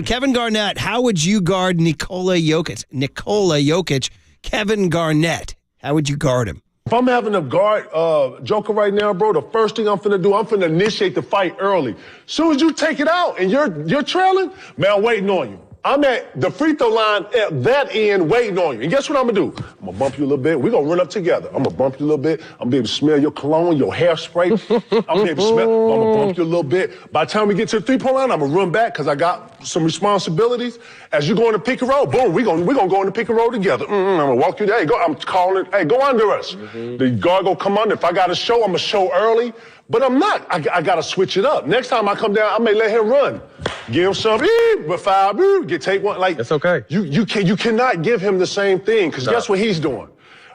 Kevin Garnett, how would you guard Nikola Jokic? Kevin Garnett, how would you guard him? If I'm having to guard Joker right now, bro, the first thing I'm finna do, I'm finna initiate the fight early. Soon as you take it out and you're trailing, man, I'm waiting on you. I'm at the free throw line at that end waiting on you. And guess what I'm gonna do? I'm gonna bump you a little bit. We're gonna run up together. I'm gonna bump you a little bit. I'm gonna be able to smell your cologne, your hairspray. I'm gonna bump you a little bit. By the time we get to the three-point line, I'm gonna run back because I got some responsibilities. As you go in the pick and roll, boom, we're gonna go in the pick and roll together. I'm gonna walk you there. Hey, go, I'm calling it, hey, go under us. The guard go come under. If I got a show, I'm gonna show early. But I'm not. I got to switch it up. Next time I come down, I may let him run. Give him some, but foul, take one. Like, that's okay. You cannot give him the same thing because guess what he's doing?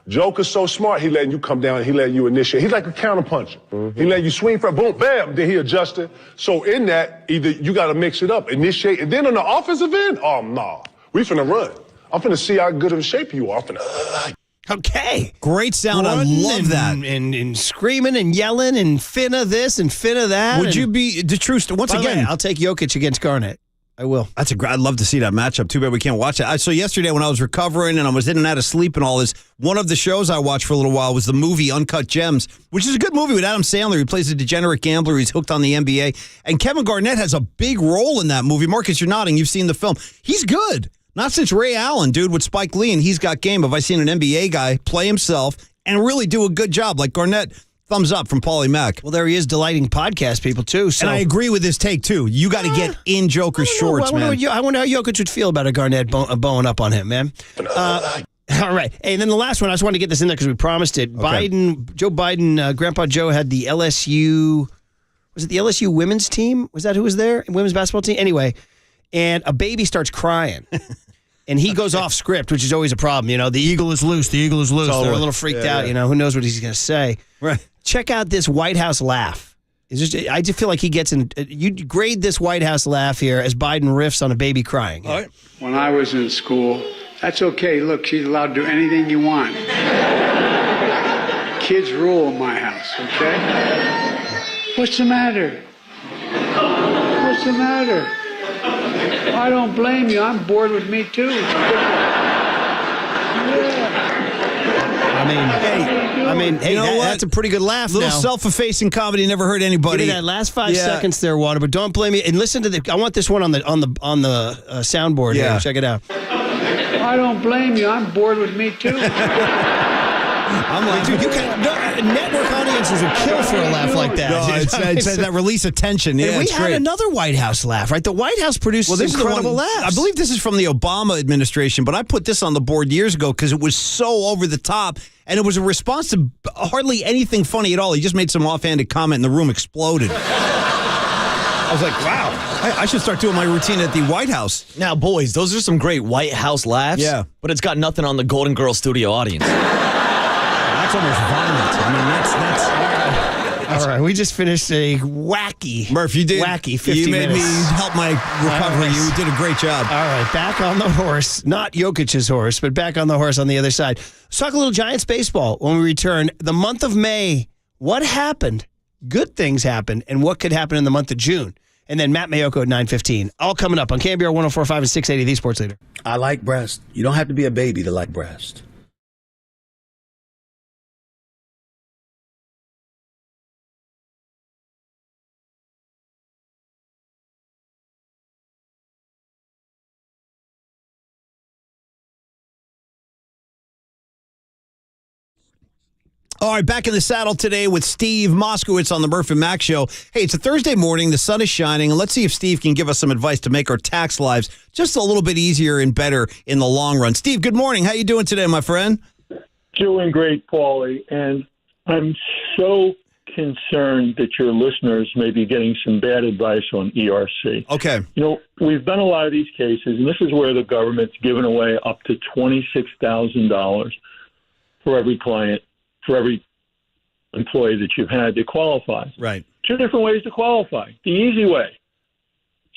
Joker's so smart, he letting you come down, he letting you initiate. He's like a counterpuncher. He letting you swing for boom, bam, then he adjusted. So in that, either you got to mix it up, initiate, and then on the offensive end, oh, nah, we finna run. I'm finna see how good of a shape you are. I'm finna, Okay. Great sound. I love that. And screaming and yelling and finna this and finna that. Would you be the truth? Once again, I'll take Jokic against Garnett. I will. That's I'd love to see that matchup. Too bad we can't watch it. So yesterday when I was recovering and I was in and out of sleep and all this, one of the shows I watched for a little while was the movie Uncut Gems, which is a good movie with Adam Sandler. He plays a degenerate gambler. He's hooked on the NBA. And Kevin Garnett has a big role in that movie. Marcus, you're nodding. You've seen the film. He's good. Not since Ray Allen, dude, with Spike Lee, and he's got game. Have I seen an NBA guy play himself and really do a good job? Like Garnett, thumbs up from Paulie Mack. Well, there he is delighting podcast people, too. So. And I agree with his take, too. You got to get in Joker's shorts, man. I wonder how Jokic would feel about a Garnett bowing up on him, man. All right. Hey, and then the last one, I just wanted to get this in there because we promised it. Okay. Joe Biden, Grandpa Joe had the LSU, was it the LSU women's team? Was that who was there? Women's basketball team? Anyway, and a baby starts crying. And he goes off script, which is always a problem. You know, the eagle is loose. The eagle is loose. Totally. They're a little freaked out. You know, who knows what he's going to say. Right. Check out this White House laugh. I just feel like he gets in. You grade this White House laugh here as Biden riffs on a baby crying. All right. When I was in school, That's okay. Look, she's allowed to do anything you want. Kids rule in my house, okay? What's the matter? What's the matter? I don't blame you. I'm bored with me, too. Hey, that's a pretty good laugh. Little now. self-effacing comedy never hurt anybody. Give me that last 5 seconds there, Water, but don't blame me. And listen to the. I want this one on the soundboard here. Check it out. I don't blame you. I'm bored with me, too. I'm like, dude, network audiences would kill for a laugh like that. No, it's that release of tension. Yeah, we had another White House laugh, right? The White House produced incredible laughs. I believe this is from the Obama administration, but I put this on the board years ago because it was so over the top, and it was a response to hardly anything funny at all. He just made some offhanded comment, and the room exploded. I was like, wow, I should start doing my routine at the White House. Now, boys, those are some great White House laughs. Yeah. But it's got nothing on the Golden Girls studio audience. That's almost violent. I mean, that's all right. We just finished a wacky, Murph, you did wacky 50 You made minutes. me help my recovery. You did a great job. All right, back on the horse. Not Jokic's horse, but back on the horse on the other side. Let's talk a little Giants baseball when we return. The month of May, what happened? Good things happened, and what could happen in the month of June? And then Matt Mayoko at 9:15. All coming up on KNBR 104.5 and 680, the Sports Leader. I like breast. You don't have to be a baby to like breast. All right, back in the saddle today with Steve Moskowitz on the Murph and Mac Show. Hey, it's a Thursday morning. The sun is shining. And let's see if Steve can give us some advice to make our tax lives just a little bit easier and better in the long run. Steve, good morning. How you doing today, my friend? Doing great, Paulie. And I'm so concerned that your listeners may be getting some bad advice on ERC. Okay. You know, we've done a lot of these cases, and this is where the government's given away up to $26,000 for every client, for every employee that you've had that qualifies. Right. Two different ways to qualify. The easy way,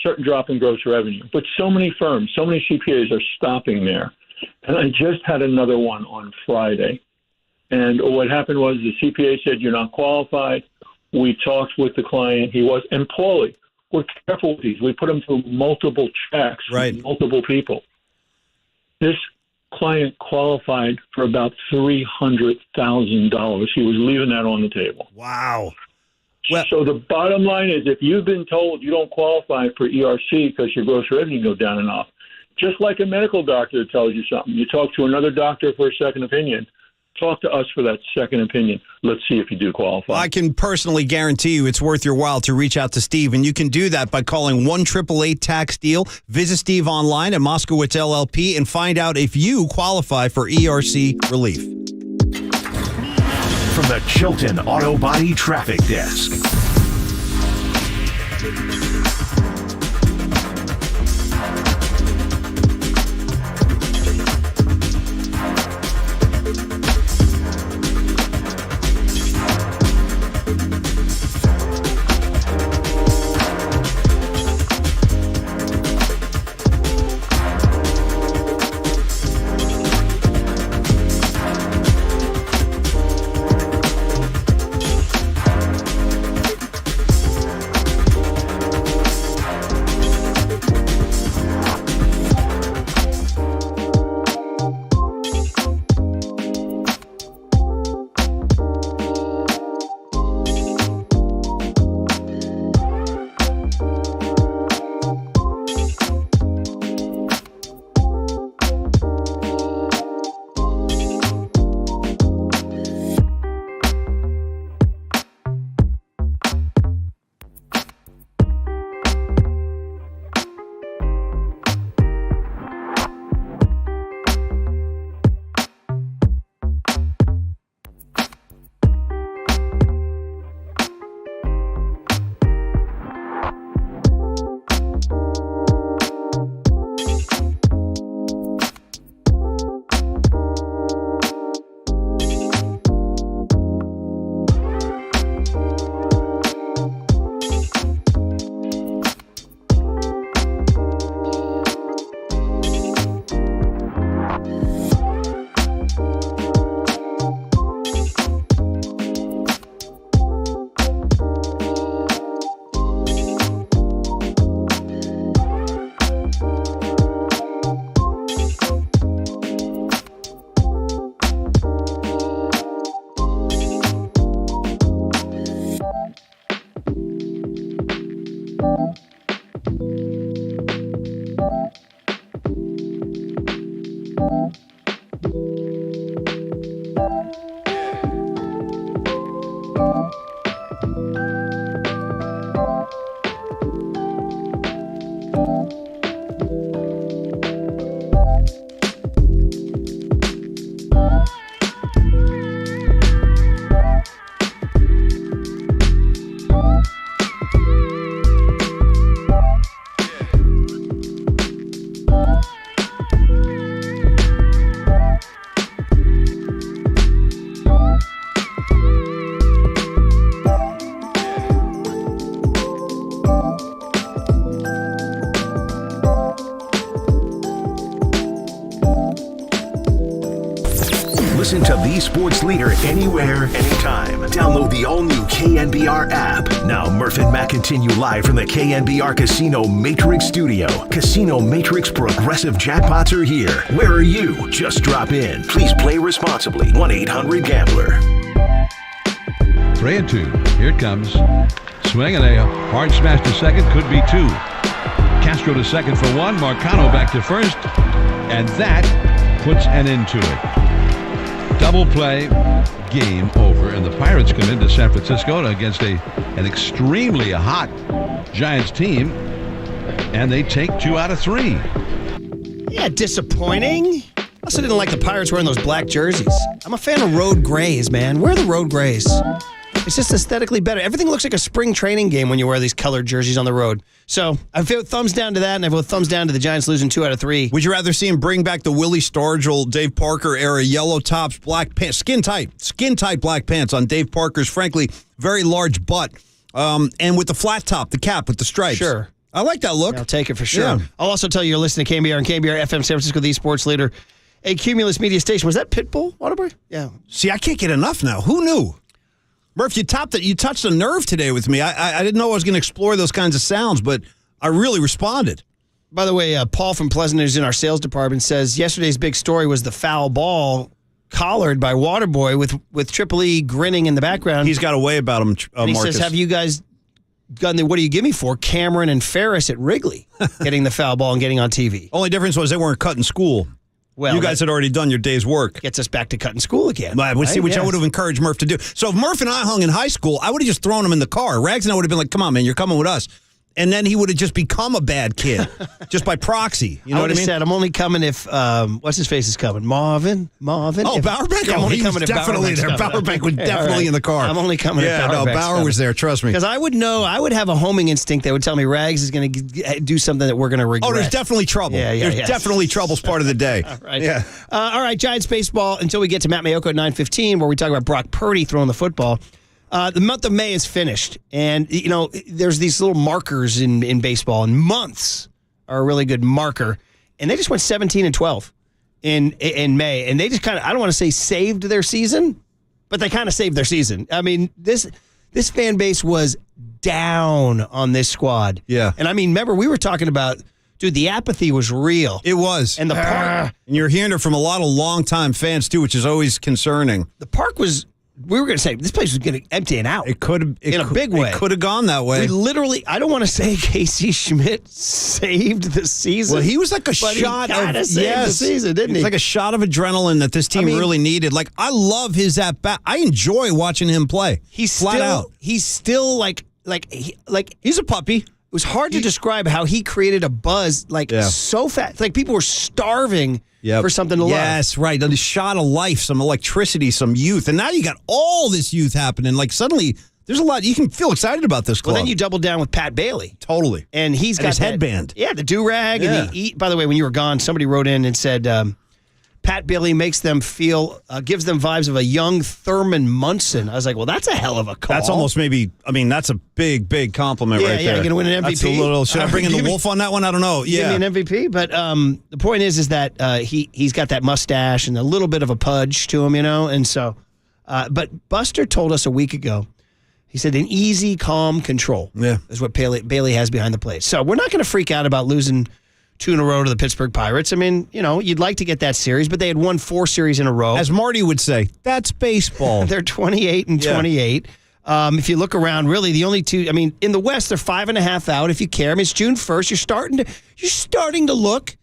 certain drop in gross revenue. But so many firms, so many CPAs are stopping there. And I just had another one on Friday. And what happened was the CPA said, you're not qualified. We talked with the client. He was, and Paulie, we're careful with these. We put them through multiple checks, right, with multiple people. This client qualified for about $300,000. He was leaving that on the table. Wow. Well, so the bottom line is, if you've been told you don't qualify for ERC because your gross revenue go down enough, just like a medical doctor tells you something, you talk to another doctor for a second opinion. Talk to us for that second opinion. Let's see if you do qualify. I can personally guarantee you it's worth your while to reach out to Steve, and you can do that by calling 1-888-TAX-DEAL. Visit Steve online at Moskowitz LLP and find out if you qualify for ERC relief. From the Chilton Auto Body Traffic Desk. Listen to the sports leader anywhere, anytime. Download the all-new KNBR app. Now, Murph and Matt continue live from the KNBR Casino Matrix Studio. Casino Matrix Progressive Jackpots are here. Where are you? Just drop in. Please play responsibly. 1-800-GAMBLER. 3-2. Here it comes. Swing and a hard smash to second. Could be 2. Castro to second for 1. Marcano back to first. And that puts an end to it. Double play, game over, and the Pirates come into San Francisco against an extremely hot Giants team, and they take 2 out of 3. Yeah, disappointing. I also didn't like the Pirates wearing those black jerseys. I'm a fan of road grays, man. Wear the road grays. It's just aesthetically better. Everything looks like a spring training game when you wear these colored jerseys on the road. So I feel thumbs down to that, and I vote thumbs down to the Giants losing 2 out of 3. Would you rather see him bring back the Willie Stargell, Dave Parker era yellow tops, black pants, skin tight black pants on Dave Parker's, frankly, very large butt, and with the flat top, the cap with the stripes? Sure. I like that look. Yeah, I'll take it for sure. Yeah. I'll also tell you you're listening to KNBR and KNBR FM San Francisco, the sports leader, a Cumulus media station. Was that Pitbull, Waterbury? Yeah. See, I can't get enough now. Who knew? Murph, you touched a nerve today with me. I didn't know I was going to explore those kinds of sounds, but I really responded. By the way, Paul from Pleasant, who's in our sales department, says yesterday's big story was the foul ball collared by Waterboy with Triple E grinning in the background. He's got a way about him, and he Marcus. says, have you guys done the what do you give me for? Cameron and Ferris at Wrigley getting the foul ball and getting on TV. Only difference was they weren't cutting school. Well, you guys had already done your day's work. Gets us back to cutting school again. Which I would have encouraged Murph to do. So if Murph and I hung in high school, I would have just thrown him in the car. Rags and I would have been like, come on, man, you're coming with us. And then he would have just become a bad kid, just by proxy. You know what I mean? Said, I'm only coming if, what's his face is coming? Marvin? Oh, Bowerbank? I'm only coming if definitely there. Bowerbank was definitely in the car. I'm only coming if Bowerbank's coming. Bauer was there, trust me. Because I would know, I would have a homing instinct that would tell me Rags is going to do something that we're going to regret. Oh, there's definitely trouble. There's definitely trouble's part of the day. All right. Yeah. All right, Giants baseball until we get to Matt Mayoko at 9:15 where we talk about Brock Purdy throwing the football. The month of May is finished, and, you know, there's these little markers in baseball, and months are a really good marker, and they just went 17-12 in May, and they just kind of, I don't want to say saved their season, but they kind of saved their season. I mean, this fan base was down on this squad. Yeah. And, I mean, remember, we were talking about, dude, the apathy was real. It was. And the park. And you're hearing it from a lot of longtime fans, too, which is always concerning. The park was... We were going to say this place was going to empty it out. It could have in a big way. It could have gone that way. We literally, I don't want to say Casey Schmidt saved the season. Well, he was like a shot of the season, didn't he? It's like a shot of adrenaline that this team really needed. Like, I love his at bat. I enjoy watching him play. He's flat out. He's still like he's a puppy. It was hard to describe how he created a buzz so fast. Like people were starving. For something to love. Yes, right. A shot of life, some electricity, some youth. And now you got all this youth happening. Like suddenly there's a lot. You can feel excited about this club. Well, then you double down with Pat Bailey. Totally. And he's got his headband. Yeah, the do-rag. And by the way, when you were gone, somebody wrote in and said, Pat Bailey makes them feel, gives them vibes of a young Thurman Munson. I was like, well, that's a hell of a call. That's almost that's a big, big compliment right there. Yeah, you're going to win an MVP. That's a little, should I bring in the wolf on that one? I don't know. Yeah. Give me an MVP. But the point is that he's got that mustache and a little bit of a pudge to him, you know? And so, but Buster told us a week ago, he said an easy, calm control is what Bailey has behind the plate. So we're not going to freak out about losing 2 in a row to the Pittsburgh Pirates. I mean, you know, you'd like to get that series, but they had won 4 series in a row. As Marty would say, that's baseball. They're 28-28. If you look around, really the only 2, I mean, in the West, they're 5.5 out if you care. I mean, it's June 1st. You're starting to look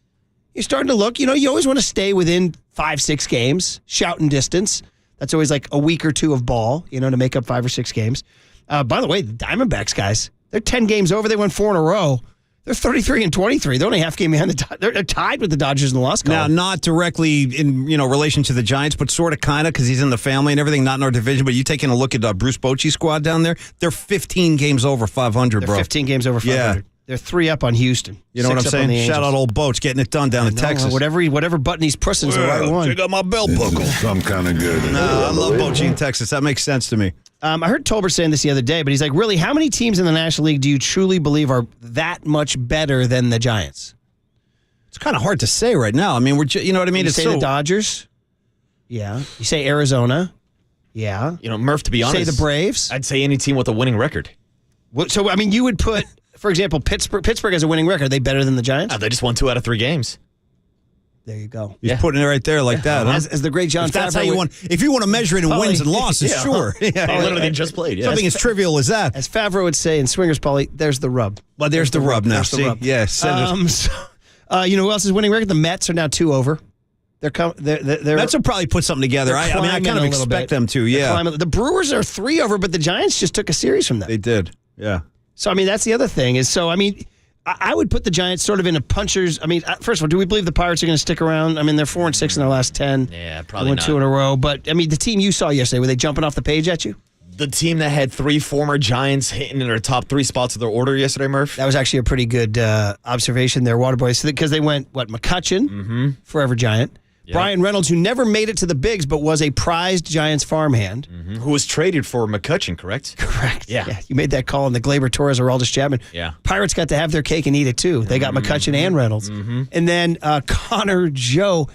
You're starting to look, you always want to stay within 5-6 games, shouting distance. That's always like a week or two of ball, to make up 5 or 6 games. By the way, the Diamondbacks, guys, they're 10 games over. They won 4 in a row. They're 33-23. They're only half game behind they're tied with the Dodgers in the loss column. Now, not directly in relation to the Giants, but sort of kind of because he's in the family and everything, not in our division. But you taking a look at Bruce Bochy's squad down there, they're 15 games over 500, bro. They're 15 games over 500. Yeah. They're 3 up on Houston. You know what I'm 6 up on the saying? Shout out old Boach getting it done down in Texas. Whatever button he's pressing is the right one. Check out my belt buckle. Some kind of good. No, I love Bochy in Texas. That makes sense to me. I heard Tolbert saying this the other day, but he's like, really, how many teams in the National League do you truly believe are that much better than the Giants? It's kind of hard to say right now. I mean, you know what I mean? You say the Dodgers? Yeah. You say Arizona? Yeah. Murph, to be honest. Say the Braves? I'd say any team with a winning record. So, I mean, you would put, for example, Pittsburgh has a winning record. Are they better than the Giants? They just won 2 out of 3 games. There you go. He's putting it right there like that, huh? As the great John If that's Favreau how you want. If you want to measure it in wins and losses, sure. They literally just played. Yeah. Something as trivial as that. As Favreau would say in Swingers, Paulie, there's the rub. Well, there's the rub now. There's the See? rub. Yes. Who else is winning record? The Mets are now 2 over. They're Mets will probably put something together. I kind of expect them to. Yeah. The Brewers are 3 over, but the Giants just took a series from them. They did. Yeah. So I mean, that's the other thing I would put the Giants sort of in a puncher's. I mean, first of all, do we believe the Pirates are going to stick around? I mean, they're 4-6 in their last 10. Yeah, They probably won not. 2 in a row. But I mean, the team you saw yesterday, were they jumping off the page at you? The team that had 3 former Giants hitting in their top 3 spots of their order yesterday, Murph. That was actually a pretty good observation there, Waterboys, because they went McCutchen, forever Giant. Yep. Brian Reynolds, who never made it to the bigs, but was a prized Giants farmhand. Who was traded for McCutchen, correct? Correct. Yeah. You made that call on the Glaber Torres or Aroldis Chapman. Yeah. Pirates got to have their cake and eat it, too. They got McCutchen and Reynolds. And then Connor Joe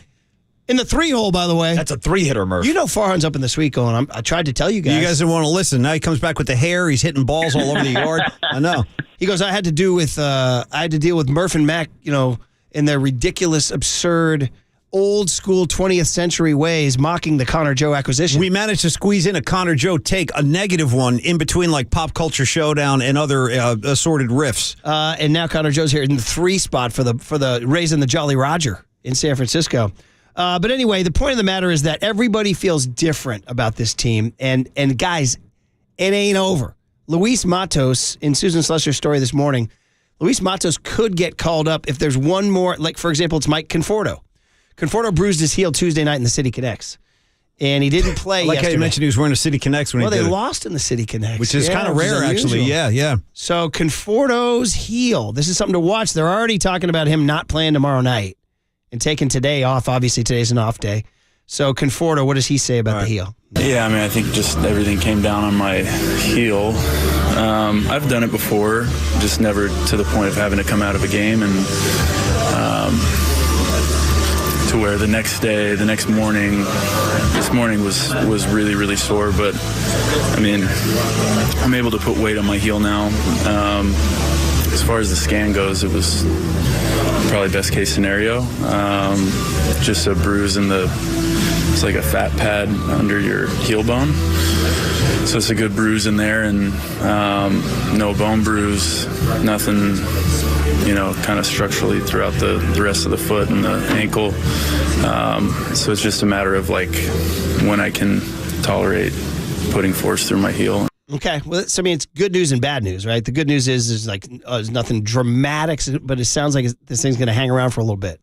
in the 3-hole, by the way. That's a 3-hitter, Murph. You know Farhan's up in the suite going, I tried to tell you guys. You guys didn't want to listen. Now he comes back with the hair. He's hitting balls all over the yard. I know. He goes, I had to deal with Murph and Mac, in their ridiculous, absurd, old school 20th century ways mocking the Connor Joe acquisition. We managed to squeeze in a Connor Joe take, a negative one, in between like Pop Culture Showdown and other assorted riffs. And now Connor Joe's here in the 3 spot for the Rays and the Jolly Roger in San Francisco. But anyway, the point of the matter is that everybody feels different about this team. And guys, it ain't over. Luis Matos, in Susan Slusher's story this morning, Luis Matos could get called up if there's one more, like, for example, it's Mike Conforto. Conforto bruised his heel Tuesday night in the City Connects. And he didn't play like yesterday. how you mentioned he was wearing a City Connects when he did they it. lost in the City Connects. Which is kind of rare, actually. Yeah. So Conforto's heel. This is something to watch. They're already talking about him not playing tomorrow night and taking today off. Obviously, today's an off day. So Conforto, what does he say about the heel? Yeah, I think just everything came down on my heel. I've done it before, just never to the point of having to come out of a game and to where the next morning, this morning was really, really sore, but I'm able to put weight on my heel now. As far as the scan goes, it was probably best case scenario. Just a bruise it's like a fat pad under your heel bone. So it's a good bruise in there, and no bone bruise, nothing, kind of structurally throughout the rest of the foot and the ankle. So it's just a matter of when I can tolerate putting force through my heel. Okay, well, it's good news and bad news, right? The good news is there's nothing dramatic, but it sounds like this thing's going to hang around for a little bit.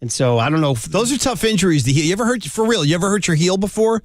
And so I don't know. Those are tough injuries to heal. You ever hurt your heel before?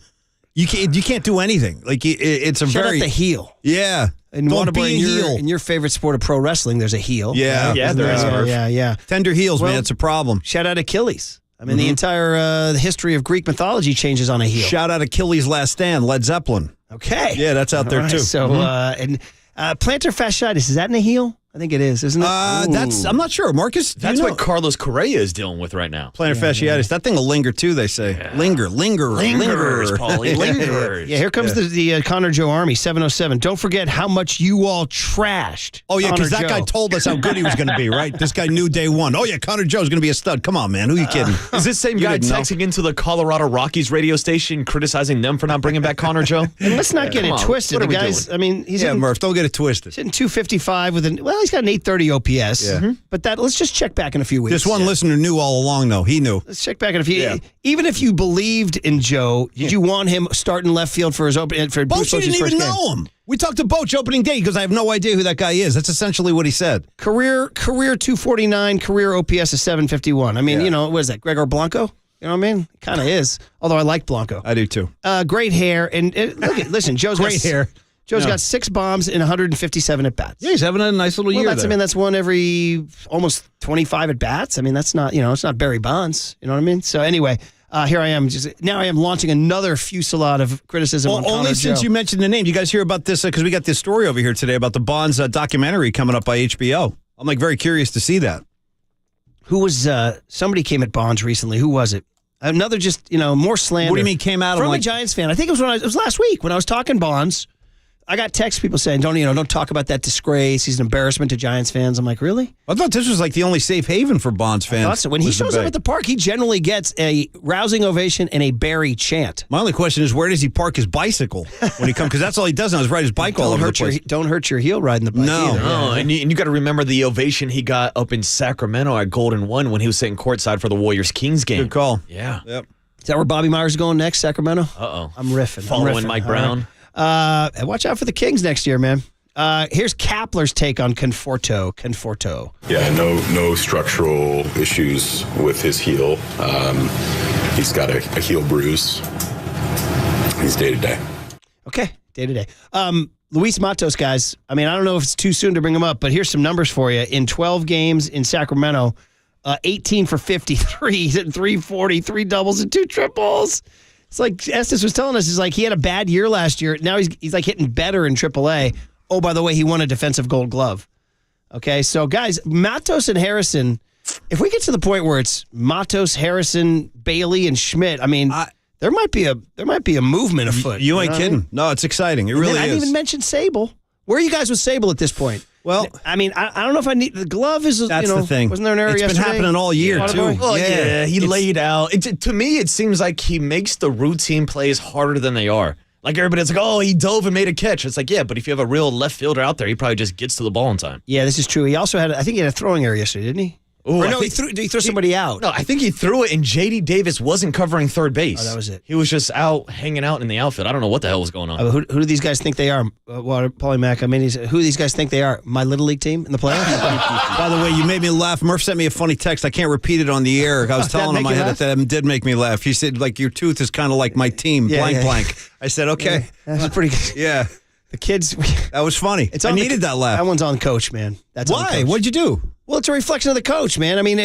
You can't do anything. It's a Shout very out the heel. Yeah. And in your favorite sport of pro wrestling, there's a heel. Yeah, there is. Yeah. Tender heels, man, it's a problem. Shout out Achilles. The entire history of Greek mythology changes on a heel. Shout out Achilles' Last Stand, Led Zeppelin. Okay. Yeah, that's out there right, too. So, plantar fasciitis, is that in a heel? I think it is, isn't it? I'm not sure. Marcus, that's what Carlos Correa is dealing with right now. Plantar fasciitis. That thing will linger too, they say. Yeah. Linger. Lingers, Paulie. Lingers. Yeah, here comes the Connor Joe Army, 707. Don't forget how much you all trashed. Oh, yeah, because that Joe. guy told us how good he was going to be, right? This guy knew day one. Oh, yeah, Connor Joe's going to be a stud. Come on, man. Who are you kidding? Is this same guy texting into the Colorado Rockies radio station criticizing them for not bringing back Connor Joe? And let's not get it twisted. The guy's, doing? He's Murph, don't get it twisted. He's hitting 255 with he's got an 830 OPS. Yeah. But let's just check back in a few weeks. This one listener knew all along, though. He knew. Let's check back in a few. Even if you believed in Joe, did you want him starting left field for his open for Bruce Bochy Bochy's didn't first even game? know him. We talked to Boch opening day because I have no idea who that guy is. That's essentially what he said. Career 249, career OPS is 751. I mean, what is that? Gregor Blanco? You know what I mean? Kind of is. Although I like Blanco. I do too. Great hair and listen, Joe's Great hair. Joe's got 6 bombs in 157 at bats. Yeah, he's having a nice little year. That's one every almost 25 at bats. I mean, that's not it's not Barry Bonds. You know what I mean? So anyway, here I am. Now I am launching another fusillade of criticism. on Only Connor since Joe. you mentioned the name. You guys hear about this because we got this story over here today about the Bonds documentary coming up by HBO. I'm very curious to see that. Who was somebody came at Bonds recently? Who was it? Another more slander. What do you mean came out? From a Giants fan. I think it was last week when I was talking Bonds. I got text people saying, don't talk about that disgrace. He's an embarrassment to Giants fans. I'm like, really? I thought this was like the only safe haven for Bonds fans. I thought so. When he shows up at the park, he generally gets a rousing ovation and a Barry chant. My only question is, where does he park his bicycle when he comes? Because that's all he does now is ride his bike all over the place. Don't hurt your heel riding the bike either. No, and you got to remember the ovation he got up in Sacramento at Golden One when he was sitting courtside for the Warriors-Kings game. Good call. Yeah. Yep. Is that where Bobby Myers is going next, Sacramento? Uh-oh. I'm riffing. Following Mike Brown. Watch out for the Kings next year, man. Here's Kapler's take on Conforto. Yeah, no structural issues with his heel. He's got a heel bruise. He's day to day. Okay, day to day. Luis Matos, guys. I mean, I don't know if it's too soon to bring him up, but here's some numbers for you. In 12 games in Sacramento, 18 for 53. He's hitting 340, 3 doubles and 2 triples. It's like Estes was telling us, he's like, he had a bad year last year. Now he's like hitting better in AAA. Oh, by the way, he won a defensive gold glove. Okay, so guys, Matos and Harrison, if we get to the point where it's Matos, Harrison, Bailey, and Schmidt, I mean, there might be a movement afoot. You ain't kidding. No, it's exciting. It really is. I didn't even mention Sable. Where are you guys with Sable at this point? Well, I mean, I don't know if I need the glove. That's the thing. Wasn't there an area? It's been happening all year too. Well, yeah, he laid out. To me, it seems like he makes the routine plays harder than they are. Like everybody's like, oh, he dove and made a catch. It's like, yeah, but if you have a real left fielder out there, he probably just gets to the ball in time. Yeah, this is true. He also I think he had a throwing area yesterday, didn't he? Ooh, or no, he threw somebody out. No, I think he threw it, and J.D. Davis wasn't covering third base. Oh, that was it. He was just out hanging out in the outfield. I don't know what the hell was going on. Who do these guys think they are? Paulie Mack. I mean, who do these guys think they are? My little league team in the playoffs. By the way, you made me laugh. Murph sent me a funny text. I can't repeat it on the air. I was telling him that did make me laugh. He said, like, your tooth is kind of like my team, blank. I said, okay. Yeah, that's pretty good. Yeah. The kids. That was funny. I needed that laugh. That one's on coach, man. That's why? What'd you do? Well, it's a reflection of the coach, man. I mean,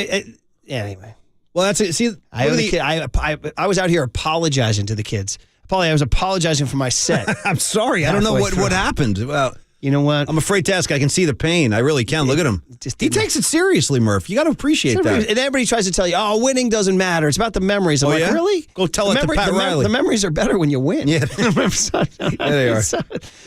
anyway. Well, that's it. See, I was out here apologizing to the kids. Paulie, I was apologizing for my set. I'm sorry. I don't know what happened. Well, you know what? I'm afraid to ask. I can see the pain. I really can. Look at him. He takes it seriously, Murph. You got to appreciate that. And everybody tries to tell you, oh, winning doesn't matter. It's about the memories. I'm like, really? Go tell it to Pat Riley. The memories are better when you win. Yeah. They are.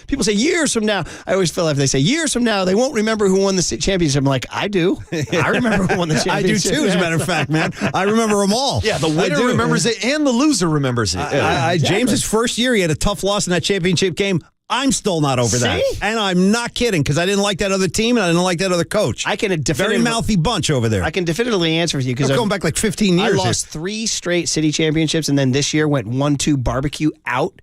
People say years from now. I always feel like they say years from now, they won't remember who won the championship. I'm like, I do. I remember who won the championship. I do too, as a matter of fact, man. I remember them all. Yeah, the winner remembers it and the loser remembers it. James's first year, he had a tough loss in that championship game. I'm still not over that. And I'm not kidding, because I didn't like that other team and I didn't like that other coach. I can Very mouthy bunch over there. I can definitively answer for you, because going back like 15 years. I lost 3 straight city championships, and then this year went 1-2 barbecue out.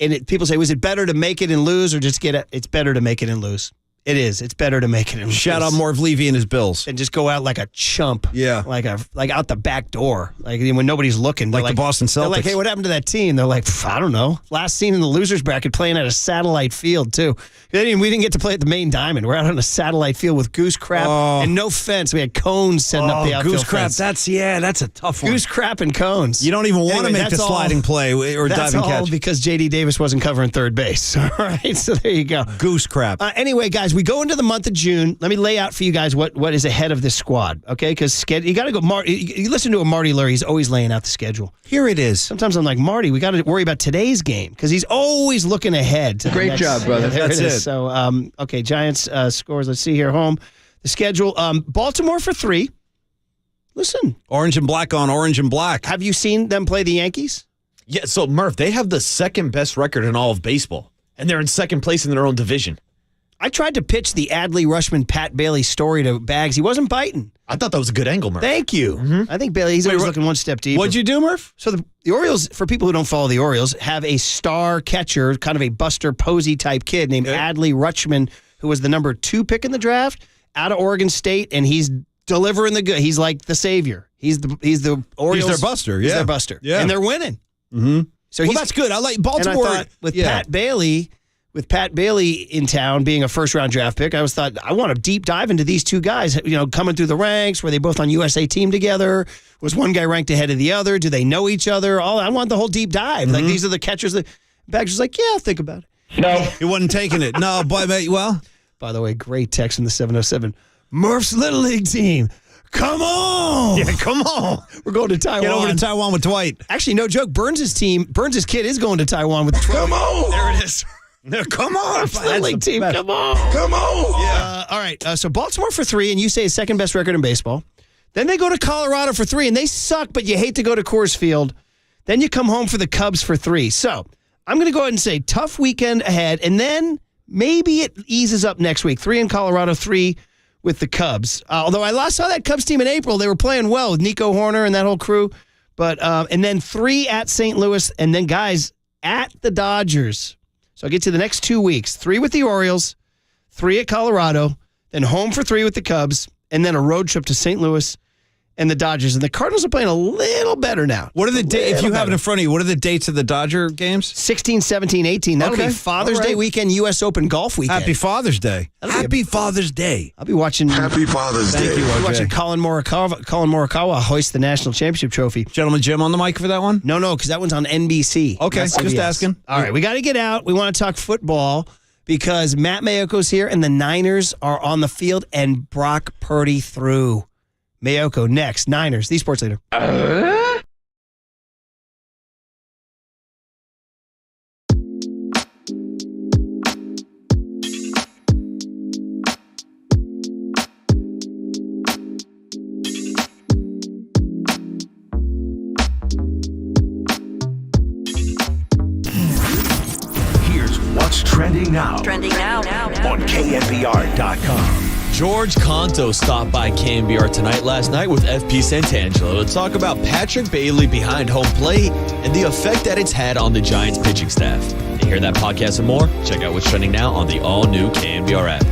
And people say, was it better to make it and lose or just get it? It's better to make it and lose. It is. It's better to make it and lose. Shout out Marv Levy and his Bills. And just go out like a chump. Yeah. Like out the back door. Like when nobody's looking. Like the Boston Celtics. They're like, hey, what happened to that team? They're like, I don't know. Last seen in the losers bracket playing at a satellite field, too. We didn't get to play at the main diamond. We're out on a satellite field with goose crap and no fence. We had cones setting up the outfield goose crap. fence. That's a tough one. Goose crap and cones. You don't even want to make the sliding play or diving catch. That's all because J.D. Davis wasn't covering third base. All right, so there you go. Goose crap. Anyway, guys, we go into the month of June. Let me lay out for you guys what is ahead of this squad, okay? Because you got to go. You listen to a Marty Lurie. He's always laying out the schedule. Here it is. Sometimes I'm like, Marty, we got to worry about today's game because he's always looking ahead. Great job, brother. That's it. So, okay, Giants scores. Let's see here. Home. The schedule. Baltimore for 3. Listen. Orange and black on orange and black. Have you seen them play the Yankees? Yeah, so Murph, they have the second best record in all of baseball, and they're in second place in their own division. I tried to pitch the Adley Rutschman Pat Bailey story to Bags. He wasn't biting. I thought that was a good angle, Murph. Thank you. I think Bailey, he's always looking one step deeper. What'd you do, Murph? So the Orioles, for people who don't follow the Orioles, have a star catcher, kind of a Buster Posey type kid named Adley Rutschman, who was the number 2 pick in the draft out of Oregon State, and he's delivering the good. He's like the savior. He's the Orioles. He's their Buster. He's Yeah, their Buster, Yeah, and they're winning. Mm-hmm. So well, that's good. I like Baltimore. And I thought with Pat Bailey in town being a first-round draft pick, I thought I want to deep dive into these two guys. You know, coming through the ranks, were they both on USA team together? Was one guy ranked ahead of the other? Do they know each other? I want the whole deep dive. Like these are the catchers that Bags was like, yeah, I'll think about it. No, he wasn't taking it. No, boy, mate. Well, by the way, great text in the 707. Murph's Little League team. Come on. Yeah, come on. We're going to Taiwan. Get over to Taiwan with Dwight. Actually, no joke. Burns' kid is going to Taiwan with the 12. Come on. There it is. Come on. Little League team. Come on. Come on. Yeah. All right. So Baltimore for 3, and you say second best record in baseball. Then they go to Colorado for 3, and they suck, but you hate to go to Coors Field. Then you come home for the Cubs for 3. So I'm going to go ahead and say tough weekend ahead, and then maybe it eases up next week. 3 in Colorado, 3 with the Cubs. Although I saw that Cubs team in April. They were playing well with Nico Horner and that whole crew. But and then 3 at St. Louis, and then, guys, at the Dodgers. So I'll get to the next 2 weeks. 3 with the Orioles, 3 at Colorado, then home for 3 with the Cubs, and then a road trip to St. Louis and the Dodgers. And the Cardinals are playing a little better now. What are the dates? If you have it in front of you, what are the dates of the Dodger games? 16, 17, 18. That'll be Father's Day weekend, U.S. Open golf weekend. Happy Father's Day. Happy Father's Day. I'll be watching. Happy Father's Day. Thank you, I'll be RJ. watching Colin Morikawa hoist the national championship trophy. Gentleman Jim on the mic for that one? No, because that one's on NBC. Okay, not just CBS. asking. All right, we got to get out. We want to talk football because Matt Mayoko's here and the Niners are on the field and Brock Purdy threw. Mayoko next. Niners, the sports leader. Here's what's trending now on KNBR.com. George Conto stopped by KNBR tonight last night with FP Santangelo to talk about Patrick Bailey behind home plate and the effect that it's had on the Giants pitching staff. To hear that podcast and more, check out what's trending now on the all-new KNBR app.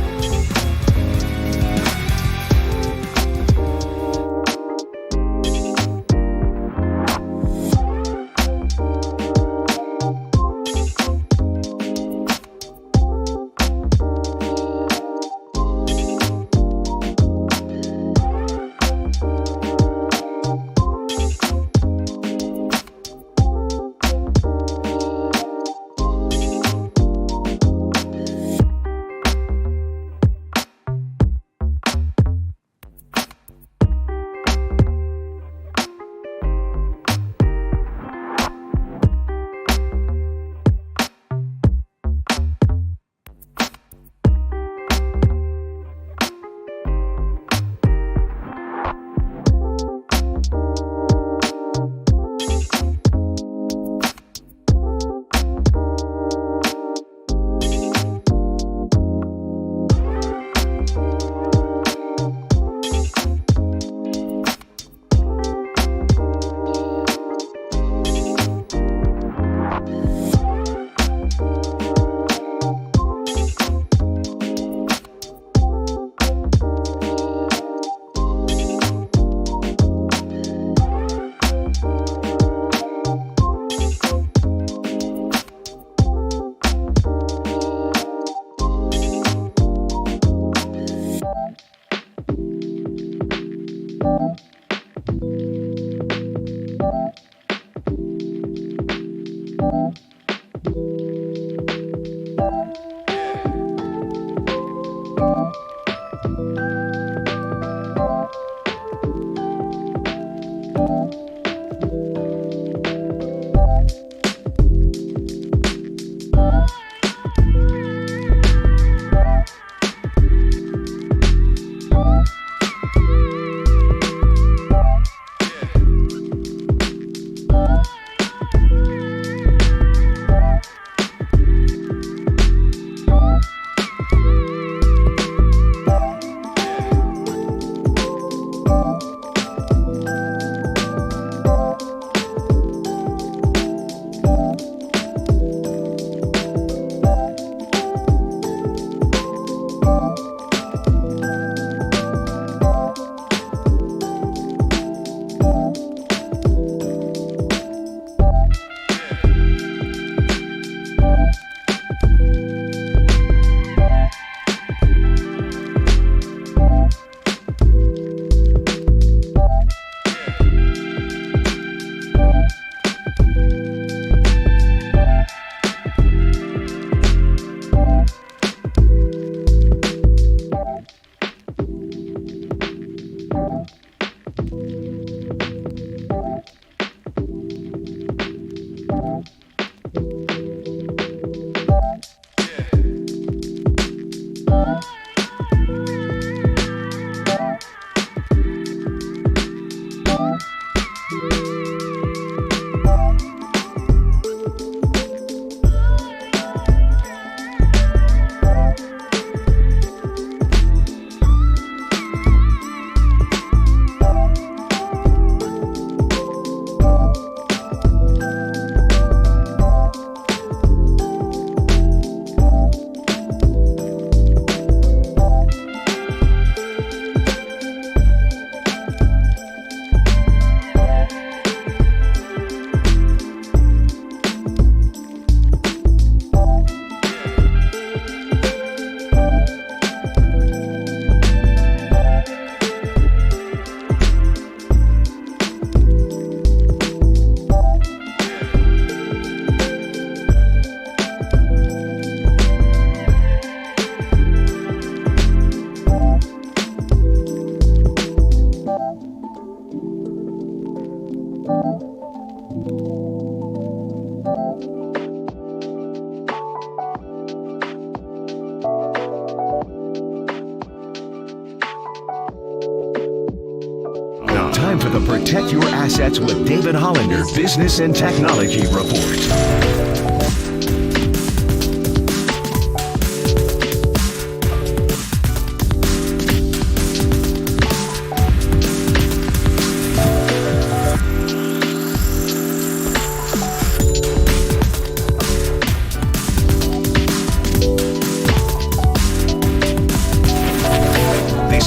Time for the Protect Your Assets with David Hollander Business and Technology Report.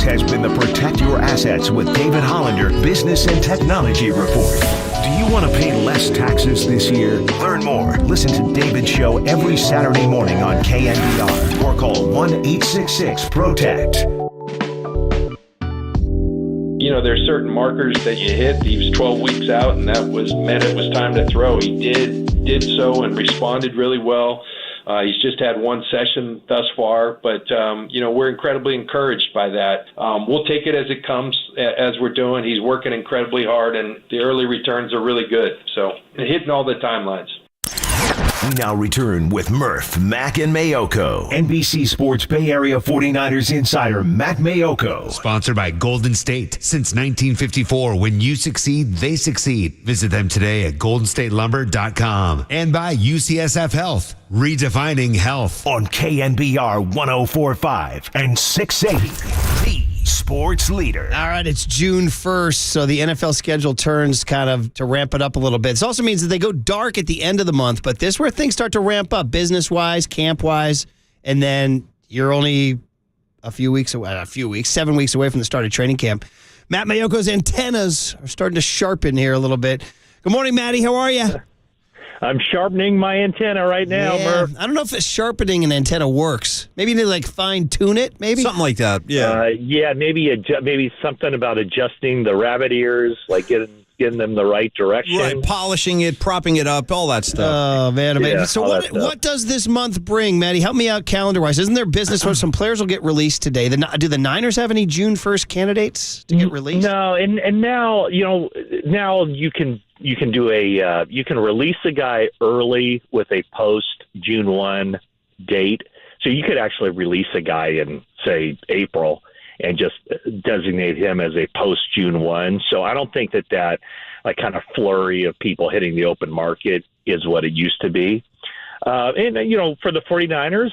Has been the Protect Your Assets with David Hollander Business and Technology Report. Do you want to pay less taxes this year? Learn more. Listen to David's show every Saturday morning on KNBR or call 1-866-PROTECT. You know, there's certain markers that you hit. He was 12 weeks out, and that meant it was time to throw. He did so and responded really well. He's just had one session thus far, but, we're incredibly encouraged by that. We'll take it as it comes, as we're doing. He's working incredibly hard, and the early returns are really good. So hitting all the timelines. We now return with Murph, Mac, and Mayoko. NBC Sports Bay Area 49ers insider Mac Mayoko. Sponsored by Golden State. Since 1954, when you succeed, they succeed. Visit them today at goldenstatelumber.com. And by UCSF Health, redefining health. On KNBR 104.5 and 680. Sports leader. All right, it's June 1st, so the NFL schedule turns kind of to ramp it up a little bit. This also means that they go dark at the end of the month, but this is where things start to ramp up business-wise, camp-wise, and then you're only 7 weeks away from the start of training camp. Matt Mayoko's antennas are starting to sharpen here a little bit. Good morning, Matty. How are you? I'm sharpening my antenna right now, Murph. I don't know if sharpening an antenna works. Maybe you need to fine-tune it, maybe? Something like that, yeah. Maybe something about adjusting the rabbit ears, like getting them the right direction. Right, polishing it, propping it up, all that stuff. Oh, man. Yeah, so what does this month bring, Matty? Help me out calendar-wise. Isn't there business where some players will get released today? Do the Niners have any June 1st candidates to get released? No, and now, now you can you can release a guy early with a post June 1 date. So you could actually release a guy in, say, April and just designate him as a post June 1. So I don't think that kind of flurry of people hitting the open market is what it used to be. And for the 49ers,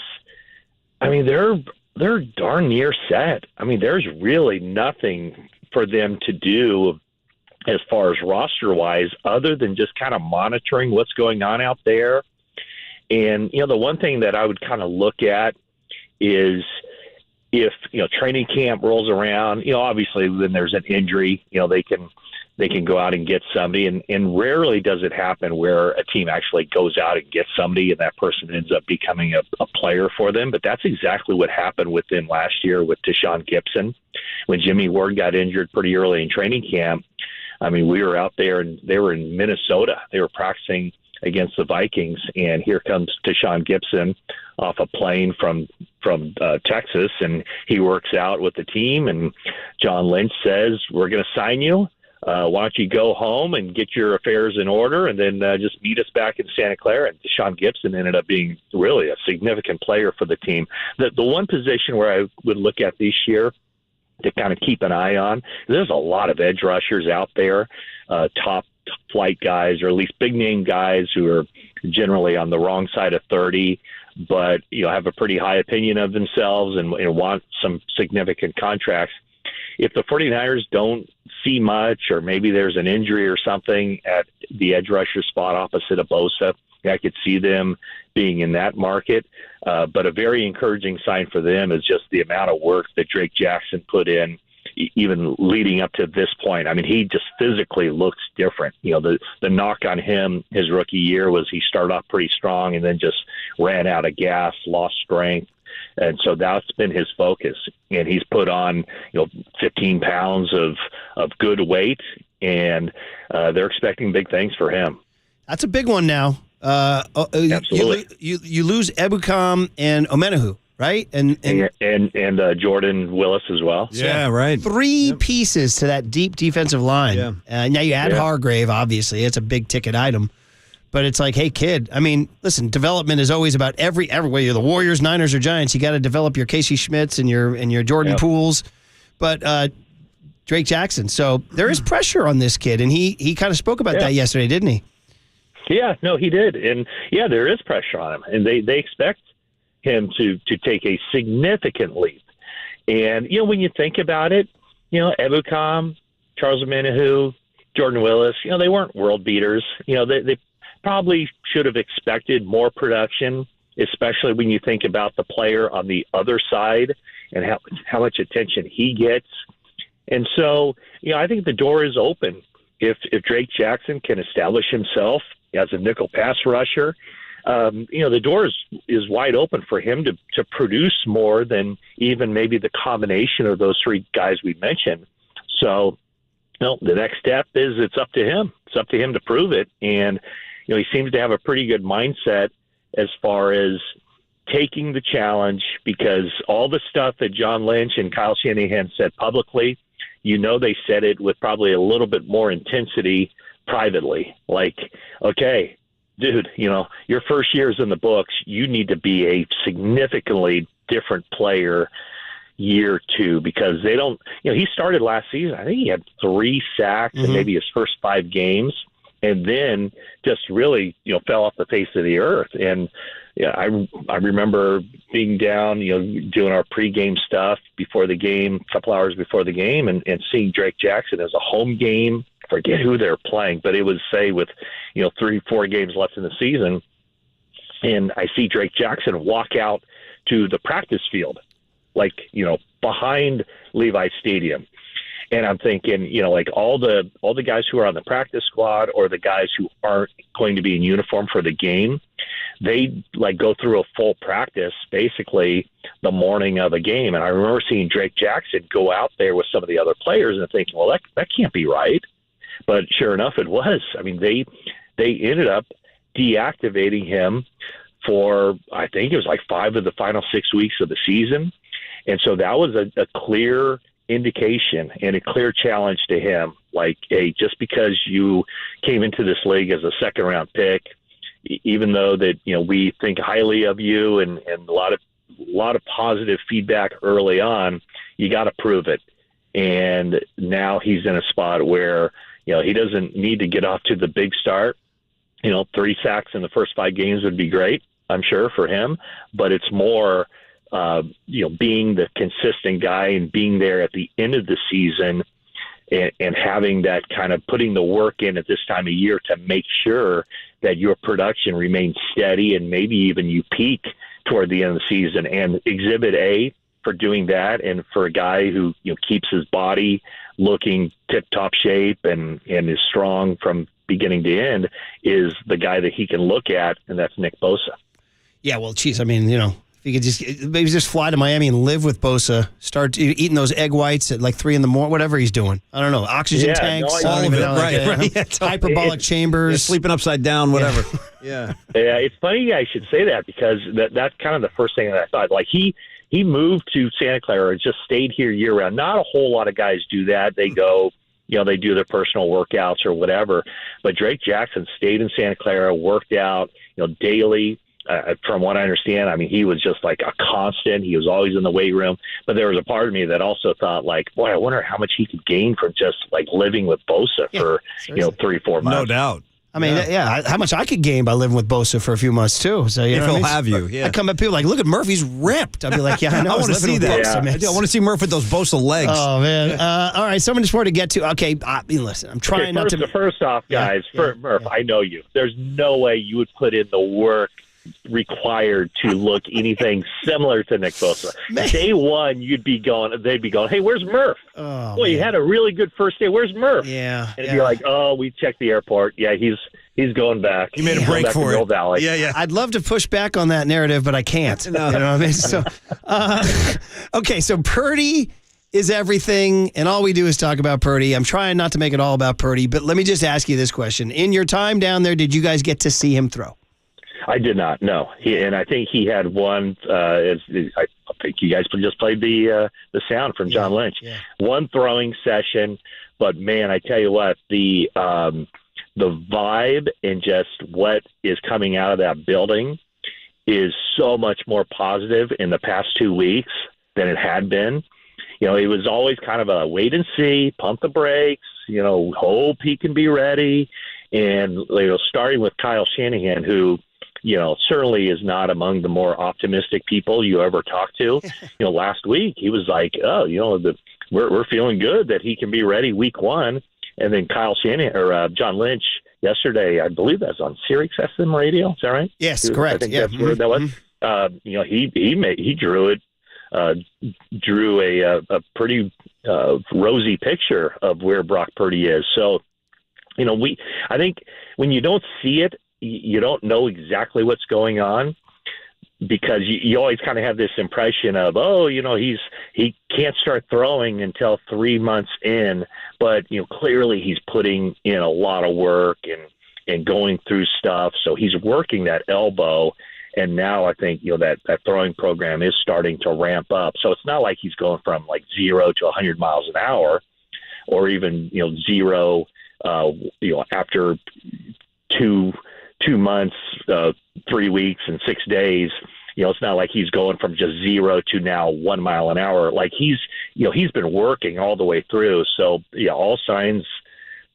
I mean, they're darn near set. I mean, there's really nothing for them to do as far as roster-wise, other than just kind of monitoring what's going on out there. And, the one thing that I would kind of look at is if, training camp rolls around, obviously when there's an injury, they can go out and get somebody. And rarely does it happen where a team actually goes out and gets somebody and that person ends up becoming a player for them. But that's exactly what happened with them last year with Deshaun Gibson. When Jimmy Ward got injured pretty early in training camp, I mean, we were out there and they were in Minnesota. They were practicing against the Vikings, and here comes Deshaun Gibson off a plane from Texas, and he works out with the team, and John Lynch says, "We're going to sign you. Why don't you go home and get your affairs in order, and then just meet us back in Santa Clara?" And Deshaun Gibson ended up being really a significant player for the team. The one position where I would look at this year to kind of keep an eye on. There's a lot of edge rushers out there, top flight guys, or at least big name guys who are generally on the wrong side of 30, but have a pretty high opinion of themselves and want some significant contracts. If the 49ers don't see much, or maybe there's an injury or something at the edge rusher spot opposite of Bosa, I could see them being in that market. But a very encouraging sign for them is just the amount of work that Drake Jackson put in, even leading up to this point. I mean, he just physically looks different. The knock on him his rookie year was he started off pretty strong and then just ran out of gas, lost strength. And so that's been his focus. And he's put on, 15 pounds of good weight, and they're expecting big things for him. That's a big one now. Absolutely. You lose Ebukam and Omenahu, right? And Jordan Willis as well. Yeah, right. Three pieces to that deep defensive line. Yeah. Now you add Hargrave, obviously. It's a big ticket item. But it's like, hey, kid, I mean, listen, development is always about every way. You're the Warriors, Niners, or Giants. You got to develop your Casey Schmitz and your Jordan Pools. But Drake Jackson. So there is pressure on this kid, and he kind of spoke about that yesterday, didn't he? Yeah, no, he did. And, there is pressure on him, and they expect him to take a significant leap. And, when you think about it, Ebukam, Charles Omenihu, Jordan Willis, they weren't world beaters. They probably should have expected more production, especially when you think about the player on the other side and how much attention he gets. And so, I think the door is open. If Drake Jackson can establish himself as a nickel pass rusher, the door is wide open for him to produce more than even maybe the combination of those three guys we mentioned. So, the next step is it's up to him. It's up to him to prove it. And, he seems to have a pretty good mindset as far as taking the challenge, because all the stuff that John Lynch and Kyle Shanahan said publicly, they said it with probably a little bit more intensity privately. Like, okay, dude, your first year is in the books. You need to be a significantly different player year two, because they don't, he started last season. I think he had 3 sacks in maybe his first 5 games, and then just really, fell off the face of the earth. And I remember being down, doing our pregame stuff before the game, a couple hours before the game, and seeing Drake Jackson as a home game. Forget who they're playing, but it was, say, with 3-4 games left in the season, and I see Drake Jackson walk out to the practice field, like behind Levi Stadium. And I'm thinking, like all the guys who are on the practice squad, or the guys who aren't going to be in uniform for the game, they go through a full practice basically the morning of a game. And I remember seeing Drake Jackson go out there with some of the other players and thinking, well, that can't be right. But sure enough, it was. I mean, they ended up deactivating him for, I think it was 5 of the final 6 weeks of the season. And so that was a clear indication and a clear challenge to him. Like, hey, just because you came into this league as a second-round pick, even though that we think highly of you and a lot of positive feedback early on, you got to prove it. And now he's in a spot where he doesn't need to get off to the big start. 3 sacks in the first 5 games would be great, I'm sure, for him. But it's more being the consistent guy and being there at the end of the season and having that kind of putting the work in at this time of year to make sure that your production remains steady and maybe even you peak toward the end of the season. And Exhibit A for doing that, and for a guy who keeps his body looking tip-top shape and is strong from beginning to end, is the guy that he can look at, and that's Nick Bosa. Yeah, well, geez, I mean, if you could maybe just fly to Miami and live with Bosa, start eating those egg whites at 3 a.m, whatever he's doing. I don't know, oxygen tanks, all of it, right? Hyperbolic chambers, sleeping upside down, whatever. Yeah, it's funny I should say that, because that's kind of the first thing that I thought. Like, he moved to Santa Clara and just stayed here year round. Not a whole lot of guys do that. They go, they do their personal workouts or whatever. But Drake Jackson stayed in Santa Clara, worked out, daily. from what I understand, I mean, he was just like a constant. He was always in the weight room. But there was a part of me that also thought, like, boy, I wonder how much he could gain from just like living with Bosa for 3-4 months. No doubt. I mean, how much I could gain by living with Bosa for a few months too. So If he'll have you, I come at people like, look at Murphy's ripped. I'll be like, yeah, I know. I want to see that. Bosa, man. I want to see Murph with those Bosa legs. Oh man! All right, so much more to get to. Okay, listen, I'm trying not to. First off, guys, Murph, I know you. There's no way you would put in the work required to look anything similar to Nick Bosa. Day one, they'd be going, hey, where's Murph? Oh, boy, you had a really good first day. Where's Murph? Yeah. And it'd be like, oh, we checked the airport. Yeah, he's going back. He made a break for Mill it. Valley. Yeah. I'd love to push back on that narrative, but I can't. You know what I mean? So, okay, so Purdy is everything, and all we do is talk about Purdy. I'm trying not to make it all about Purdy, but let me just ask you this question. In your time down there, did you guys get to see him throw? I did not. No, and I think he had one. I think you guys just played the sound from John Lynch. Yeah. One throwing session, but man, I tell you what, the vibe and just what is coming out of that building is so much more positive in the past 2 weeks than it had been. It was always kind of a wait and see, pump the brakes. Hope he can be ready, and starting with Kyle Shanahan, who certainly is not among the more optimistic people you ever talk to. Last week he was like, oh, we're feeling good that he can be ready week one. And then Kyle Shanahan or John Lynch yesterday, I believe that's on Sirius XM radio. Is that right? Yes, correct. I think that's where that was. He drew a pretty rosy picture of where Brock Purdy is. So, I think when you don't see it, you don't know exactly what's going on, because you always kind of have this impression of, he can't start throwing until 3 months in, but clearly he's putting in a lot of work and going through stuff. So he's working that elbow, and now I think that throwing program is starting to ramp up. So it's not like he's going from like 0 to 100 miles an hour, or even 0 after two months, 3 weeks, and 6 days. It's not like he's going from just 0 to now 1 mile an hour. Like he's been working all the way through. So all signs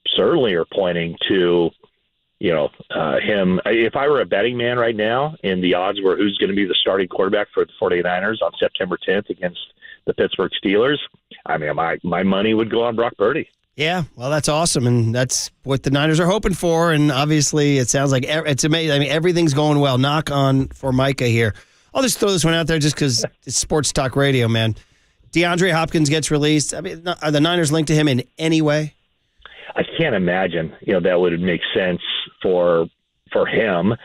certainly are pointing to him. If I were a betting man right now, and the odds were who's going to be the starting quarterback for the 49ers on September 10th against the Pittsburgh Steelers, I mean, my money would go on Brock Purdy. Yeah, well, that's awesome, and that's what the Niners are hoping for, and obviously it sounds like it's amazing. I mean, everything's going well. Knock on for Micah here. I'll just throw this one out there just because it's sports talk radio, man. DeAndre Hopkins gets released. I mean, are the Niners linked to him in any way? I can't imagine, that would make sense for him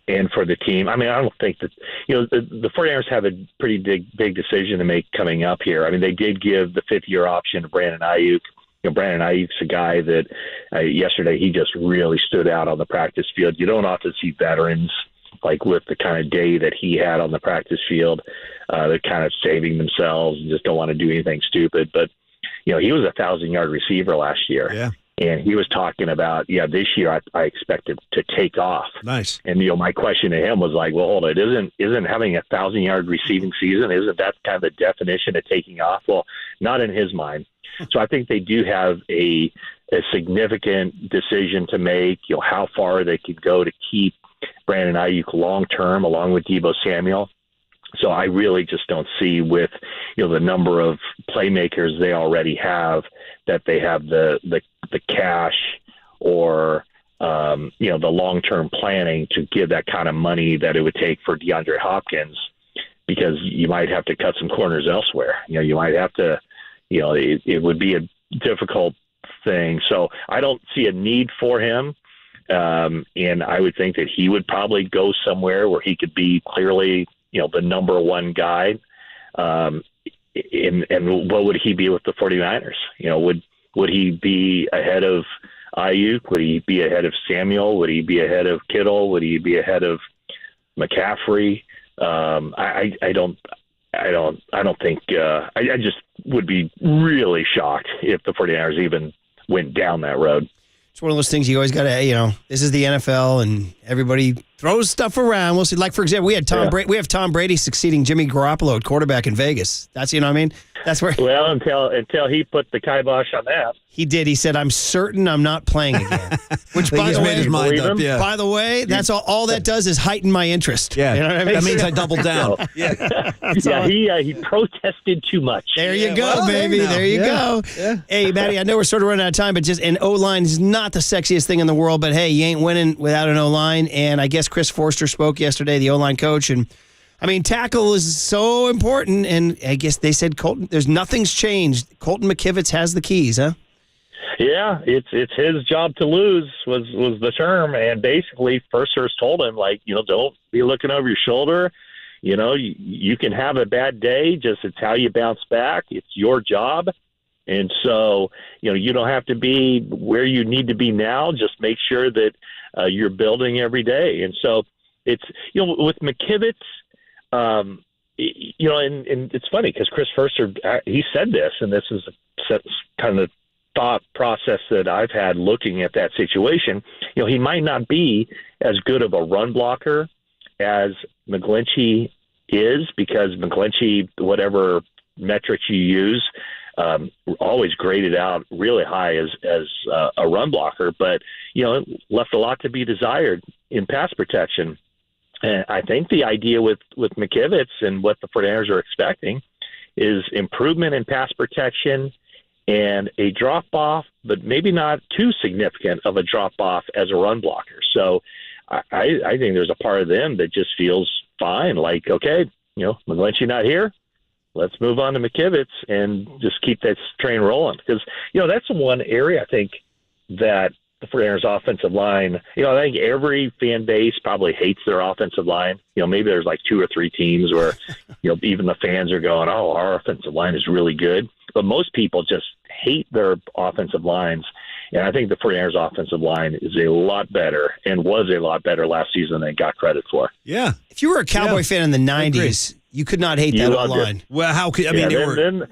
and for the team. I mean, I don't think that, the 49ers have a pretty big decision to make coming up here. I mean, they did give the 5th-year option to Brandon Ayuk. Brandon Ayuk's a guy that yesterday he just really stood out on the practice field. You don't often see veterans like with the kind of day that he had on the practice field. They're kind of saving themselves and just don't want to do anything stupid. But, he was a 1,000-yard receiver last year. Yeah. And he was talking about, this year I expect him to take off. Nice. And, my question to him was like, well, hold on, isn't having a 1,000-yard receiving season, isn't that kind of the definition of taking off? Well, not in his mind. So I think they do have a significant decision to make, how far they could go to keep Brandon Ayuk long-term along with Deebo Samuel. So I really just don't see with, the number of playmakers they already have that they have the cash or, the long-term planning to give that kind of money that it would take for DeAndre Hopkins, because you might have to cut some corners elsewhere. You might have to, it would be a difficult thing. So I don't see a need for him. And I would think that he would probably go somewhere where he could be clearly, the number one guy. And what would he be with the 49ers? Would he be ahead of Ayuk? Would he be ahead of Samuel? Would he be ahead of Kittle? Would he be ahead of McCaffrey? I don't think I just would be really shocked if the 49ers even went down that road. It's one of those things you always got to, this is the NFL and everybody throws stuff around. We'll see. Like, for example, we have Tom Brady succeeding Jimmy Garoppolo at quarterback in Vegas. That's, you know what I mean? That's where. Well, until he put the kibosh on that. He did. He said, "I'm certain I'm not playing again." Which, by the way, his mind up. Yeah. By the way, that's all that does is heighten my interest. Yeah, you know what I mean? That means I double down. He protested too much. There you go, baby. There you go. Yeah. Hey, Matty, I know we're sort of running out of time, but and O-line is not the sexiest thing in the world, but hey, you ain't winning without an O-line. And I guess Chris Forster spoke yesterday, the O-line coach, and I mean, tackle is so important. And I guess they said nothing's changed. Colton McKivitz has the keys, huh? Yeah, it's his job to lose was the term, and basically Forster's told him, like, don't be looking over your shoulder. You can have a bad day, just it's how you bounce back. It's your job. And so, you don't have to be where you need to be now. Just make sure that you're building every day. And so it's, with McKivitz, and it's funny because Chris Forster, he said this, and this is kind of the thought process that I've had looking at that situation. He might not be as good of a run blocker as McGlinchey is, because McGlinchey, whatever metrics you use, always graded out really high as a run blocker, but left a lot to be desired in pass protection. And I think the idea with McKivitz and what the 49ers are expecting is improvement in pass protection and a drop-off, but maybe not too significant of a drop-off as a run blocker. So I think there's a part of them that just feels fine, like, okay, McGlinchey not here, let's move on to McKivitz and just keep that train rolling. Because, that's the one area I think that the 49ers offensive line, I think every fan base probably hates their offensive line. Maybe there's like 2 or 3 teams where, even the fans are going, oh, our offensive line is really good. But most people just hate their offensive lines. And I think the 49ers offensive line is a lot better and was a lot better last season than it got credit for. Yeah. If you were a Cowboy fan in the 90s, you could not hate that O-line. Well, how could,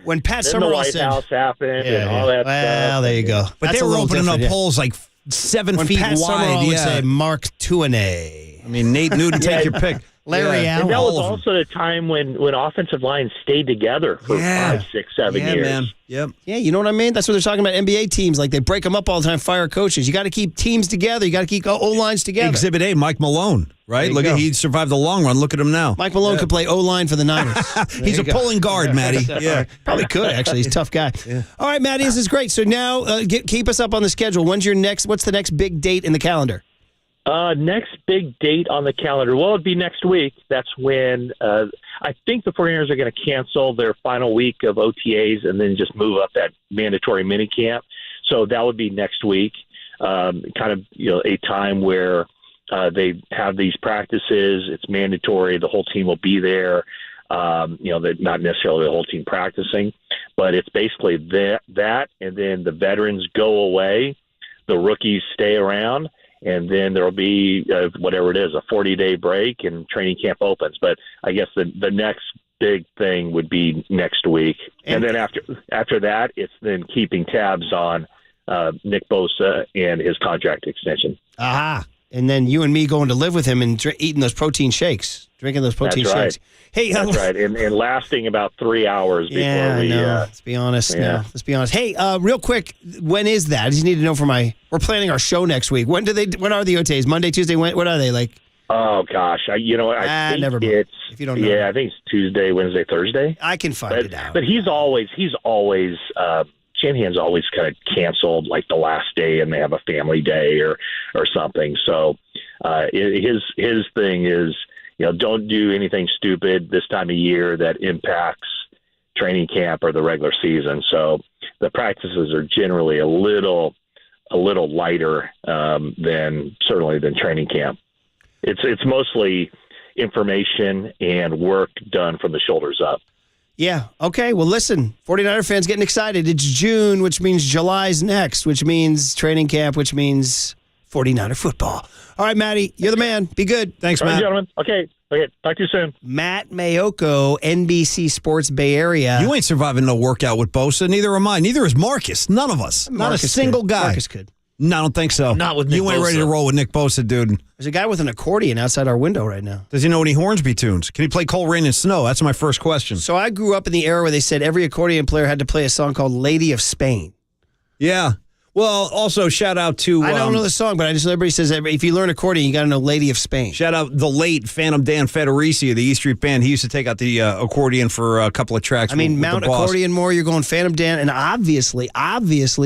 when Pat then Summerall the White said, House happened and all that stuff. Well, there you go. But they were opening up holes like 7 when feet Pat wide. Summerall would say, Mark Tuanay. I mean, Nate Newton, take your pick. Larry Allen. And that was also the time when offensive lines stayed together for 5, 6, 7 years. Man. Yep. Yeah, you know what I mean? That's what they're talking about. NBA teams, like they break them up all the time, fire coaches. You got to keep teams together. You got to keep O-lines together. Exhibit A, Mike Malone, right? Look, he survived the long run. Look at him now. Mike Malone could play O-line for the Niners. He's a pulling guard, Matty. Yeah, probably could actually. He's a tough guy. Yeah. All right, Matty, this is great. So now, keep us up on the schedule. What's the next big date in the calendar? Next big date on the calendar. Well, it'd be next week. That's when I think the 49ers are going to cancel their final week of OTAs and then just move up that mandatory minicamp. So that would be next week. Kind of, a time where they have these practices. It's mandatory. The whole team will be there. They're not necessarily the whole team practicing, but it's basically that, and then the veterans go away, the rookies stay around. And then there'll be whatever it is, a 40-day break, and training camp opens. But I guess the next big thing would be next week, and then after that, it's then keeping tabs on Nick Bosa and his contract extension. Aha! And then you and me going to live with him and eating those protein shakes, drinking those protein shakes. Hey, that's right, and lasting about 3 hours before we. Let's be honest. Yeah. No, let's be honest. Hey, real quick, when is that? I just need to know we're planning our show next week. When are the OTAs? Monday, Tuesday? What are they like? Oh gosh, I think never mind. It's if you don't know. Yeah, I think it's Tuesday, Wednesday, Thursday. I can find it out. But he's always Shanahan's always kind of canceled like the last day, and they have a family day or something. So his thing is, don't do anything stupid this time of year that impacts training camp or the regular season. So the practices are generally a little lighter than training camp. It's mostly information and work done from the shoulders up. Yeah. Okay. Well, listen, 49er fans getting excited. It's June, which means July's next, which means training camp, which means 49er football. All right, Matty, you're the man. Be good. Thanks, All right, Matt. Gentlemen. Okay. Talk to you soon. Matt Mayoko, NBC Sports Bay Area. You ain't surviving no workout with Bosa. Neither am I. Neither is Marcus. None of us. Not a single guy. Marcus could. No, I don't think so. Not with Nick You ain't ready to Bosa. roll with Nick Bosa, dude. There's a guy with an accordion outside our window right now. Does he know any Hornsby tunes? Can he play Cold Rain and Snow? That's my first question. So I grew up in the era where they said every accordion player had to play a song called Lady of Spain. Yeah. Well, also shout out to... I don't know the song, but I just know everybody says if you learn accordion, you got to know Lady of Spain. Shout out the late Phantom Dan Federici of the E Street Band. He used to take out the accordion for a couple of tracks. I mean, with Mount the boss. Accordion more, you're going Phantom Dan, and obviously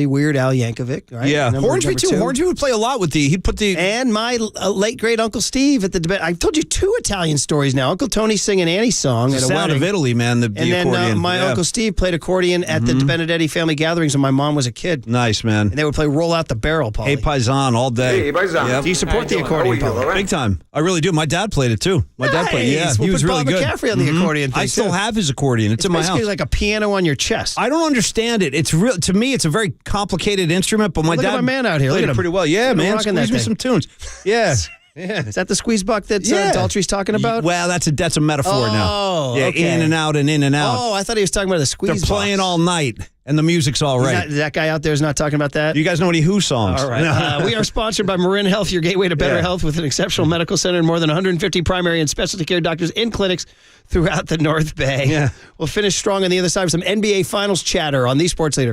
Weird Al Yankovic, right? Yeah, Hornsby number too. two. Hornsby would play a lot with he'd put the... And my late great Uncle Steve at the debate. I've told you 2 Italian stories now. Uncle Tony singing Annie's song the at a sound wedding. of Italy, man, the And then accordion. my Yeah. Uncle Steve played accordion at the Benedetti family gatherings when my mom was a kid. Nice, man. And they would play Roll Out the Barrel, Paulie. Hey, Paisan all day. Hey, Paisan. Yep. Do you support the accordion, Paulie? Big time. I really do. My dad played it too. My dad played it. Yeah, Nice. We'll he was put really Bob good. McCaffrey on the accordion thing, I still too. have his accordion. It's in my house. Basically like a piano on your chest. I don't understand it. It's real to me. It's a very complicated instrument, but my Look at dad my man out here. played Look at it him. pretty well. Yeah, Look at him man. rocking that Squeeze me thing. some tunes. Yeah. Yeah. Is that the squeeze buck that Yeah. Daltrey's talking about? Well, that's a metaphor now. Oh, Yeah, okay. in and out and in and out. Oh, I thought he was talking about the squeeze They're playing box. all night, and the music's all right. That guy out there is not talking about that? You guys know any Who songs? All right. We are sponsored by Marin Health, your gateway to better Yeah. health with an exceptional medical center and more than 150 primary and specialty care doctors in clinics throughout the North Bay. Yeah. We'll finish strong on the other side with some NBA Finals chatter on the Sports Leader.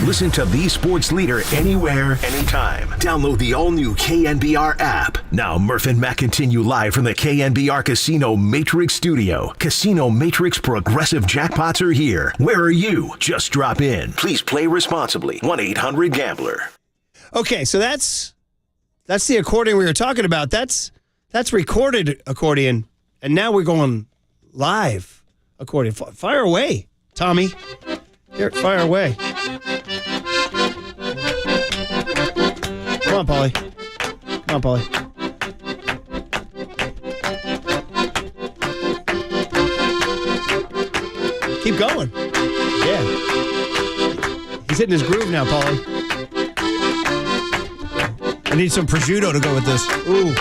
Listen to the sports leader anywhere, anytime. Download the all-new KNBR app. Now, Murph and Matt continue live from the KNBR Casino Matrix Studio. Casino Matrix Progressive Jackpots are here. Where are you? Just drop in. Please play responsibly. 1-800-GAMBLER. Okay, so that's the accordion we were talking about. That's recorded accordion, and now we're going live accordion. Fire away, Tommy. Here, fire away. Come on, Paulie. Come on, Paulie. Keep going. Yeah. He's hitting his groove now, Paulie. I need some prosciutto to go with this. Ooh.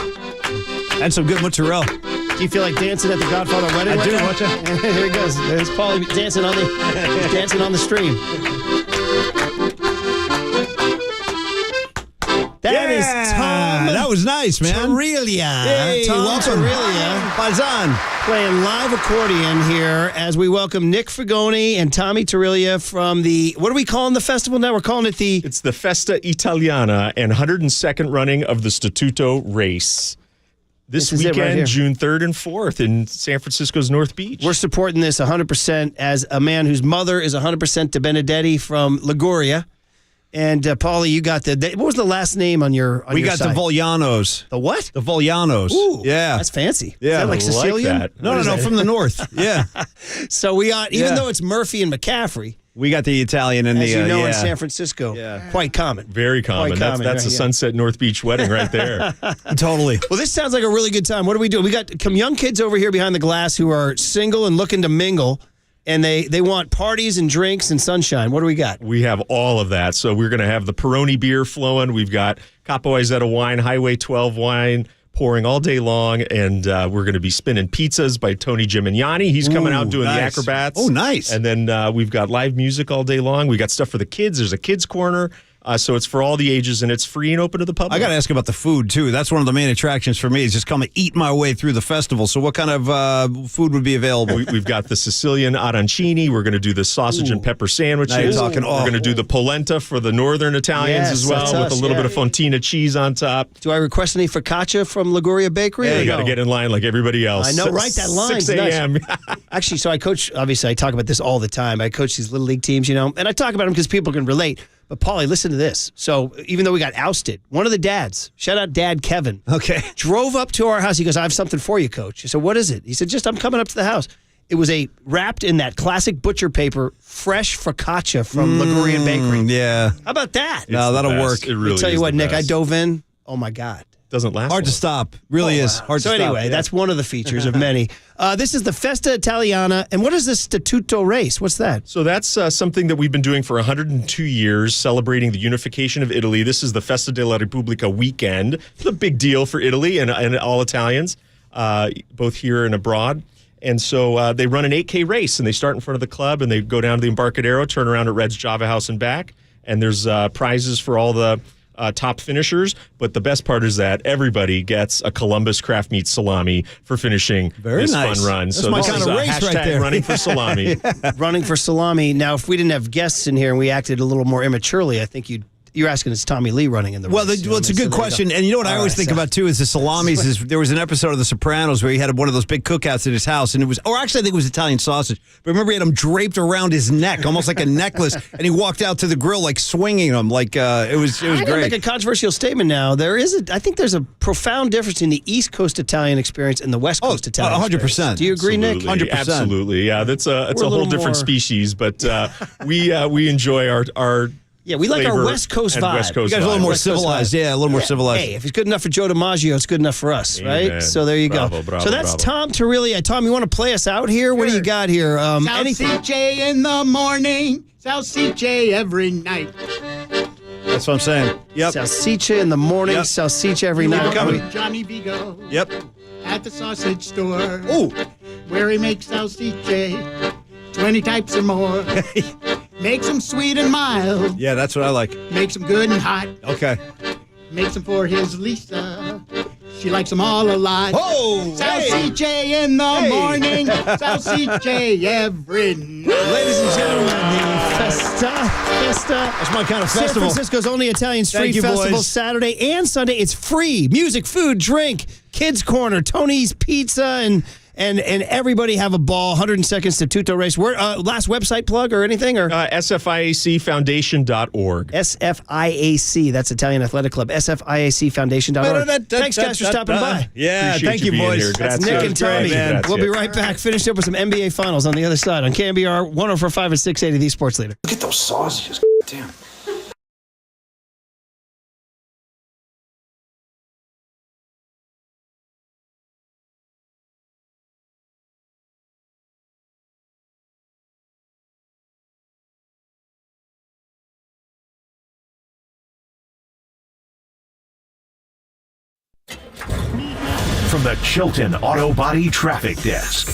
And some good mozzarella. Do you feel like dancing at the Godfather wedding? I do, right now? watch it. Here he goes. There's Paulie dancing on the stream. That is Tom. That was nice, man. Torrelia. Hey, Tom welcome. Torrelia. Paisan. Playing live accordion here as we welcome Nick Fagoni and Tommy Torrelia from the, what are we calling the festival now? We're calling it the... It's the Festa Italiana and 102nd running of the Statuto race. This weekend, right June 3rd and 4th in San Francisco's North Beach. We're supporting this 100% as a man whose mother is 100% De Benedetti from Liguria. And, Paulie, you got what was the last name on your We got side? the Voglianos. The what? The Voglianos. Ooh, yeah. That's fancy. Yeah. Is that like I like Sicilian? that. No, from the north. Yeah. So we got, even Yeah. though it's Murphy and McCaffrey, We got the Italian and as the, you know, yeah. in San Francisco, quite common. Very common. Quite That's common, a right, yeah. Sunset North Beach wedding right there. Totally. Well, this sounds like a really good time. What are we doing? We got some young kids over here behind the glass who are single and looking to mingle, and they want parties and drinks and sunshine. What do we got? We have all of that. So we're going to have the Peroni beer flowing. We've got Capo Izzeta wine, Highway 12 wine pouring all day long, and we're going to be spinning pizzas by Tony Gimignani. He's coming out doing nice. the acrobats. Oh, nice. And then we've got live music all day long. We got stuff for the kids. There's a kids corner. So it's for all the ages, and it's free and open to the public. I got to ask about the food, too. That's one of the main attractions for me is just come and eat my way through the festival. So what kind of food would be available? We've got the Sicilian arancini. We're going to do the sausage and pepper sandwiches. Now you're talking, We're going to do the polenta for the northern Italians Yes, as well, that's with us, a little yeah. bit of fontina cheese on top. Do I request any focaccia from Liguria Bakery? Yeah, or you got to no? get in line like everybody else. I know, right? That line's 6 a.m. Actually, so I coach, obviously, I talk about this all the time. I coach these little league teams, and I talk about them because people can relate. But, Paulie, listen to this. So, even though we got ousted, one of the dads, shout out Dad Kevin, drove up to our house. He goes, I have something for you, Coach. I said, what is it? He said, I'm coming up to the house. It was wrapped in that classic butcher paper, fresh focaccia from Ligurian Bakery. Yeah. How about that? No, that'll work. It really I'll tell you is what, the Nick, I best. dove in. Oh, my God. Doesn't last Hard to long. stop. Really is. Hard So to stop. anyway, Yeah. that's one of the features of many. This is the Festa Italiana. And what is this Statuto race? What's that? So that's something that we've been doing for 102 years, celebrating the unification of Italy. This is the Festa della Repubblica weekend. It's a big deal for Italy and all Italians, both here and abroad. And so they run an 8K race, and they start in front of the club, and they go down to the Embarcadero, turn around at Red's Java House and back. And there's prizes for all the top finishers, but the best part is that everybody gets a Columbus craft meat salami for finishing this nice. fun run. That's so my this kind is of a race hashtag right there. running for salami. Running for salami. Now, if we didn't have guests in here and we acted a little more immaturely, I think you're asking is Tommy Lee running in the Well, race. it's a good question. And you know what I always think about, too, is the salamis. There was an episode of The Sopranos where he had one of those big cookouts at his house, and actually I think it was Italian sausage. But remember, he had them draped around his neck, almost like a necklace, and he walked out to the grill, like, swinging them. Like, it was I'm going to great. make a controversial statement now. I think there's a profound difference in the East Coast Italian experience and the West Coast Italian 100%. experience. Do you agree, Nick? 100%. Absolutely. Yeah, it's a We're a whole little different more- species, but we enjoy our Yeah, we like our flavor West Coast and vibe. West Coast You guys are a little vibe. more West Coast civilized. vibe. Yeah, a little more civilized. Hey, if it's good enough for Joe DiMaggio, it's good enough for us, right? Amen. So there you Bravo, go. bravo, So that's bravo. Tom Torrelia. Tom, you want to play us out here? What do you got here? Anything? Salsiche in the morning, salsiche every night. That's what I'm saying. Yep. Salsicha in the morning, Yep. salsicha every You night. know Johnny Vigo Yep. at the sausage store. Ooh. Where he makes salsiche, 20 types or more. Makes them sweet and mild. Yeah, that's what I like. Makes them good and hot. Okay. Makes them for his Lisa. She likes them all a lot. Oh! Salsiche in the morning, salsiche every night. Ladies and gentlemen, the Festa. That's my kind of San festival. Francisco's only Italian street Thank you, festival, boys. Saturday and Sunday. It's free. Music, food, drink, kids corner, Tony's Pizza, and everybody have a ball. 102nd Statuto race. Where last website plug or anything? Or SFIACfoundation.org. SFIAC. That's Italian Athletic Club. SFIACfoundation.org. Thanks, guys, for stopping by. Yeah, Appreciate thank you, being boys. here. That's Grazie. Nick and Tommy. Grazie. We'll be right back. Finish up with some NBA Finals on the other side on KNBR 104.5 and 680, the Sports Leader. Look at those sausages. Damn. From the Chilton Auto Body Traffic Desk.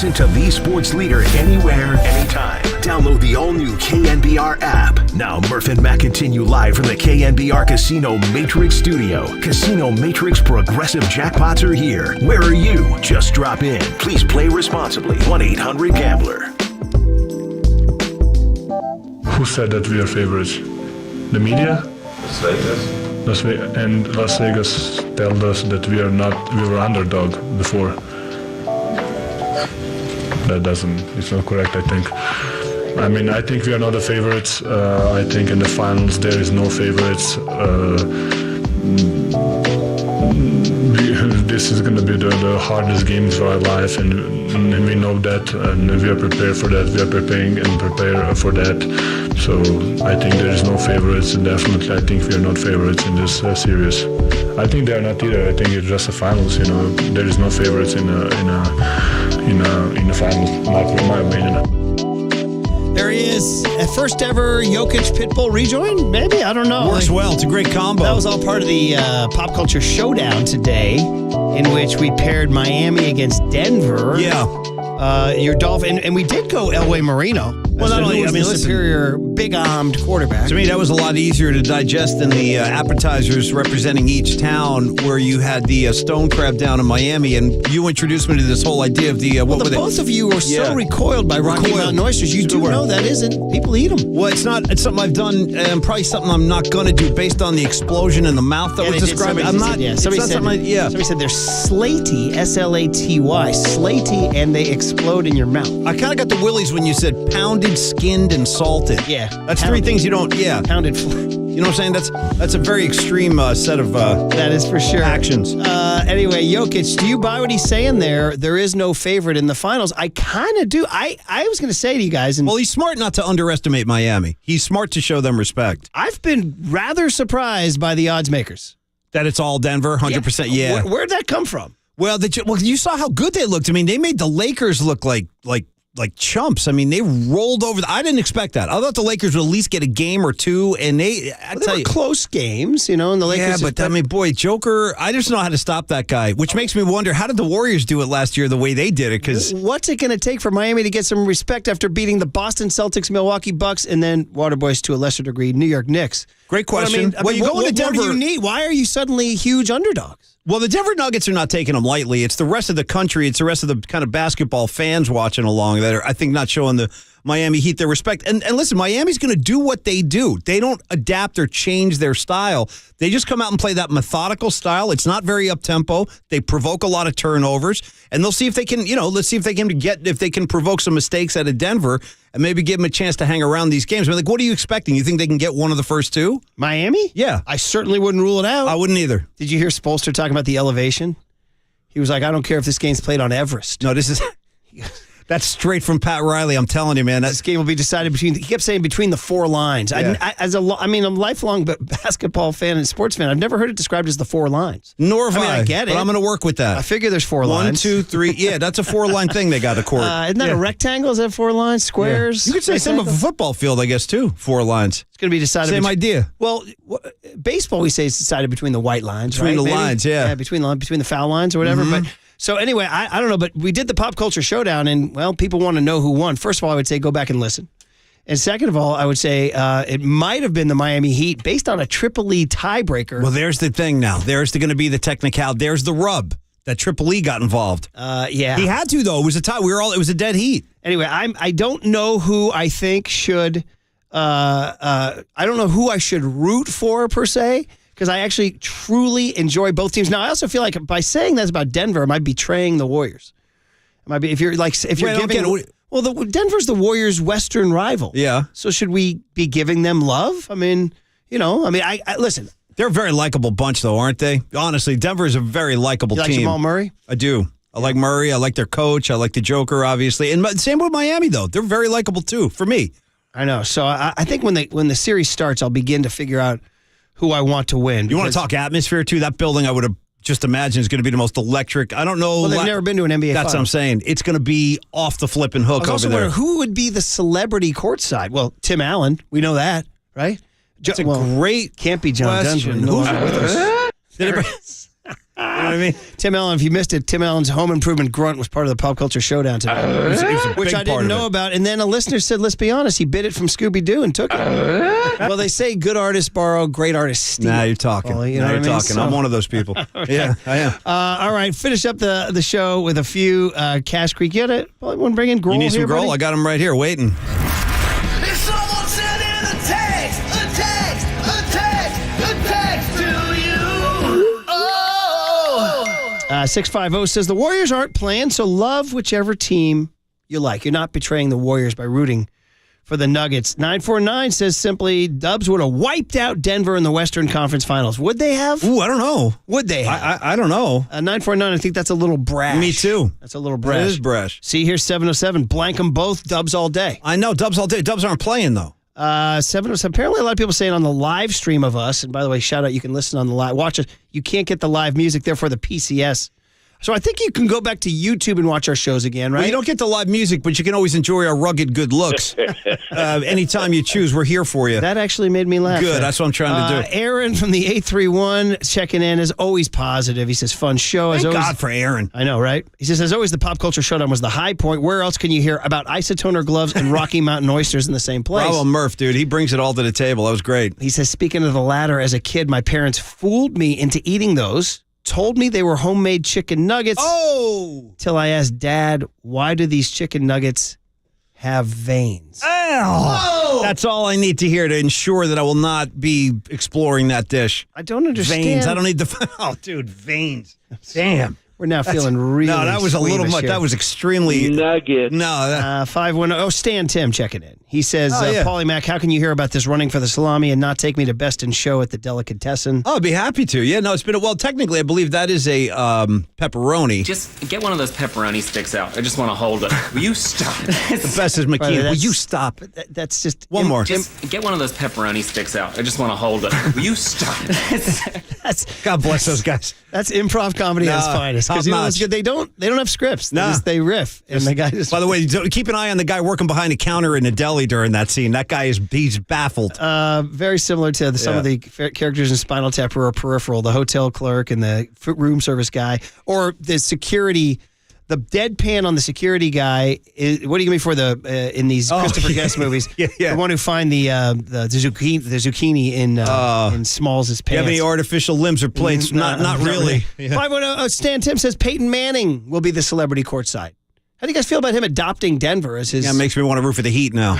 Listen to the sports leader anywhere, anytime. Download the all-new KNBR app. Now, Murph and Matt continue live from the KNBR Casino Matrix Studio. Casino Matrix Progressive Jackpots are here. Where are you? Just drop in. Please play responsibly. 1-800-GAMBLER. Who said that we are favorites? The media? Las Vegas. And Las Vegas told us that we were underdog before. It's not correct, I think. I mean, I think we are not the favorites. I think in the finals there is no favorites. This is going to be the hardest games of our life, and we know that, and we are prepared for that. We are preparing and prepare for that. So I think there is no favorites, and definitely I think we are not favorites in this series. I think they are not either. I think it's just the finals. You know, there is no favorites in the finals. In my opinion. There he is. First ever Jokic Pitbull rejoin? Maybe? I don't know. Works well. It's a great combo. That was all part of the Pop Culture Showdown today, in which we paired Miami against Denver. Yeah. Your Dolphin, and we did go Elway Marino. Well, not only, the superior, big-armed quarterback. To me, that was a lot easier to digest than the appetizers representing each town, where you had the stone crab down in Miami, and you introduced me to this whole idea of the both of you were so recoiled by Rocky Mountain oysters. You do know that isn't. People eat them. Well, it's not. It's something I've done, and probably something I'm not going to do based on the explosion in the mouth that was described. I'm not. Somebody said they're slaty, S-L-A-T-Y, slaty, and they explode in your mouth. I kind of got the willies when you said pounded, skinned, and salted. Yeah. That's three things you don't, Pounded. You know what I'm saying? That's a very extreme set of that is for sure. Actions. Anyway, Jokic, do you buy what he's saying there? There is no favorite in the finals. I kind of do. I was going to say to you guys. Well, he's smart not to underestimate Miami. He's smart to show them respect. I've been rather surprised by the odds makers. That it's all Denver, 100%, yeah. Where'd that come from? Well, you saw how good they looked. I mean, they made the Lakers look like like chumps. I mean, they rolled over. I didn't expect that. I thought the Lakers would at least get a game or two, and they were close games, and the Lakers. Yeah, but I mean, boy, Joker, I just don't know how to stop that guy, which makes me wonder, how did the Warriors do it last year the way they did it? Because what's it going to take for Miami to get some respect after beating the Boston Celtics, Milwaukee Bucks, and then Waterboys to a lesser degree, New York Knicks? Great question. Well, you go to Denver. What do you need? Why are you suddenly huge underdogs? Well, the Denver Nuggets are not taking them lightly. It's the rest of the country. It's the rest of the kind of basketball fans watching along that are, I think, not showing the Miami Heat their respect. And listen, Miami's going to do what they do. They don't adapt or change their style. They just come out and play that methodical style. It's not very up-tempo. They provoke a lot of turnovers. And they'll see if they can, let's see if they can provoke some mistakes out of Denver and maybe give them a chance to hang around these games. I mean, like, what are you expecting? You think they can get one of the first two? Miami? Yeah. I certainly wouldn't rule it out. I wouldn't either. Did you hear Spoelstra talking about the elevation? He was like, I don't care if this game's played on Everest. No, this is... That's straight from Pat Riley. I'm telling you, man. This game will be decided between. He kept saying between the four lines. Yeah. I'm a lifelong basketball fan and sports fan. I've never heard it described as the four lines. Nor have I. I get it. But I'm going to work with that. I figure there's four lines. 1, 2, 3. Yeah, that's a 4-line thing they got to court. Isn't that a rectangle? Is that 4 lines? Squares? Yeah. You could say same of a football field, I guess, too. 4 lines. It's going to be decided. Same idea. Well, baseball we say is decided between the white lines, between right? the lines, yeah. Between the foul lines or whatever, but. So anyway, I don't know, but we did the Pop Culture Showdown, and, well, people want to know who won. First of all, I would say go back and listen. And second of all, I would say it might have been the Miami Heat based on a Triple E tiebreaker. Well, there's the thing now. There's going to be the technicality. There's the rub that Triple E got involved. Yeah. He had to, though. It was a tie. It was a dead heat. Anyway, I don't know who I think should I don't know who I should root for, per se, because I actually truly enjoy both teams. Now, I also feel like by saying that's about Denver, am I betraying the Warriors? Am I if you're giving Denver's the Warriors' Western rival. Yeah. So should we be giving them love? I mean, I listen. They're a very likable bunch, though, aren't they? Honestly, Denver is a very likable team. You like Jamal Murray? I do. I like Murray. I like their coach. I like the Joker, obviously. And same with Miami, though. They're very likable, too, for me. I know. So I think when the series starts, I'll begin to figure out who I want to win. You want to talk atmosphere, too? That building, I would have just imagined, is going to be the most electric. I don't know. Well, they've never been to an NBA That's what I'm saying. It's going to be off the flipping hook over there. Who would be the celebrity courtside? Well, Tim Allen. We know that, right? That's a great can't be John question. Denver. You know what I mean? Tim Allen, if you missed it, Tim Allen's home improvement grunt was part of the Pop Culture Showdown today, which I didn't know about. And then a listener said, let's be honest, he bid it from Scooby-Doo and took it. Well, they say good artists borrow, great artists steal. Now you're talking. Well, now you're talking. I'm one of those people. Okay. Yeah, I am. All right, finish up the show with a few Cash Creek. You want to bring in Grohl? You need some here, Grohl? buddy? I got him right here waiting. If someone sent in a text to you. Oh. 650 says the Warriors aren't playing, so love whichever team you like. You're not betraying the Warriors by rooting for the Nuggets. 949 says simply, Dubs would have wiped out Denver in the Western Conference Finals. Would they have? Ooh, I don't know. Would they have? I don't know. 949, I think that's a little brash. Me too. That's a little brash. It is brash. See, here's 707. Blank them both. Dubs all day. I know. Dubs all day. Dubs aren't playing, though. 707. Apparently, a lot of people saying on the live stream of us, and by the way, shout out, you can listen on the live. Watch it. You can't get the live music, therefore the PCS. So I think you can go back to YouTube and watch our shows again, right? Well, you don't get the live music, but you can always enjoy our rugged good looks. Anytime you choose, we're here for you. That actually made me laugh. Good, that's what I'm trying to do. Aaron from the 831 checking in is always positive. He says, fun show. Thank as always. God for Aaron. I know, right? He says, as always, the Pop Culture Showdown was the high point. Where else can you hear about isotoner gloves and Rocky Mountain oysters in the same place? Bravo, Murph, dude. He brings it all to the table. That was great. He says, speaking of the latter, as a kid, my parents fooled me into eating those. Told me they were homemade chicken nuggets. Oh! Till I asked Dad, why do these chicken nuggets have veins? Oh! That's all I need to hear to ensure that I will not be exploring that dish. I don't understand. Veins. I don't need the... Oh, dude, veins. Damn. We're now feeling really No, that was a little much. here. That was extremely... Nugget. No. 510. Oh, Stan Tim checking in. He says, yeah. Paulie Mac, how can you hear about this running for the salami and not take me to Best in Show at the Delicatessen? Oh, I'd be happy to. Yeah, no, it's been... Well, technically, I believe that is a pepperoni. Just get one of those pepperoni sticks out. I just want to hold it. Will you stop? The best is McKean. Will you stop? That's just... One more. Just get one of those pepperoni sticks out. I just want to hold it. Will you stop? God bless those guys. That's improv comedy at its finest. Top notch. They don't have scripts. They riff, and the guy just. By the way, keep an eye on the guy working behind a counter in a deli during that scene. That guy he's baffled. Very similar to some of the characters in Spinal Tap or Peripheral, the hotel clerk and the room service guy, or the security. The deadpan on the security guy is what do you give me for in these Christopher Guest movies? The one who find the zucchini in Smalls' pants. You have any artificial limbs or plates? Not really. 510 Stan Tim says Peyton Manning will be the celebrity courtside. How do you guys feel about him adopting Denver as his? Yeah, it makes me want to root for the Heat now.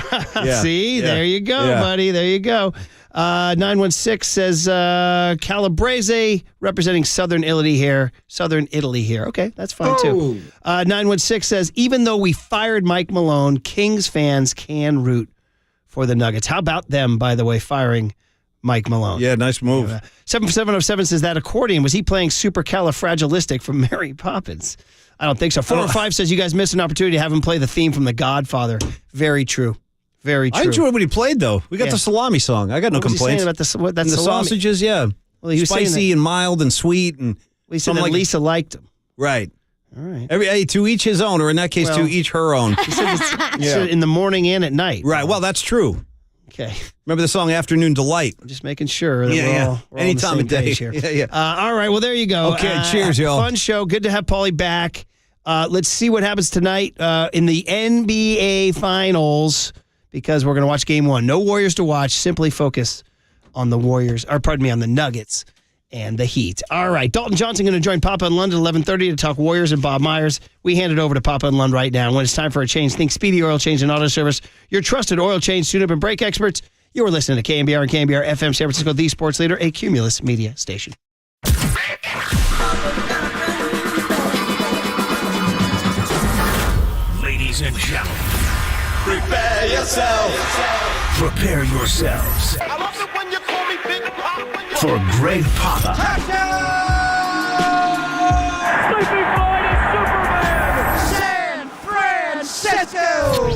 See, there you go, buddy. There you go. 916 says Calabrese representing Southern Italy here. Okay, that's fine too. 916 says even though we fired Mike Malone, Kings fans can root for the Nuggets. How about them, by the way, firing Mike Malone? Yeah, nice move. 7707 says that accordion, was he playing Supercalifragilistic from Mary Poppins? I don't think so. 405 says you guys missed an opportunity to have him play the theme from The Godfather. Very true. Very true. I enjoyed what he played, though. We got the salami song. I got no complaints. What was he saying about the salami? Sausages, yeah. Well, he was spicy and mild and sweet. And he said that Lisa liked him. Right. All right. To each his own, or in that case, to each her own. He said in the morning and at night. Right. Well, that's true. Okay. Remember the song Afternoon Delight? I'm just making sure that we're all any time of day here. All right. Well, there you go. Okay. Cheers, y'all. Fun show. Good to have Paulie back. Let's see what happens tonight in the NBA Finals, because we're going to watch Game 1. No Warriors to watch. Simply focus on the on the Nuggets and the Heat. All right. Dalton Johnson going to join Papa and Lund at 11:30 to talk Warriors and Bob Myers. We hand it over to Papa and Lund right now. When it's time for a change, think Speedy Oil Change and Auto Service. Your trusted oil change, tune-up, and brake experts. You are listening to KNBR and KNBR FM San Francisco, the sports leader, a Cumulus media station. Ladies and gentlemen, Prepare yourself. prepare yourselves I love it when you call me Big Pop. for Greg Papa Sleeping Flight is Superman. San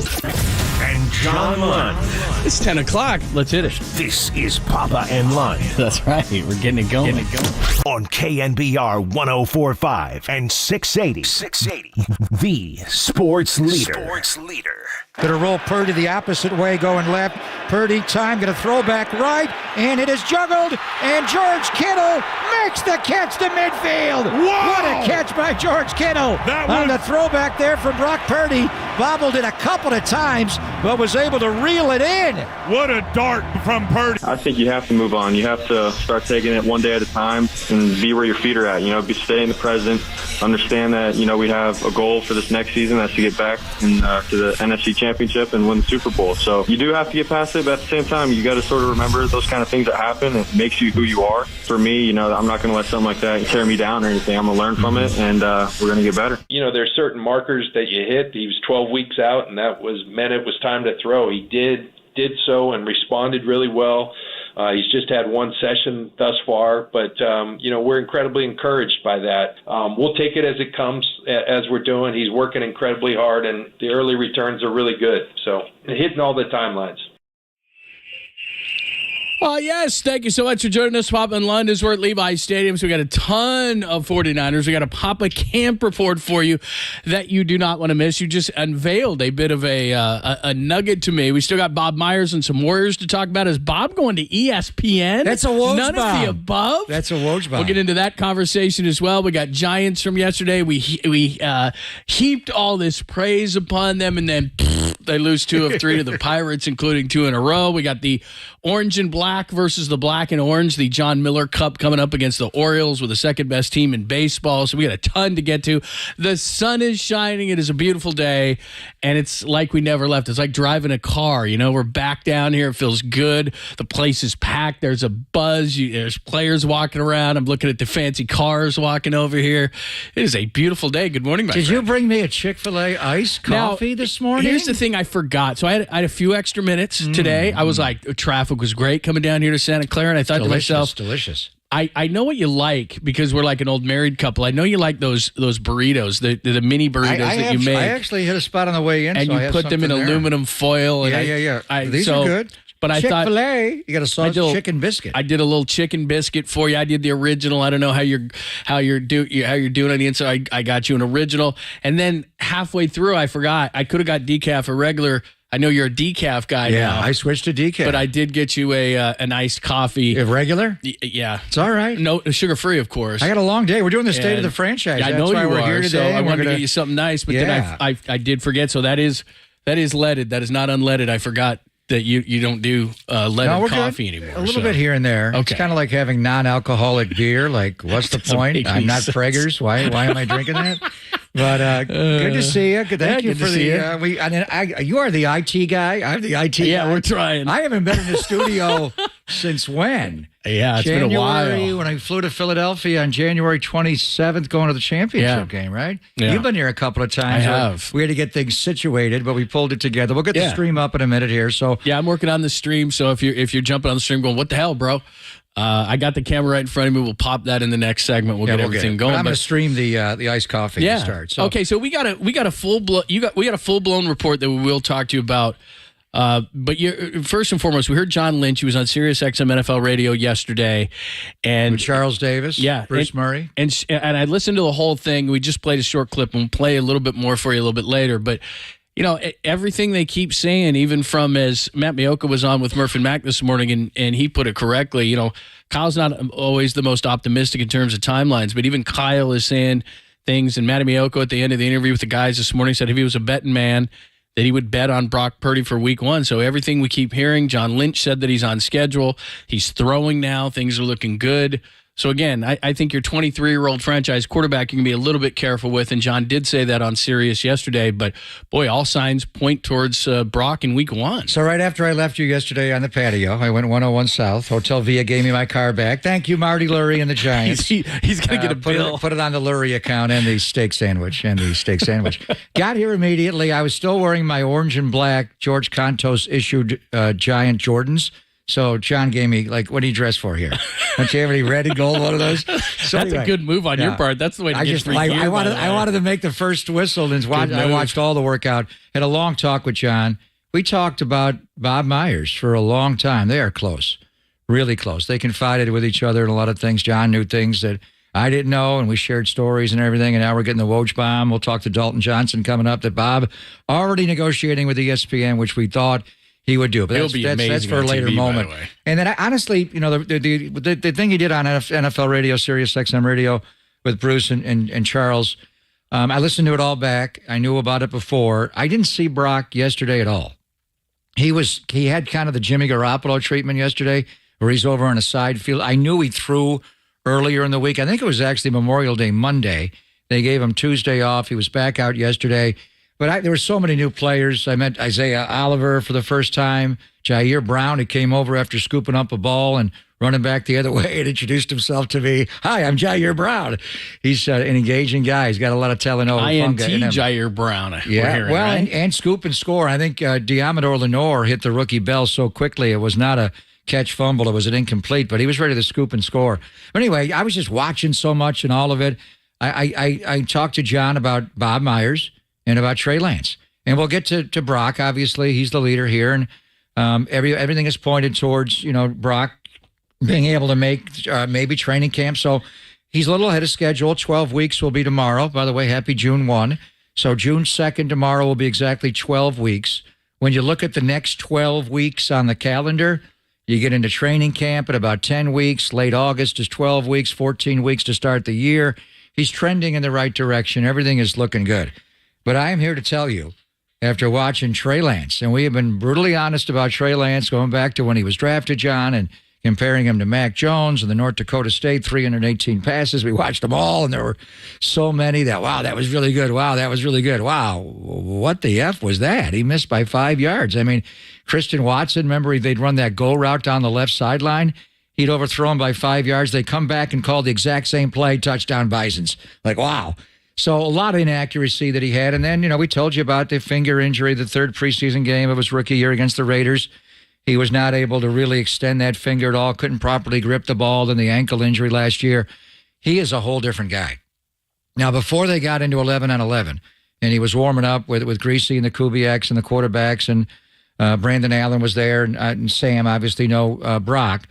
Francisco. and John Lund. It's 10 o'clock. Let's hit it. This is Papa and Lund That's right. We're getting it going. on KNBR 104.5 and 680. The sports leader. Going to roll Purdy the opposite way, going left. Purdy time, going to throw back right, and it is juggled, and George Kittle makes the catch to midfield. Wow! What a catch by George Kittle. On the throwback there from Brock Purdy. Bobbled it a couple of times, but was able to reel it in. What a dart from Purdy. I think you have to move on. You have to start taking it one day at a time and be where your feet are at. Stay in the present. Understand that, we have a goal for this next season. That's to get back to the NFC Championship and win the Super Bowl. So you do have to get past it, but at the same time, you got to sort of remember those kind of things that happen. It makes you who you are. For me, I'm not going to let something like that tear me down or anything. I'm going to learn from it, and we're going to get better. There's certain markers that you hit. He was 12 weeks out, and that meant it was time to throw. He did so and responded really well. He's just had one session thus far, but, we're incredibly encouraged by that. We'll take it as it comes, as we're doing. He's working incredibly hard, and the early returns are really good. So hitting all the timelines. Yes, thank you so much for joining us. Papa and Lund is we're at Levi's Stadium, so we got a ton of 49ers. We got a Papa camp report for you that you do not want to miss. You just unveiled a bit of a nugget to me. We still got Bob Myers and some Warriors to talk about. Is Bob going to ESPN? That's a Woj None bomb. of the above? That's a Woj bomb. We'll get into that conversation as well. We got Giants from yesterday. We heaped all this praise upon them, and then they lose 2 of 3 to the Pirates, including 2 in a row. We got the orange and black versus the black and orange, the John Miller Cup coming up against the Orioles with the second best team in baseball. So we got a ton to get to. The sun is shining. It is a beautiful day, and it's like we never left. It's like driving a car. We're back down here. It feels good. The place is packed. There's a buzz. There's players walking around. I'm looking at the fancy cars walking over here. It is a beautiful day. Good morning, my friend. Did you bring me a Chick-fil-A iced coffee this morning? Here's the thing I forgot. So I had a few extra minutes today. I was like, traffic was great coming down here to Santa Clara, and I thought to myself, delicious. I know what you like, because we're like an old married couple. I know you like those burritos, the mini burritos that you make. I actually hit a spot on the way in, and so you I have put them in something there. aluminum foil. And Yeah. These are good. But I thought Chick-fil-A, you got a sauce chicken biscuit. I did a little chicken biscuit for you. I did the original. I don't know how you're doing on the inside. I got you an original, and then halfway through, I forgot. I could have got decaf or regular. I know you're a decaf guy now. Yeah, I switched to decaf. But I did get you an iced coffee. A regular? Yeah. It's all right. No, sugar-free, of course. I got a long day. We're doing the state of the franchise. Yeah, I That's know why you we're are. here today. So I wanted to gonna... get you something nice, but then I did forget. So that is leaded. That is not unleaded. I forgot that you don't do leaded coffee anymore. A little bit here and there. Okay. It's kind of like having non-alcoholic beer. Like, what's the point? I'm not Prager's. Why am I drinking that? But good to see you. Thank you for the. You are the IT guy. I'm the IT guy. Yeah, we're trying. I haven't been in the studio since when? Yeah, it's been a while. When I flew to Philadelphia on January 27th, going to the championship game, right? Yeah. You've been here a couple of times. I have. We had to get things situated, but we pulled it together. We'll get the stream up in a minute here. So yeah, I'm working on the stream. So if you're jumping on the stream, going, what the hell, bro? I got the camera right in front of me. We'll pop that in the next segment. We'll get everything going. But I'm going to stream the iced coffee to start. So. Okay, so we got a full blown report that we will talk to you about. But first and foremost, we heard John Lynch. He was on Sirius XM NFL Radio yesterday, and with Charles Davis, Bruce Murray, and I listened to the whole thing. We just played a short clip, and we'll play a little bit more for you a little bit later. But everything they keep saying, even from as Matt Maiocco was on with Murph and Mac this morning, and he put it correctly. Kyle's not always the most optimistic in terms of timelines, but even Kyle is saying things. And Matt Maiocco at the end of the interview with the guys this morning said if he was a betting man, that he would bet on Brock Purdy for week 1. So everything we keep hearing, John Lynch said that he's on schedule. He's throwing now. Things are looking good. So again, I think your 23-year-old franchise quarterback you can be a little bit careful with, and John did say that on Sirius yesterday. But boy, all signs point towards Brock in week 1. So right after I left you yesterday on the patio, I went 101 South. Hotel Via gave me my car back. Thank you, Marty Lurie and the Giants. He's going to get a bill. Put it on the Lurie account and the steak sandwich. Got here immediately. I was still wearing my orange and black George Contos issued Giant Jordans. So John gave me, what do you dress for here? Don't you have any red and gold one of those? So That's a good move on your part. That's the way to get free gear. I wanted to make the first whistle, and I watched all the workout. Had a long talk with John. We talked about Bob Myers for a long time. They are close, really close. They confided with each other in a lot of things. John knew things that I didn't know, and we shared stories and everything, and now we're getting the Woj bomb. We'll talk to Dalton Johnson coming up, that Bob already negotiating with ESPN, which we thought he would do, but that's for a later moment. And then honestly, the thing he did on NFL Radio, Sirius XM Radio with Bruce and Charles, I listened to it all back. I knew about it before. I didn't see Brock yesterday at all. He had kind of the Jimmy Garoppolo treatment yesterday, where he's over on a side field. I knew he threw earlier in the week. I think it was actually Memorial Day Monday. They gave him Tuesday off. He was back out yesterday. But there were so many new players. I met Isaiah Oliver for the first time. Jair Brown, who came over after scooping up a ball and running back the other way and introduced himself to me. Hi, I'm Jair Brown. He's an engaging guy. He's got a lot of Talanoa INT Jair Brown. Yeah, hearing, right? and scoop and score. I think Diamador Lenore hit the rookie bell so quickly. It was not a catch fumble. It was an incomplete, but he was ready to scoop and score. But anyway, I was just watching so much and all of it. I talked to John about Bob Myers and about Trey Lance. And we'll get to Brock. Obviously, he's the leader here. And everything is pointed towards, Brock being able to make maybe training camp. So he's a little ahead of schedule. 12 weeks will be tomorrow. By the way, happy June 1. So June 2nd tomorrow will be exactly 12 weeks. When you look at the next 12 weeks on the calendar, you get into training camp at about 10 weeks. Late August is 12 weeks, 14 weeks to start the year. He's trending in the right direction. Everything is looking good. But I am here to tell you, after watching Trey Lance, and we have been brutally honest about Trey Lance going back to when he was drafted, John, and comparing him to Mac Jones and the North Dakota State 318 passes. We watched them all, and there were so many that, wow, that was really good. Wow, that was really good. Wow, what the F was that? He missed by 5 yards. I mean, Christian Watson, remember they'd run that go route down the left sideline? He'd overthrow him by 5 yards. They come back and call the exact same play, touchdown Bisons. Like, wow. So a lot of inaccuracy that he had. And then, we told you about the finger injury, the third preseason game of his rookie year against the Raiders. He was not able to really extend that finger at all, couldn't properly grip the ball, then the ankle injury last year. He is a whole different guy. Now, before they got into 11-on-11, and he was warming up with Greasy and the Kubiaks and the quarterbacks and Brandon Allen was there, and Sam obviously know Brock.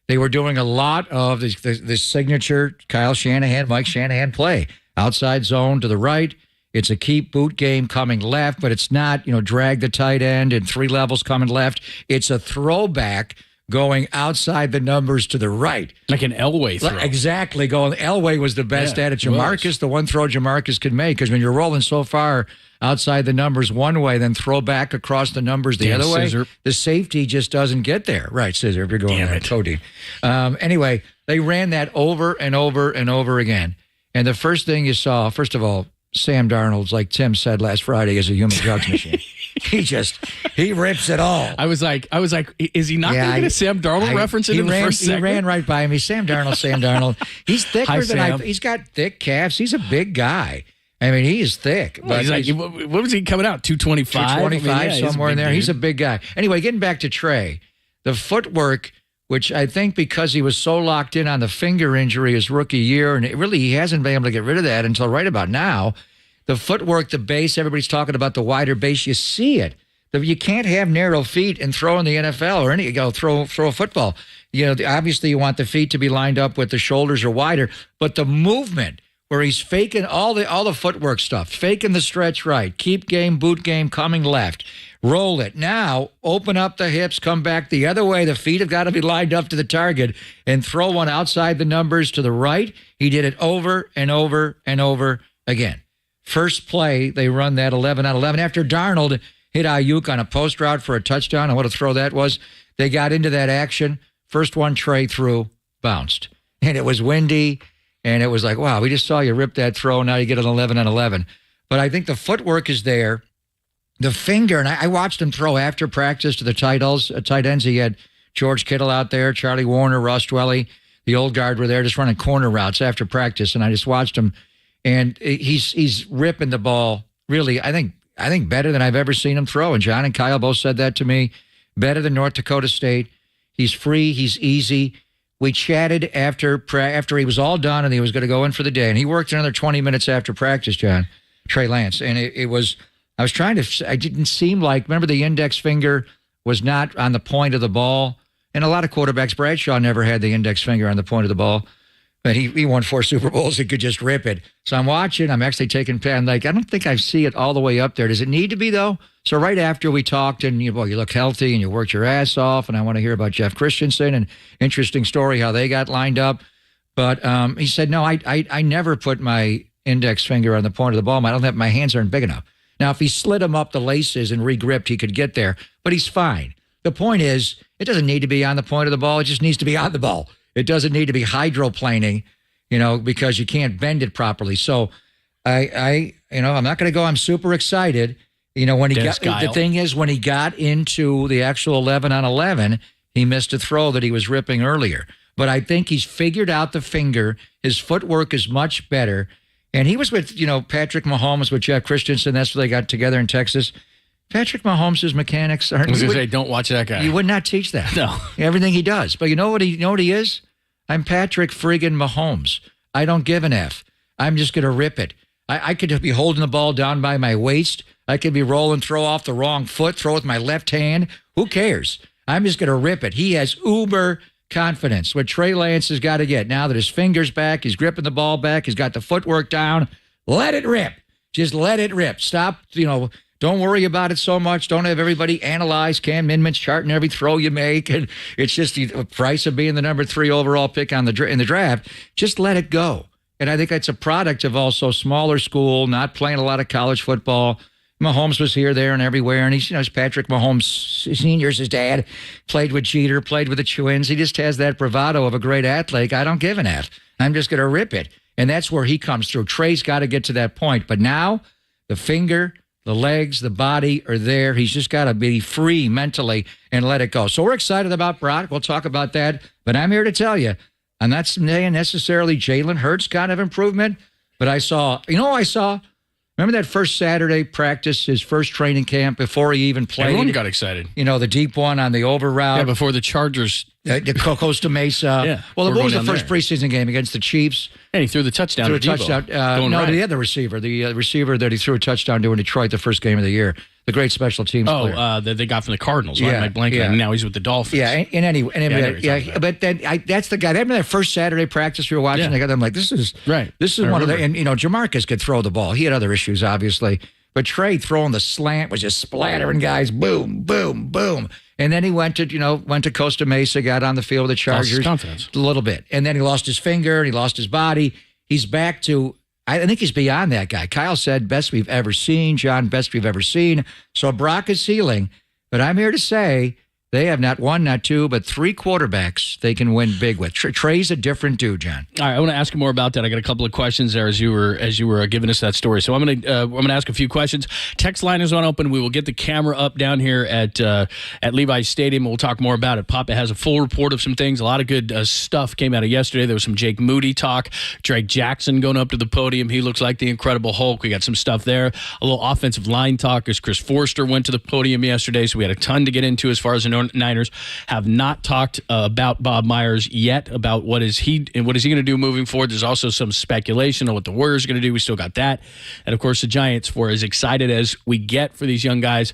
They were doing a lot of this signature Kyle Shanahan, Mike Shanahan play. Outside zone to the right. It's a keep boot game coming left, but it's not, drag the tight end and 3 levels coming left. It's a throwback going outside the numbers to the right. Like an Elway throw. Exactly. Elway was the best at it. Jamarcus, the one throw Jamarcus could make, because when you're rolling so far outside the numbers one way, then throw back across the numbers the other way, the safety just doesn't get there. Right, Scissor, if you're going there. Cody. Anyway, they ran that over and over and over again. And the first thing you saw, first of all, Sam Darnold's, like Tim said last Friday, is a human drugs machine. He rips it all. I was like, is he not going to get a Sam Darnold reference in the first segment? He ran right by me. Sam Darnold. He's thicker than he's got thick calves. He's a big guy. I mean, he is thick. But he's like, what was he coming out? 225? 225, somewhere in there. He's a big guy. Anyway, getting back to Trey, the footwork, which I think because he was so locked in on the finger injury his rookie year, and he hasn't been able to get rid of that until right about now. The footwork, the base, everybody's talking about the wider base. You see it. You can't have narrow feet and throw in the NFL or throw a football. Obviously you want the feet to be lined up with the shoulders or wider, but the movement where he's faking all the footwork stuff, faking the stretch right, keep game, boot game, coming left. Roll it. Now, open up the hips, come back the other way. The feet have got to be lined up to the target and throw one outside the numbers to the right. He did it over and over and over again. First play, they run that 11 on 11. After Darnold hit Ayuk on a post route for a touchdown, and what a throw that was, they got into that action. First one Trey threw, bounced. And it was windy, and it was like, wow, we just saw you rip that throw, now you get an 11 on 11. But I think the footwork is there. The finger, and I watched him throw after practice to the tight ends. He had George Kittle out there, Charlie Warner, Ross Dwelly, the old guard were there just running corner routes after practice, and I just watched him, and he's ripping the ball really, I think better than I've ever seen him throw, and John and Kyle both said that to me, better than North Dakota State. He's free, he's easy. We chatted after he was all done and he was going to go in for the day, and he worked another 20 minutes after practice, John, Trey Lance, and it was... I didn't seem like, remember the index finger was not on the point of the ball. And a lot of quarterbacks, Bradshaw never had the index finger on the point of the ball. But he won 4 Super Bowls. He could just rip it. So I'm watching. I'm actually taking, I don't think I see it all the way up there. Does it need to be, though? So right after we talked and, you look healthy and you worked your ass off. And I want to hear about Jeff Christensen and interesting story how they got lined up. But he said, no, I never put my index finger on the point of the ball. My hands aren't big enough. Now, if he slid him up the laces and regripped, he could get there, but he's fine. The point is, it doesn't need to be on the point of the ball. It just needs to be on the ball. It doesn't need to be hydroplaning, because you can't bend it properly. So I'm not going to go, I'm super excited. When the thing is, when he got into the actual 11 on 11, he missed a throw that he was ripping earlier. But I think he's figured out the finger. His footwork is much better. And he was with, Patrick Mahomes with Jeff Christensen. That's what they got together in Texas. Patrick Mahomes' mechanics aren't... I was going to say, don't watch that guy. You would not teach that. No. Everything he does. But you know what he is? I'm Patrick friggin' Mahomes. I don't give an F. I'm just going to rip it. I could be holding the ball down by my waist. I could be rolling, throw off the wrong foot, throw with my left hand. Who cares? I'm just going to rip it. He has uber confidence. What Trey Lance has got to get now that his finger's back, he's gripping the ball back, he's got the footwork down. Let it rip. Just let it rip. Stop, don't worry about it so much. Don't have everybody analyze Cam Newton's chart and every throw you make. And it's just the price of being the number 3 overall pick in the draft. Just let it go. And I think that's a product of also smaller school, not playing a lot of college football. Mahomes was here, there, and everywhere, and he's Patrick Mahomes Sr.'s his dad, played with Jeter, played with the Twins. He just has that bravado of a great athlete. I don't give an F. I'm just going to rip it. And that's where he comes through. Trey's got to get to that point. But now the finger, the legs, the body are there. He's just got to be free mentally and let it go. So we're excited about Brock. We'll talk about that. But I'm here to tell you, I'm not saying necessarily Jalen Hurts kind of improvement, but I saw, remember that first Saturday practice, his first training camp before he even played? Everyone got excited. The deep one on the over route. Yeah, before the Chargers. The Costa Mesa. Yeah. Well, what was the first preseason game against the Chiefs? And he threw the touchdown to Debo. The other receiver. The receiver that he threw a touchdown to in Detroit the first game of the year. the great special teams player. That they got from the Cardinals, right? Mike Blanken, and now he's with the Dolphins. Yeah, but then that's the guy. Remember that first Saturday practice we were watching? Yeah. I'm like, this is right. This is one of the, and Jamarcus could throw the ball. He had other issues, obviously, but Trey throwing the slant was just splattering guys, boom, boom, boom. And then he went to Costa Mesa, got on the field with the Chargers, Lost his confidence a little bit, and then he lost his finger and he lost his body. He's back to. I think he's beyond that guy. Kyle said, best we've ever seen. John, best we've ever seen. So Brock is ceiling. But I'm here to say they have not one, not two, but three quarterbacks they can win big with. Trey's a different dude, John. All right, I want to ask you more about that. I got a couple of questions there as you were giving us that story. So I'm gonna ask a few questions. Text line is on open. We will get the camera up down here at Levi's Stadium. We'll talk more about it. Papa has a full report of some things. A lot of good stuff came out of yesterday. There was some Jake Moody talk. Drake Jackson going up to the podium. He looks like the Incredible Hulk. We got some stuff there. A little offensive line talk as Chris Forster went to the podium yesterday. So we had a ton to get into as far as the Niners have not talked about Bob Myers yet, about what is he going to do moving forward. There's also some speculation on what the Warriors are going to do. We still got that. And, of course, the Giants, for as excited as we get for these young guys,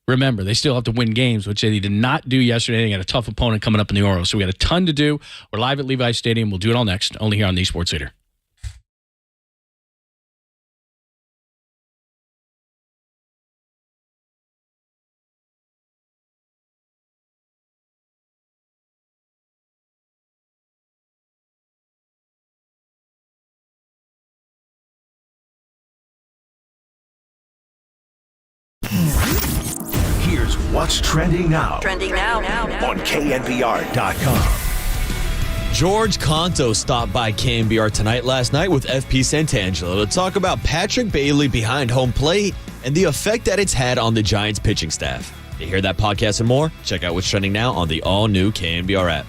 remember, they still have to win games, which they did not do yesterday. They got a tough opponent coming up in the Orioles. So we got a ton to do. We're live at Levi's Stadium. We'll do it all next, only here on the Sports Leader. Here's what's trending now. Trending now. On KNBR.com. George Conto stopped by KNBR tonight last night with FP Santangelo to talk about Patrick Bailey behind home plate and the effect that it's had on the Giants pitching staff. To hear that podcast and more, check out what's trending now on the all-new KNBR app.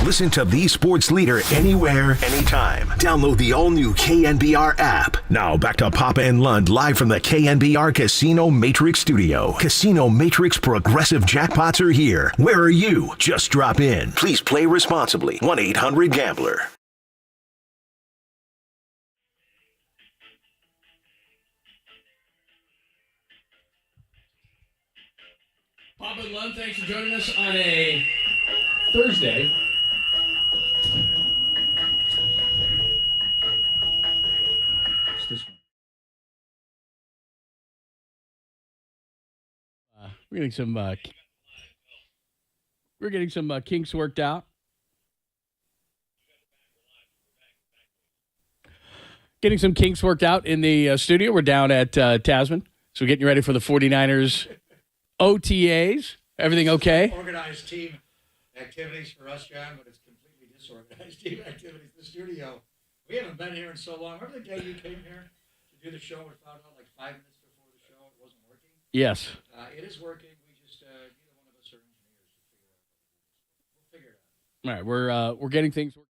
Listen to the sports leader anywhere, anytime. Download the all-new KNBR app. Now back to Papa and Lund live from the KNBR Casino Matrix Studio. Casino Matrix progressive jackpots are here. Where are you? Just drop in. Please play responsibly. 1-800-GAMBLER. Papa and Lund, thanks for joining us on a Thursday. What's this one? We're getting some kinks worked out. Getting some kinks worked out in the studio. We're down at Tasman, so we're getting ready for the 49ers OTAs. Everything okay? Organized team activities for us, John, but it's completely disorganized team activities in the studio. We haven't been here in so long. Remember the day you came here to do the show and found out like 5 minutes before the show it wasn't working? Yes. It is working. We just neither one of us are engineers to figure it out. We'll figure it out. All right, we're getting things worked.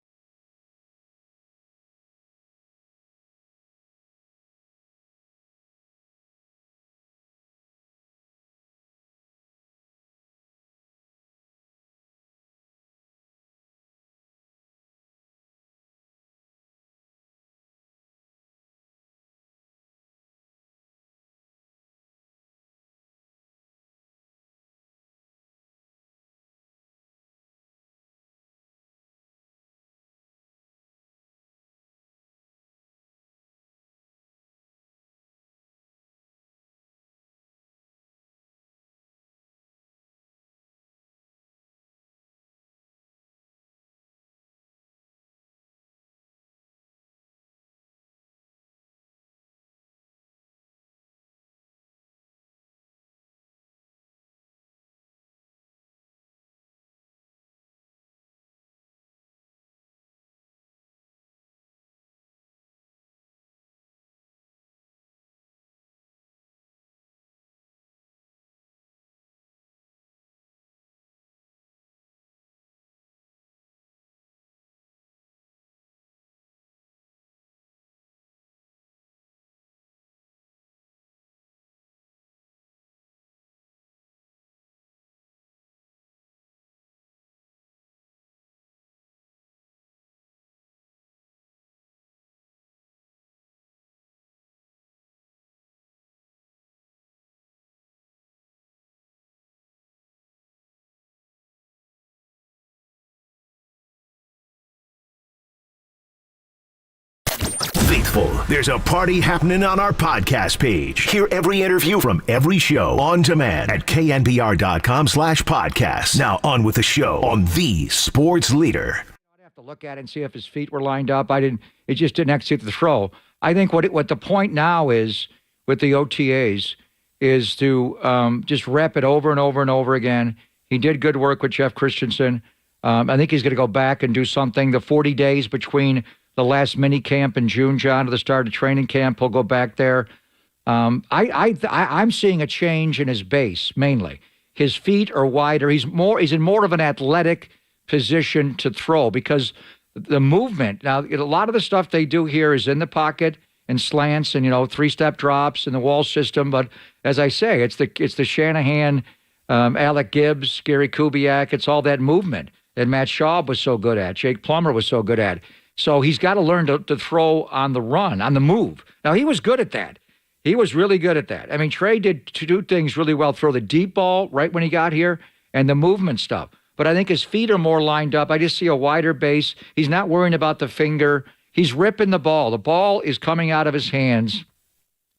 Faithful, there's a party happening on our podcast page. Hear every interview from every show on demand at knbr.com/podcast. Now on with the show on the sports leader. I'd have to look at it and see if his feet were lined up. It just didn't execute the throw. I think what the point now is with the OTAs is to just rep it over and over and over again. He did good work with Jeff Christensen. I think he's going to go back and do something. The 40 days between the last mini camp in June, John, to the start of training camp, he'll go back there. I'm seeing a change in his base mainly. His feet are wider. He's in more of an athletic position to throw because the movement. Now, a lot of the stuff they do here is in the pocket and slants and 3-step drops in the wall system. But as I say, it's the Shanahan, Alec Gibbs, Gary Kubiak. It's all that movement that Matt Schaub was so good at, Jake Plummer was so good at. So he's got to learn to throw on the run, on the move. Now, he was good at that. He was really good at that. I mean, Trey did two things really well, throw the deep ball right when he got here and the movement stuff. But I think his feet are more lined up. I just see a wider base. He's not worrying about the finger. He's ripping the ball. The ball is coming out of his hands,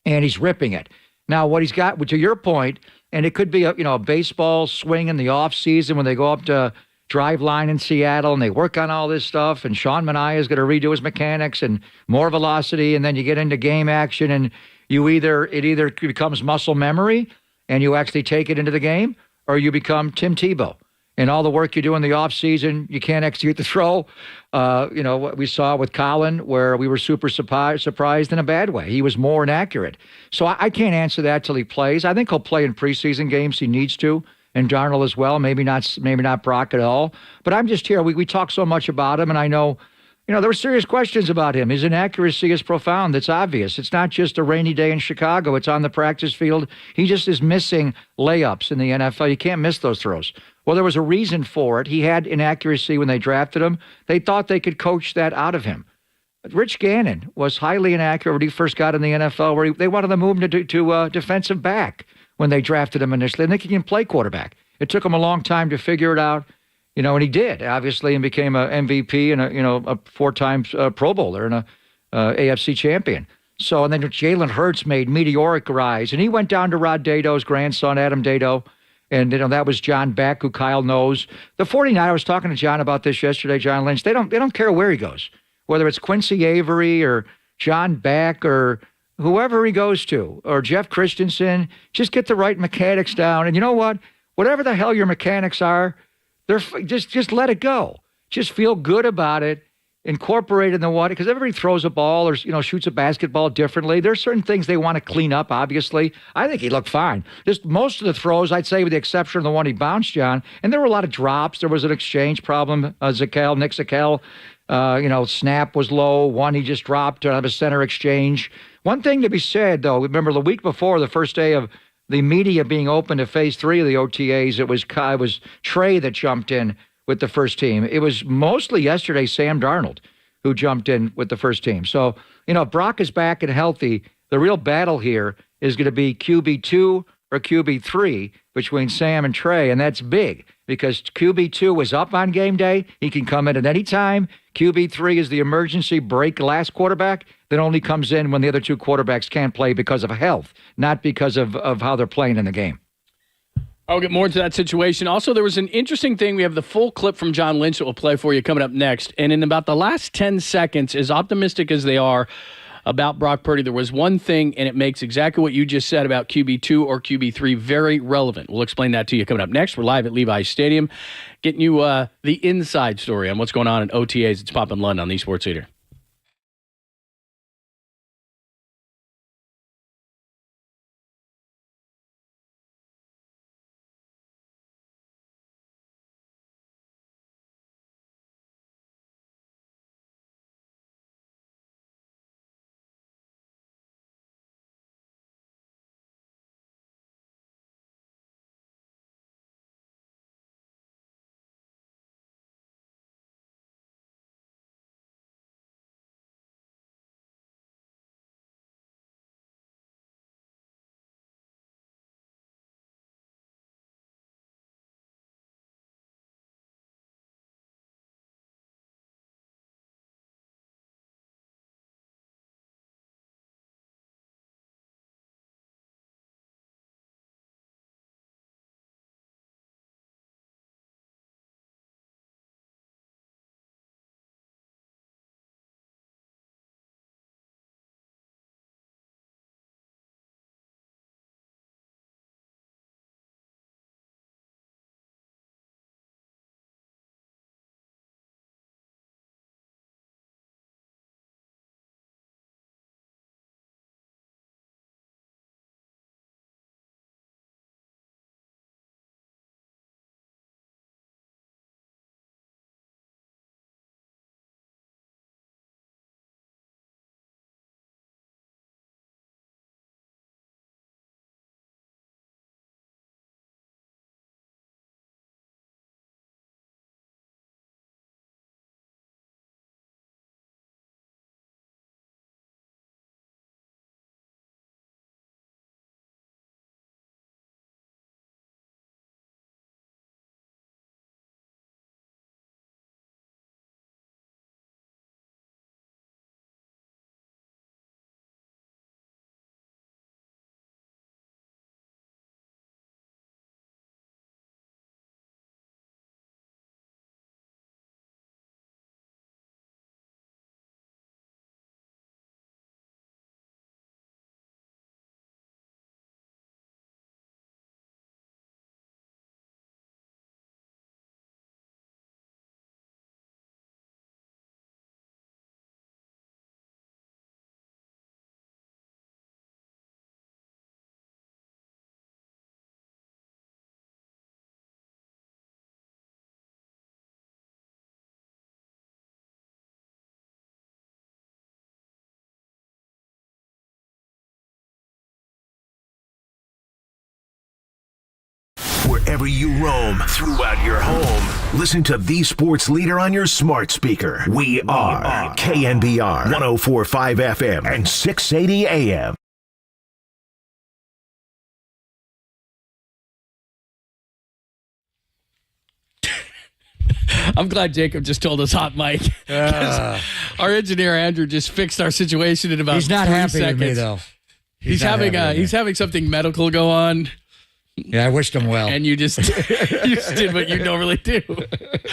and he's ripping it. Now, what he's got, to your point, and it could be a baseball swing in the offseason when they go up to drive line in Seattle and they work on all this stuff, and Sean Manaea is going to redo his mechanics and more velocity, and then you get into game action and it either becomes muscle memory and you actually take it into the game, or you become Tim Tebow. And all the work you do in the offseason, you can't execute the throw. What we saw with Colin, where we were super surprised in a bad way. He was more inaccurate. So I can't answer that till he plays. I think he'll play in preseason games. He needs to. and Darnold as well. Maybe not Brock at all. But I'm just here. We talk so much about him, and I know, there were serious questions about him. His inaccuracy is profound. It's obvious. It's not just a rainy day in Chicago. It's on the practice field. He just is missing layups in the NFL. You can't miss those throws. Well, there was a reason for it. He had inaccuracy when they drafted him. They thought they could coach that out of him. Rich Gannon was highly inaccurate when he first got in the NFL, where they wanted to move him to defensive back when they drafted him initially. And they can play quarterback. It took him a long time to figure it out, and he did, obviously, and became a MVP and a 4-time Pro Bowler and a AFC champion. So, and then Jalen Hurts made meteoric rise, and he went down to Rod Dado's grandson, Adam Dado, and that was John Beck, who Kyle knows. The 49ers, I was talking to John about this yesterday, John Lynch. They don't care where he goes. Whether it's Quincy Avery or John Beck or whoever he goes to, or Jeff Christensen, just get the right mechanics down. And you know what? Whatever the hell your mechanics are, just let it go. Just feel good about it. Incorporate in the water, because everybody throws a ball or shoots a basketball differently. There's certain things they want to clean up, obviously. I think he looked fine. Just most of the throws, I'd say, with the exception of the one he bounced, John, and there were a lot of drops. There was an exchange problem. Nick Zakel, snap was low. One he just dropped out of a center exchange. One thing to be said, though, remember the week before, the first day of the media being open to phase 3 of the OTAs, it was Trey that jumped in with the first team. It was mostly yesterday Sam Darnold who jumped in with the first team. So, Brock is back and healthy. The real battle here is going to be QB2 or QB3 between Sam and Trey, and that's big because QB2 was up on game day. He can come in at any time. QB3 is the emergency break last quarterback that only comes in when the other two quarterbacks can't play because of health, not because of how they're playing in the game. I'll get more into that situation. Also, there was an interesting thing. We have the full clip from John Lynch that we'll play for you coming up next. And in about the last 10 seconds, as optimistic as they are about Brock Purdy, there was one thing, and it makes exactly what you just said about QB2 or QB3 very relevant. We'll explain that to you coming up next. We're live at Levi's Stadium, getting you the inside story on what's going on in OTAs. It's Pop in London on the Sports Leader. wherever you roam throughout your home. Listen to the sports leader on your smart speaker. We are KNBR 104.5 FM and 680 AM. I'm glad Jacob just told us hot mic. Our engineer Andrew just fixed our situation in about He's not 3 happy seconds. with me, though. He's having something medical go on. Yeah, I wished him well. And you just did what you normally do.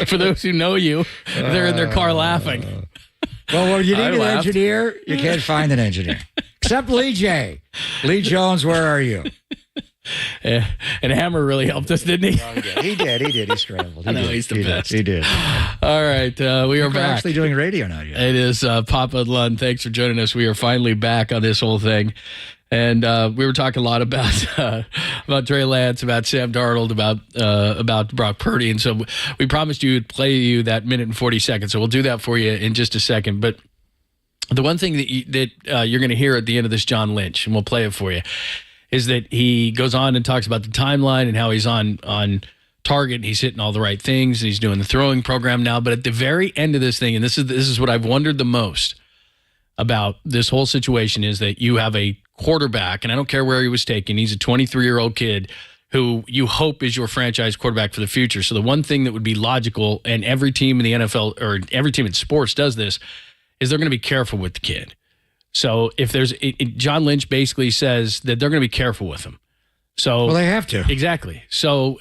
For those who know you, they're in their car laughing. Well, you need I an laughed. engineer. You can't find an engineer. Except Lee J. Lee Jones, where are you? And Hammer really helped us, didn't he? He did. He scrambled. I know, he's the best. He did. All right, we are We're back. actually doing radio now. Yeah. It is Papa and Lund. Thanks for joining us. We are finally back on this whole thing. And we were talking a lot about Trey Lance, about Sam Darnold, about Brock Purdy. And so we promised you would play you that minute and 40 seconds. So we'll do that for you in just a second. But the one thing that you're going to hear at the end of this John Lynch, and we'll play it for you, is that he goes on and talks about the timeline and how he's on target. He's hitting all the right things. And he's doing the throwing program now. But at the very end of this thing, and this is what I've wondered the most about this whole situation, is that you have a quarterback, and I don't care where he was taken. He's a 23-year-old kid who you hope is your franchise quarterback for the future. So the one thing that would be logical, and every team in the NFL or every team in sports does this, is they're going to be careful with the kid. So if there's John Lynch basically says that they're going to be careful with him. So Well, they have to. Exactly. So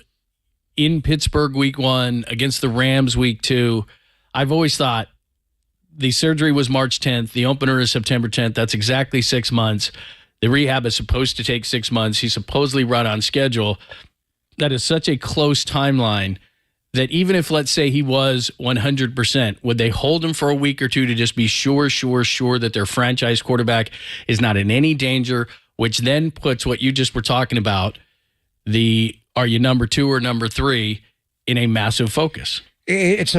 in Pittsburgh week 1, against the Rams week 2, I've always thought the surgery was March 10th. The opener is September 10th. That's exactly 6 months. The rehab is supposed to take 6 months. He's supposedly run on schedule. That is such a close timeline that even if, let's say, he was 100%, would they hold him for a week or two to just be sure that their franchise quarterback is not in any danger, which then puts what you just were talking about, are you number 2 or number 3, in a massive focus? It's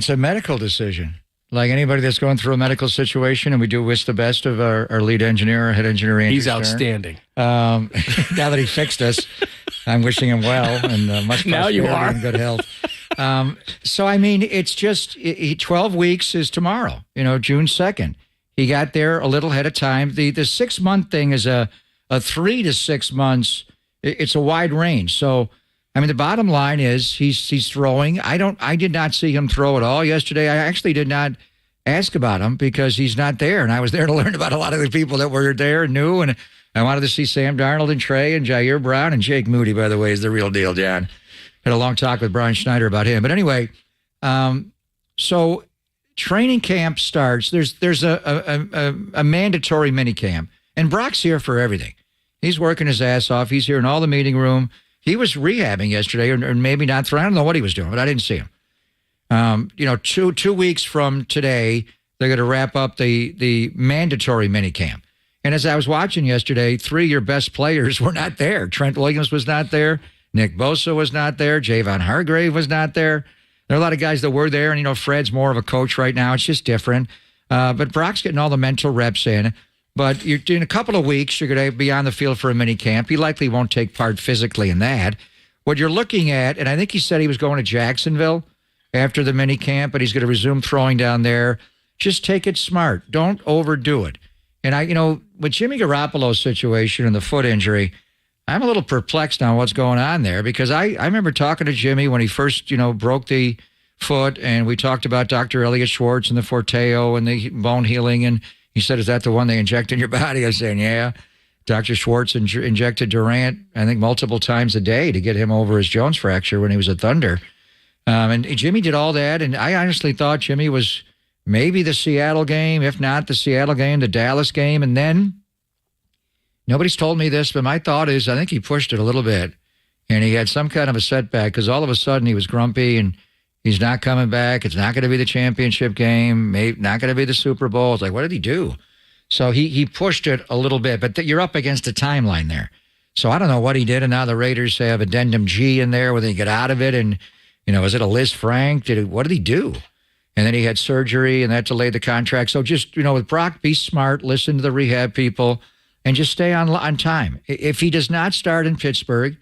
a medical decision. Like anybody that's going through a medical situation, and we do wish the best of our lead engineer, our head engineer, Andrew He's Stern. outstanding. Now that he fixed us, I'm wishing him well and much Now you prosperity are. and good health. So, I mean, it's just 12 weeks is tomorrow, June 2nd. He got there a little ahead of time. The 6 month thing is a 3 to 6 months. It's a wide range. So, I mean, the bottom line is he's throwing. I did not see him throw at all yesterday. I actually did not ask about him because he's not there. And I was there to learn about a lot of the people that were there and knew. And I wanted to see Sam Darnold and Trey and Jair Brown, and Jake Moody, by the way, is the real deal, John. Had a long talk with Brian Schneider about him. But anyway, so training camp starts. There's a mandatory mini camp. And Brock's here for everything. He's working his ass off. He's here in all the meeting room. He was rehabbing yesterday, or maybe not. I don't know what he was doing, but I didn't see him. 2 weeks from today, they're going to wrap up the mandatory mini camp. And as I was watching yesterday, 3 of your best players were not there. Trent Williams was not there. Nick Bosa was not there. Javon Hargrave was not there. There are a lot of guys that were there, and Fred's more of a coach right now. It's just different. But Brock's getting all the mental reps in. But in a couple of weeks, you're going to be on the field for a mini camp. He likely won't take part physically in that. What you're looking at, and I think he said he was going to Jacksonville after the mini camp, but he's going to resume throwing down there. Just take it smart. Don't overdo it. And with Jimmy Garoppolo's situation and the foot injury, I'm a little perplexed on what's going on there, because I remember talking to Jimmy when he first, broke the foot, and we talked about Dr. Elliot Schwartz and the Forteo and the bone healing, and he said, "Is that the one they inject in your body?" I was saying, "Yeah." Dr. Schwartz injected Durant, I think, multiple times a day to get him over his Jones fracture when he was at Thunder. And Jimmy did all that, and I honestly thought Jimmy was maybe the Seattle game, if not the Seattle game, the Dallas game. And then, nobody's told me this, but my thought is I think he pushed it a little bit, and he had some kind of a setback, because all of a sudden he was grumpy, and he's not coming back. It's not going to be the championship game, maybe not going to be the Super Bowl. It's like, what did he do? So he pushed it a little bit, but you're up against a timeline there. So I don't know what he did, and now the Raiders have addendum G in there where they get out of it, and, is it a Liz Frank? What did he do? And then he had surgery, and that delayed the contract. So just, with Brock, be smart, listen to the rehab people, and just stay on time. If he does not start in Pittsburgh,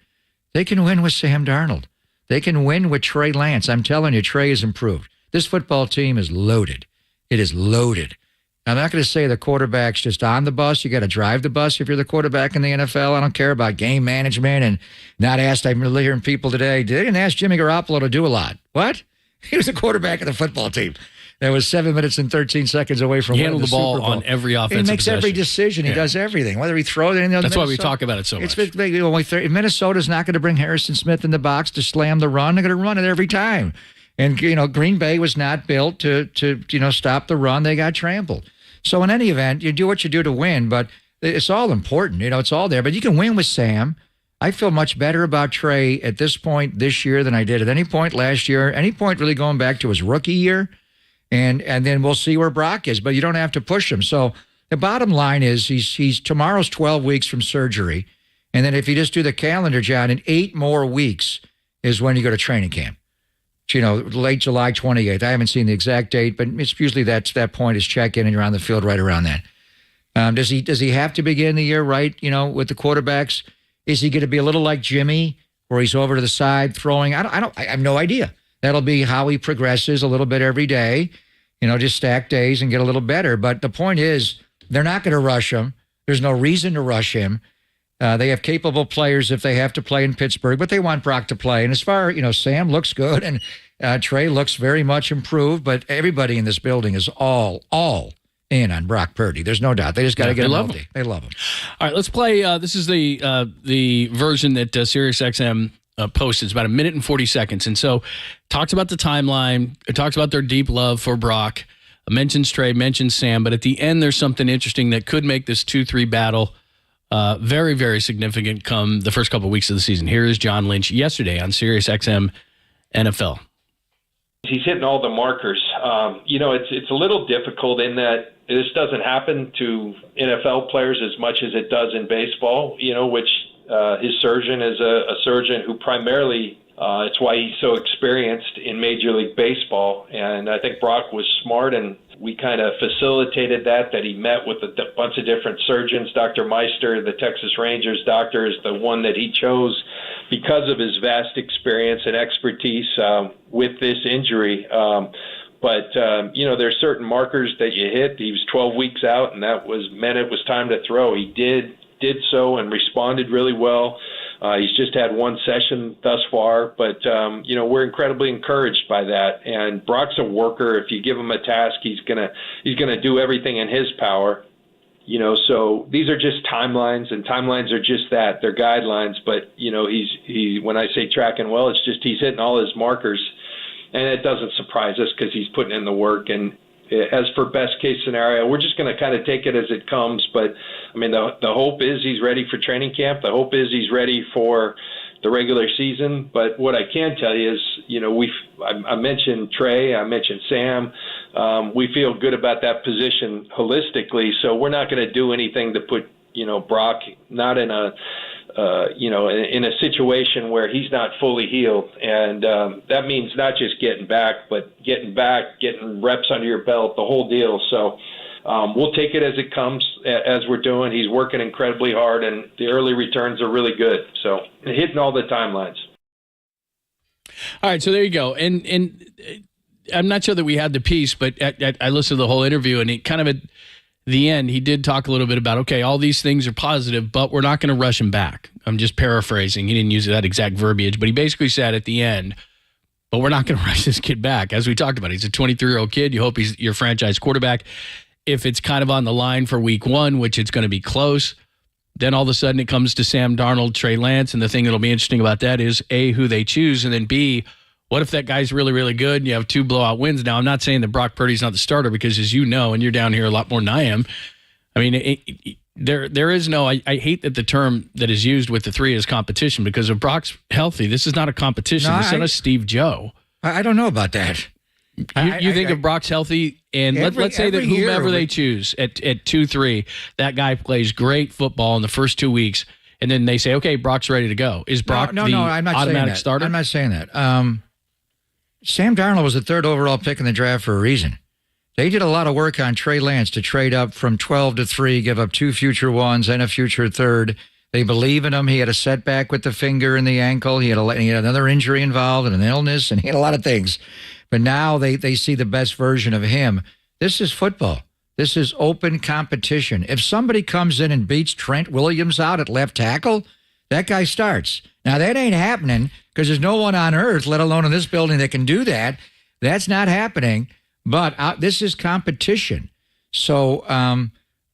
They can win with Sam Darnold. They can win with Trey Lance. I'm telling you, Trey has improved. This football team is loaded. It is loaded. I'm not going to say the quarterback's just on the bus. You got to drive the bus if you're the quarterback in the NFL. I don't care about game management and not asked. I'm hearing people today, they didn't ask Jimmy Garoppolo to do a lot. What? He was the quarterback of the football team. That was 7 minutes and 13 seconds away from winning the ball Super Bowl. On every offensive He makes possession. every decision. He does everything. Whether he throws it. That's why we talk about it so much. Minnesota's not going to bring Harrison Smith in the box to slam the run. They're going to run it every time. And, Green Bay was not built to stop the run. They got trampled. So in any event, you do what you do to win, but it's all important. It's all there. But you can win with Sam. I feel much better about Trey at this point this year than I did at any point last year, any point really going back to his rookie year. And then we'll see where Brock is, but you don't have to push him. So the bottom line is he's tomorrow's 12 weeks from surgery. And then if you just do the calendar, John, in 8 more weeks is when you go to training camp. Late July 28th. I haven't seen the exact date, but it's usually that point is check-in and you're on the field right around that. Does he have to begin the year right, with the quarterbacks? Is he going to be a little like Jimmy where he's over to the side throwing? I have no idea. That'll be how he progresses a little bit every day, just stack days and get a little better. But the point is, they're not going to rush him. There's no reason to rush him. They have capable players if they have to play in Pittsburgh, but they want Brock to play. And as far, Sam looks good and Trey looks very much improved, but everybody in this building is all in on Brock Purdy. There's no doubt. They just got to get him healthy. They love him. All right, let's play. This is the version that SiriusXM posted. It's about 1 minute and 40 seconds. And so talks about the timeline. It talks about their deep love for Brock. Mentions Trey, mentions Sam. But at the end, there's something interesting that could make this 2-3 battle very, very significant come the first couple of weeks of the season. Here is John Lynch yesterday on SiriusXM NFL. He's hitting all the markers. It's a little difficult in that this doesn't happen to NFL players as much as it does in baseball, which his surgeon is a surgeon who primarily, it's why he's so experienced in Major League Baseball. And I think Brock was smart, and we kind of facilitated that he met with a bunch of different surgeons. Dr. Meister, the Texas Rangers doctor, is the one that he chose because of his vast experience and expertise with this injury. But there's certain markers that you hit. He was 12 weeks out, and meant it was time to throw. He did so and responded really well. He's just had one session thus far, but we're incredibly encouraged by that. And Brock's a worker. If you give him a task, he's gonna do everything in his power. So these are just timelines, and timelines are just that. They're guidelines, but he when I say tracking well, it's just he's hitting all his markers, and it doesn't surprise us because he's putting in the work. And as for best case scenario, we're just going to kind of take it as it comes. But I mean, the hope is he's ready for training camp. The hope is he's ready for the regular season. But what I can tell you is, I mentioned Trey, I mentioned Sam. We feel good about that position holistically. So we're not going to do anything to put, Brock not in a situation where he's not fully healed. And that means not just getting back, but getting reps under your belt, the whole deal. So we'll take it as it comes, as we're doing. He's working incredibly hard, and the early returns are really good. So hitting all the timelines. All right, so there you go. And I'm not sure that we had the piece, but I listened to the whole interview, and it kind of at the end, he did talk a little bit about, okay, all these things are positive, but we're not going to rush him back. I'm just paraphrasing. He didn't use that exact verbiage, but he basically said at the end, but we're not going to rush this kid back. As we talked about, he's a 23-year-old kid. You hope he's your franchise quarterback. If it's kind of on the line for week 1, which it's going to be close, then all of a sudden it comes to Sam Darnold, Trey Lance, and the thing that'll be interesting about that is, A, who they choose, and then B, what if that guy's really, really good and you have 2 blowout wins? Now, I'm not saying that Brock Purdy's not the starter because, as you know, and you're down here a lot more than I am, I mean, there is no – I hate that the term that is used with the 3 is competition, because if Brock's healthy, this is not a competition. No, this is not a Steve Joe. I don't know about that. You think if Brock's healthy, and let's say that whomever they choose at 2-3, that guy plays great football in the first 2 weeks, and then they say, okay, Brock's ready to go. Is Brock no, the I'm not automatic saying that. starter? I'm not saying that. Sam Darnold was the 3rd overall pick in the draft for a reason. They did a lot of work on Trey Lance to trade up from 12 to 3, give up 2 future 1s and a future 3rd. They believe in him. He had a setback with the finger and the ankle. He had another injury involved and an illness, and he had a lot of things. But now they see the best version of him. This is football. This is open competition. If somebody comes in and beats Trent Williams out at left tackle, that guy starts. Now, that ain't happening because there's no one on earth, let alone in this building, that can do that. That's not happening. But this is competition. So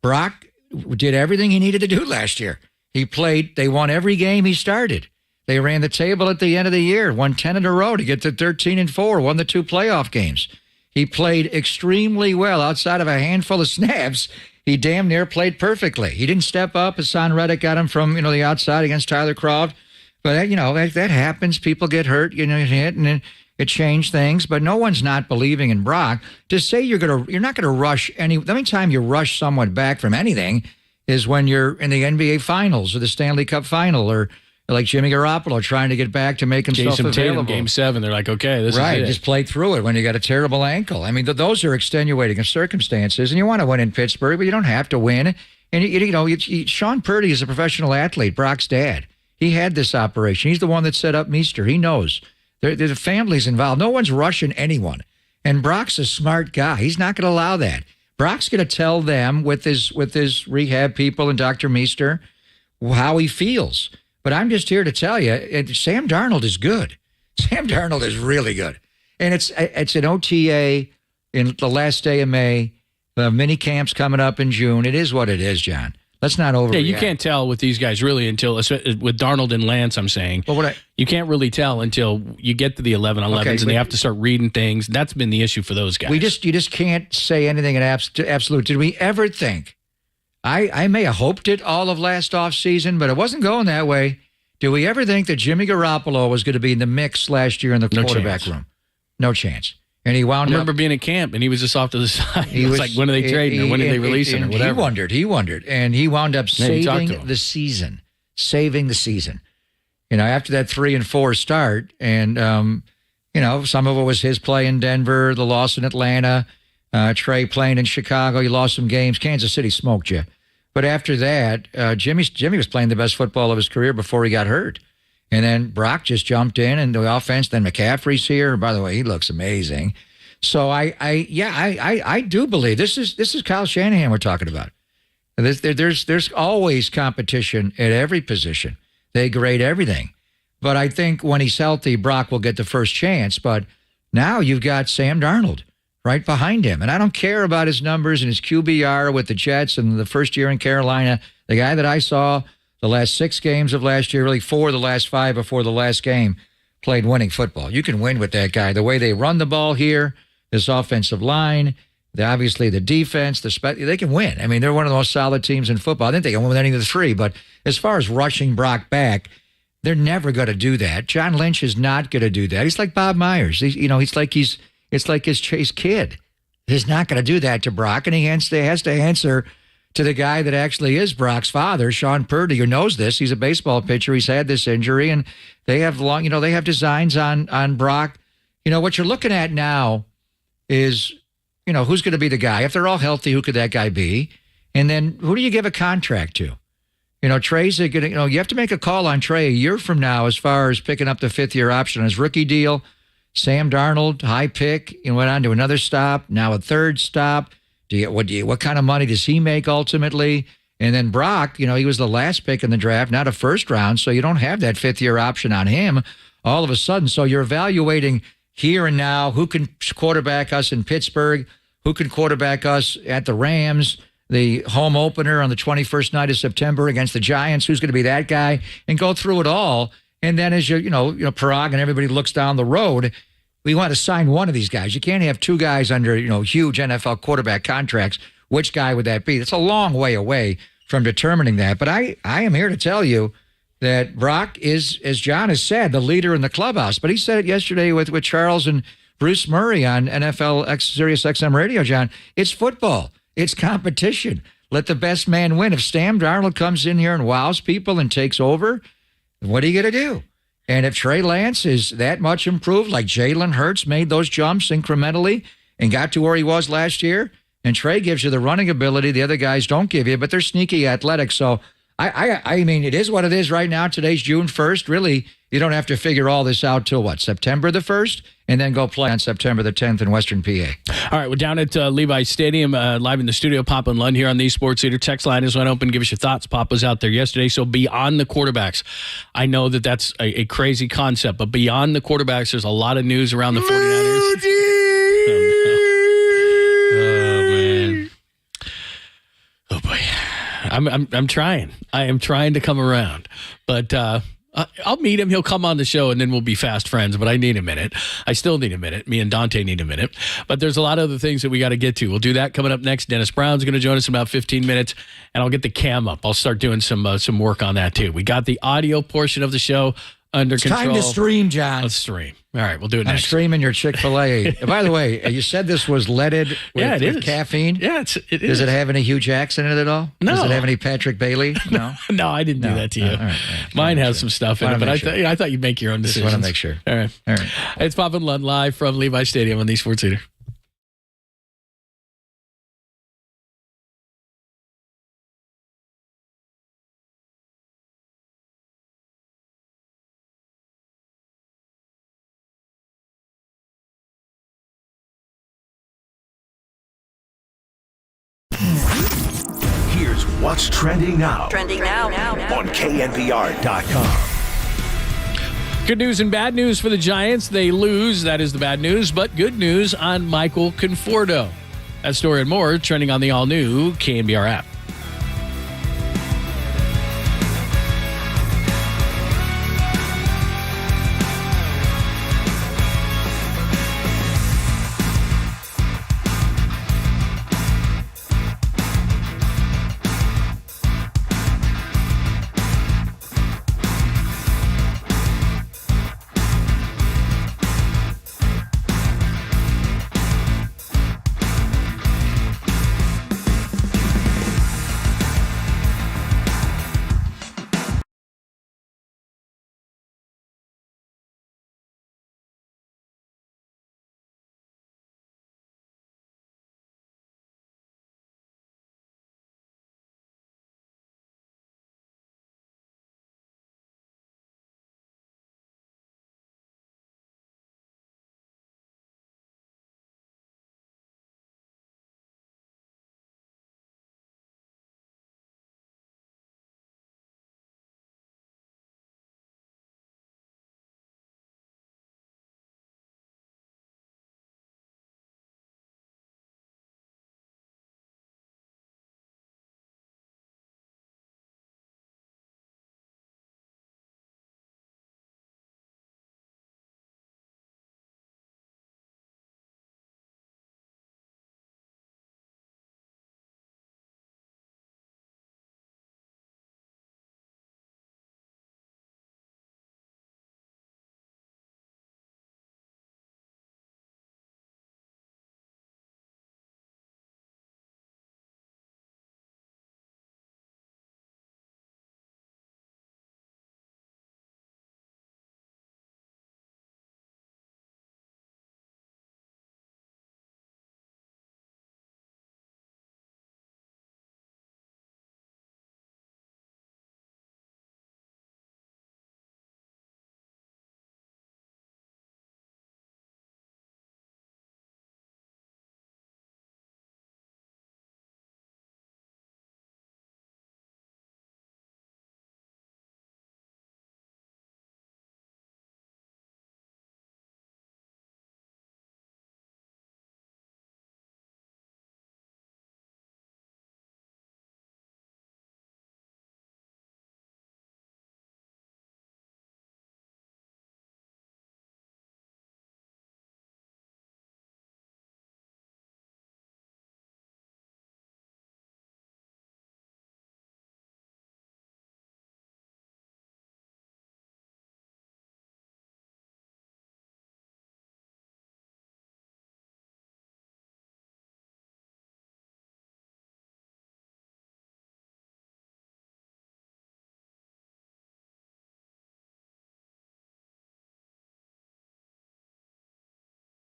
Brock did everything he needed to do last year. He played. They won every game he started. They ran the table at the end of the year, won 10 in a row to get to 13-4, won the 2 playoff games. He played extremely well outside of a handful of snaps. He damn near played perfectly. He didn't step up. Hassan Reddick got him from the outside against Tyler Croft. But that happens. People get hurt, hit, and it changed things. But no one's not believing in Brock. To say you're not gonna rush any. The only time you rush someone back from anything is when you're in the NBA Finals or the Stanley Cup Final, or like Jimmy Garoppolo trying to get back to make himself Jason available. Tatum, Game 7, they're like, okay, this right, is it. just play through it when you got a terrible ankle. I mean, those are extenuating circumstances, and you want to win in Pittsburgh, but you don't have to win. And Sean Purdy is a professional athlete, Brock's dad. He had this operation. He's the one that set up Meester. He knows. The family's involved. No one's rushing anyone. And Brock's a smart guy. He's not going to allow that. Brock's going to tell them with his rehab people and Dr. Meester how he feels. But I'm just here to tell you, Sam Darnold is good. Sam Darnold is really good. And it's an OTA in the last day of May. Mini camps coming up in June. It is what it is, John. Let's not overreact. Yeah, you can't tell with these guys really until, with Darnold and Lance, I'm saying. Well, you can't really tell until you get to the 11-11s, and they have to start reading things. That's been the issue for those guys. You just can't say anything in absolute. Did we ever think? I may have hoped it all of last offseason, but it wasn't going that way. Do we ever think that Jimmy Garoppolo was going to be in the mix last year in the quarterback room? No chance. And he wound up. I remember being at camp, and he was just off to the side. He was like, when are they trading or when are they releasing or whatever? He wondered. And he wound up saving the season. After that 3-4 start, and, some of it was his play in Denver, the loss in Atlanta, Trey playing in Chicago. You lost some games. Kansas City smoked you. But after that, Jimmy was playing the best football of his career before he got hurt. And then Brock just jumped in and the offense. Then McCaffrey's here. By the way, he looks amazing. So I do believe this is Kyle Shanahan we're talking about. There's always competition at every position. They grade everything. But I think when he's healthy, Brock will get the first chance. But now you've got Sam Darnold right behind him. And I don't care about his numbers and his QBR with the Jets and the first year in Carolina. The guy that I saw the last 6 games of last year, really 4 of the last 5 before the last game, played winning football. You can win with that guy. The way they run the ball here, this offensive line, obviously the defense, they can win. I mean, they're one of the most solid teams in football. I think they can win with any of the 3. But as far as rushing Brock back, they're never going to do that. John Lynch is not going to do that. He's like Bob Myers. It's like his kid. He's not going to do that to Brock, and he has to answer to the guy that actually is Brock's father, Sean Purdy, who knows this. He's a baseball pitcher. He's had this injury, and they have they have designs on Brock. What you're looking at now is, who's going to be the guy? If they're all healthy, who could that guy be? And then who do you give a contract to? Trey's going to, you have to make a call on Trey a year from now as far as picking up the 5th-year option on his rookie deal. Sam Darnold, high pick, went on to another stop, now a 3rd stop. What kind of money does he make ultimately? And then Brock, he was the last pick in the draft, not a first round, so you don't have that 5th-year option on him all of a sudden. So you're evaluating here and now who can quarterback us in Pittsburgh, who can quarterback us at the Rams, the home opener on the 21st night of September against the Giants, who's going to be that guy, and go through it all. And then as Parag and everybody looks down the road, we want to sign one of these guys. You can't have 2 guys under, huge NFL quarterback contracts. Which guy would that be? That's a long way away from determining that. But I am here to tell you that Brock is, as John has said, the leader in the clubhouse. But he said it yesterday with Charles and Bruce Murray on NFL Sirius XM Radio, John. It's football. It's competition. Let the best man win. If Sam Darnold comes in here and wows people and takes over, what are you going to do? And if Trey Lance is that much improved, like Jalen Hurts made those jumps incrementally and got to where he was last year, and Trey gives you the running ability the other guys don't give you, but they're sneaky athletic. So I mean, it is what it is right now. Today's June 1st. Really, you don't have to figure all this out till what, September the 1st? And then go play on September the 10th in Western PA. All right, we're down at Levi Stadium, live in the studio. Papa and Lund here on the Sports Leader. Text line is went open. Give us your thoughts. Pop was out there yesterday. So beyond the quarterbacks, I know that that's a crazy concept, but beyond the quarterbacks, there's a lot of news around the 49ers. Oh, man. Oh, boy. I'm trying. I am trying to come around. But I'll meet him. He'll come on the show, and then we'll be fast friends. But I need a minute. I still need a minute. Me and Dante need a minute. But there's a lot of other things that we got to get to. We'll do that coming up next. Dennis Brown's going to join us in about 15 minutes, and I'll get the cam up. I'll start doing some work on that, too. We got the audio portion of the show under control. Time to stream, John. Let's stream. All right, we'll do it I'm next. streaming your Chick-fil-A. By the way, you said this was leaded with caffeine? Yeah, it is. Does it have any Hugh Jackson in it at all? No. Does it have any Patrick Bailey? No. No, I didn't do that to you. All right. Mine has some stuff in it, but I thought you'd make your own decisions. Just want to make sure. All right. It's Pop and Lund live from Levi Stadium on the Sports Leader. Here's what's trending now. Trending now. On KNBR.com. Good news and bad news for the Giants. They lose. That is the bad news. But good news on Michael Conforto. That story and more trending on the all-new KNBR app.